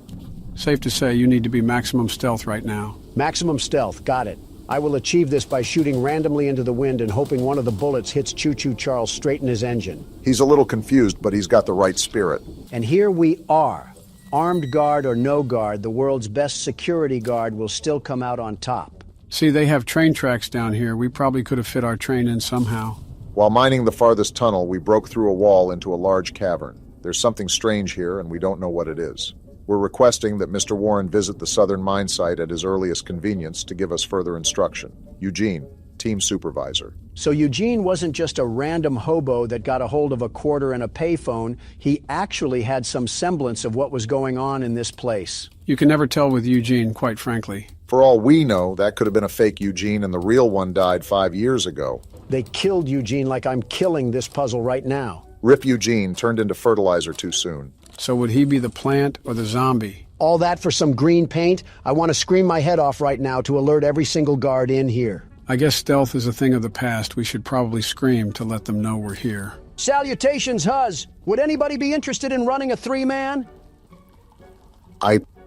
Safe to say you need to be maximum stealth right now. Maximum stealth, got it. I will achieve this by shooting randomly into the wind and hoping one of the bullets hits Choo-Choo Charles straight in his engine. He's a little confused, but he's got the right spirit. And here we are. Armed guard or no guard, the world's best security guard will still come out on top. See, they have train tracks down here. We probably could have fit our train in somehow. While mining the farthest tunnel, we broke through a wall into a large cavern. There's something strange here, and we don't know what it is. We're requesting that Mr. Warren visit the southern mine site at his earliest convenience to give us further instruction. Eugene, team supervisor. So Eugene wasn't just a random hobo that got a hold of a quarter and a payphone. He actually had some semblance of what was going on in this place. You can never tell with Eugene, quite frankly. For all we know, that could have been a fake Eugene and the real one died 5 years ago. They killed Eugene like I'm killing this puzzle right now. Rip Eugene turned into fertilizer too soon. So would he be the plant or the zombie? All that for some green paint? I want to scream my head off right now to alert every single guard in here. I guess stealth is a thing of the past. We should probably scream to let them know we're here. Salutations, Huz. Would anybody be interested in running a 3-man?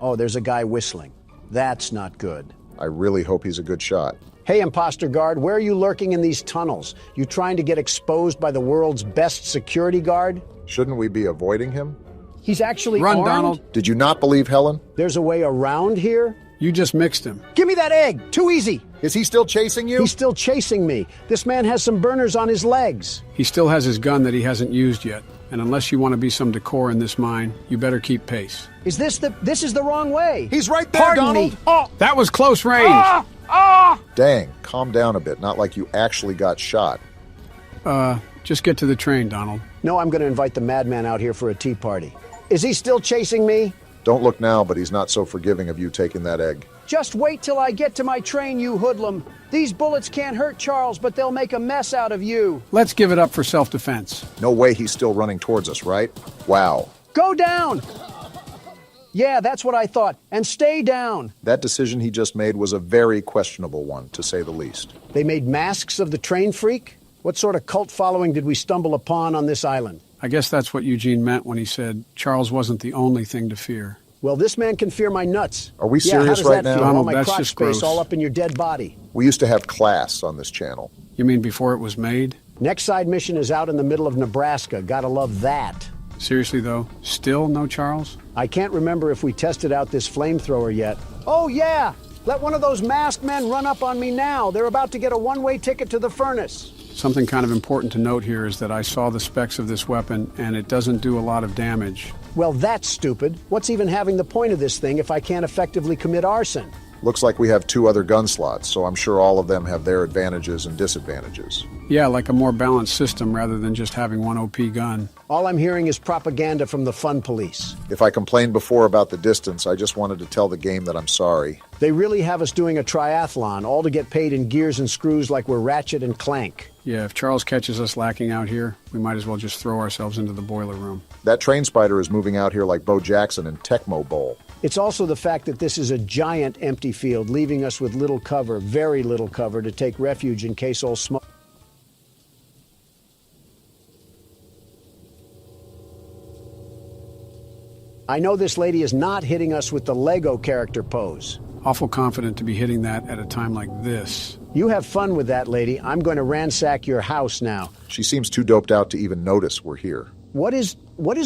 Oh, there's a guy whistling. That's not good. I really hope he's a good shot. Hey, imposter guard, where are you lurking in these tunnels? You trying to get exposed by the world's best security guard? Shouldn't we be avoiding him? He's actually Run, armed? Donald. Did you not believe Helen? There's a way around here? You just mixed him. Give me that egg! Too easy! Is he still chasing you? He's still chasing me. This man has some burners on his legs. He still has his gun that he hasn't used yet. And unless you want to be some decor in this mine, you better keep pace. This is the wrong way. He's right there, Pardon Donald. me. Oh, that was close range. Dang, calm down a bit. Not like you actually got shot. Just get to the train, Donald. No, I'm going to invite the madman out here for a tea party. Is he still chasing me? Don't look now, but he's not so forgiving of you taking that egg. Just wait till I get to my train, you hoodlum. These bullets can't hurt Charles, but they'll make a mess out of you. Let's give it up for self-defense. No way he's still running towards us, right? Wow. Go down! Yeah, that's what I thought. And stay down. That decision he just made was a very questionable one, to say the least. They made masks of the train freak? What sort of cult following did we stumble upon on this island? I guess that's what Eugene meant when he said Charles wasn't the only thing to fear. Well, this man can fear my nuts. Are we serious how does right that now? feel? Donald, All my that's crotch just space gross. all up in your dead body. We used to have class on this channel. You mean before it was made? Next side mission is out in the middle of Nebraska. Gotta love that. Seriously, though? Still no Charles? I can't remember if we tested out this flamethrower yet. Oh, yeah! Let one of those masked men run up on me now. They're about to get a one-way ticket to the furnace. Something kind of important to note here is that I saw the specs of this weapon, and it doesn't do a lot of damage. Well, that's stupid. What's even having the point of this thing if I can't effectively commit arson? Looks like we have 2 other gun slots, so I'm sure all of them have their advantages and disadvantages. Yeah, like a more balanced system rather than just having one OP gun. All I'm hearing is propaganda from the fun police. If I complained before about the distance, I just wanted to tell the game that I'm sorry. They really have us doing a triathlon, all to get paid in gears and screws like we're Ratchet and Clank. Yeah, if Charles catches us lacking out here, we might as well just throw ourselves into the boiler room. That train spider is moving out here like Bo Jackson in Tecmo Bowl. It's also the fact that this is a giant empty field, leaving us with little cover, very little cover, to take refuge in case all smoke. I know this lady is not hitting us with the Lego character pose. Awful confident to be hitting that at a time like this. You have fun with that, lady. I'm going to ransack your house now. She seems too doped out to even notice we're here. What is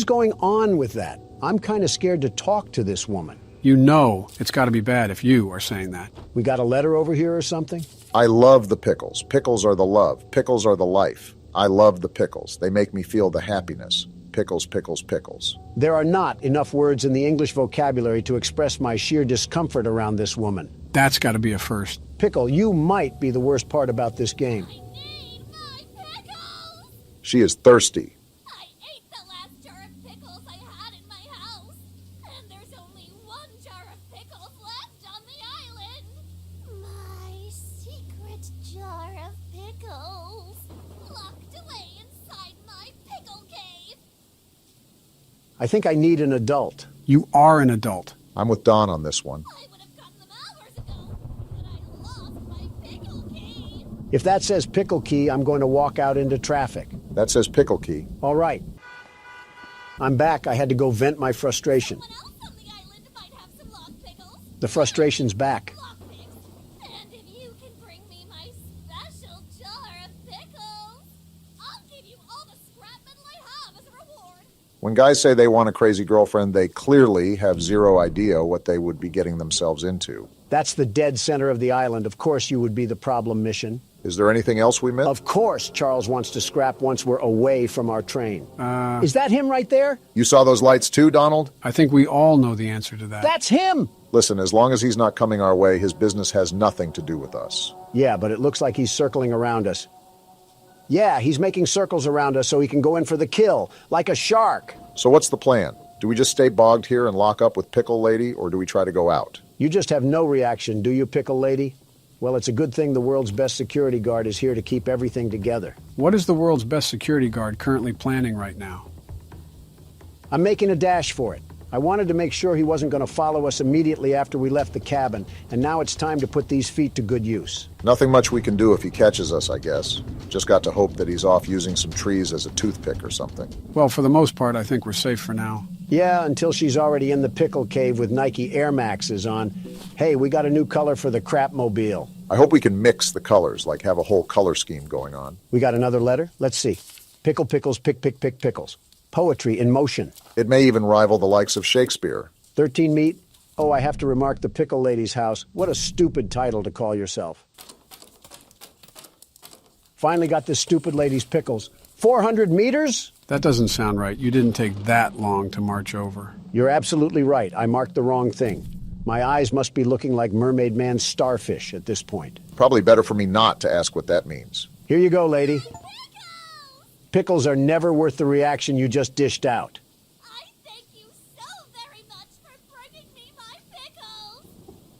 going on with that? I'm kind of scared to talk to this woman. You know it's got to be bad if you are saying that. We got a letter over here or something? I love the pickles. Pickles are the love. Pickles are the life. I love the pickles. They make me feel the happiness. Pickles, pickles, pickles. There are not enough words in the English vocabulary to express my sheer discomfort around this woman. That's got to be a first. Pickle, you might be the worst part about this game. She is thirsty. I ate the last jar of pickles I had in my house, and there's only 1 jar of pickles left on the island. My secret jar of pickles, locked away inside my pickle cave. I think I need an adult. You are an adult. I'm with Don on this one. I would have gotten them hours ago, but I lost my pickle key. If that says pickle key, I'm going to walk out into traffic. That says pickle key. All right. I'm back. I had to go vent my frustration. Someone else on the island might have some locked pickles. The frustration's back. And if you can bring me my special jar of pickles, I'll give you all the scrap metal I have as a reward. When guys say they want a crazy girlfriend, they clearly have zero idea what they would be getting themselves into. That's the dead center of the island. Of course you would be the problem mission. Is there anything else we missed? Of course Charles wants to scrap once we're away from our train. Is that him right there? You saw those lights too, Donald? I think we all know the answer to that. That's him! Listen, as long as he's not coming our way, his business has nothing to do with us. Yeah, but it looks like he's circling around us. Yeah, he's making circles around us so he can go in for the kill, like a shark. So what's the plan? Do we just stay bogged here and lock up with Pickle Lady, or do we try to go out? You just have no reaction, do you, Pickle Lady? Well, it's a good thing the world's best security guard is here to keep everything together. What is the world's best security guard currently planning right now? I'm making a dash for it. I wanted to make sure he wasn't going to follow us immediately after we left the cabin, and now it's time to put these feet to good use. Nothing much we can do if he catches us, I guess. Just got to hope that he's off using some trees as a toothpick or something. Well, for the most part, I think we're safe for now. Yeah, until she's already in the pickle cave with Nike Air Maxes on. Hey, we got a new color for the crapmobile. I hope we can mix the colors, like have a whole color scheme going on. We got another letter? Let's see. Pickle, pickles, pick, pick, pick, pickles. Poetry in motion. It may even rival the likes of Shakespeare. 13 meat, Oh, I have to remark the Pickle Lady's house. What a stupid title to call yourself. Finally got this stupid lady's pickles. 400 meters? That doesn't sound right. You didn't take that long to march over. You're absolutely right. I marked the wrong thing. My eyes must be looking like Mermaid Man's starfish at this point. Probably better for me not to ask what that means. Here you go, lady. Pickles are never worth the reaction you just dished out. I thank you so very much for bringing me my pickles.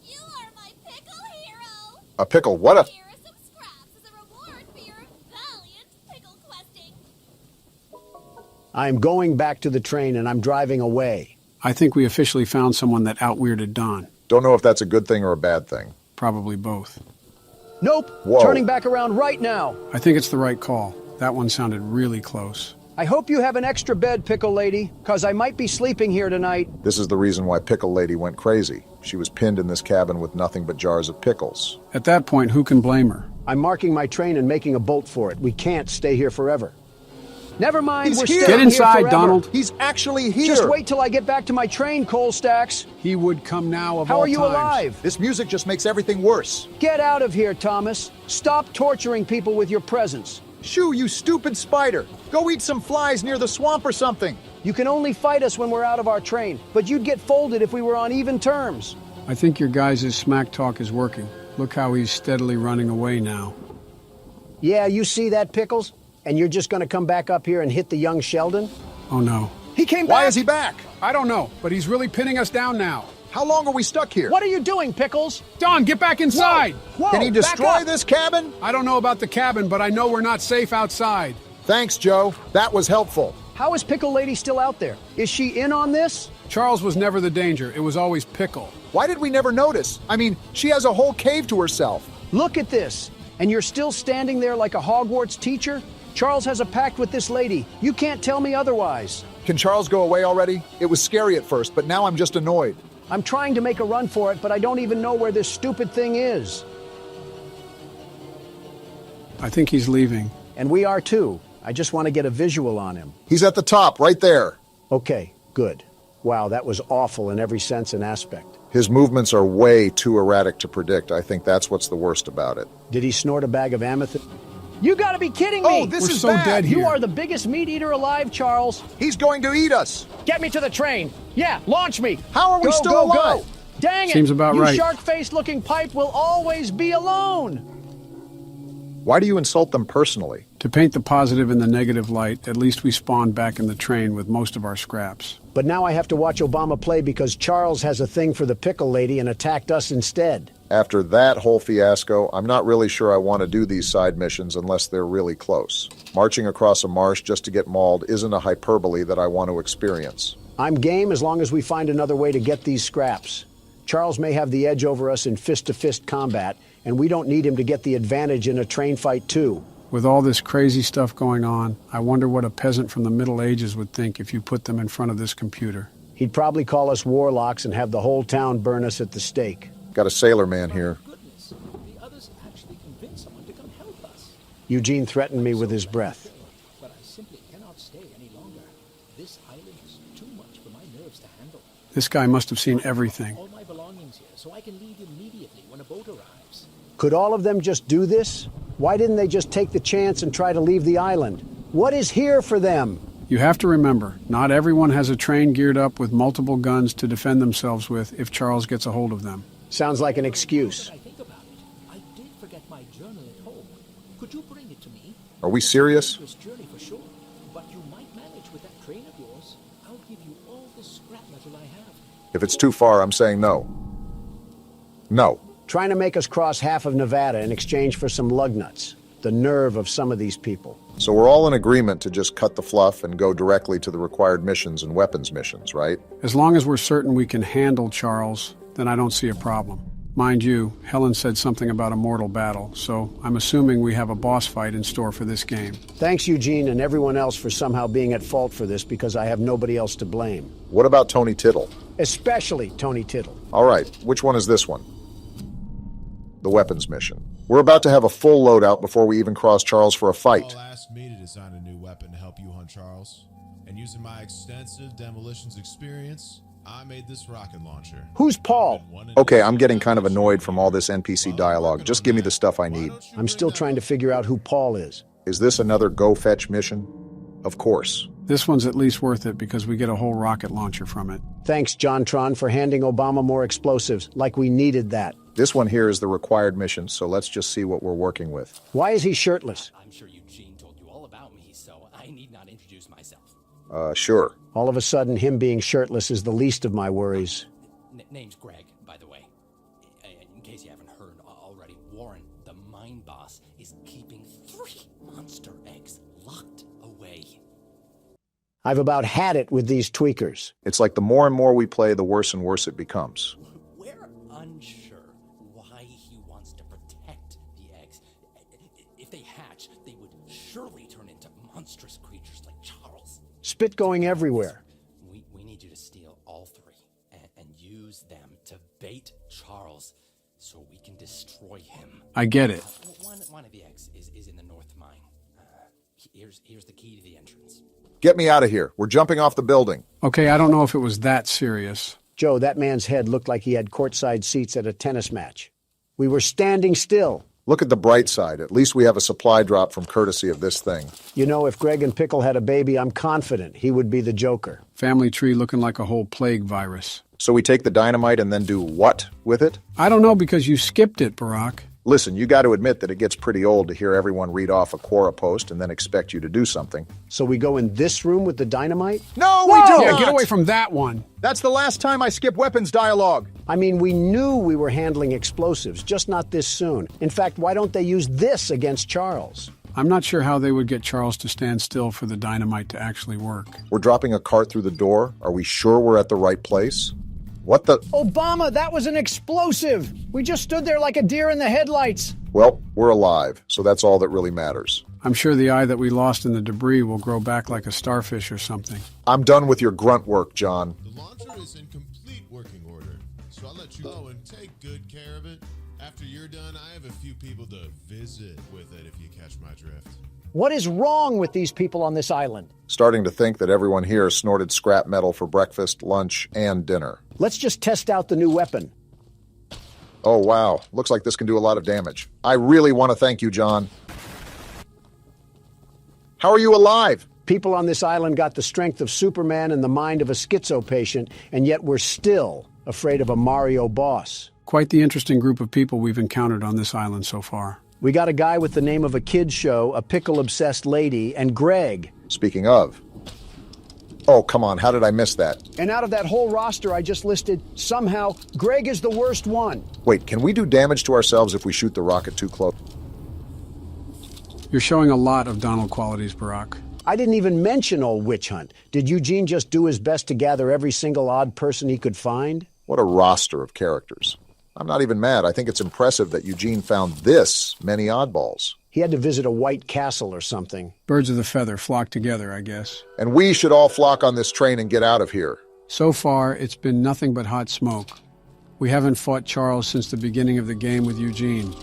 You are my pickle hero. A pickle? What a... Here are some scraps as a reward for your valiant pickle questing. I'm going back to the train and I'm driving away. I think we officially found someone that out-weirded Don. Don't know if that's a good thing or a bad thing. Probably both. Nope. Whoa. Turning back around right now. I think it's the right call. That one sounded really close. I hope you have an extra bed, Pickle Lady, because I might be sleeping here tonight. This is the reason why Pickle Lady went crazy. She was pinned in this cabin with nothing but jars of pickles. At that point, who can blame her? I'm marking my train and making a bolt for it. We can't stay here forever. Never mind, He's we're here. staying Get inside, here forever. Donald. He's actually here. Just wait till I get back to my train, Coal Stacks. He would come now of How all are you times. alive? This music just makes everything worse. Get out of here, Thomas. Stop torturing people with your presence. Shoo, you stupid spider. Go eat some flies near the swamp or something. You can only fight us when we're out of our train, but you'd get folded if we were on even terms. I think your guys' smack talk is working. Look how he's steadily running away now. Yeah, you see that, Pickles? And you're just going to come back up here and hit the young Sheldon? Oh, no. He came back! Why is he back? I don't know, but he's really pinning us down now. How long are we stuck here? What are you doing, Pickles? Don, get back inside! Whoa, Can he back destroy up. this cabin? I don't know about the cabin, but I know we're not safe outside. Thanks, Joe. That was helpful. How is Pickle Lady still out there? Is she in on this? Charles was never the danger. It was always Pickle. Why did we never notice? I mean, she has a whole cave to herself. Look at this. And you're still standing there like a Hogwarts teacher? Charles has a pact with this lady. You can't tell me otherwise. Can Charles go away already? It was scary at first, but now I'm just annoyed. I'm trying to make a run for it, but I don't even know where this stupid thing is. I think he's leaving. And we are too. I just want to get a visual on him. He's at the top, right there. Okay, good. Wow, that was awful in every sense and aspect. His movements are way too erratic to predict. I think that's what's the worst about it. Did he snort a bag of amethyst? You gotta be kidding me! Oh, this We're is so bad. dead here. You are the biggest meat eater alive, Charles. He's going to eat us. Get me to the train. Yeah, launch me. How are we still alive? Go. Dang it! Seems about you right. shark-faced looking pipe will always be alone. Why do you insult them personally? To paint the positive in the negative light, at least we spawned back in the train with most of our scraps. But now I have to watch Obama play because Charles has a thing for the Pickle Lady and attacked us instead. After that whole fiasco, I'm not really sure I want to do these side missions unless they're really close. Marching across a marsh just to get mauled isn't a hyperbole that I want to experience. I'm game as long as we find another way to get these scraps. Charles may have the edge over us in fist-to-fist combat, and we don't need him to get the advantage in a train fight too. With all this crazy stuff going on, I wonder what a peasant from the Middle Ages would think if you put them in front of this computer. He'd probably call us warlocks and have the whole town burn us at the stake. Got a sailor man here. Goodness, the others actually convinced someone to come help us. Eugene threatened me with his breath. But I simply cannot stay any longer. This island is too much for my nerves to handle. This guy must have seen everything. All my belongings here, so I can leave immediately when a boat arrives. Could all of them just do this? Why didn't they just take the chance and try to leave the island? What is here for them? You have to remember, not everyone has a train geared up with multiple guns to defend themselves with if Charles gets a hold of them. Sounds like an excuse. I think about it. I did forget my journal at home. Could you bring it to me? Are we serious? This journey for sure, but you might manage with that train of yours. I'll give you all the scrap metal I have. If it's too far, I'm saying no. No. Trying to make us cross half of Nevada in exchange for some lug nuts. The nerve of some of these people. So we're all in agreement to just cut the fluff and go directly to the required missions and weapons missions, right? As long as we're certain we can handle Charles, then I don't see a problem. Mind you, Helen said something about a mortal battle, so I'm assuming we have a boss fight in store for this game. Thanks, Eugene, and everyone else for somehow being at fault for this because I have nobody else to blame. What about Tony Tittle? Especially Tony Tittle. All right, which one is this one? The weapons mission. We're about to have a full loadout before we even cross Charles for a fight. Paul asked me to design a new weapon to help you hunt Charles, and using my extensive demolitions experience, I made this rocket launcher. Who's Paul? Okay, I'm getting kind of annoyed from all this NPC dialogue. Just give me the stuff I need. I'm still trying to figure out who Paul is. Is this another go fetch mission? Of course. This one's at least worth it because we get a whole rocket launcher from it. Thanks, John Tron, for handing Obama more explosives, like we needed that. This one here is the required mission, so let's just see what we're working with. Why is he shirtless? I'm sure Eugene told you all about me, so I need not introduce myself. Sure. All of a sudden, him being shirtless is the least of my worries. Name's Greg, by the way. In case you haven't heard already, Warren, the mine boss, is keeping 3 monster eggs locked away. I've about had it with these tweakers. It's like the more and more we play, the worse and worse it becomes. We're unsure why he wants to protect the eggs. If they hatch, they would surely turn into monstrous creatures like Charles. Spit going everywhere. We need you to steal all 3 and use them to bait Charles so we can destroy him. I get it. One of the eggs is in the north mine. Here's the key to the entrance. Get me out of here. We're jumping off the building. Okay, I don't know if it was that serious. Joe, that man's head looked like he had courtside seats at a tennis match. We were standing still. Look at the bright side. At least we have a supply drop from courtesy of this thing. You know, if Greg and Pickle had a baby, I'm confident he would be the Joker. Family tree looking like a whole plague virus. So we take the dynamite and then do what with it? I don't know because you skipped it, Barack. Listen, you got to admit that it gets pretty old to hear everyone read off a Quora post and then expect you to do something. So we go in this room with the dynamite? No, we do Yeah, not! get away from that one. That's the last time I skip weapons dialogue. I mean, we knew we were handling explosives, just not this soon. In fact, why don't they use this against Charles? I'm not sure how they would get Charles to stand still for the dynamite to actually work. We're dropping a cart through the door. Are we sure we're at the right place? What the? Obama, that was an explosive! We just stood there like a deer in the headlights. Well, we're alive, so that's all that really matters. I'm sure the eye that we lost in the debris will grow back like a starfish or something. I'm done with your grunt work, John. The launcher is in complete working order, so I'll let you go and take good care of it. After you're done, I have a few people to visit with it, if you catch my drift. What is wrong with these people on this island? Starting to think that everyone here snorted scrap metal for breakfast, lunch, and dinner. Let's just test out the new weapon. Oh, wow. Looks like this can do a lot of damage. I really want to thank you, John. How are you alive? People on this island got the strength of Superman and the mind of a schizo patient, and yet we're still afraid of a Mario boss. Quite the interesting group of people we've encountered on this island so far. We got a guy with the name of a kid's show, a pickle-obsessed lady, and Greg. Speaking of. Oh, come on. How did I miss that? And out of that whole roster I just listed, somehow, Greg is the worst one. Wait, can we do damage to ourselves if we shoot the rocket too close? You're showing a lot of Donald qualities, Barack. I didn't even mention old Witch Hunt. Did Eugene just do his best to gather every single odd person he could find? What a roster of characters. I'm not even mad. I think it's impressive that Eugene found this many oddballs. He had to visit a white castle or something. Birds of the feather flock together, I guess. And we should all flock on this train and get out of here. So far, it's been nothing but hot smoke. We haven't fought Charles since the beginning of the game with Eugene.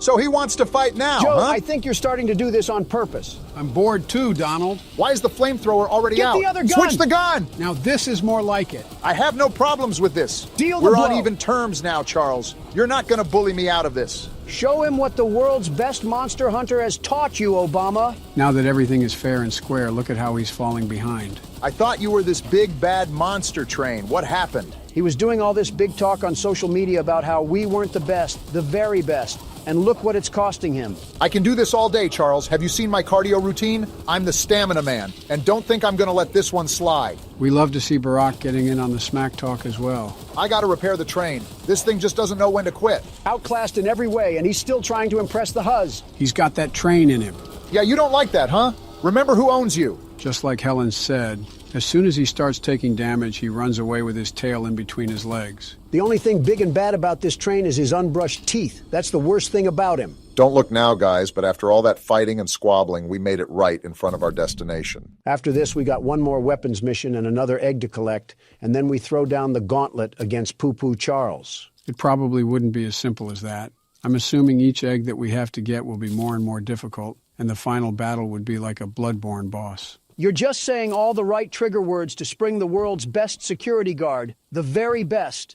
So he wants to fight now, Joe, huh? I think you're starting to do this on purpose. I'm bored too, Donald. Why is the flamethrower already out? Get the other gun! Switch the gun! Now this is more like it. I have no problems with this. Deal the We're blow. on even terms now, Charles. You're not going to bully me out of this. Show him what the world's best monster hunter has taught you, Obama. Now that everything is fair and square, look at how he's falling behind. I thought you were this big, bad monster train. What happened? He was doing all this big talk on social media about how we weren't the best, the very best. And look what it's costing him. I can do this all day, Charles. Have you seen my cardio routine? I'm the stamina man. And don't think I'm going to let this one slide. We love to see Barack getting in on the smack talk as well. I got to repair the train. This thing just doesn't know when to quit. Outclassed in every way, and he's still trying to impress the Huz. He's got that train in him. Yeah, you don't like that, huh? Remember who owns you. Just like Helen said, as soon as he starts taking damage, he runs away with his tail in between his legs. The only thing big and bad about this train is his unbrushed teeth. That's the worst thing about him. Don't look now, guys, but after all that fighting and squabbling, we made it right in front of our destination. After this, we got one more weapons mission and another egg to collect, and then we throw down the gauntlet against Poo-Poo Charles. It probably wouldn't be as simple as that. I'm assuming each egg that we have to get will be more and more difficult, and the final battle would be like a bloodborne boss. You're just saying all the right trigger words to spring the world's best security guard. The very best.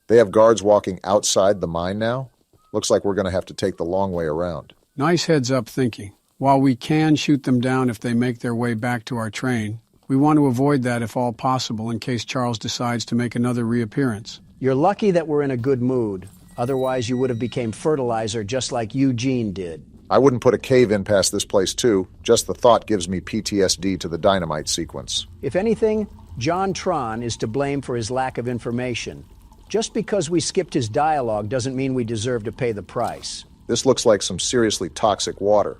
They have guards walking outside the mine now? Looks like we're going to have to take the long way around. Nice heads-up thinking. While we can shoot them down if they make their way back to our train, we want to avoid that if all possible in case Charles decides to make another reappearance. You're lucky that we're in a good mood. Otherwise, you would have become fertilizer just like Eugene did. I wouldn't put a cave in past this place, too. Just the thought gives me PTSD to the dynamite sequence. If anything, John Tron is to blame for his lack of information. Just because we skipped his dialogue doesn't mean we deserve to pay the price. This looks like some seriously toxic water.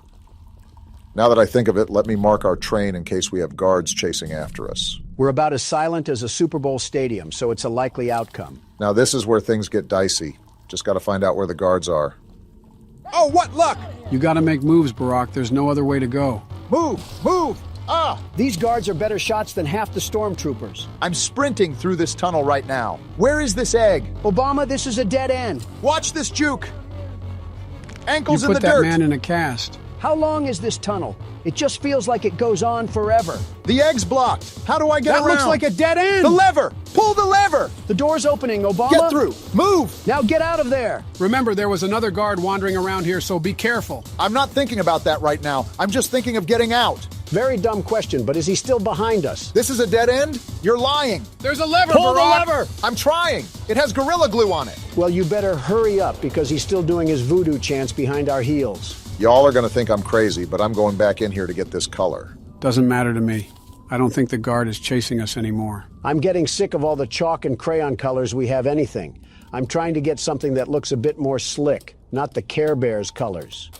Now that I think of it, let me mark our train in case we have guards chasing after us. We're about as silent as a Super Bowl stadium, so it's a likely outcome. Now this is where things get dicey. Just gotta find out where the guards are. Oh, what luck! You gotta make moves, Barack. There's no other way to go. Move! Move! Ah! These guards are better shots than half the stormtroopers. I'm sprinting through this tunnel right now. Where is this egg? Obama, this is a dead end. Watch this juke! Ankles You in the put that dirt! man in a cast. How long is this tunnel? It just feels like it goes on forever. The egg's blocked. How do I get around? That looks like a dead end! The lever! Pull the lever! The door's opening, Obama. Get through! Move! Now get out of there! Remember, there was another guard wandering around here, so be careful. I'm not thinking about that right now. I'm just thinking of getting out. Very dumb question, but is he still behind us? This is a dead end? You're lying. There's a lever, Pull the Barack. lever! I'm trying. It has Gorilla Glue on it. Well, you better hurry up because he's still doing his voodoo chants behind our heels. Y'all are gonna think I'm crazy, but I'm going back in here to get this color. Doesn't matter to me. I don't think the guard is chasing us anymore. I'm getting sick of all the chalk and crayon colors we have anything. I'm trying to get something that looks a bit more slick, not the Care Bears colors.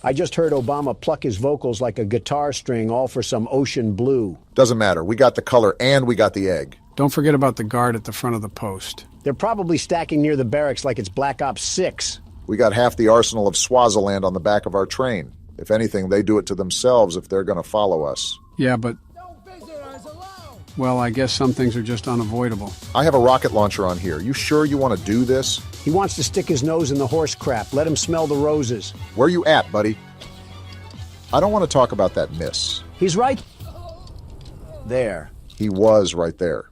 I just heard Obama pluck his vocals like a guitar string, all for some ocean blue. Doesn't matter. We got the color and we got the egg. Don't forget about the guard at the front of the post. They're probably stacking near the barracks like it's Black Ops 6. We got half the arsenal of Swaziland on the back of our train. If anything, they do it to themselves if they're going to follow us. Yeah, but... Well, I guess some things are just unavoidable. I have a rocket launcher on here. You sure you want to do this? He wants to stick his nose in the horse crap. Let him smell the roses. Where you at, buddy? I don't want to talk about that miss. He's right there. He was right there.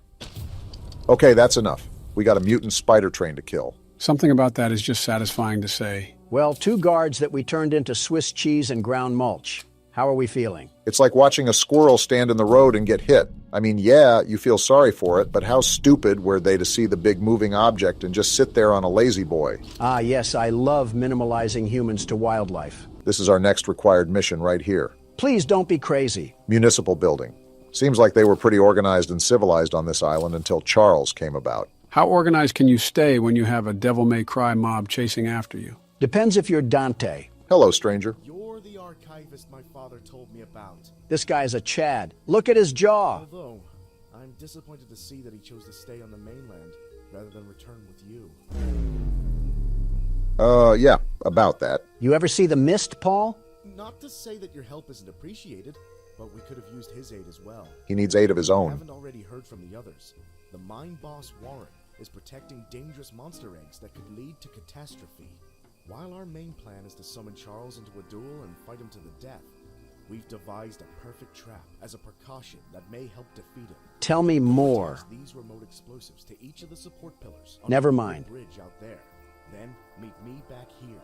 Okay, that's enough. We got a mutant spider train to kill. Something about that is just satisfying to say. Well, 2 guards that we turned into Swiss cheese and ground mulch. How are we feeling? It's like watching a squirrel stand in the road and get hit. I mean, yeah, you feel sorry for it, but how stupid were they to see the big moving object and just sit there on a lazy boy? Ah, yes, I love minimalizing humans to wildlife. This is our next required mission right here. Please don't be crazy. Municipal building. Seems like they were pretty organized and civilized on this island until Charles came about. How organized can you stay when you have a devil-may-cry mob chasing after you? Depends if you're Dante. Hello, stranger. You're the archivist my father told me about. This guy's a Chad. Look at his jaw. Although, I'm disappointed to see that he chose to stay on the mainland rather than return with you. Yeah, about that. You ever see The Mist, Paul? Not to say that your help isn't appreciated, but we could have used his aid as well. He needs aid of his I own. haven't already heard from the others. The mine boss, Warren, is protecting dangerous monster eggs that could lead to catastrophe. While our main plan is to summon Charles into a duel and fight him to the death, we've devised a perfect trap as a precaution that may help defeat him. Tell me more. These remote explosives to each of the support pillars. Never on the mind. bridge out there. Then meet me back here.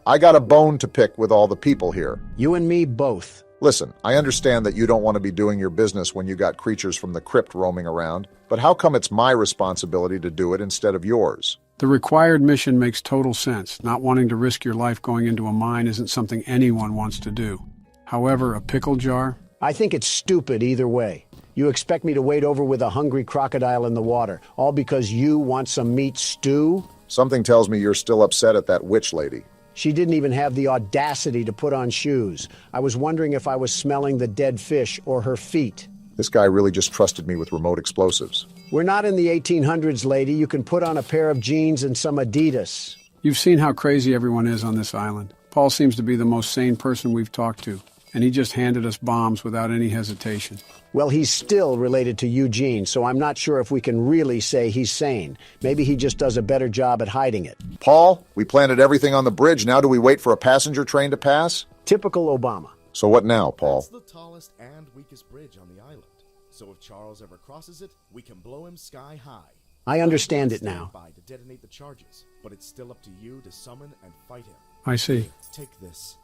I got a bone to pick with all the people here. You and me both. Listen, I understand that you don't want to be doing your business when you got creatures from the crypt roaming around, but how come it's my responsibility to do it instead of yours? The required mission makes total sense. Not wanting to risk your life going into a mine isn't something anyone wants to do. However, a pickle jar? I think it's stupid either way. You expect me to wade over with a hungry crocodile in the water, all because you want some meat stew? Something tells me you're still upset at that witch lady. She didn't even have the audacity to put on shoes. I was wondering if I was smelling the dead fish or her feet. This guy really just trusted me with remote explosives. We're not in the 1800s, lady. You can put on a pair of jeans and some Adidas. You've seen how crazy everyone is on this island. Paul seems to be the most sane person we've talked to, and he just handed us bombs without any hesitation. Well, he's still related to Eugene, so I'm not sure if we can really say he's sane. Maybe he just does a better job at hiding it. Paul, we planted everything on the bridge. Now do we wait for a passenger train to pass? Typical Obama. So what now, Paul? That's the tallest and weakest bridge on the island. So if Charles ever crosses it, we can blow him sky high. I understand it now. By to detonate the charges, but it's still up to you to summon and fight him. I see. Take this.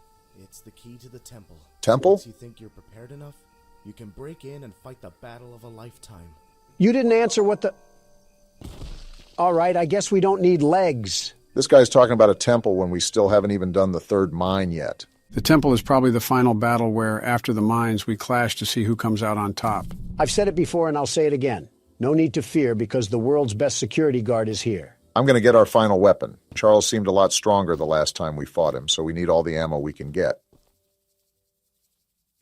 It's the key to the temple. Temple? Once you think you're prepared enough, you can break in and fight the battle of a lifetime. You didn't answer what the... All right, I guess we don't need legs. This guy's talking about a temple when we still haven't even done the third mine yet. The temple is probably the final battle where, after the mines, we clash to see who comes out on top. I've said it before and I'll say it again. No need to fear because the world's best security guard is here. I'm going to get our final weapon. Charles seemed a lot stronger the last time we fought him, so we need all the ammo we can get.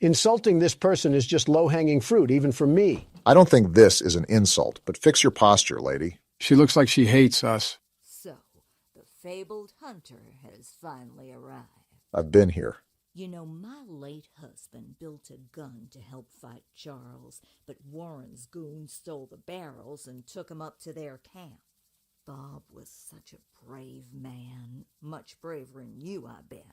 Insulting this person is just low-hanging fruit, even for me. I don't think this is an insult, but fix your posture, lady. She looks like she hates us. So, the fabled hunter has finally arrived. I've been here. You know, my late husband built a gun to help fight Charles, but Warren's goons stole the barrels and took him up to their camp. Bob was such a brave man. Much braver than you, I bet.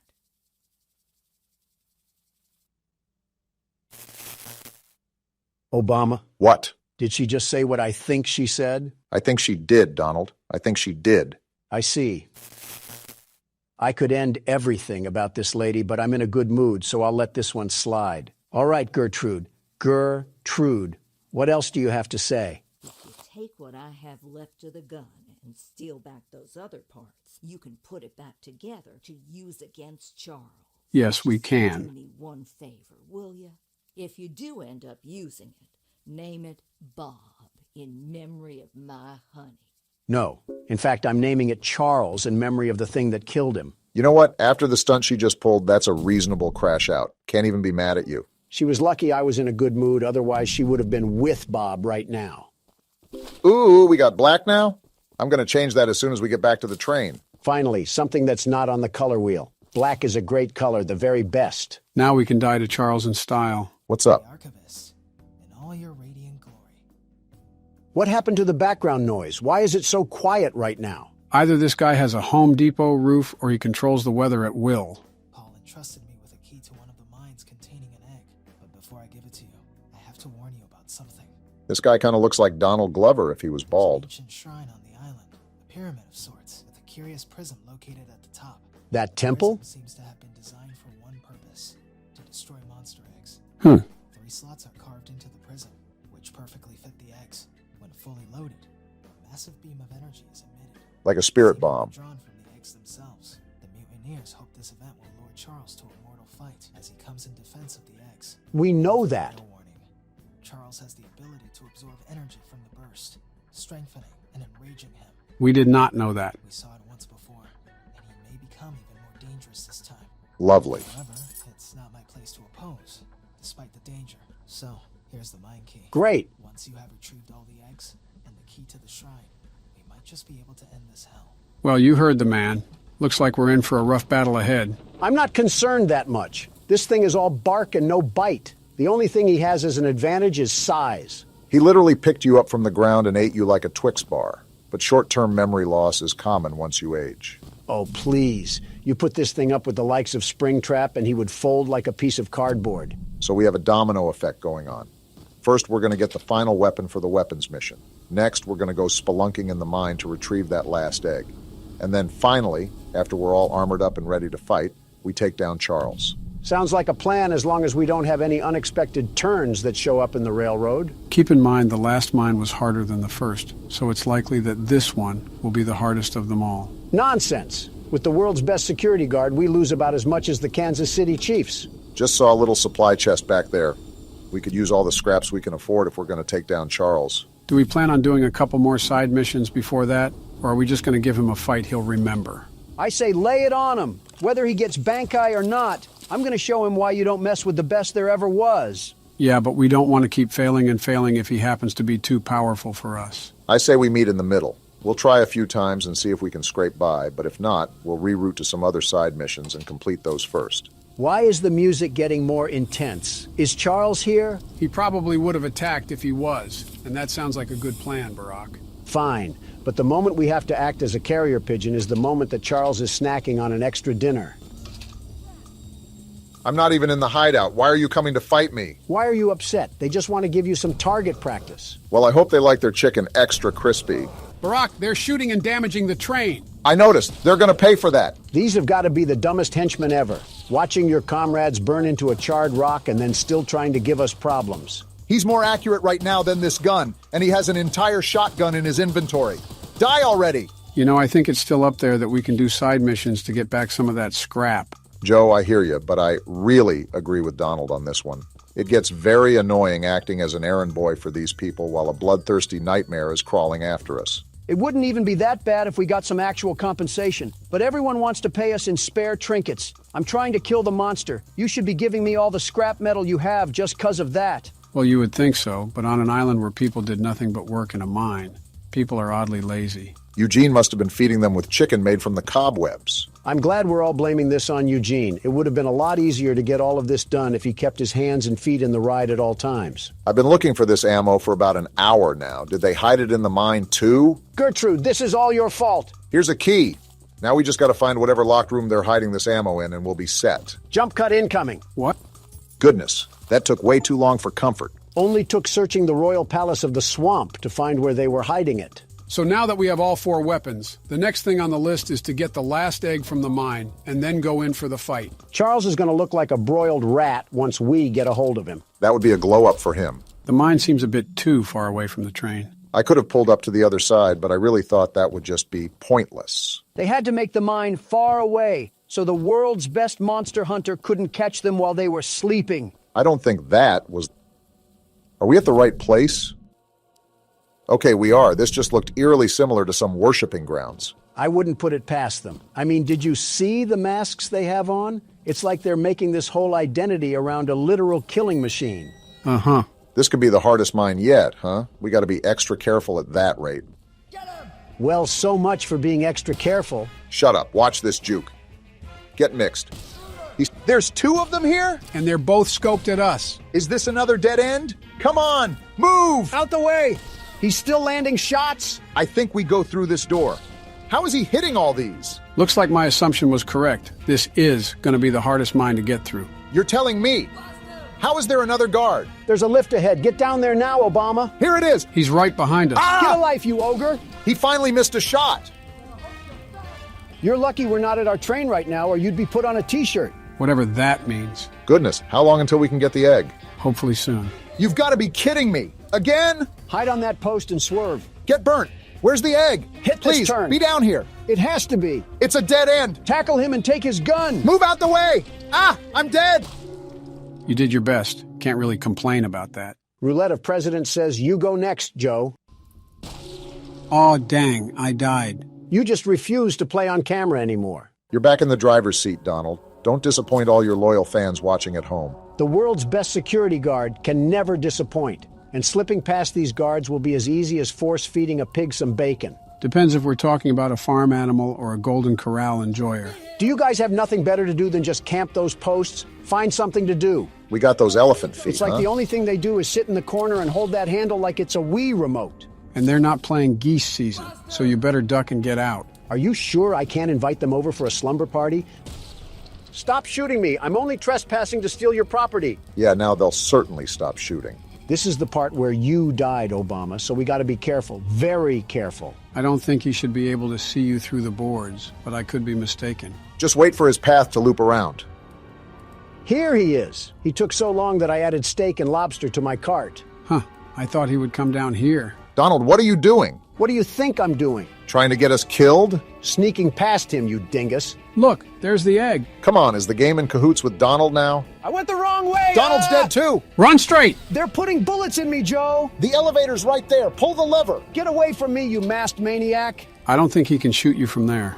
Obama. What? Did she just say what I think she said? I think she did, Donald. I think she did. I see. I could end everything about this lady, but I'm in a good mood, so I'll let this one slide. All right, Gertrude. Gertrude. What else do you have to say? If you take what I have left of the gun and steal back those other parts, you can put it back together to use against Charles. Yes, we Do can. me one favor, will you? If you do end up using it, name it Bob in memory of my honey. No. In fact, I'm naming it Charles in memory of the thing that killed him. You know what? After the stunt she just pulled, that's a reasonable crash out. Can't even be mad at you. She was lucky I was in a good mood, otherwise she would have been with Bob right now. Ooh, we got black now? I'm going to change that as soon as we get back to the train. Finally, something that's not on the color wheel. Black is a great color, the very best. Now we can die to Charles in style. What's up? Archivist, in all your radiant glory. What happened to the background noise? Why is it so quiet right now? Either this guy has a Home Depot roof or he controls the weather at will. Paul entrusted me with a key to one of the mines containing an egg. But before I give it to you, I have to warn you about something. This guy kind of looks like Donald Glover if he was bald. An ancient shrine on the island, a pyramid of sorts, with a curious prism located at the top. That temple? The prism seems to have been designed for one purpose, to destroy monster eggs. 3 slots are carved into the prism, which perfectly fit the eggs. When fully loaded, a massive beam of energy is emitted. Like a spirit bomb. Drawn from the eggs themselves. The mutineers hope this event will lure Charles to a mortal fight as he comes in defense of the eggs. We know that. No warning. Charles has the ability to absorb energy from the burst, strengthening and enraging him. We did not know that. We saw it once before, and he may become even more dangerous this time. Lovely. However, it's not my place to oppose, despite the danger. So, here's the mine key. Great. Once you have retrieved all the eggs and the key to the shrine, we might just be able to end this hell. Well, you heard the man. Looks like we're in for a rough battle ahead. I'm not concerned that much. This thing is all bark and no bite. The only thing he has as an advantage is size. He literally picked you up from the ground and ate you like a Twix bar. But short-term memory loss is common once you age. Oh, please. You put this thing up with the likes of Springtrap and he would fold like a piece of cardboard. So we have a domino effect going on. First, we're going to get the final weapon for the weapons mission. Next, we're going to go spelunking in the mine to retrieve that last egg. And then finally, after we're all armored up and ready to fight, we take down Charles. Sounds like a plan as long as we don't have any unexpected turns that show up in the railroad. Keep in mind the last mine was harder than the first, so it's likely that this one will be the hardest of them all. Nonsense. With the world's best security guard, we lose about as much as the Kansas City Chiefs. Just saw a little supply chest back there. We could use all the scraps we can afford if we're going to take down Charles. Do we plan on doing a couple more side missions before that, or are we just going to give him a fight he'll remember? I say lay it on him. Whether he gets Bankai or not, I'm going to show him why you don't mess with the best there ever was. Yeah, but we don't want to keep failing and failing if he happens to be too powerful for us. I say we meet in the middle. We'll try a few times and see if we can scrape by, but if not, we'll reroute to some other side missions and complete those first. Why is the music getting more intense? Is Charles here? He probably would have attacked if he was, and that sounds like a good plan, Barack. Fine, but the moment we have to act as a carrier pigeon is the moment that Charles is snacking on an extra dinner. I'm not even in the hideout. Why are you coming to fight me? Why are you upset? They just want to give you some target practice. Well, I hope they like their chicken extra crispy. Barack, they're shooting and damaging the train. I noticed. They're going to pay for that. These have got to be the dumbest henchmen ever. Watching your comrades burn into a charred rock and then still trying to give us problems. He's more accurate right now than this gun, and he has an entire shotgun in his inventory. Die already! You know, I think it's still up there that we can do side missions to get back some of that scrap. Joe, I hear you, but I really agree with Donald on this one. It gets very annoying acting as an errand boy for these people while a bloodthirsty nightmare is crawling after us. It wouldn't even be that bad if we got some actual compensation, but everyone wants to pay us in spare trinkets. I'm trying to kill the monster. You should be giving me all the scrap metal you have just 'cause of that. Well, you would think so, but on an island where people did nothing but work in a mine, people are oddly lazy. Eugene must have been feeding them with chicken made from the cobwebs. I'm glad we're all blaming this on Eugene. It would have been a lot easier to get all of this done if he kept his hands and feet in the ride at all times. I've been looking for this ammo for about an hour now. Did they hide it in the mine too? Gertrude, this is all your fault. Here's a key. Now we just got to find whatever locked room they're hiding this ammo in and we'll be set. Jump cut incoming. What? Goodness, that took way too long for comfort. Only took searching the royal palace of the swamp to find where they were hiding it. So now that we have all 4 weapons, the next thing on the list is to get the last egg from the mine and then go in for the fight. Charles is going to look like a broiled rat once we get a hold of him. That would be a glow-up for him. The mine seems a bit too far away from the train. I could have pulled up to the other side, but I really thought that would just be pointless. They had to make the mine far away, so the world's best monster hunter couldn't catch them while they were sleeping. I don't think that was... Are we at the right place? Okay, we are. This just looked eerily similar to some worshiping grounds. I wouldn't put it past them. I mean, did you see the masks they have on? It's like they're making this whole identity around a literal killing machine. Uh-huh. This could be the hardest mine yet, huh? We got to be extra careful at that rate. Well, so much for being extra careful. Shut up. Watch this juke. Get mixed. There's 2 of them here? And they're both scoped at us. Is this another dead end? Come on, move! Out the way! He's still landing shots? I think we go through this door. How is he hitting all these? Looks like my assumption was correct. This is going to be the hardest mine to get through. You're telling me? How is there another guard? There's a lift ahead. Get down there now, Obama. Here it is. He's right behind us. Get a life, you ogre. He finally missed a shot. You're lucky we're not at our train right now, or you'd be put on a t-shirt. Whatever that means. Goodness, how long until we can get the egg? Hopefully soon. You've got to be kidding me. Again? Hide on that post and swerve. Get burnt. Where's the egg? Hit Please, this turn. be down here. It has to be. It's a dead end. Tackle him and take his gun. Move out the way. Ah, I'm dead. You did your best. Can't really complain about that. Roulette of President says you go next, Joe. Aw, dang, I died. You just refuse to play on camera anymore. You're back in the driver's seat, Donald. Don't disappoint all your loyal fans watching at home. The world's best security guard can never disappoint. And slipping past these guards will be as easy as force-feeding a pig some bacon. Depends if we're talking about a farm animal or a Golden Corral enjoyer. Do you guys have nothing better to do than just camp those posts? Find something to do. We got those elephant feet, It's like the only thing they do is sit in the corner and hold that handle like it's a Wii remote. And they're not playing geese season, so you better duck and get out. Are you sure I can't invite them over for a slumber party? Stop shooting me. I'm only trespassing to steal your property. Yeah, now they'll certainly stop shooting. This is the part where you died, Obama, so we got to be careful. Very careful. I don't think he should be able to see you through the boards, but I could be mistaken. Just wait for his path to loop around. Here he is. He took so long that I added steak and lobster to my cart. Huh. I thought he would come down here. Donald, what are you doing? What do you think I'm doing? Trying to get us killed? Sneaking past him, you dingus. Look, there's the egg. Come on, is the game in cahoots with Donald now? I went the wrong way! Donald's dead too! Run straight! They're putting bullets in me, Joe! The elevator's right there. Pull the lever. Get away from me, you masked maniac! I don't think he can shoot you from there.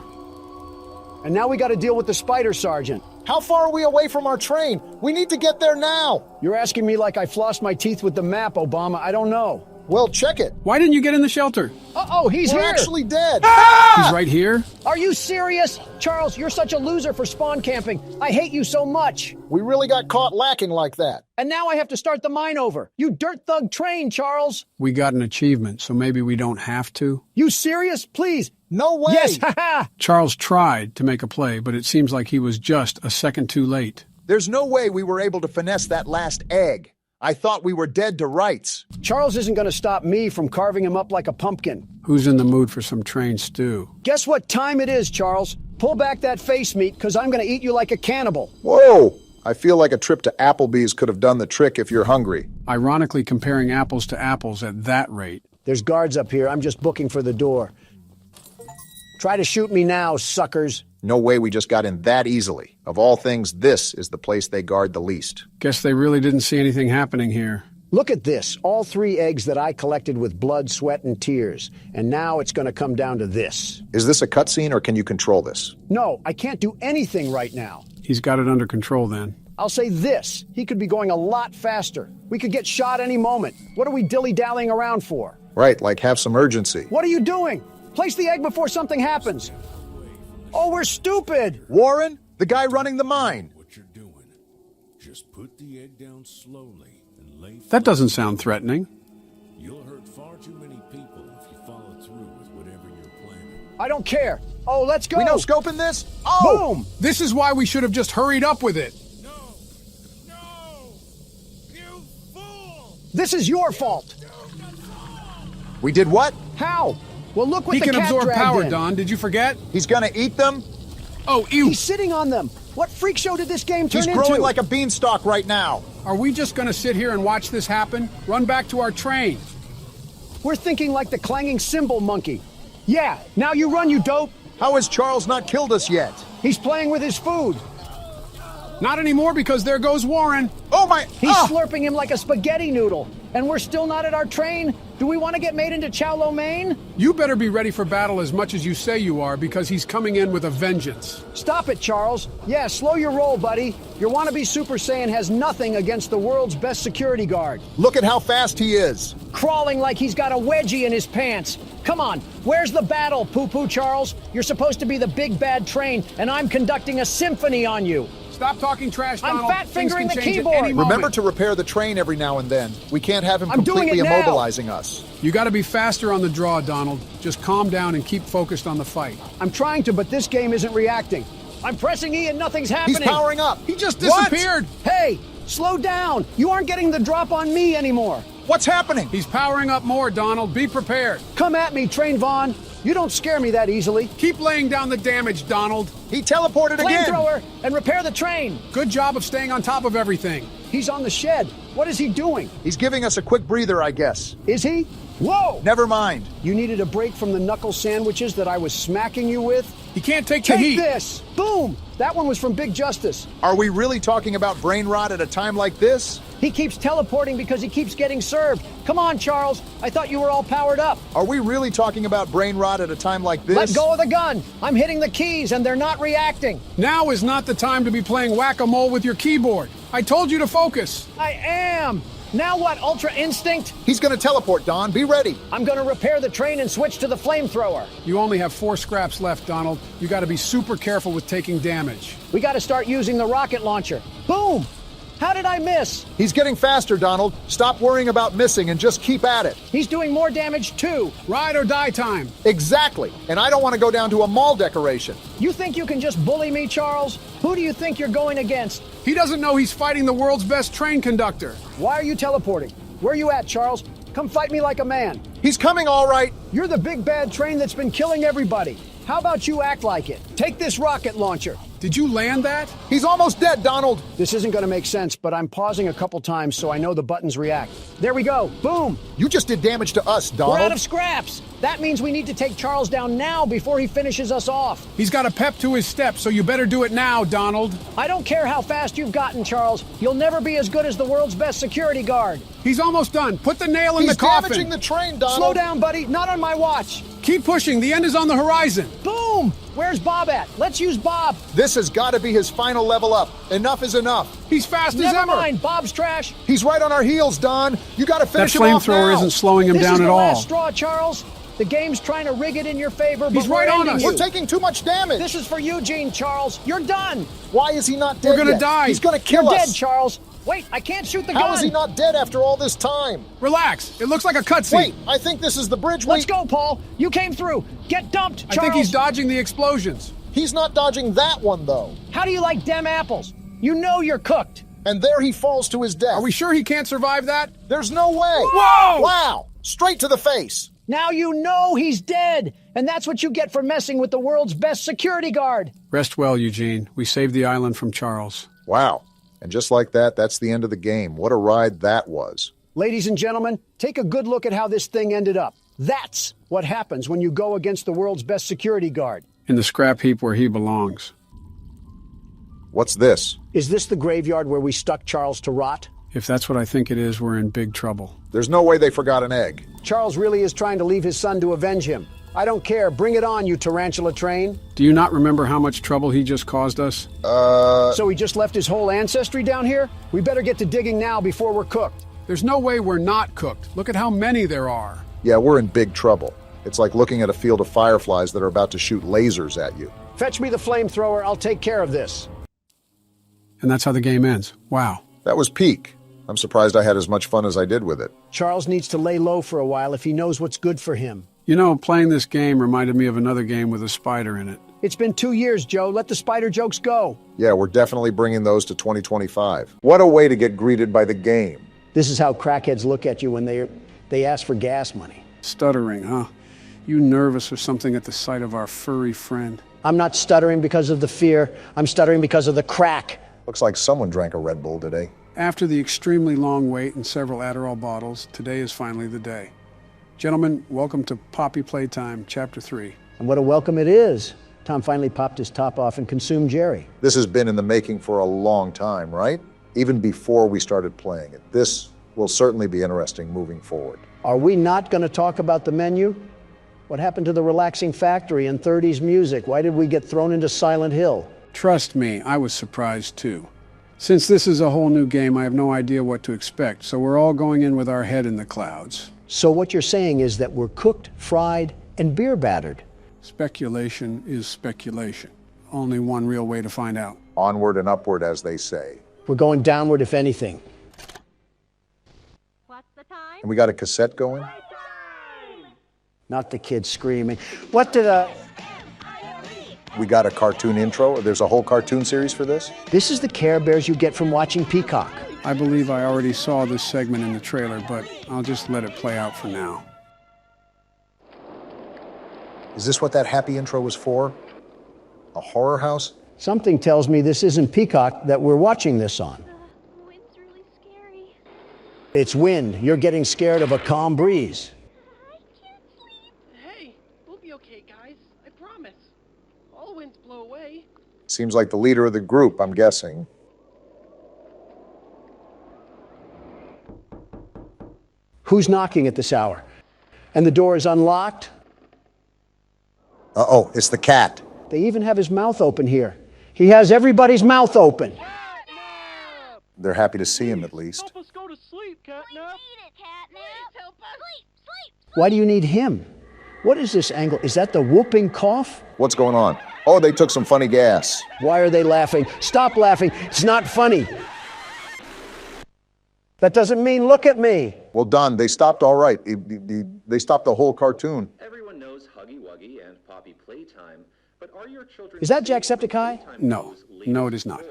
And now we got to deal with the spider sergeant. How far are we away from our train? We need to get there now. You're asking me like I flossed my teeth with the map, Obama. I don't know. Well, check it. Why didn't you get in the shelter? Uh-oh, he's We're here! actually dead. He's right here? Are you serious? Charles, you're such a loser for spawn camping. I hate you so much. We really got caught lacking like that. And now I have to start the mine over. You dirt thug train, Charles. We got an achievement, so maybe we don't have to. You serious? Please. No way. Yes, haha. Charles tried to make a play, but it seems like he was just a second too late. There's no way we were able to finesse that last egg. I thought we were dead to rights. Charles isn't going to stop me from carving him up like a pumpkin. Who's in the mood for some train stew? Guess what time it is, Charles? Pull back that face meat, because I'm going to eat you like a cannibal. Whoa! I feel like a trip to Applebee's could have done the trick if you're hungry. Ironically, comparing apples to apples at that rate. There's guards up here. I'm just booking for the door. Try to shoot me now, suckers. No way we just got in that easily. Of all things, this is the place they guard the least. Guess they really didn't see anything happening here. Look at this. All 3 eggs that I collected with blood, sweat, and tears. And now it's going to come down to this. Is this a cutscene or can you control this? No, I can't do anything right now. He's got it under control then. I'll say this. He could be going a lot faster. We could get shot any moment. What are we dilly-dallying around for? Right, like have some urgency. What are you doing? Place the egg before something happens. Oh, we're stupid! Warren, the guy running the mine. What you're doing. Just put the egg down slowly and lay flat. That doesn't sound threatening. You'll hurt far too many people if you follow through with whatever you're planning. I don't care. Oh, let's go. We no scoping this? Oh! Boom! This is why we should have just hurried up with it. No! You fool! This is your fault. We did what? How? Well, look what He the can cat absorb dragged power, in. Don. Did you forget? He's gonna eat them? Oh, ew. He's sitting on them. What freak show did this game turn He's into? growing like a beanstalk right now. Are we just going to sit here and watch this happen? Run back to our train. We're thinking like the clanging cymbal monkey. Yeah, now you run, you dope. How has Charles not killed us yet? He's playing with his food. Not anymore because there goes Warren. Oh my... He's slurping him like a spaghetti noodle. And we're still not at our train? Do we want to get made into chow lo mein? You better be ready for battle as much as you say you are because he's coming in with a vengeance. Stop it, Charles. Yeah, slow your roll, buddy. Your wannabe Super Saiyan has nothing against the world's best security guard. Look at how fast he is. Crawling like he's got a wedgie in his pants. Come on, where's the battle, poo-poo Charles? You're supposed to be the big bad train, and I'm conducting a symphony on you. Stop talking trash, Donald. I'm fat-fingering the keyboard. Remember to repair the train every now and then. We can't have him completely immobilizing us. You got to be faster on the draw, Donald. Just calm down and keep focused on the fight. I'm trying to, but this game isn't reacting. I'm pressing E and nothing's happening. He's powering up. He just disappeared. What? Hey, slow down. You aren't getting the drop on me anymore. What's happening? He's powering up more, Donald. Be prepared. Come at me, Train Vaughn. You don't scare me that easily. Keep laying down the damage, Donald. He teleported again. Flamethrower and repair the train. Good job of staying on top of everything. He's on the shed. What is he doing? He's giving us a quick breather, I guess. Is he? Whoa! Never mind. You needed a break from the knuckle sandwiches that I was smacking you with? He can't take the heat. Take this! Boom! That one was from Big Justice. Are we really talking about brain rot at a time like this? He keeps teleporting because he keeps getting served. Come on, Charles. I thought you were all powered up. Are we really talking about brain rot at a time like this? Let go of the gun. I'm hitting the keys and they're not reacting. Now is not the time to be playing whack-a-mole with your keyboard. I told you to focus. I am. Now what, Ultra Instinct? He's gonna teleport, Don. Be ready. I'm gonna repair the train and switch to the flamethrower. You only have 4 scraps left, Donald. You gotta be super careful with taking damage. We gotta start using the rocket launcher. Boom! How did I miss? He's getting faster, Donald. Stop worrying about missing and just keep at it. He's doing more damage too. Ride or die time. Exactly. And I don't want to go down to a mall decoration. You think you can just bully me, Charles? Who do you think you're going against? He doesn't know he's fighting the world's best train conductor. Why are you teleporting? Where are you at, Charles? Come fight me like a man. He's coming all right. You're the big bad train that's been killing everybody. How about you act like it? Take this rocket launcher. Did you land that? He's almost dead, Donald. This isn't going to make sense, but I'm pausing a couple times so I know the buttons react. There we go. Boom. You just did damage to us, Donald. We're out of scraps. That means we need to take Charles down now before he finishes us off. He's got a pep to his step, so you better do it now, Donald. I don't care how fast you've gotten, Charles. You'll never be as good as the world's best security guard. He's almost done. Put the nail in the coffin. He's damaging the train, Donald. Slow down, buddy. Not on my watch. Keep pushing. The end is on the horizon. Boom! Where's Bob at? Let's use Bob. This has got to be his final level up. Enough is enough. He's fast as Never ever. mind. Bob's trash. He's right on our heels, Don. You got to finish him off now. That flamethrower isn't slowing him This down is at the all. last straw, Charles. The game's trying to rig it in your favor, but He's right we're on ending us. you. We're taking too much damage. This is for Eugene, Charles. You're done. Why is he not dead We're gonna yet? die. He's gonna kill You're us. dead, Charles. Wait, I can't shoot the gun. How is he not dead after all this time? Relax. It looks like a cutscene. Wait, I think this is the bridge. Let's go, Paul. You came through. Get dumped, Charles. I think he's dodging the explosions. He's not dodging that one, though. How do you like dem apples? You know you're cooked. And there he falls to his death. Are we sure he can't survive that? There's no way. Whoa! Wow! Straight to the face. Now you know he's dead, and that's what you get for messing with the world's best security guard. Rest well, Eugene. We saved the island from Charles. Wow. And just like that, that's the end of the game. What a ride that was. Ladies and gentlemen, take a good look at how this thing ended up. That's what happens when you go against the world's best security guard. In the scrap heap where he belongs. What's this? Is this the graveyard where we stuck Charles to rot? If that's what I think it is, we're in big trouble. There's no way they forgot an egg. Charles really is trying to leave his son to avenge him. I don't care. Bring it on, you tarantula train. Do you not remember how much trouble he just caused us? So he just left his whole ancestry down here? We better get to digging now before we're cooked. There's no way we're not cooked. Look at how many there are. Yeah, we're in big trouble. It's like looking at a field of fireflies that are about to shoot lasers at you. Fetch me the flamethrower. I'll take care of this. And that's how the game ends. Wow. That was peak. I'm surprised I had as much fun as I did with it. Charles needs to lay low for a while if he knows what's good for him. You know, playing this game reminded me of another game with a spider in it. It's been 2 years, Joe. Let the spider jokes go. Yeah, we're definitely bringing those to 2025. What a way to get greeted by the game. This is how crackheads look at you when they ask for gas money. Stuttering, huh? You nervous or something at the sight of our furry friend? I'm not stuttering because of the fear. I'm stuttering because of the crack. Looks like someone drank a Red Bull today. After the extremely long wait and several Adderall bottles, today is finally the day. Gentlemen, welcome to Poppy Playtime, Chapter 3. And what a welcome it is. Tom finally popped his top off and consumed Jerry. This has been in the making for a long time, right? Even before we started playing it. This will certainly be interesting moving forward. Are we not going to talk about the menu? What happened to the relaxing factory and 30s music? Why did we get thrown into Silent Hill? Trust me, I was surprised too. Since this is a whole new game, I have no idea what to expect, so we're all going in with our head in the clouds. So what you're saying is that we're cooked, fried, and beer battered. Speculation is speculation. Only one real way to find out. Onward and upward, as they say. We're going downward, if anything. What's the time? And we got a cassette going? Not the kids screaming. What did We got a cartoon intro? There's a whole cartoon series for this? This is the Care Bears you get from watching Peacock. I believe I already saw this segment in the trailer, but I'll just let it play out for now. Is this what that happy intro was for? A horror house? Something tells me this isn't Peacock that we're watching this on. The wind's really scary. It's wind. You're getting scared of a calm breeze. I can't sleep. Hey, we'll be okay, guys. I promise. All winds blow away. Seems like the leader of the group, I'm guessing. Who's knocking at this hour? And the door is unlocked? Uh-oh, it's the cat. They even have his mouth open here. He has everybody's mouth open. They're happy to see him, at least. Help us go to sleep, Catnap. We need it, Catnap. Please help us. Sleep. Why do you need him? What is this angle? Is that the whooping cough? What's going on? Oh, they took some funny gas. Why are they laughing? Stop laughing. It's not funny. That doesn't mean look at me. Well, Don, they stopped all right. They stopped the whole cartoon. Everyone knows Huggy Wuggy and Poppy Playtime, but are your children... Is that Jacksepticeye? No. No, it is not.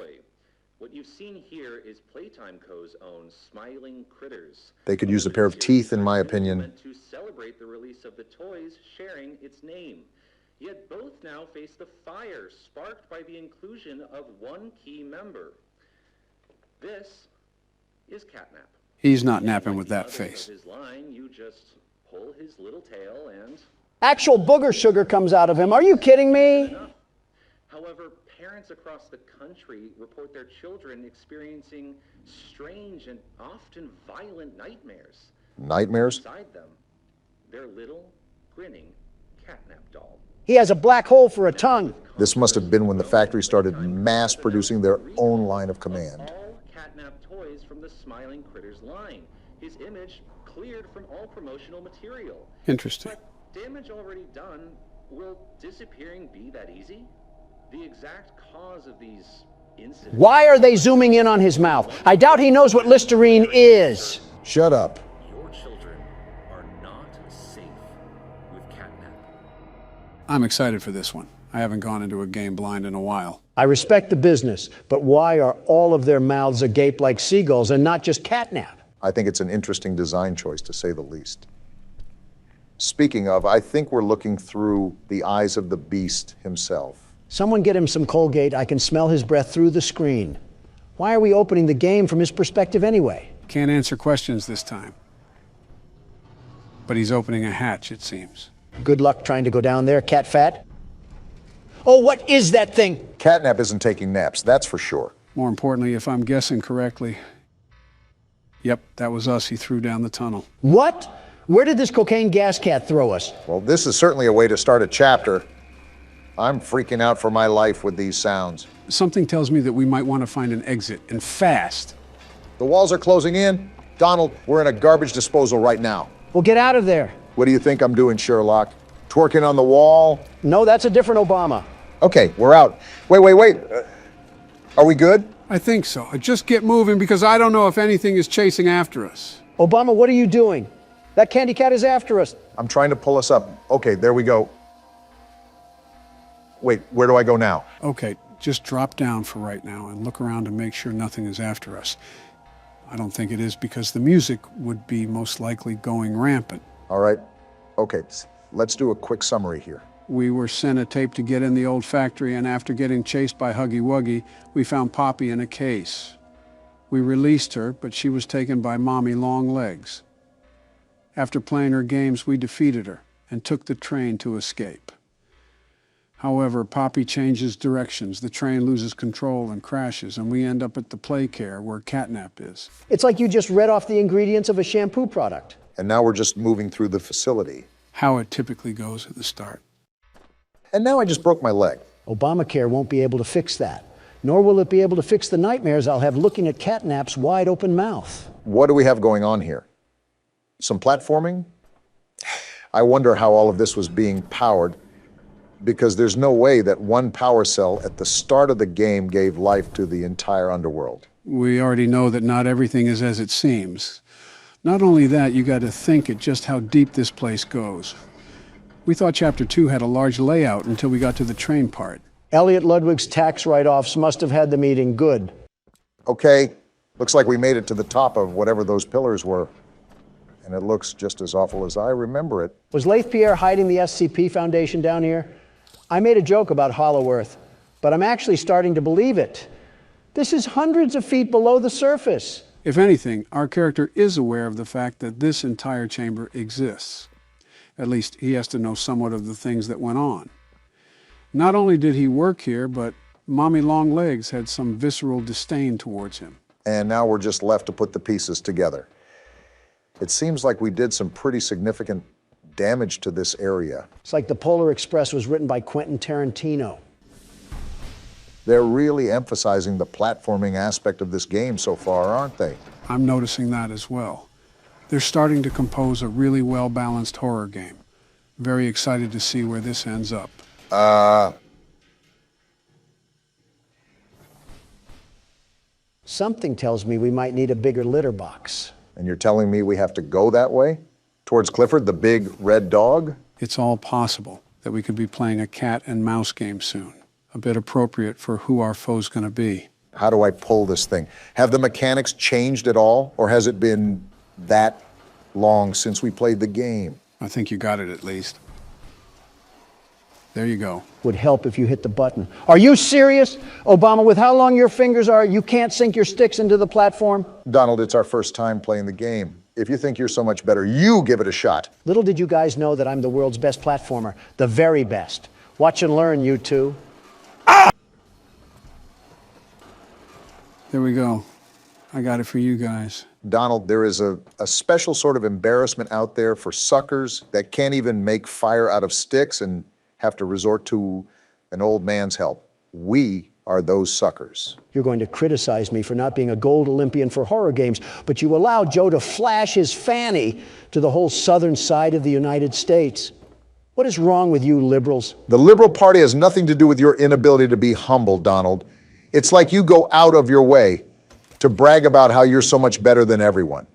What you've seen here is Playtime Co.'s own Smiling Critters. They could use a pair of teeth, in my opinion. To celebrate the release of the toys sharing its name. Yet both now face the fire sparked by the inclusion of one key member. This is Catnap. He's not napping with that face. His line, you just pull his little tail and... Actual booger sugar comes out of him. Are you kidding me? However, parents across the country report their children experiencing strange and often violent nightmares. Nightmares? Beside them, their little, grinning Catnap doll. He has a black hole for a tongue. This must have been when the factory started mass producing their own line of command. All Catnap toys from the Smiling Critters line. His image cleared from all promotional material. Interesting. But damage already done, will disappearing be that easy? The exact cause of these incidents... Why are they zooming in on his mouth? I doubt he knows what Listerine is. Shut up. Your children are not safe with Catnap. I'm excited for this one. I haven't gone into a game blind in a while. I respect the business, but why are all of their mouths agape like seagulls and not just catnap? I think it's an interesting design choice, to say the least. Speaking of, I think we're looking through the eyes of the beast himself. Someone get him some Colgate. I can smell his breath through the screen. Why are we opening the game from his perspective anyway? Can't answer questions this time. But he's opening a hatch, it seems. Good luck trying to go down there, cat fat. Oh, what is that thing? Catnap isn't taking naps, that's for sure. More importantly, if I'm guessing correctly, yep, that was us he threw down the tunnel. What? Where did this cocaine gas cat throw us? Well, this is certainly a way to start a chapter. I'm freaking out for my life with these sounds. Something tells me that we might want to find an exit, and fast. The walls are closing in. Donald, we're in a garbage disposal right now. Well, get out of there. What do you think I'm doing, Sherlock? Twerking on the wall? No, that's a different Obama. Okay, we're out. Wait. Are we good? I think so. Just get moving because I don't know if anything is chasing after us. Obama, what are you doing? That candy cat is after us. I'm trying to pull us up. Okay, there we go. Wait, where do I go now? Okay, just drop down for right now and look around to make sure nothing is after us. I don't think it is because the music would be most likely going rampant. All right. Okay, let's do a quick summary here. We were sent a tape to get in the old factory, and after getting chased by Huggy Wuggy, we found Poppy in a case. We released her, but she was taken by Mommy Longlegs. After playing her games, we defeated her and took the train to escape. However, Poppy changes directions, the train loses control and crashes, and we end up at the play care where Catnap is. It's like you just read off the ingredients of a shampoo product. And now we're just moving through the facility. How it typically goes at the start. And now I just broke my leg. Obamacare won't be able to fix that. Nor will it be able to fix the nightmares I'll have looking at Catnap's wide open mouth. What do we have going on here? Some platforming? I wonder how all of this was being powered, because there's no way that one power cell at the start of the game gave life to the entire underworld. We already know that not everything is as it seems. Not only that, you got to think at just how deep this place goes. We thought Chapter 2 had a large layout until we got to the train part. Elliot Ludwig's tax write-offs must have had the meeting good. Okay, looks like we made it to the top of whatever those pillars were. And it looks just as awful as I remember it. Was Leith Pierre hiding the SCP Foundation down here? I made a joke about Hollow Earth, but I'm actually starting to believe it. This is hundreds of feet below the surface. If anything, our character is aware of the fact that this entire chamber exists. At least he has to know somewhat of the things that went on. Not only did he work here, but Mommy Longlegs had some visceral disdain towards him. And now we're just left to put the pieces together. It seems like we did some pretty significant damage to this area. It's like the Polar Express was written by Quentin Tarantino. They're really emphasizing the platforming aspect of this game so far, aren't they? I'm noticing that as well. They're starting to compose a really well-balanced horror game. Very excited to see where this ends up. Something tells me we might need a bigger litter box. And you're telling me we have to go that way? Towards Clifford, the big red dog? It's all possible that we could be playing a cat and mouse game soon. A bit appropriate for who our foe's gonna be. How do I pull this thing? Have the mechanics changed at all? Or has it been that long since we played the game? I think you got it at least. There you go. Would help if you hit the button. Are you serious? Obama, with how long your fingers are, you can't sink your sticks into the platform? Donald, it's our first time playing the game. If you think you're so much better, you give it a shot. Little did you guys know that I'm the world's best platformer. The very best. Watch and learn, you two. There we go. I got it for you guys. Donald, there is a special sort of embarrassment out there for suckers that can't even make fire out of sticks and have to resort to an old man's help. We are those suckers. You're going to criticize me for not being a gold Olympian for horror games, but you allowed Joe to flash his fanny to the whole southern side of the United States. What is wrong with you liberals? The Liberal Party has nothing to do with your inability to be humble, Donald. It's like you go out of your way to brag about how you're so much better than everyone.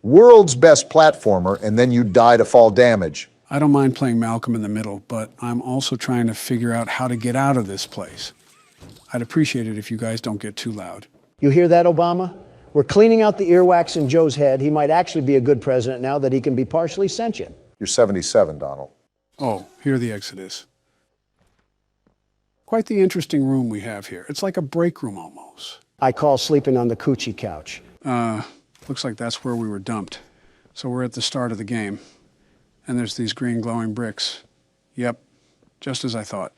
World's best platformer, and then you die to fall damage. I don't mind playing Malcolm in the middle, but I'm also trying to figure out how to get out of this place. I'd appreciate it if you guys don't get too loud. You hear that, Obama? We're cleaning out the earwax in Joe's head. He might actually be a good president now that he can be partially sentient. You're 77, Donald. Oh, here the exit is. Quite the interesting room we have here. It's like a break room almost. I call sleeping on the coochie couch. Looks like that's where we were dumped. So we're at the start of the game. And there's these green glowing bricks. Yep, just as I thought.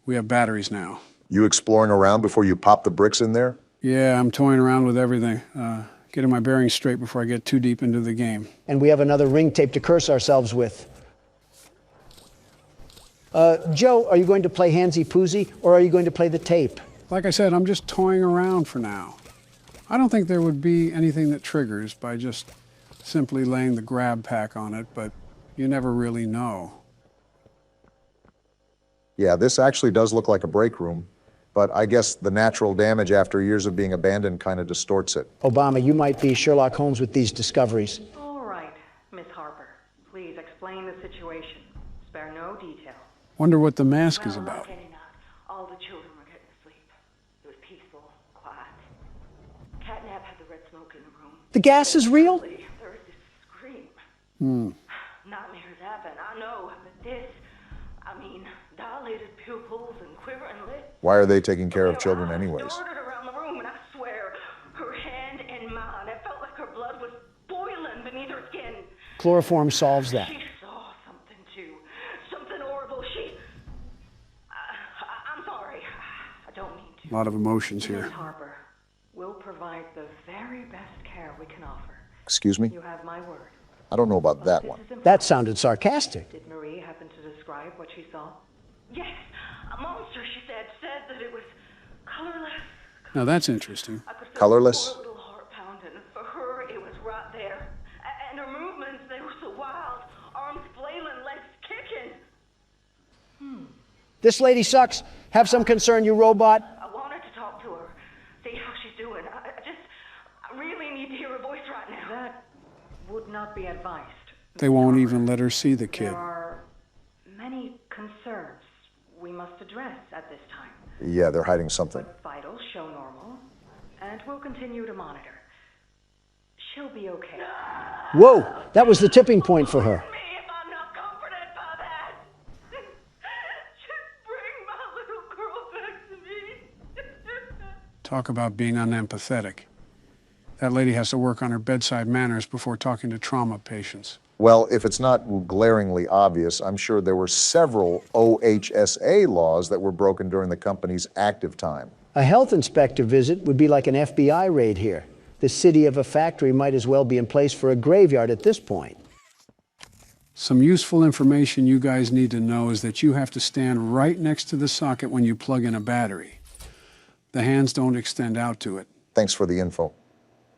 We have batteries now. You exploring around before you pop the bricks in there? Yeah, I'm toying around with everything. Getting my bearings straight before I get too deep into the game. And we have another ring tape to curse ourselves with. Joe, are you going to play Handsy Poozy, or are you going to play the tape? Like I said, I'm just toying around for now. I don't think there would be anything that triggers by just simply laying the grab pack on it, but you never really know. Yeah, this actually does look like a break room, but I guess the natural damage after years of being abandoned kind of distorts it. Obama, you might be Sherlock Holmes with these discoveries. All right, Miss Harper. Please explain the situation. Spare no detail. Wonder what the mask is about. All the children were getting asleep. It was peaceful, quiet. Catnap had the red smoke in the room. The gas is real? There was this scream. Nightmares happen, I know, but this, dilated pupils and quivering lips. Why are they taking care of children anyways? Darted around the room, and I swear, her hand in mine, it felt like her blood was boiling beneath her skin. Chloroform solves that. She saw something too, something horrible. I'm sorry, I don't mean to. A lot of emotions Miss here. Harper, we'll provide the very best care we can offer. Excuse me? You have my word. I don't know about that one. That sounded sarcastic. Did Marie happen to describe what she saw? Yes, a monster, she said that it was colorless. Now that's interesting. Colorless? Poor little heart pounding. For her, it was right there. And her movements, they were so wild. Arms flailing, legs kicking. This lady sucks. Have some concern, you robot. I wanted to talk to her, see how she's doing. I really need to hear her voice right now. That would not be advised. They won't even let her see the kid. There are many concerns we must address at this time. Yeah, they're hiding something. But vitals show normal, and we'll continue to monitor. She'll be okay. Whoa, that was the tipping point for her. Talk about being unempathetic. That lady has to work on her bedside manners before talking to trauma patients. Well, if it's not glaringly obvious, I'm sure there were several OHSA laws that were broken during the company's active time. A health inspector visit would be like an FBI raid here. The city of a factory might as well be in place for a graveyard at this point. Some useful information you guys need to know is that you have to stand right next to the socket when you plug in a battery. The hands don't extend out to it. Thanks for the info.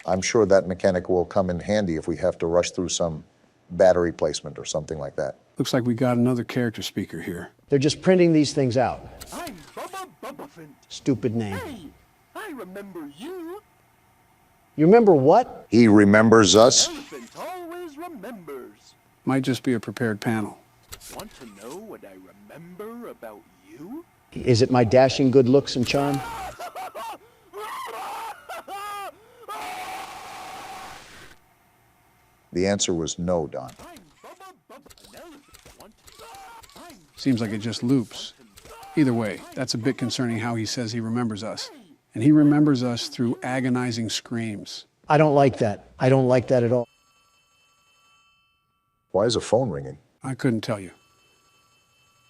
I'm sure that mechanic will come in handy if we have to rush through some battery placement or something like that. Looks like we got another character speaker here. They're just printing these things out. I'm Bubba Bubbaphant. Stupid name. Hey, I remember you. You remember what? He remembers us. Elephant always remembers. Might just be a prepared panel. Want to know what I remember about you? Is it my dashing good looks and charm? The answer was no, Don. Seems like it just loops. Either way, that's a bit concerning how he says he remembers us. And he remembers us through agonizing screams. I don't like that. I don't like that at all. Why is a phone ringing? I couldn't tell you.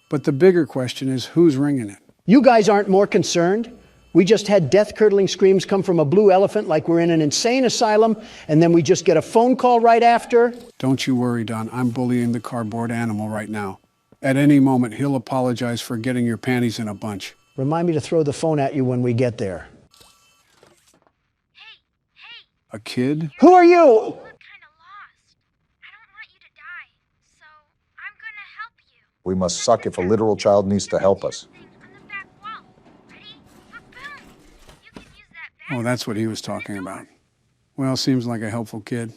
But the bigger question is, who's ringing it? You guys aren't more concerned? We just had death-curdling screams come from a blue elephant like we're in an insane asylum, and then we just get a phone call right after? Don't you worry, Don. I'm bullying the cardboard animal right now. At any moment, he'll apologize for getting your panties in a bunch. Remind me to throw the phone at you when we get there. A kid? Who are you? We must suck if a literal child needs to help us. Oh, that's what he was talking about. Well, seems like a helpful kid.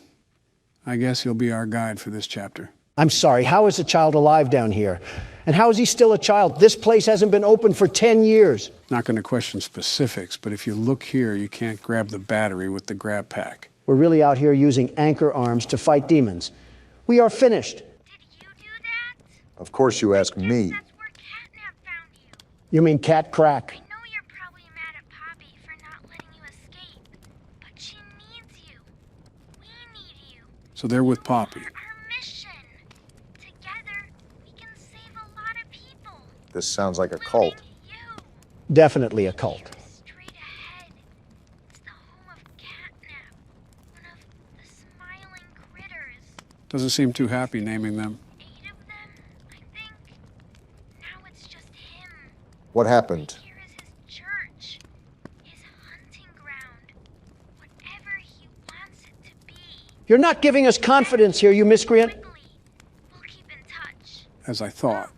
I guess he'll be our guide for this chapter. I'm sorry, how is a child alive down here? And how is he still a child? This place hasn't been open for 10 years. Not going to question specifics, but if you look here, you can't grab the battery with the grab pack. We're really out here using anchor arms to fight demons. We are finished. Of course you ask me. You mean Cat Crack? So they're with Poppy. This sounds like a cult. Definitely a cult. Doesn't seem too happy naming them. What happened? You're not giving us confidence here, you miscreant. As I thought.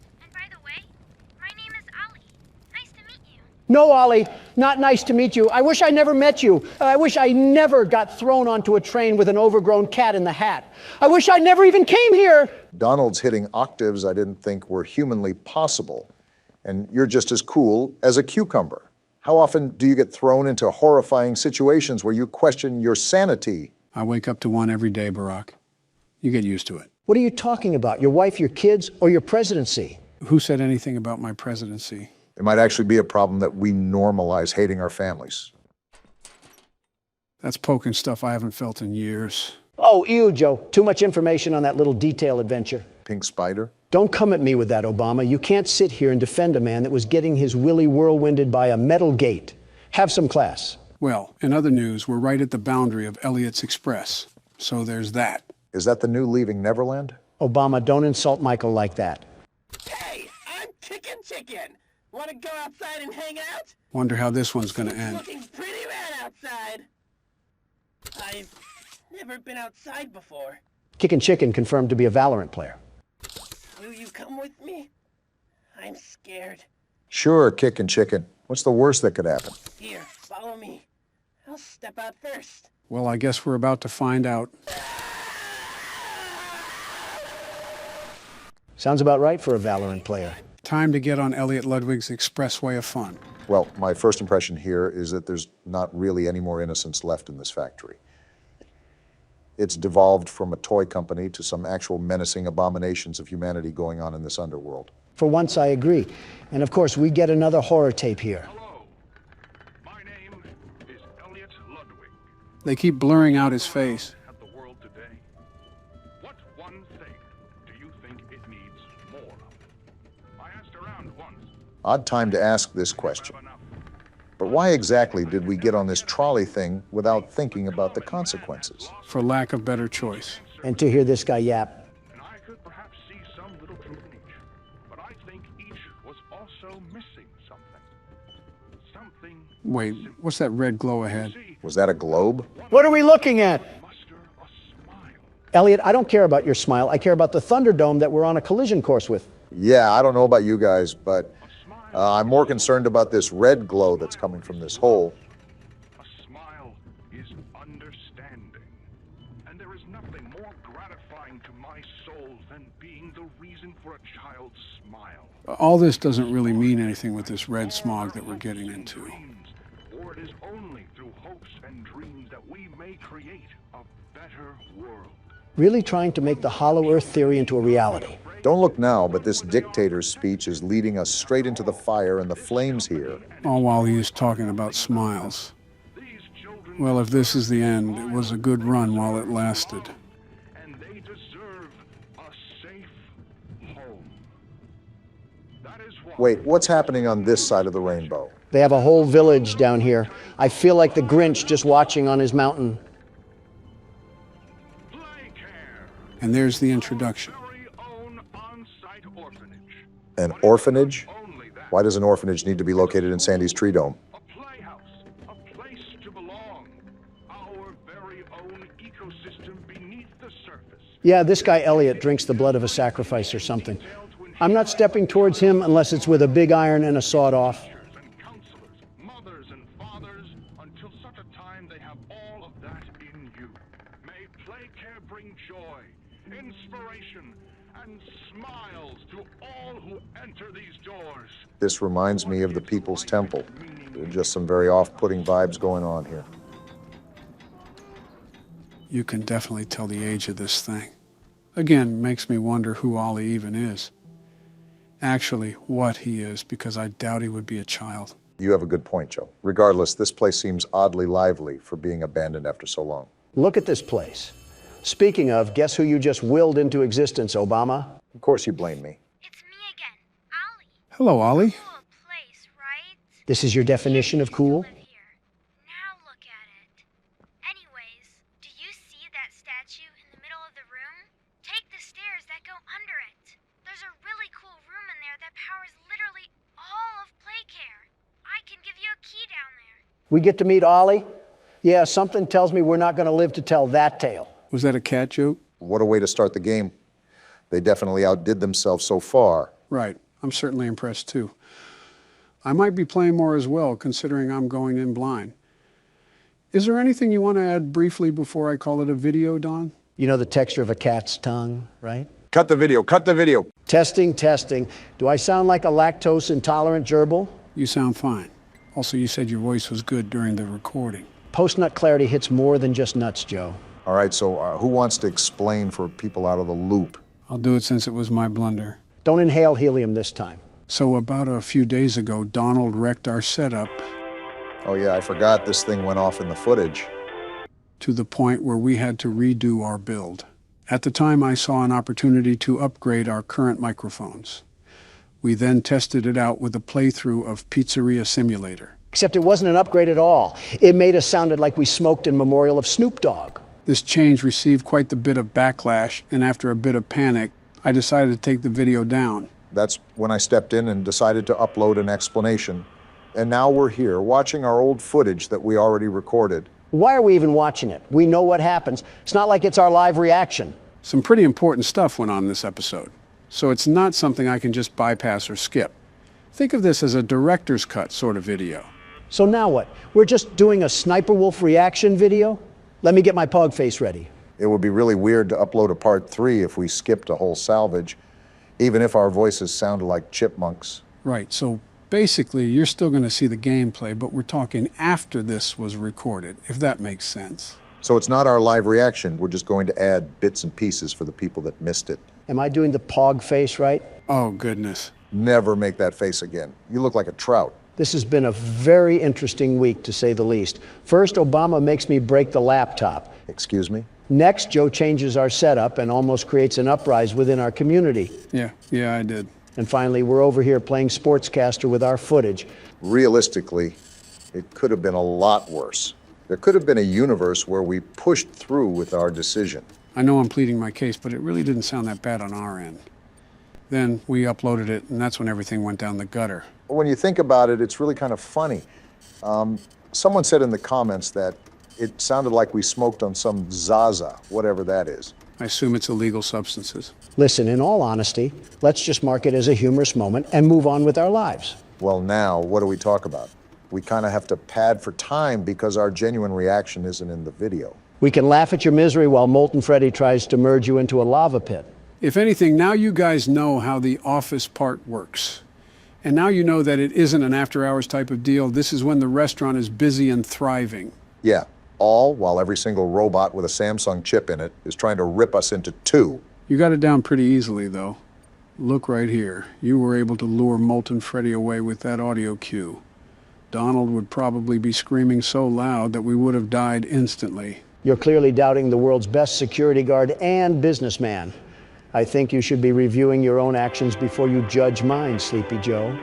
No, Ollie, not nice to meet you. I wish I never met you. I wish I never got thrown onto a train with an overgrown cat in the hat. I wish I never even came here. Donald's hitting octaves I didn't think were humanly possible. And you're just as cool as a cucumber. How often do you get thrown into horrifying situations where you question your sanity? I wake up to one every day, Barack. You get used to it. What are you talking about? Your wife, your kids, or your presidency? Who said anything about my presidency? It might actually be a problem that we normalize hating our families. That's poking stuff I haven't felt in years. Oh, ew, Joe. Too much information on that little detail adventure. Pink spider? Don't come at me with that, Obama. You can't sit here and defend a man that was getting his willy whirlwinded by a metal gate. Have some class. Well, in other news, we're right at the boundary of Elliot's Express. So there's that. Is that the new Leaving Neverland? Obama, don't insult Michael like that. Hey, I'm Chicken. Want to go outside and hang out? Wonder how this one's gonna end. Looking pretty rad outside. I've never been outside before. Kickin' Chicken confirmed to be a Valorant player. Will you come with me? I'm scared. Sure, Kickin' Chicken. What's the worst that could happen? Here, follow me. I'll step out first. Well, I guess we're about to find out. Sounds about right for a Valorant player. Time to get on Elliot Ludwig's expressway of fun. Well, my first impression here is that there's not really any more innocence left in this factory. It's devolved from a toy company to some actual menacing abominations of humanity going on in this underworld. For once, I agree. And of course, we get another horror tape here. Hello. My name is Elliot Ludwig. They keep blurring out his face. At the world today. What one thing do you think it needs more of? I asked around once. Odd time to ask this question. But why exactly did we get on this trolley thing without thinking about the consequences? For lack of better choice. And to hear this guy yap. And I could perhaps see some little truth in each. But I think each was also missing something. Something. Wait, what's that red glow ahead? Was that a globe? What are we looking at? Elliot, I don't care about your smile. I care about the Thunderdome that we're on a collision course with. Yeah, I don't know about you guys, but I'm more concerned about this red glow that's coming from this hole. A smile is understanding. And there is nothing more gratifying to my soul than being the reason for a child's smile. All this doesn't really mean anything with this red smog that we're getting into. For it is only through hopes and dreams that we may create a better world. Really trying to make the Hollow Earth theory into a reality. Don't look now, but this dictator's speech is leading us straight into the fire and the flames here. All while he is talking about smiles. Well, if this is the end, it was a good run while it lasted. And they deserve a safe home. That is why. Wait, what's happening on this side of the rainbow? They have a whole village down here. I feel like the Grinch just watching on his mountain. And there's the introduction. An orphanage? Why does an orphanage need to be located in Sandy's Tree Dome? A place to belong. Our very own ecosystem beneath the surface. Yeah, this guy Elliot drinks the blood of a sacrifice or something. I'm not stepping towards him unless it's with a big iron and a sawed-off. Mothers and fathers, until such a time they have all of that in you. May play care bring joy, inspiration, and smiles to all who enter these doors. This reminds me of the People's Temple. There are just some very off-putting vibes going on here. You can definitely tell the age of this thing. Again, makes me wonder who Ollie even is. Actually, what he is, because I doubt he would be a child. You have a good point, Joe. Regardless, this place seems oddly lively for being abandoned after so long. Look at this place. Speaking of, guess who you just willed into existence, Obama? Of course you blame me. Hello, Ollie. This is your definition of cool? We get to meet Ollie? Yeah, something tells me we're not going to live to tell that tale. Was that a cat joke? What a way to start the game. They definitely outdid themselves so far. Right. I'm certainly impressed, too. I might be playing more as well, considering I'm going in blind. Is there anything you want to add briefly before I call it a video, Don? You know the texture of a cat's tongue, right? Cut the video, cut the video. Testing, testing. Do I sound like a lactose-intolerant gerbil? You sound fine. Also, you said your voice was good during the recording. Post-nut clarity hits more than just nuts, Joe. All right, so who wants to explain for people out of the loop? I'll do it since it was my blunder. Don't inhale helium this time. So about a few days ago, Donald wrecked our setup. Oh yeah, I forgot this thing went off in the footage. To the point where we had to redo our build. At the time, I saw an opportunity to upgrade our current microphones. We then tested it out with a playthrough of Pizzeria Simulator. Except it wasn't an upgrade at all. It made us sound like we smoked in memorial of Snoop Dogg. This change received quite the bit of backlash, and after a bit of panic, I decided to take the video down. That's when I stepped in and decided to upload an explanation. And now we're here, watching our old footage that we already recorded. Why are we even watching it? We know what happens. It's not like it's our live reaction. Some pretty important stuff went on in this episode, so it's not something I can just bypass or skip. Think of this as a director's cut sort of video. So now what? We're just doing a Sniper Wolf reaction video? Let me get my pog face ready. It would be really weird to upload a part 3 if we skipped a whole salvage, even if our voices sounded like chipmunks. Right, so basically you're still going to see the gameplay, but we're talking after this was recorded, if that makes sense. So it's not our live reaction, we're just going to add bits and pieces for the people that missed it. Am I doing the pog face right? Oh, goodness. Never make that face again. You look like a trout. This has been a very interesting week, to say the least. First, Obama makes me break the laptop. Excuse me? Next, Joe changes our setup and almost creates an uprising within our community. Yeah, I did. And finally, we're over here playing sportscaster with our footage. Realistically, it could have been a lot worse. There could have been a universe where we pushed through with our decision. I know I'm pleading my case, but it really didn't sound that bad on our end. Then we uploaded it, and that's when everything went down the gutter. When you think about it, it's really kind of funny. Someone said in the comments that it sounded like we smoked on some Zaza, whatever that is. I assume it's illegal substances. Listen, in all honesty, let's just mark it as a humorous moment and move on with our lives. Well, now, what do we talk about? We kind of have to pad for time because our genuine reaction isn't in the video. We can laugh at your misery while Molten Freddy tries to merge you into a lava pit. If anything, now you guys know how the office part works. And now you know that it isn't an after-hours type of deal. This is when the restaurant is busy and thriving. Yeah, all while every single robot with a Samsung chip in it is trying to rip us into two. You got it down pretty easily, though. Look right here. You were able to lure Molten Freddy away with that audio cue. Donald would probably be screaming so loud that we would have died instantly. You're clearly doubting the world's best security guard and businessman. I think you should be reviewing your own actions before you judge mine, Sleepy Joe.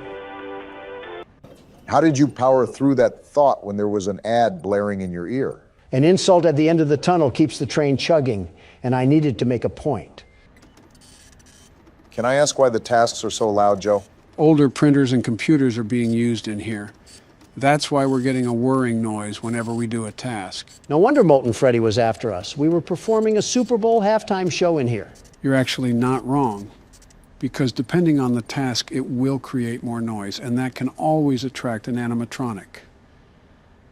How did you power through that thought when there was an ad blaring in your ear? An insult at the end of the tunnel keeps the train chugging, and I needed to make a point. Can I ask why the tasks are so loud, Joe? Older printers and computers are being used in here. That's why we're getting a whirring noise whenever we do a task. No wonder Molten Freddy was after us. We were performing a Super Bowl halftime show in here. You're actually not wrong, because depending on the task, it will create more noise, and that can always attract an animatronic.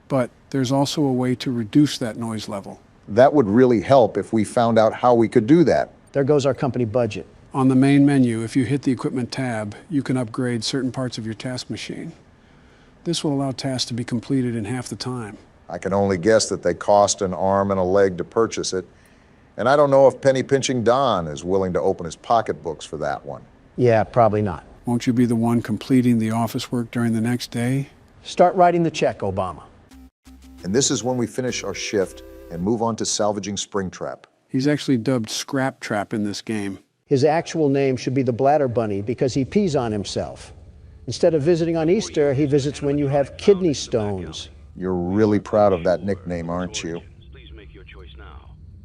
But there's also a way to reduce that noise level. That would really help if we found out how we could do that. There goes our company budget. On the main menu, if you hit the Equipment tab, you can upgrade certain parts of your task machine. This will allow tasks to be completed in half the time. I can only guess that they cost an arm and a leg to purchase it, and I don't know if penny-pinching Don is willing to open his pocketbooks for that one. Yeah, probably not. Won't you be the one completing the office work during the next day? Start writing the check, Obama. And this is when we finish our shift and move on to salvaging Springtrap. He's actually dubbed Scrap Trap in this game. His actual name should be the Bladder Bunny because he pees on himself. Instead of visiting on Easter, he visits when you have kidney stones. You're really proud of that nickname, aren't you?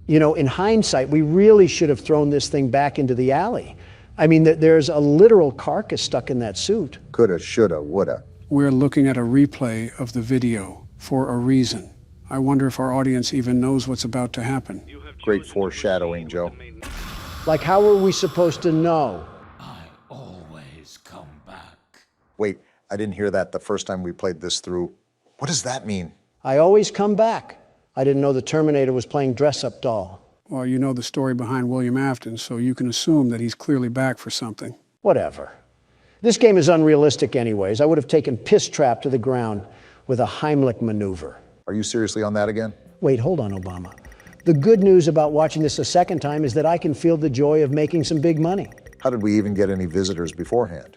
You know, in hindsight, we really should have thrown this thing back into the alley. I mean, there's a literal carcass stuck in that suit. Coulda, shoulda, woulda. We're looking at a replay of the video for a reason. I wonder if our audience even knows what's about to happen. Great foreshadowing, Joe. Like, how are we supposed to know? Always come back. Wait, I didn't hear that the first time we played this through. What does that mean? I always come back. I didn't know the Terminator was playing dress-up doll. Well, you know the story behind William Afton, so you can assume that he's clearly back for something. Whatever. This game is unrealistic anyways. I would have taken Piss Trap to the ground with a Heimlich maneuver. Are you seriously on that again? Wait, hold on, Obama. The good news about watching this a second time is that I can feel the joy of making some big money. How did we even get any visitors beforehand?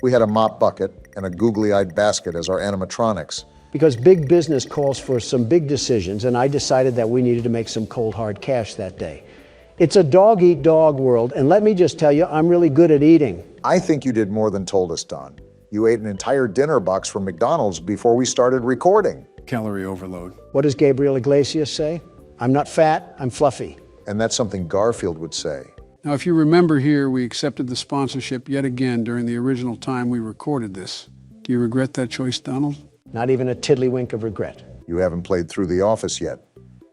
We had a mop bucket and a googly-eyed basket as our animatronics. Because big business calls for some big decisions, and I decided that we needed to make some cold, hard cash that day. It's a dog-eat-dog world, and let me just tell you, I'm really good at eating. I think you did more than told us, Don. You ate an entire dinner box from McDonald's before we started recording. Calorie overload. What does Gabriel Iglesias say? I'm not fat, I'm fluffy. And that's something Garfield would say. Now, if you remember here, we accepted the sponsorship yet again during the original time we recorded this. Do you regret that choice, Donald? Not even a tiddlywink of regret. You haven't played through The Office yet.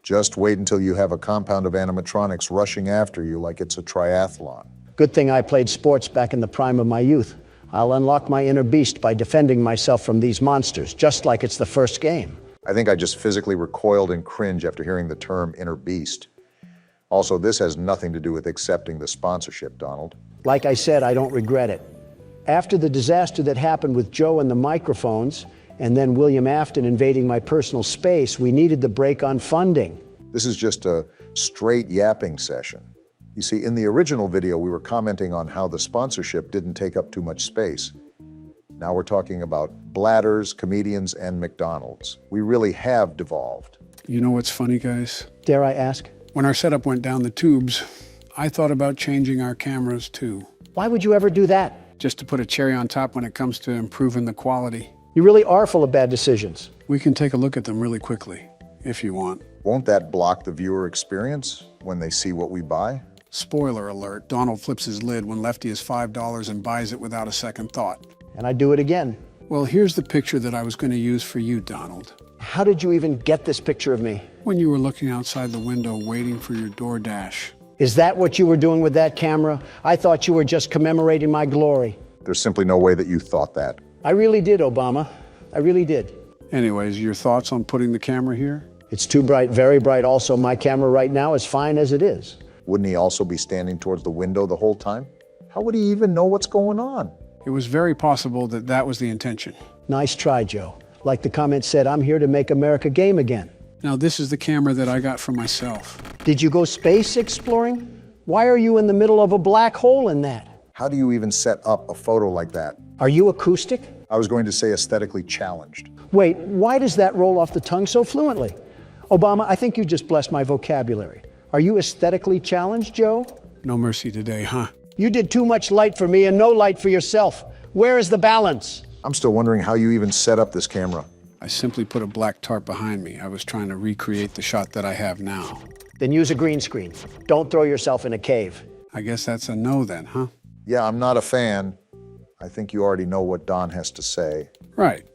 Just wait until you have a compound of animatronics rushing after you like it's a triathlon. Good thing I played sports back in the prime of my youth. I'll unlock my inner beast by defending myself from these monsters, just like it's the first game. I think I just physically recoiled in cringe after hearing the term inner beast. Also, this has nothing to do with accepting the sponsorship, Donald. Like I said, I don't regret it. After the disaster that happened with Joe and the microphones, and then William Afton invading my personal space, we needed the break on funding. This is just a straight yapping session. You see, in the original video, we were commenting on how the sponsorship didn't take up too much space. Now we're talking about bladders, comedians, and McDonald's. We really have devolved. You know what's funny, guys? Dare I ask? When our setup went down the tubes, I thought about changing our cameras too. Why would you ever do that? Just to put a cherry on top when it comes to improving the quality. You really are full of bad decisions. We can take a look at them really quickly, if you want. Won't that block the viewer experience when they see what we buy? Spoiler alert, Donald flips his lid when Lefty is $5 and buys it without a second thought. And I do it again. Well, here's the picture that I was going to use for you, Donald. How did you even get this picture of me? When you were looking outside the window waiting for your DoorDash. Is that what you were doing with that camera? I thought you were just commemorating my glory. There's simply no way that you thought that. I really did, Obama. I really did. Anyways, your thoughts on putting the camera here? It's too bright, very bright. Also, my camera right now is fine as it is. Wouldn't he also be standing towards the window the whole time? How would he even know what's going on? It was very possible that that was the intention. Nice try, Joe. Like the comment said, I'm here to make America game again. Now, this is the camera that I got for myself. Did you go space exploring? Why are you in the middle of a black hole in that? How do you even set up a photo like that? Are you acoustic? I was going to say aesthetically challenged. Wait, why does that roll off the tongue so fluently? Obama, I think you just blessed my vocabulary. Are you aesthetically challenged, Joe? No mercy today, huh? You did too much light for me and no light for yourself. Where is the balance? I'm still wondering how you even set up this camera. I simply put a black tarp behind me. I was trying to recreate the shot that I have now. Then use a green screen. Don't throw yourself in a cave. I guess that's a no then, huh? Yeah, I'm not a fan. I think you already know what Don has to say. Right.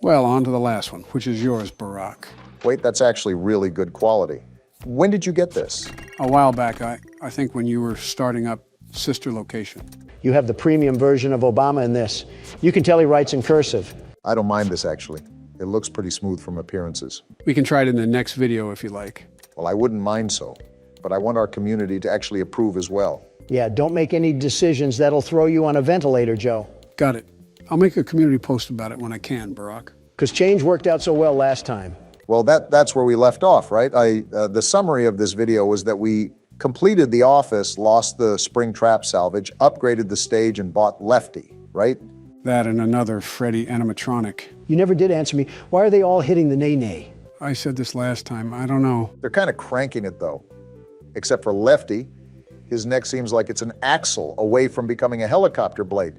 Well, on to the last one, which is yours, Barack. Wait, that's actually really good quality. When did you get this? A while back, I think when you were starting up Sister Location. You have the premium version of Obama in this. You can tell he writes in cursive. I don't mind this, actually. It looks pretty smooth from appearances. We can try it in the next video if you like. Well, I wouldn't mind so, but I want our community to actually approve as well. Yeah, don't make any decisions that'll throw you on a ventilator, Joe. Got it. I'll make a community post about it when I can, Barack. Because change worked out so well last time. Well, that's where we left off, right? The summary of this video was that we completed the office, lost the spring trap salvage, upgraded the stage, and bought Lefty, right? That and another Freddy animatronic. You never did answer me. Why are they all hitting the nay-nay? I said this last time. I don't know. They're kind of cranking it, though. Except for Lefty. His neck seems like it's an axle away from becoming a helicopter blade.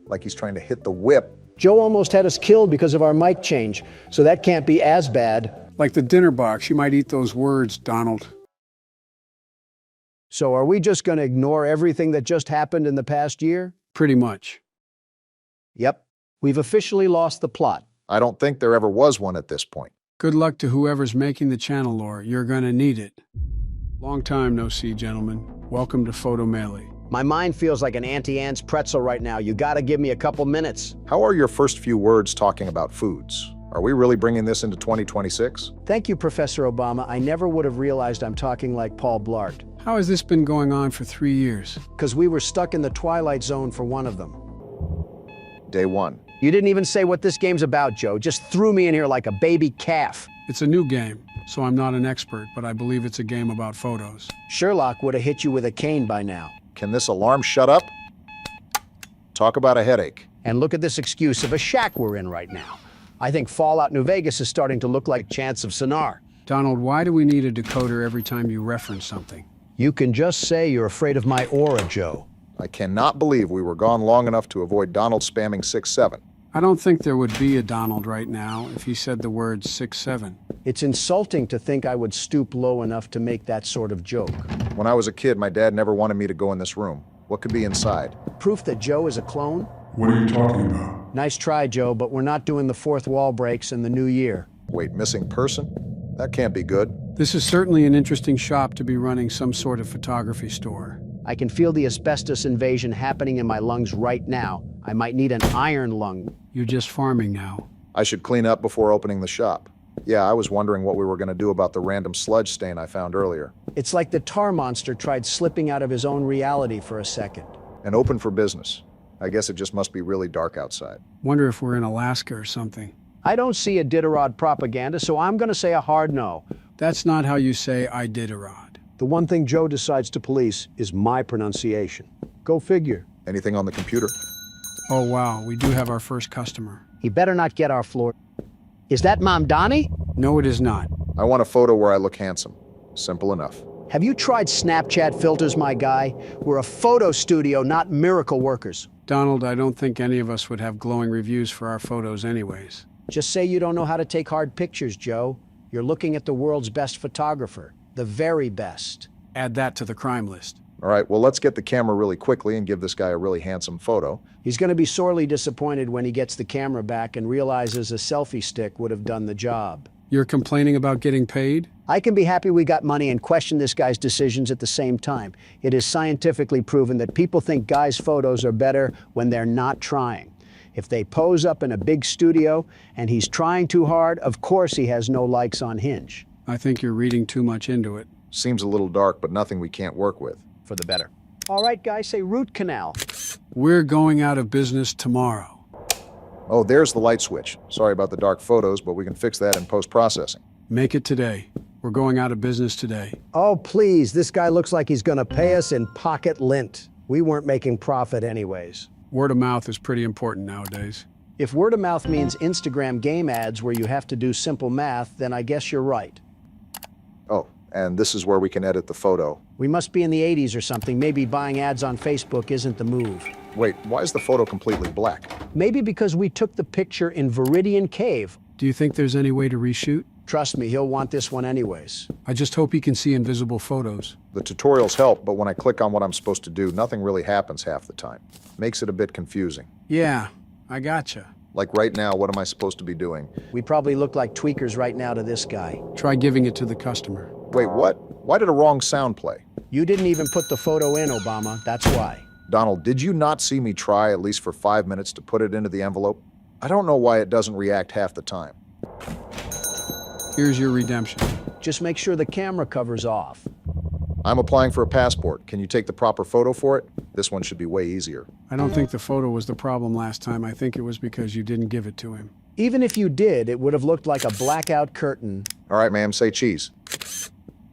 Like he's trying to hit the whip. Joe almost had us killed because of our mic change, so that can't be as bad. Like the dinner box, you might eat those words, Donald. So are we just going to ignore everything that just happened in the past year? Pretty much. Yep. We've officially lost the plot. I don't think there ever was one at this point. Good luck to whoever's making the channel lore. You're gonna need it. Long time no see, gentlemen. Welcome to Photo Melee. My mind feels like an Auntie Anne's pretzel right now. You gotta give me a couple minutes. How are your first few words talking about foods? Are we really bringing this into 2026? Thank you, Professor Obama. I never would have realized I'm talking like Paul Blart. How has this been going on for 3 years? Because we were stuck in the Twilight Zone for one of them. Day one. You didn't even say what this game's about, Joe. Just threw me in here like a baby calf. It's a new game, so I'm not an expert, but I believe it's a game about photos. Sherlock would have hit you with a cane by now. Can this alarm shut up? Talk about a headache. And look at this excuse of a shack we're in right now. I think Fallout New Vegas is starting to look like Chants of Sonar. Donald, why do we need a decoder every time you reference something? You can just say you're afraid of my aura, Joe. I cannot believe we were gone long enough to avoid Donald spamming 6-7. I don't think there would be a Donald right now if he said the word 6-7. It's insulting to think I would stoop low enough to make that sort of joke. When I was a kid, my dad never wanted me to go in this room. What could be inside? Proof that Joe is a clone? What are you talking about? Nice try, Joe, but we're not doing the fourth wall breaks in the new year. Wait, missing person? That can't be good. This is certainly an interesting shop to be running some sort of photography store. I can feel the asbestos invasion happening in my lungs right now. I might need an iron lung. You're just farming now. I should clean up before opening the shop. Yeah, I was wondering what we were going to do about the random sludge stain I found earlier. It's like the tar monster tried slipping out of his own reality for a second. And open for business. I guess it just must be really dark outside. Wonder if we're in Alaska or something. I don't see a Diderot propaganda, so I'm going to say a hard no. That's not how you say Iditarod. The one thing Joe decides to police is my pronunciation. Go figure. Anything on the computer? Oh wow, we do have our first customer. He better not get our floor. Is that Mom Donnie? No, it is not. I want a photo where I look handsome. Simple enough. Have you tried Snapchat filters, my guy? We're a photo studio, not miracle workers. Donald, I don't think any of us would have glowing reviews for our photos anyways. Just say you don't know how to take hard pictures, Joe. You're looking at the world's best photographer. The very best. Add that to the crime list. All right, well, let's get the camera really quickly and give this guy a really handsome photo. He's going to be sorely disappointed when he gets the camera back and realizes a selfie stick would have done the job. You're complaining about getting paid? I can be happy we got money and question this guy's decisions at the same time. It is scientifically proven that people think guys' photos are better when they're not trying. If they pose up in a big studio and he's trying too hard, of course he has no likes on Hinge. I think you're reading too much into it. Seems a little dark, but nothing we can't work with. For the better. All right, guys, say root canal. We're going out of business tomorrow. Oh, there's the light switch. Sorry about the dark photos, but we can fix that in post-processing. Make it today. We're going out of business today. Oh, please, this guy looks like he's gonna pay us in pocket lint. We weren't making profit anyways. Word of mouth is pretty important nowadays. If word of mouth means Instagram game ads where you have to do simple math, then I guess you're right. Oh, and this is where we can edit the photo. We must be in the 80s or something. Maybe buying ads on Facebook isn't the move. Wait, why is the photo completely black? Maybe because we took the picture in Viridian Cave. Do you think there's any way to reshoot? Trust me, he'll want this one anyways. I just hope he can see invisible photos. The tutorials help, but when I click on what I'm supposed to do, nothing really happens half the time. Makes it a bit confusing. Yeah, I gotcha. Like right now, what am I supposed to be doing? We probably look like tweakers right now to this guy. Try giving it to the customer. Wait, what? Why did a wrong sound play? You didn't even put the photo in, Obama. That's why. Donald, did you not see me try at least for 5 minutes to put it into the envelope? I don't know why it doesn't react half the time. Here's your redemption. Just make sure the camera cover's off. I'm applying for a passport. Can you take the proper photo for it? This one should be way easier. I don't think the photo was the problem last time. I think it was because you didn't give it to him. Even if you did, it would have looked like a blackout curtain. All right, ma'am, say cheese.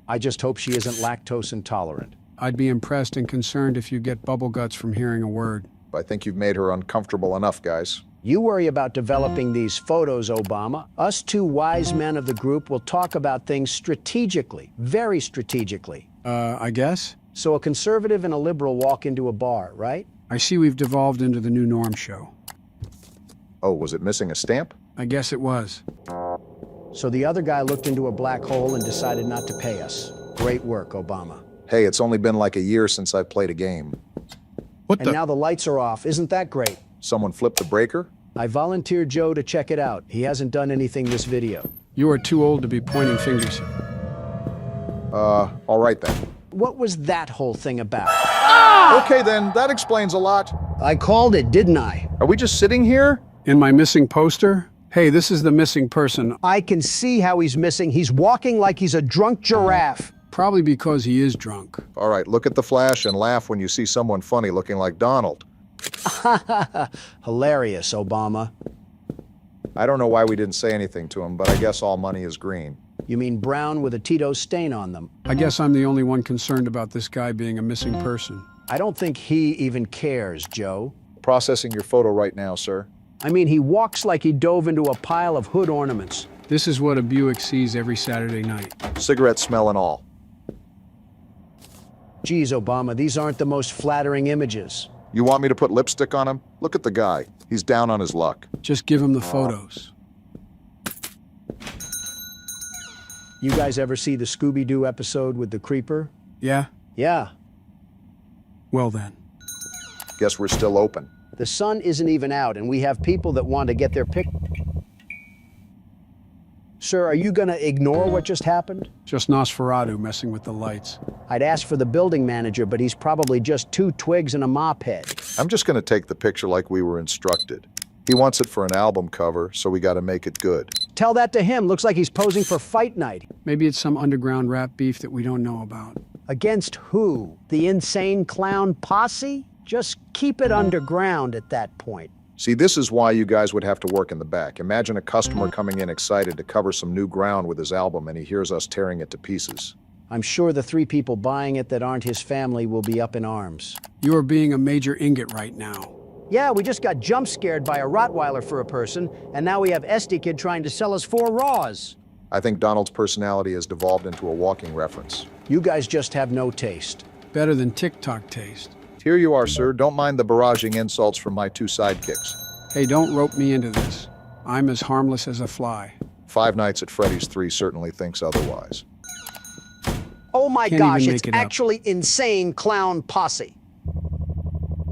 I just hope she isn't lactose intolerant. I'd be impressed and concerned if you get bubble guts from hearing a word. I think you've made her uncomfortable enough, guys. You worry about developing these photos, Obama. Us two wise men of the group will talk about things strategically, very strategically. I guess? So a conservative and a liberal walk into a bar, right? I see we've devolved into the new norm show. Oh, was it missing a stamp? I guess it was. So the other guy looked into a black hole and decided not to pay us. Great work, Obama. Hey, it's only been like a year since I played a game. And now the lights are off. Isn't that great? Someone flipped the breaker? I volunteered Joe to check it out. He hasn't done anything this video. You are too old to be pointing fingers. All right then. What was that whole thing about? Okay then, that explains a lot. I called it, didn't I? Are we just sitting here? In my missing poster? Hey, this is the missing person. I can see how he's missing. He's walking like he's a drunk giraffe. Probably because he is drunk. All right, look at the flash and laugh when you see someone funny looking like Donald. Hilarious, Obama. I don't know why we didn't say anything to him, but I guess all money is green. You mean brown with a Tito's stain on them? I guess I'm the only one concerned about this guy being a missing person. I don't think he even cares, Joe. Processing your photo right now, sir. I mean, he walks like he dove into a pile of hood ornaments. This is what a Buick sees every Saturday night. Cigarette smell and all. Geez, Obama, these aren't the most flattering images. You want me to put lipstick on him? Look at the guy. He's down on his luck. Just give him the photos. You guys ever see the Scooby-Doo episode with the creeper? Yeah? Yeah. Well then. Guess we're still open. The sun isn't even out, and we have people that want to get their pic. Sir, are you going to ignore what just happened? Just Nosferatu messing with the lights. I'd ask for the building manager, but he's probably just 2 twigs and a mop head. I'm just going to take the picture like we were instructed. He wants it for an album cover, so we got to make it good. Tell that to him. Looks like he's posing for fight night. Maybe it's some underground rap beef that we don't know about. Against who? The insane clown posse? Just keep it underground at that point. See, this is why you guys would have to work in the back. Imagine a customer coming in excited to cover some new ground with his album, and he hears us tearing it to pieces. I'm sure the 3 people buying it that aren't his family will be up in arms. You are being a major ingot right now. Yeah, we just got jump scared by a Rottweiler for a person, and now we have Esty Kid trying to sell us 4 Raws. I think Donald's personality has devolved into a walking reference. You guys just have no taste. Better than TikTok taste. Here you are, sir. Don't mind the barraging insults from my 2 sidekicks. Hey, don't rope me into this. I'm as harmless as a fly. 5 Nights at Freddy's 3 certainly thinks otherwise. Oh my Can't gosh, even it's make it up. actually insane clown posse.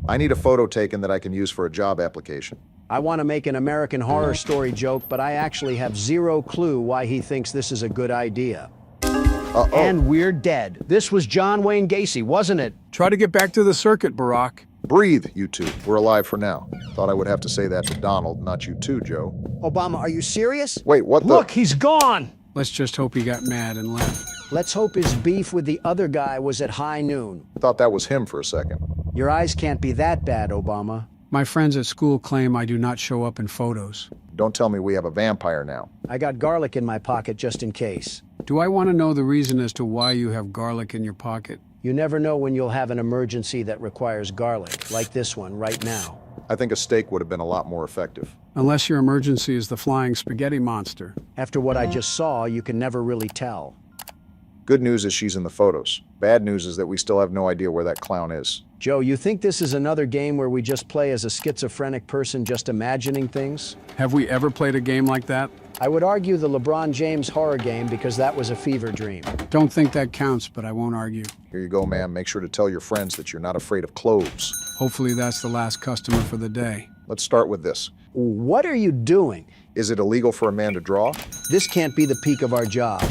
I need a photo taken that I can use for a job application. I want to make an American Horror Story joke, but I actually have 0 clue why he thinks this is a good idea. Uh-oh. And we're dead. This was John Wayne Gacy, wasn't it? Try to get back to the circuit, Barack. Breathe, you 2. We're alive for now. Thought I would have to say that to Donald, not you 2, Joe. Obama, are you serious? Wait, what the? Look, he's gone! Let's just hope he got mad and left. Let's hope his beef with the other guy was at high noon. Thought that was him for a second. Your eyes can't be that bad, Obama. My friends at school claim I do not show up in photos. Don't tell me we have a vampire now. I got garlic in my pocket just in case. Do I want to know the reason as to why you have garlic in your pocket? You never know when you'll have an emergency that requires garlic, like this one right now. I think a steak would have been a lot more effective. Unless your emergency is the flying spaghetti monster. After what I just saw, you can never really tell. Good news is she's in the photos. Bad news is that we still have no idea where that clown is. Joe, you think this is another game where we just play as a schizophrenic person just imagining things? Have we ever played a game like that? I would argue the LeBron James horror game because that was a fever dream. Don't think that counts, but I won't argue. Here you go, ma'am. Make sure to tell your friends that you're not afraid of cloves. Hopefully that's the last customer for the day. Let's start with this. What are you doing? Is it illegal for a man to draw? This can't be the peak of our job.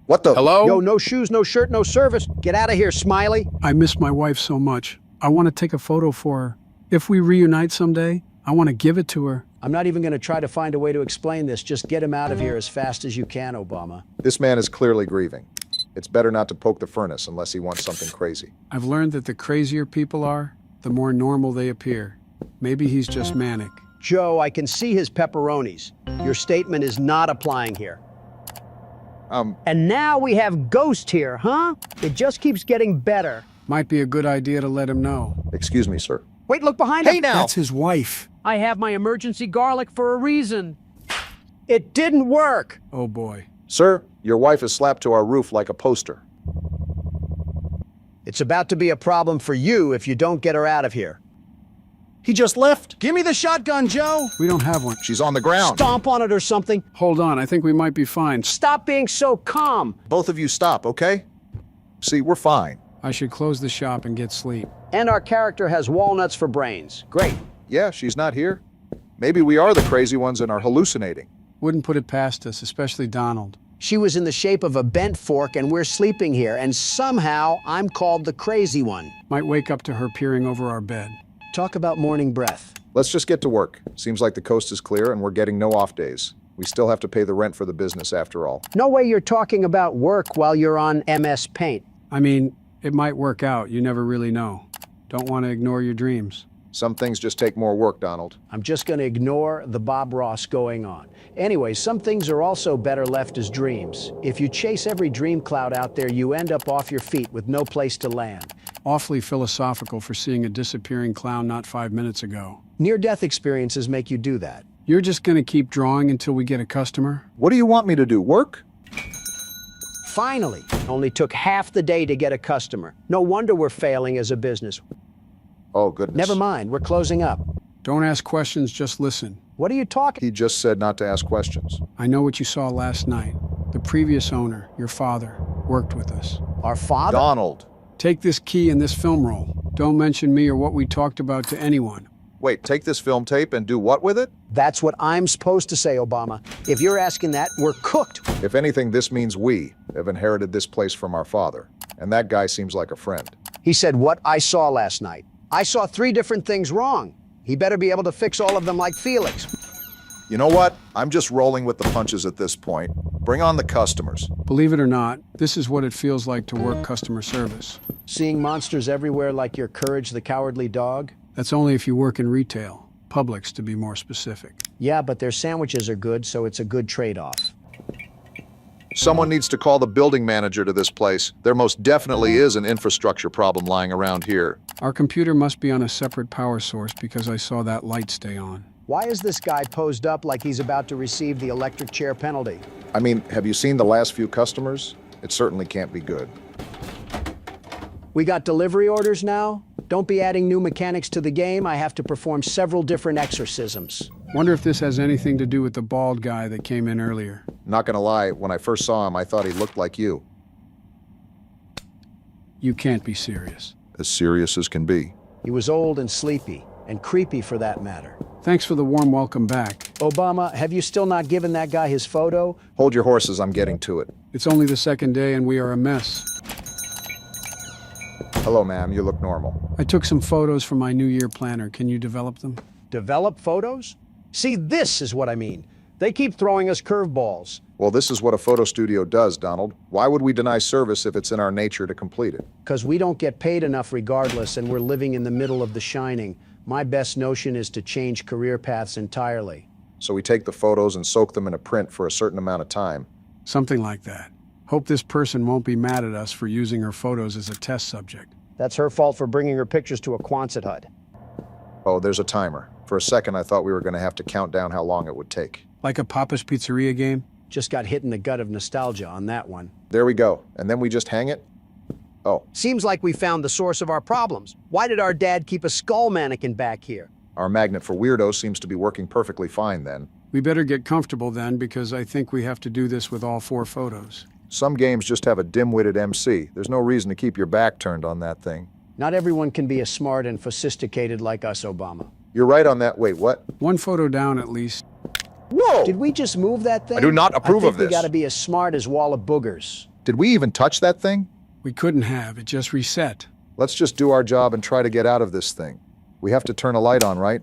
What the? Hello? Yo, no shoes, no shirt, no service. Get out of here, Smiley. I miss my wife so much. I want to take a photo for her. If we reunite someday, I want to give it to her. I'm not even going to try to find a way to explain this. Just get him out of here as fast as you can, Obama. This man is clearly grieving. It's better not to poke the furnace unless he wants something crazy. I've learned that the crazier people are, the more normal they appear. Maybe he's just manic. Joe, I can see his pepperonis. Your statement is not applying here. And now we have Ghost here, huh? It just keeps getting better. Might be a good idea to let him know. Excuse me, sir. Wait, look behind him. Hey now! That's his wife. I have my emergency garlic for a reason. It didn't work. Oh boy. Sir, your wife is slapped to our roof like a poster. It's about to be a problem for you if you don't get her out of here. He just left. Give me the shotgun, Joe. We don't have one. She's on the ground. Stomp on it or something. Hold on, I think we might be fine. Stop being so calm. Both of you stop, okay? See, we're fine. I should close the shop and get sleep. And our character has walnuts for brains. Great. Yeah, she's not here. Maybe we are the crazy ones and are hallucinating. Wouldn't put it past us, especially Donald. She was in the shape of a bent fork and we're sleeping here, and somehow I'm called the crazy one. Might wake up to her peering over our bed. Talk about morning breath. Let's just get to work. Seems like the coast is clear and we're getting no off days. We still have to pay the rent for the business after all. No way you're talking about work while you're on MS Paint. I mean, it might work out. You never really know. Don't want to ignore your dreams. Some things just take more work, Donald. I'm just going to ignore the Bob Ross going on. Anyway, some things are also better left as dreams. If you chase every dream cloud out there, you end up off your feet with no place to land. Awfully philosophical for seeing a disappearing clown not 5 minutes ago. Near-death experiences make you do that. You're just going to keep drawing until we get a customer? What do you want me to do, work? Finally, only took half the day to get a customer. No wonder we're failing as a business. Oh, goodness. Never mind, we're closing up. Don't ask questions, just listen. What are you talking? He just said not to ask questions. I know what you saw last night. The previous owner, your father, worked with us. Our father? Donald. Take this key and this film roll. Don't mention me or what we talked about to anyone. Wait, take this film tape and do what with it? That's what I'm supposed to say, Obama. If you're asking that, we're cooked. If anything, this means we have inherited this place from our father. And that guy seems like a friend. He said what I saw last night. I saw 3 different things wrong. He better be able to fix all of them like Felix. You know what? I'm just rolling with the punches at this point. Bring on the customers. Believe it or not, this is what it feels like to work customer service. Seeing monsters everywhere like your Courage the Cowardly Dog? That's only if you work in retail. Publix, to be more specific. Yeah, but their sandwiches are good, so it's a good trade-off. Someone needs to call the building manager to this place. There most definitely is an infrastructure problem lying around here. Our computer must be on a separate power source because I saw that light stay on. Why is this guy posed up like he's about to receive the electric chair penalty? I mean, have you seen the last few customers? It certainly can't be good. We got delivery orders now? Don't be adding new mechanics to the game. I have to perform several different exorcisms. Wonder if this has anything to do with the bald guy that came in earlier. Not gonna lie, when I first saw him, I thought he looked like you. You can't be serious. As serious as can be. He was old and sleepy, and creepy for that matter. Thanks for the warm welcome back. Obama, have you still not given that guy his photo? Hold your horses, I'm getting to it. It's only the second day and we are a mess. Hello, ma'am, you look normal. I took some photos from my New Year planner. Can you develop them? Develop photos? See, this is what I mean. They keep throwing us curveballs. Well, this is what a photo studio does, Donald. Why would we deny service if it's in our nature to complete it? Because we don't get paid enough regardless, and we're living in the middle of The Shining. My best notion is to change career paths entirely. So we take the photos and soak them in a print for a certain amount of time. Something like that. Hope this person won't be mad at us for using her photos as a test subject. That's her fault for bringing her pictures to a Quonset hut. Oh, there's a timer. For a second, I thought we were going to have to count down how long it would take. Like a Papa's Pizzeria game? Just got hit in the gut of nostalgia on that one. There we go. And then we just hang it? Oh. Seems like we found the source of our problems. Why did our dad keep a skull mannequin back here? Our magnet for weirdos seems to be working perfectly fine then. We better get comfortable then, because I think we have to do this with all 4 photos. Some games just have a dim-witted MC. There's no reason to keep your back turned on that thing. Not everyone can be as smart and sophisticated like us, Obama. You're right on that. Wait, what? 1 photo down at least. Whoa! Did we just move that thing? I do not approve of this. I think we gotta be as smart as Wall of Boogers. Did we even touch that thing? We couldn't have. It just reset. Let's just do our job and try to get out of this thing. We have to turn a light on, right?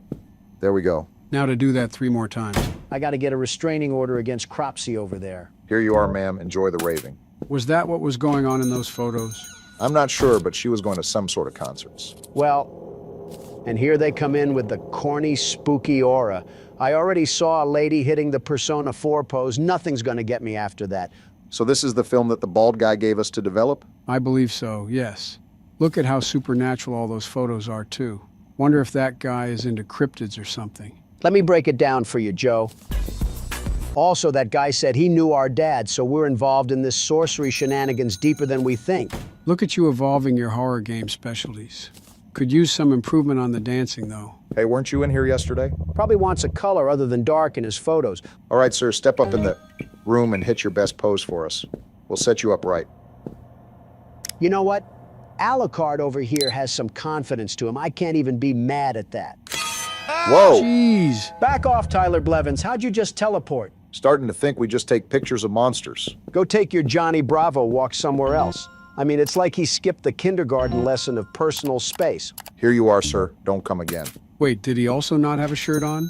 There we go. Now to do that 3 more times. I gotta get a restraining order against Cropsy over there. Here you are, ma'am. Enjoy the raving. Was that what was going on in those photos? I'm not sure, but she was going to some sort of concerts. Well, and here they come in with the corny, spooky aura. I already saw a lady hitting the Persona 4 pose. Nothing's going to get me after that. So this is the film that the bald guy gave us to develop? I believe so, yes. Look at how supernatural all those photos are, too. Wonder if that guy is into cryptids or something. Let me break it down for you, Joe. Also, that guy said he knew our dad, so we're involved in this sorcery shenanigans deeper than we think. Look at you evolving your horror game specialties. Could use some improvement on the dancing, though. Hey, weren't you in here yesterday? Probably wants a color other than dark in his photos. All right, sir, step up in the room and hit your best pose for us. We'll set you up right. You know what? Alucard over here has some confidence to him. I can't even be mad at that. Whoa! Jeez! Back off, Tyler Blevins. How'd you just teleport? Starting to think we just take pictures of monsters. Go take your Johnny Bravo walk somewhere else. I mean, it's like he skipped the kindergarten lesson of personal space. Here you are, sir. Don't come again. Wait, did he also not have a shirt on?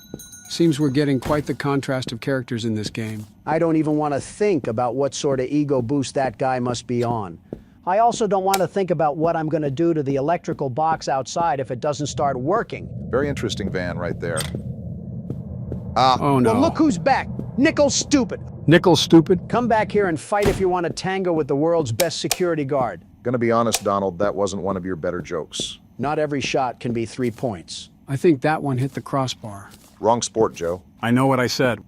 Seems we're getting quite the contrast of characters in this game. I don't even want to think about what sort of ego boost that guy must be on. I also don't want to think about what I'm going to do to the electrical box outside if it doesn't start working. Very interesting van right there. Oh no. Well, look who's back. Nickel Stupid. Nickel Stupid? Come back here and fight if you want to tango with the world's best security guard. Gonna be honest, Donald, that wasn't one of your better jokes. Not every shot can be 3 points. I think that one hit the crossbar. Wrong sport, Joe. I know what I said.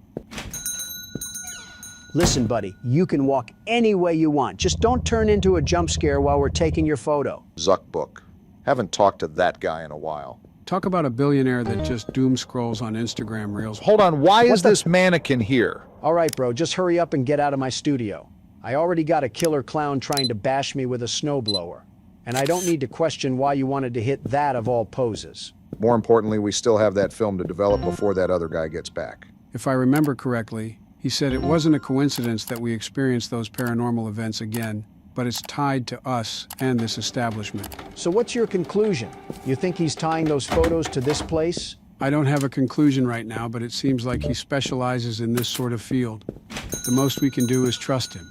Listen, buddy, you can walk any way you want. Just don't turn into a jump scare while we're taking your photo. Zuck book. Haven't talked to that guy in a while. Talk about a billionaire that just doom scrolls on Instagram Reels. Hold on, why is this mannequin here? All right, bro, just hurry up and get out of my studio. I already got a killer clown trying to bash me with a snowblower. And I don't need to question why you wanted to hit that of all poses. More importantly, we still have that film to develop before that other guy gets back. If I remember correctly, he said it wasn't a coincidence that we experienced those paranormal events again, but it's tied to us and this establishment. So what's your conclusion? You think he's tying those photos to this place? I don't have a conclusion right now, but it seems like he specializes in this sort of field. The most we can do is trust him.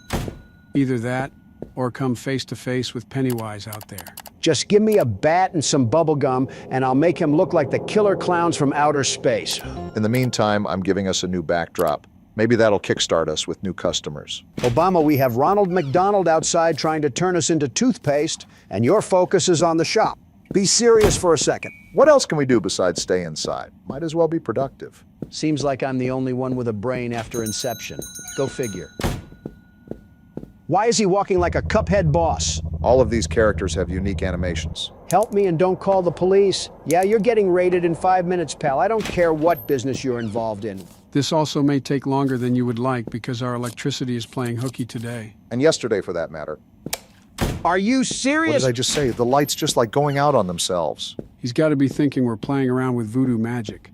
Either that, or come face to face with Pennywise out there. Just give me a bat and some bubble gum, and I'll make him look like the killer clowns from outer space. In the meantime, I'm giving us a new backdrop. Maybe that'll kickstart us with new customers. Obama, we have Ronald McDonald outside trying to turn us into toothpaste, and your focus is on the shop. Be serious for a second. What else can we do besides stay inside? Might as well be productive. Seems like I'm the only one with a brain after Inception. Go figure. Why is he walking like a Cuphead boss? All of these characters have unique animations. Help me and don't call the police. Yeah, you're getting raided in 5 minutes, pal. I don't care what business you're involved in. This also may take longer than you would like because our electricity is playing hooky today. And yesterday, for that matter. Are you serious? What did I just say? The light's just like going out on themselves. He's got to be thinking we're playing around with voodoo magic.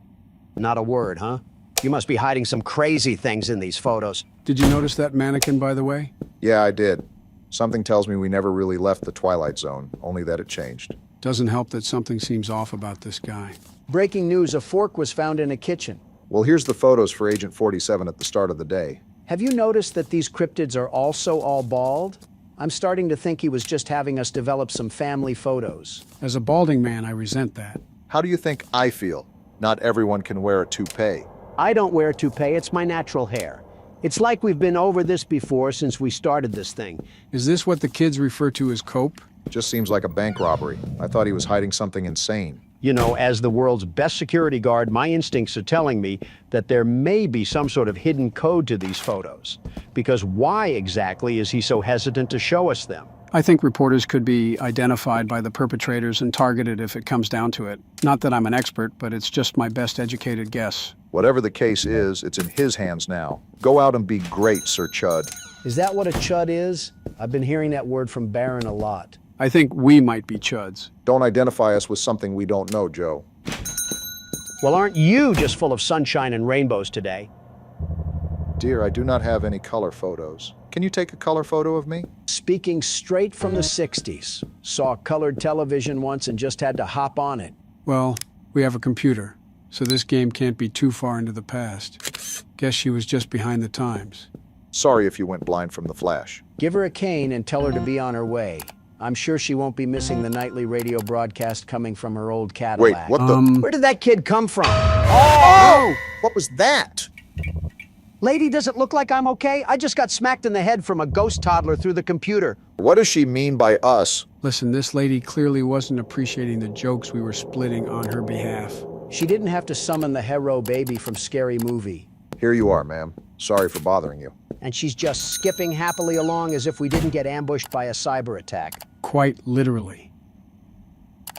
Not a word, huh? You must be hiding some crazy things in these photos. Did you notice that mannequin, by the way? Yeah, I did. Something tells me we never really left the Twilight Zone, only that it changed. Doesn't help that something seems off about this guy. Breaking news, a fork was found in a kitchen. Well, here's the photos for Agent 47 at the start of the day. Have you noticed that these cryptids are also all bald? I'm starting to think he was just having us develop some family photos. As a balding man, I resent that. How do you think I feel? Not everyone can wear a toupee. I don't wear a toupee, it's my natural hair. It's like we've been over this before since we started this thing. Is this what the kids refer to as cope? Just seems like a bank robbery. I thought he was hiding something insane. You know, as the world's best security guard, my instincts are telling me that there may be some sort of hidden code to these photos. Because why exactly is he so hesitant to show us them? I think reporters could be identified by the perpetrators and targeted if it comes down to it. Not that I'm an expert, but it's just my best educated guess. Whatever the case is, it's in his hands now. Go out and be great, Sir Chud. Is that what a chud is? I've been hearing that word from Baron a lot. I think we might be chuds. Don't identify us with something we don't know, Joe. Well, aren't you just full of sunshine and rainbows today? Dear, I do not have any color photos. Can you take a color photo of me? Speaking straight from the 60s. Saw colored television once and just had to hop on it. Well, we have a computer, so this game can't be too far into the past. Guess she was just behind the times. Sorry if you went blind from the flash. Give her a cane and tell her to be on her way. I'm sure she won't be missing the nightly radio broadcast coming from her old Cadillac. Wait, what the? Where did that kid come from? Oh! What was that? Lady, does it look like I'm okay? I just got smacked in the head from a ghost toddler through the computer. What does she mean by us? Listen, this lady clearly wasn't appreciating the jokes we were splitting on her behalf. She didn't have to summon the hero baby from Scary Movie. Here you are, ma'am. Sorry for bothering you. And she's just skipping happily along as if we didn't get ambushed by a cyber attack. Quite literally.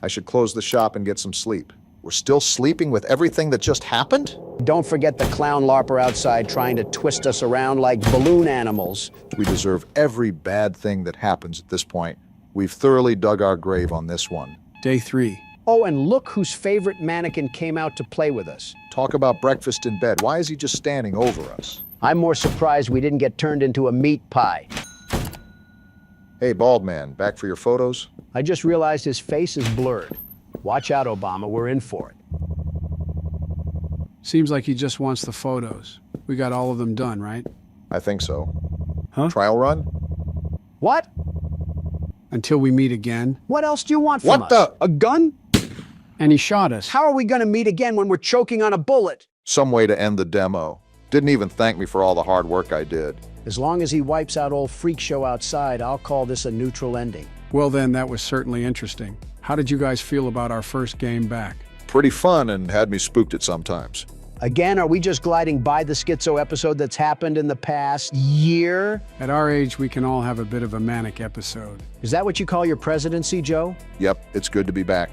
I should close the shop and get some sleep. We're still sleeping with everything that just happened? Don't forget the clown LARPer outside trying to twist us around like balloon animals. We deserve every bad thing that happens at this point. We've thoroughly dug our grave on this one. Day 3. Oh, and look whose favorite mannequin came out to play with us. Talk about breakfast in bed. Why is he just standing over us? I'm more surprised we didn't get turned into a meat pie. Hey, bald man, back for your photos? I just realized his face is blurred. Watch out, Obama, we're in for it. Seems like he just wants the photos. We got all of them done, right? I think so. Huh? Trial run? What? Until we meet again. What else do you want from us? What the? A gun? And he shot us. How are we going to meet again when we're choking on a bullet? Some way to end the demo. Didn't even thank me for all the hard work I did. As long as he wipes out old Freak Show outside, I'll call this a neutral ending. Well then, that was certainly interesting. How did you guys feel about our first game back? Pretty fun and had me spooked at sometimes. Again, are we just gliding by the schizo episode that's happened in the past year? At our age, we can all have a bit of a manic episode. Is that what you call your presidency, Joe? Yep, it's good to be back.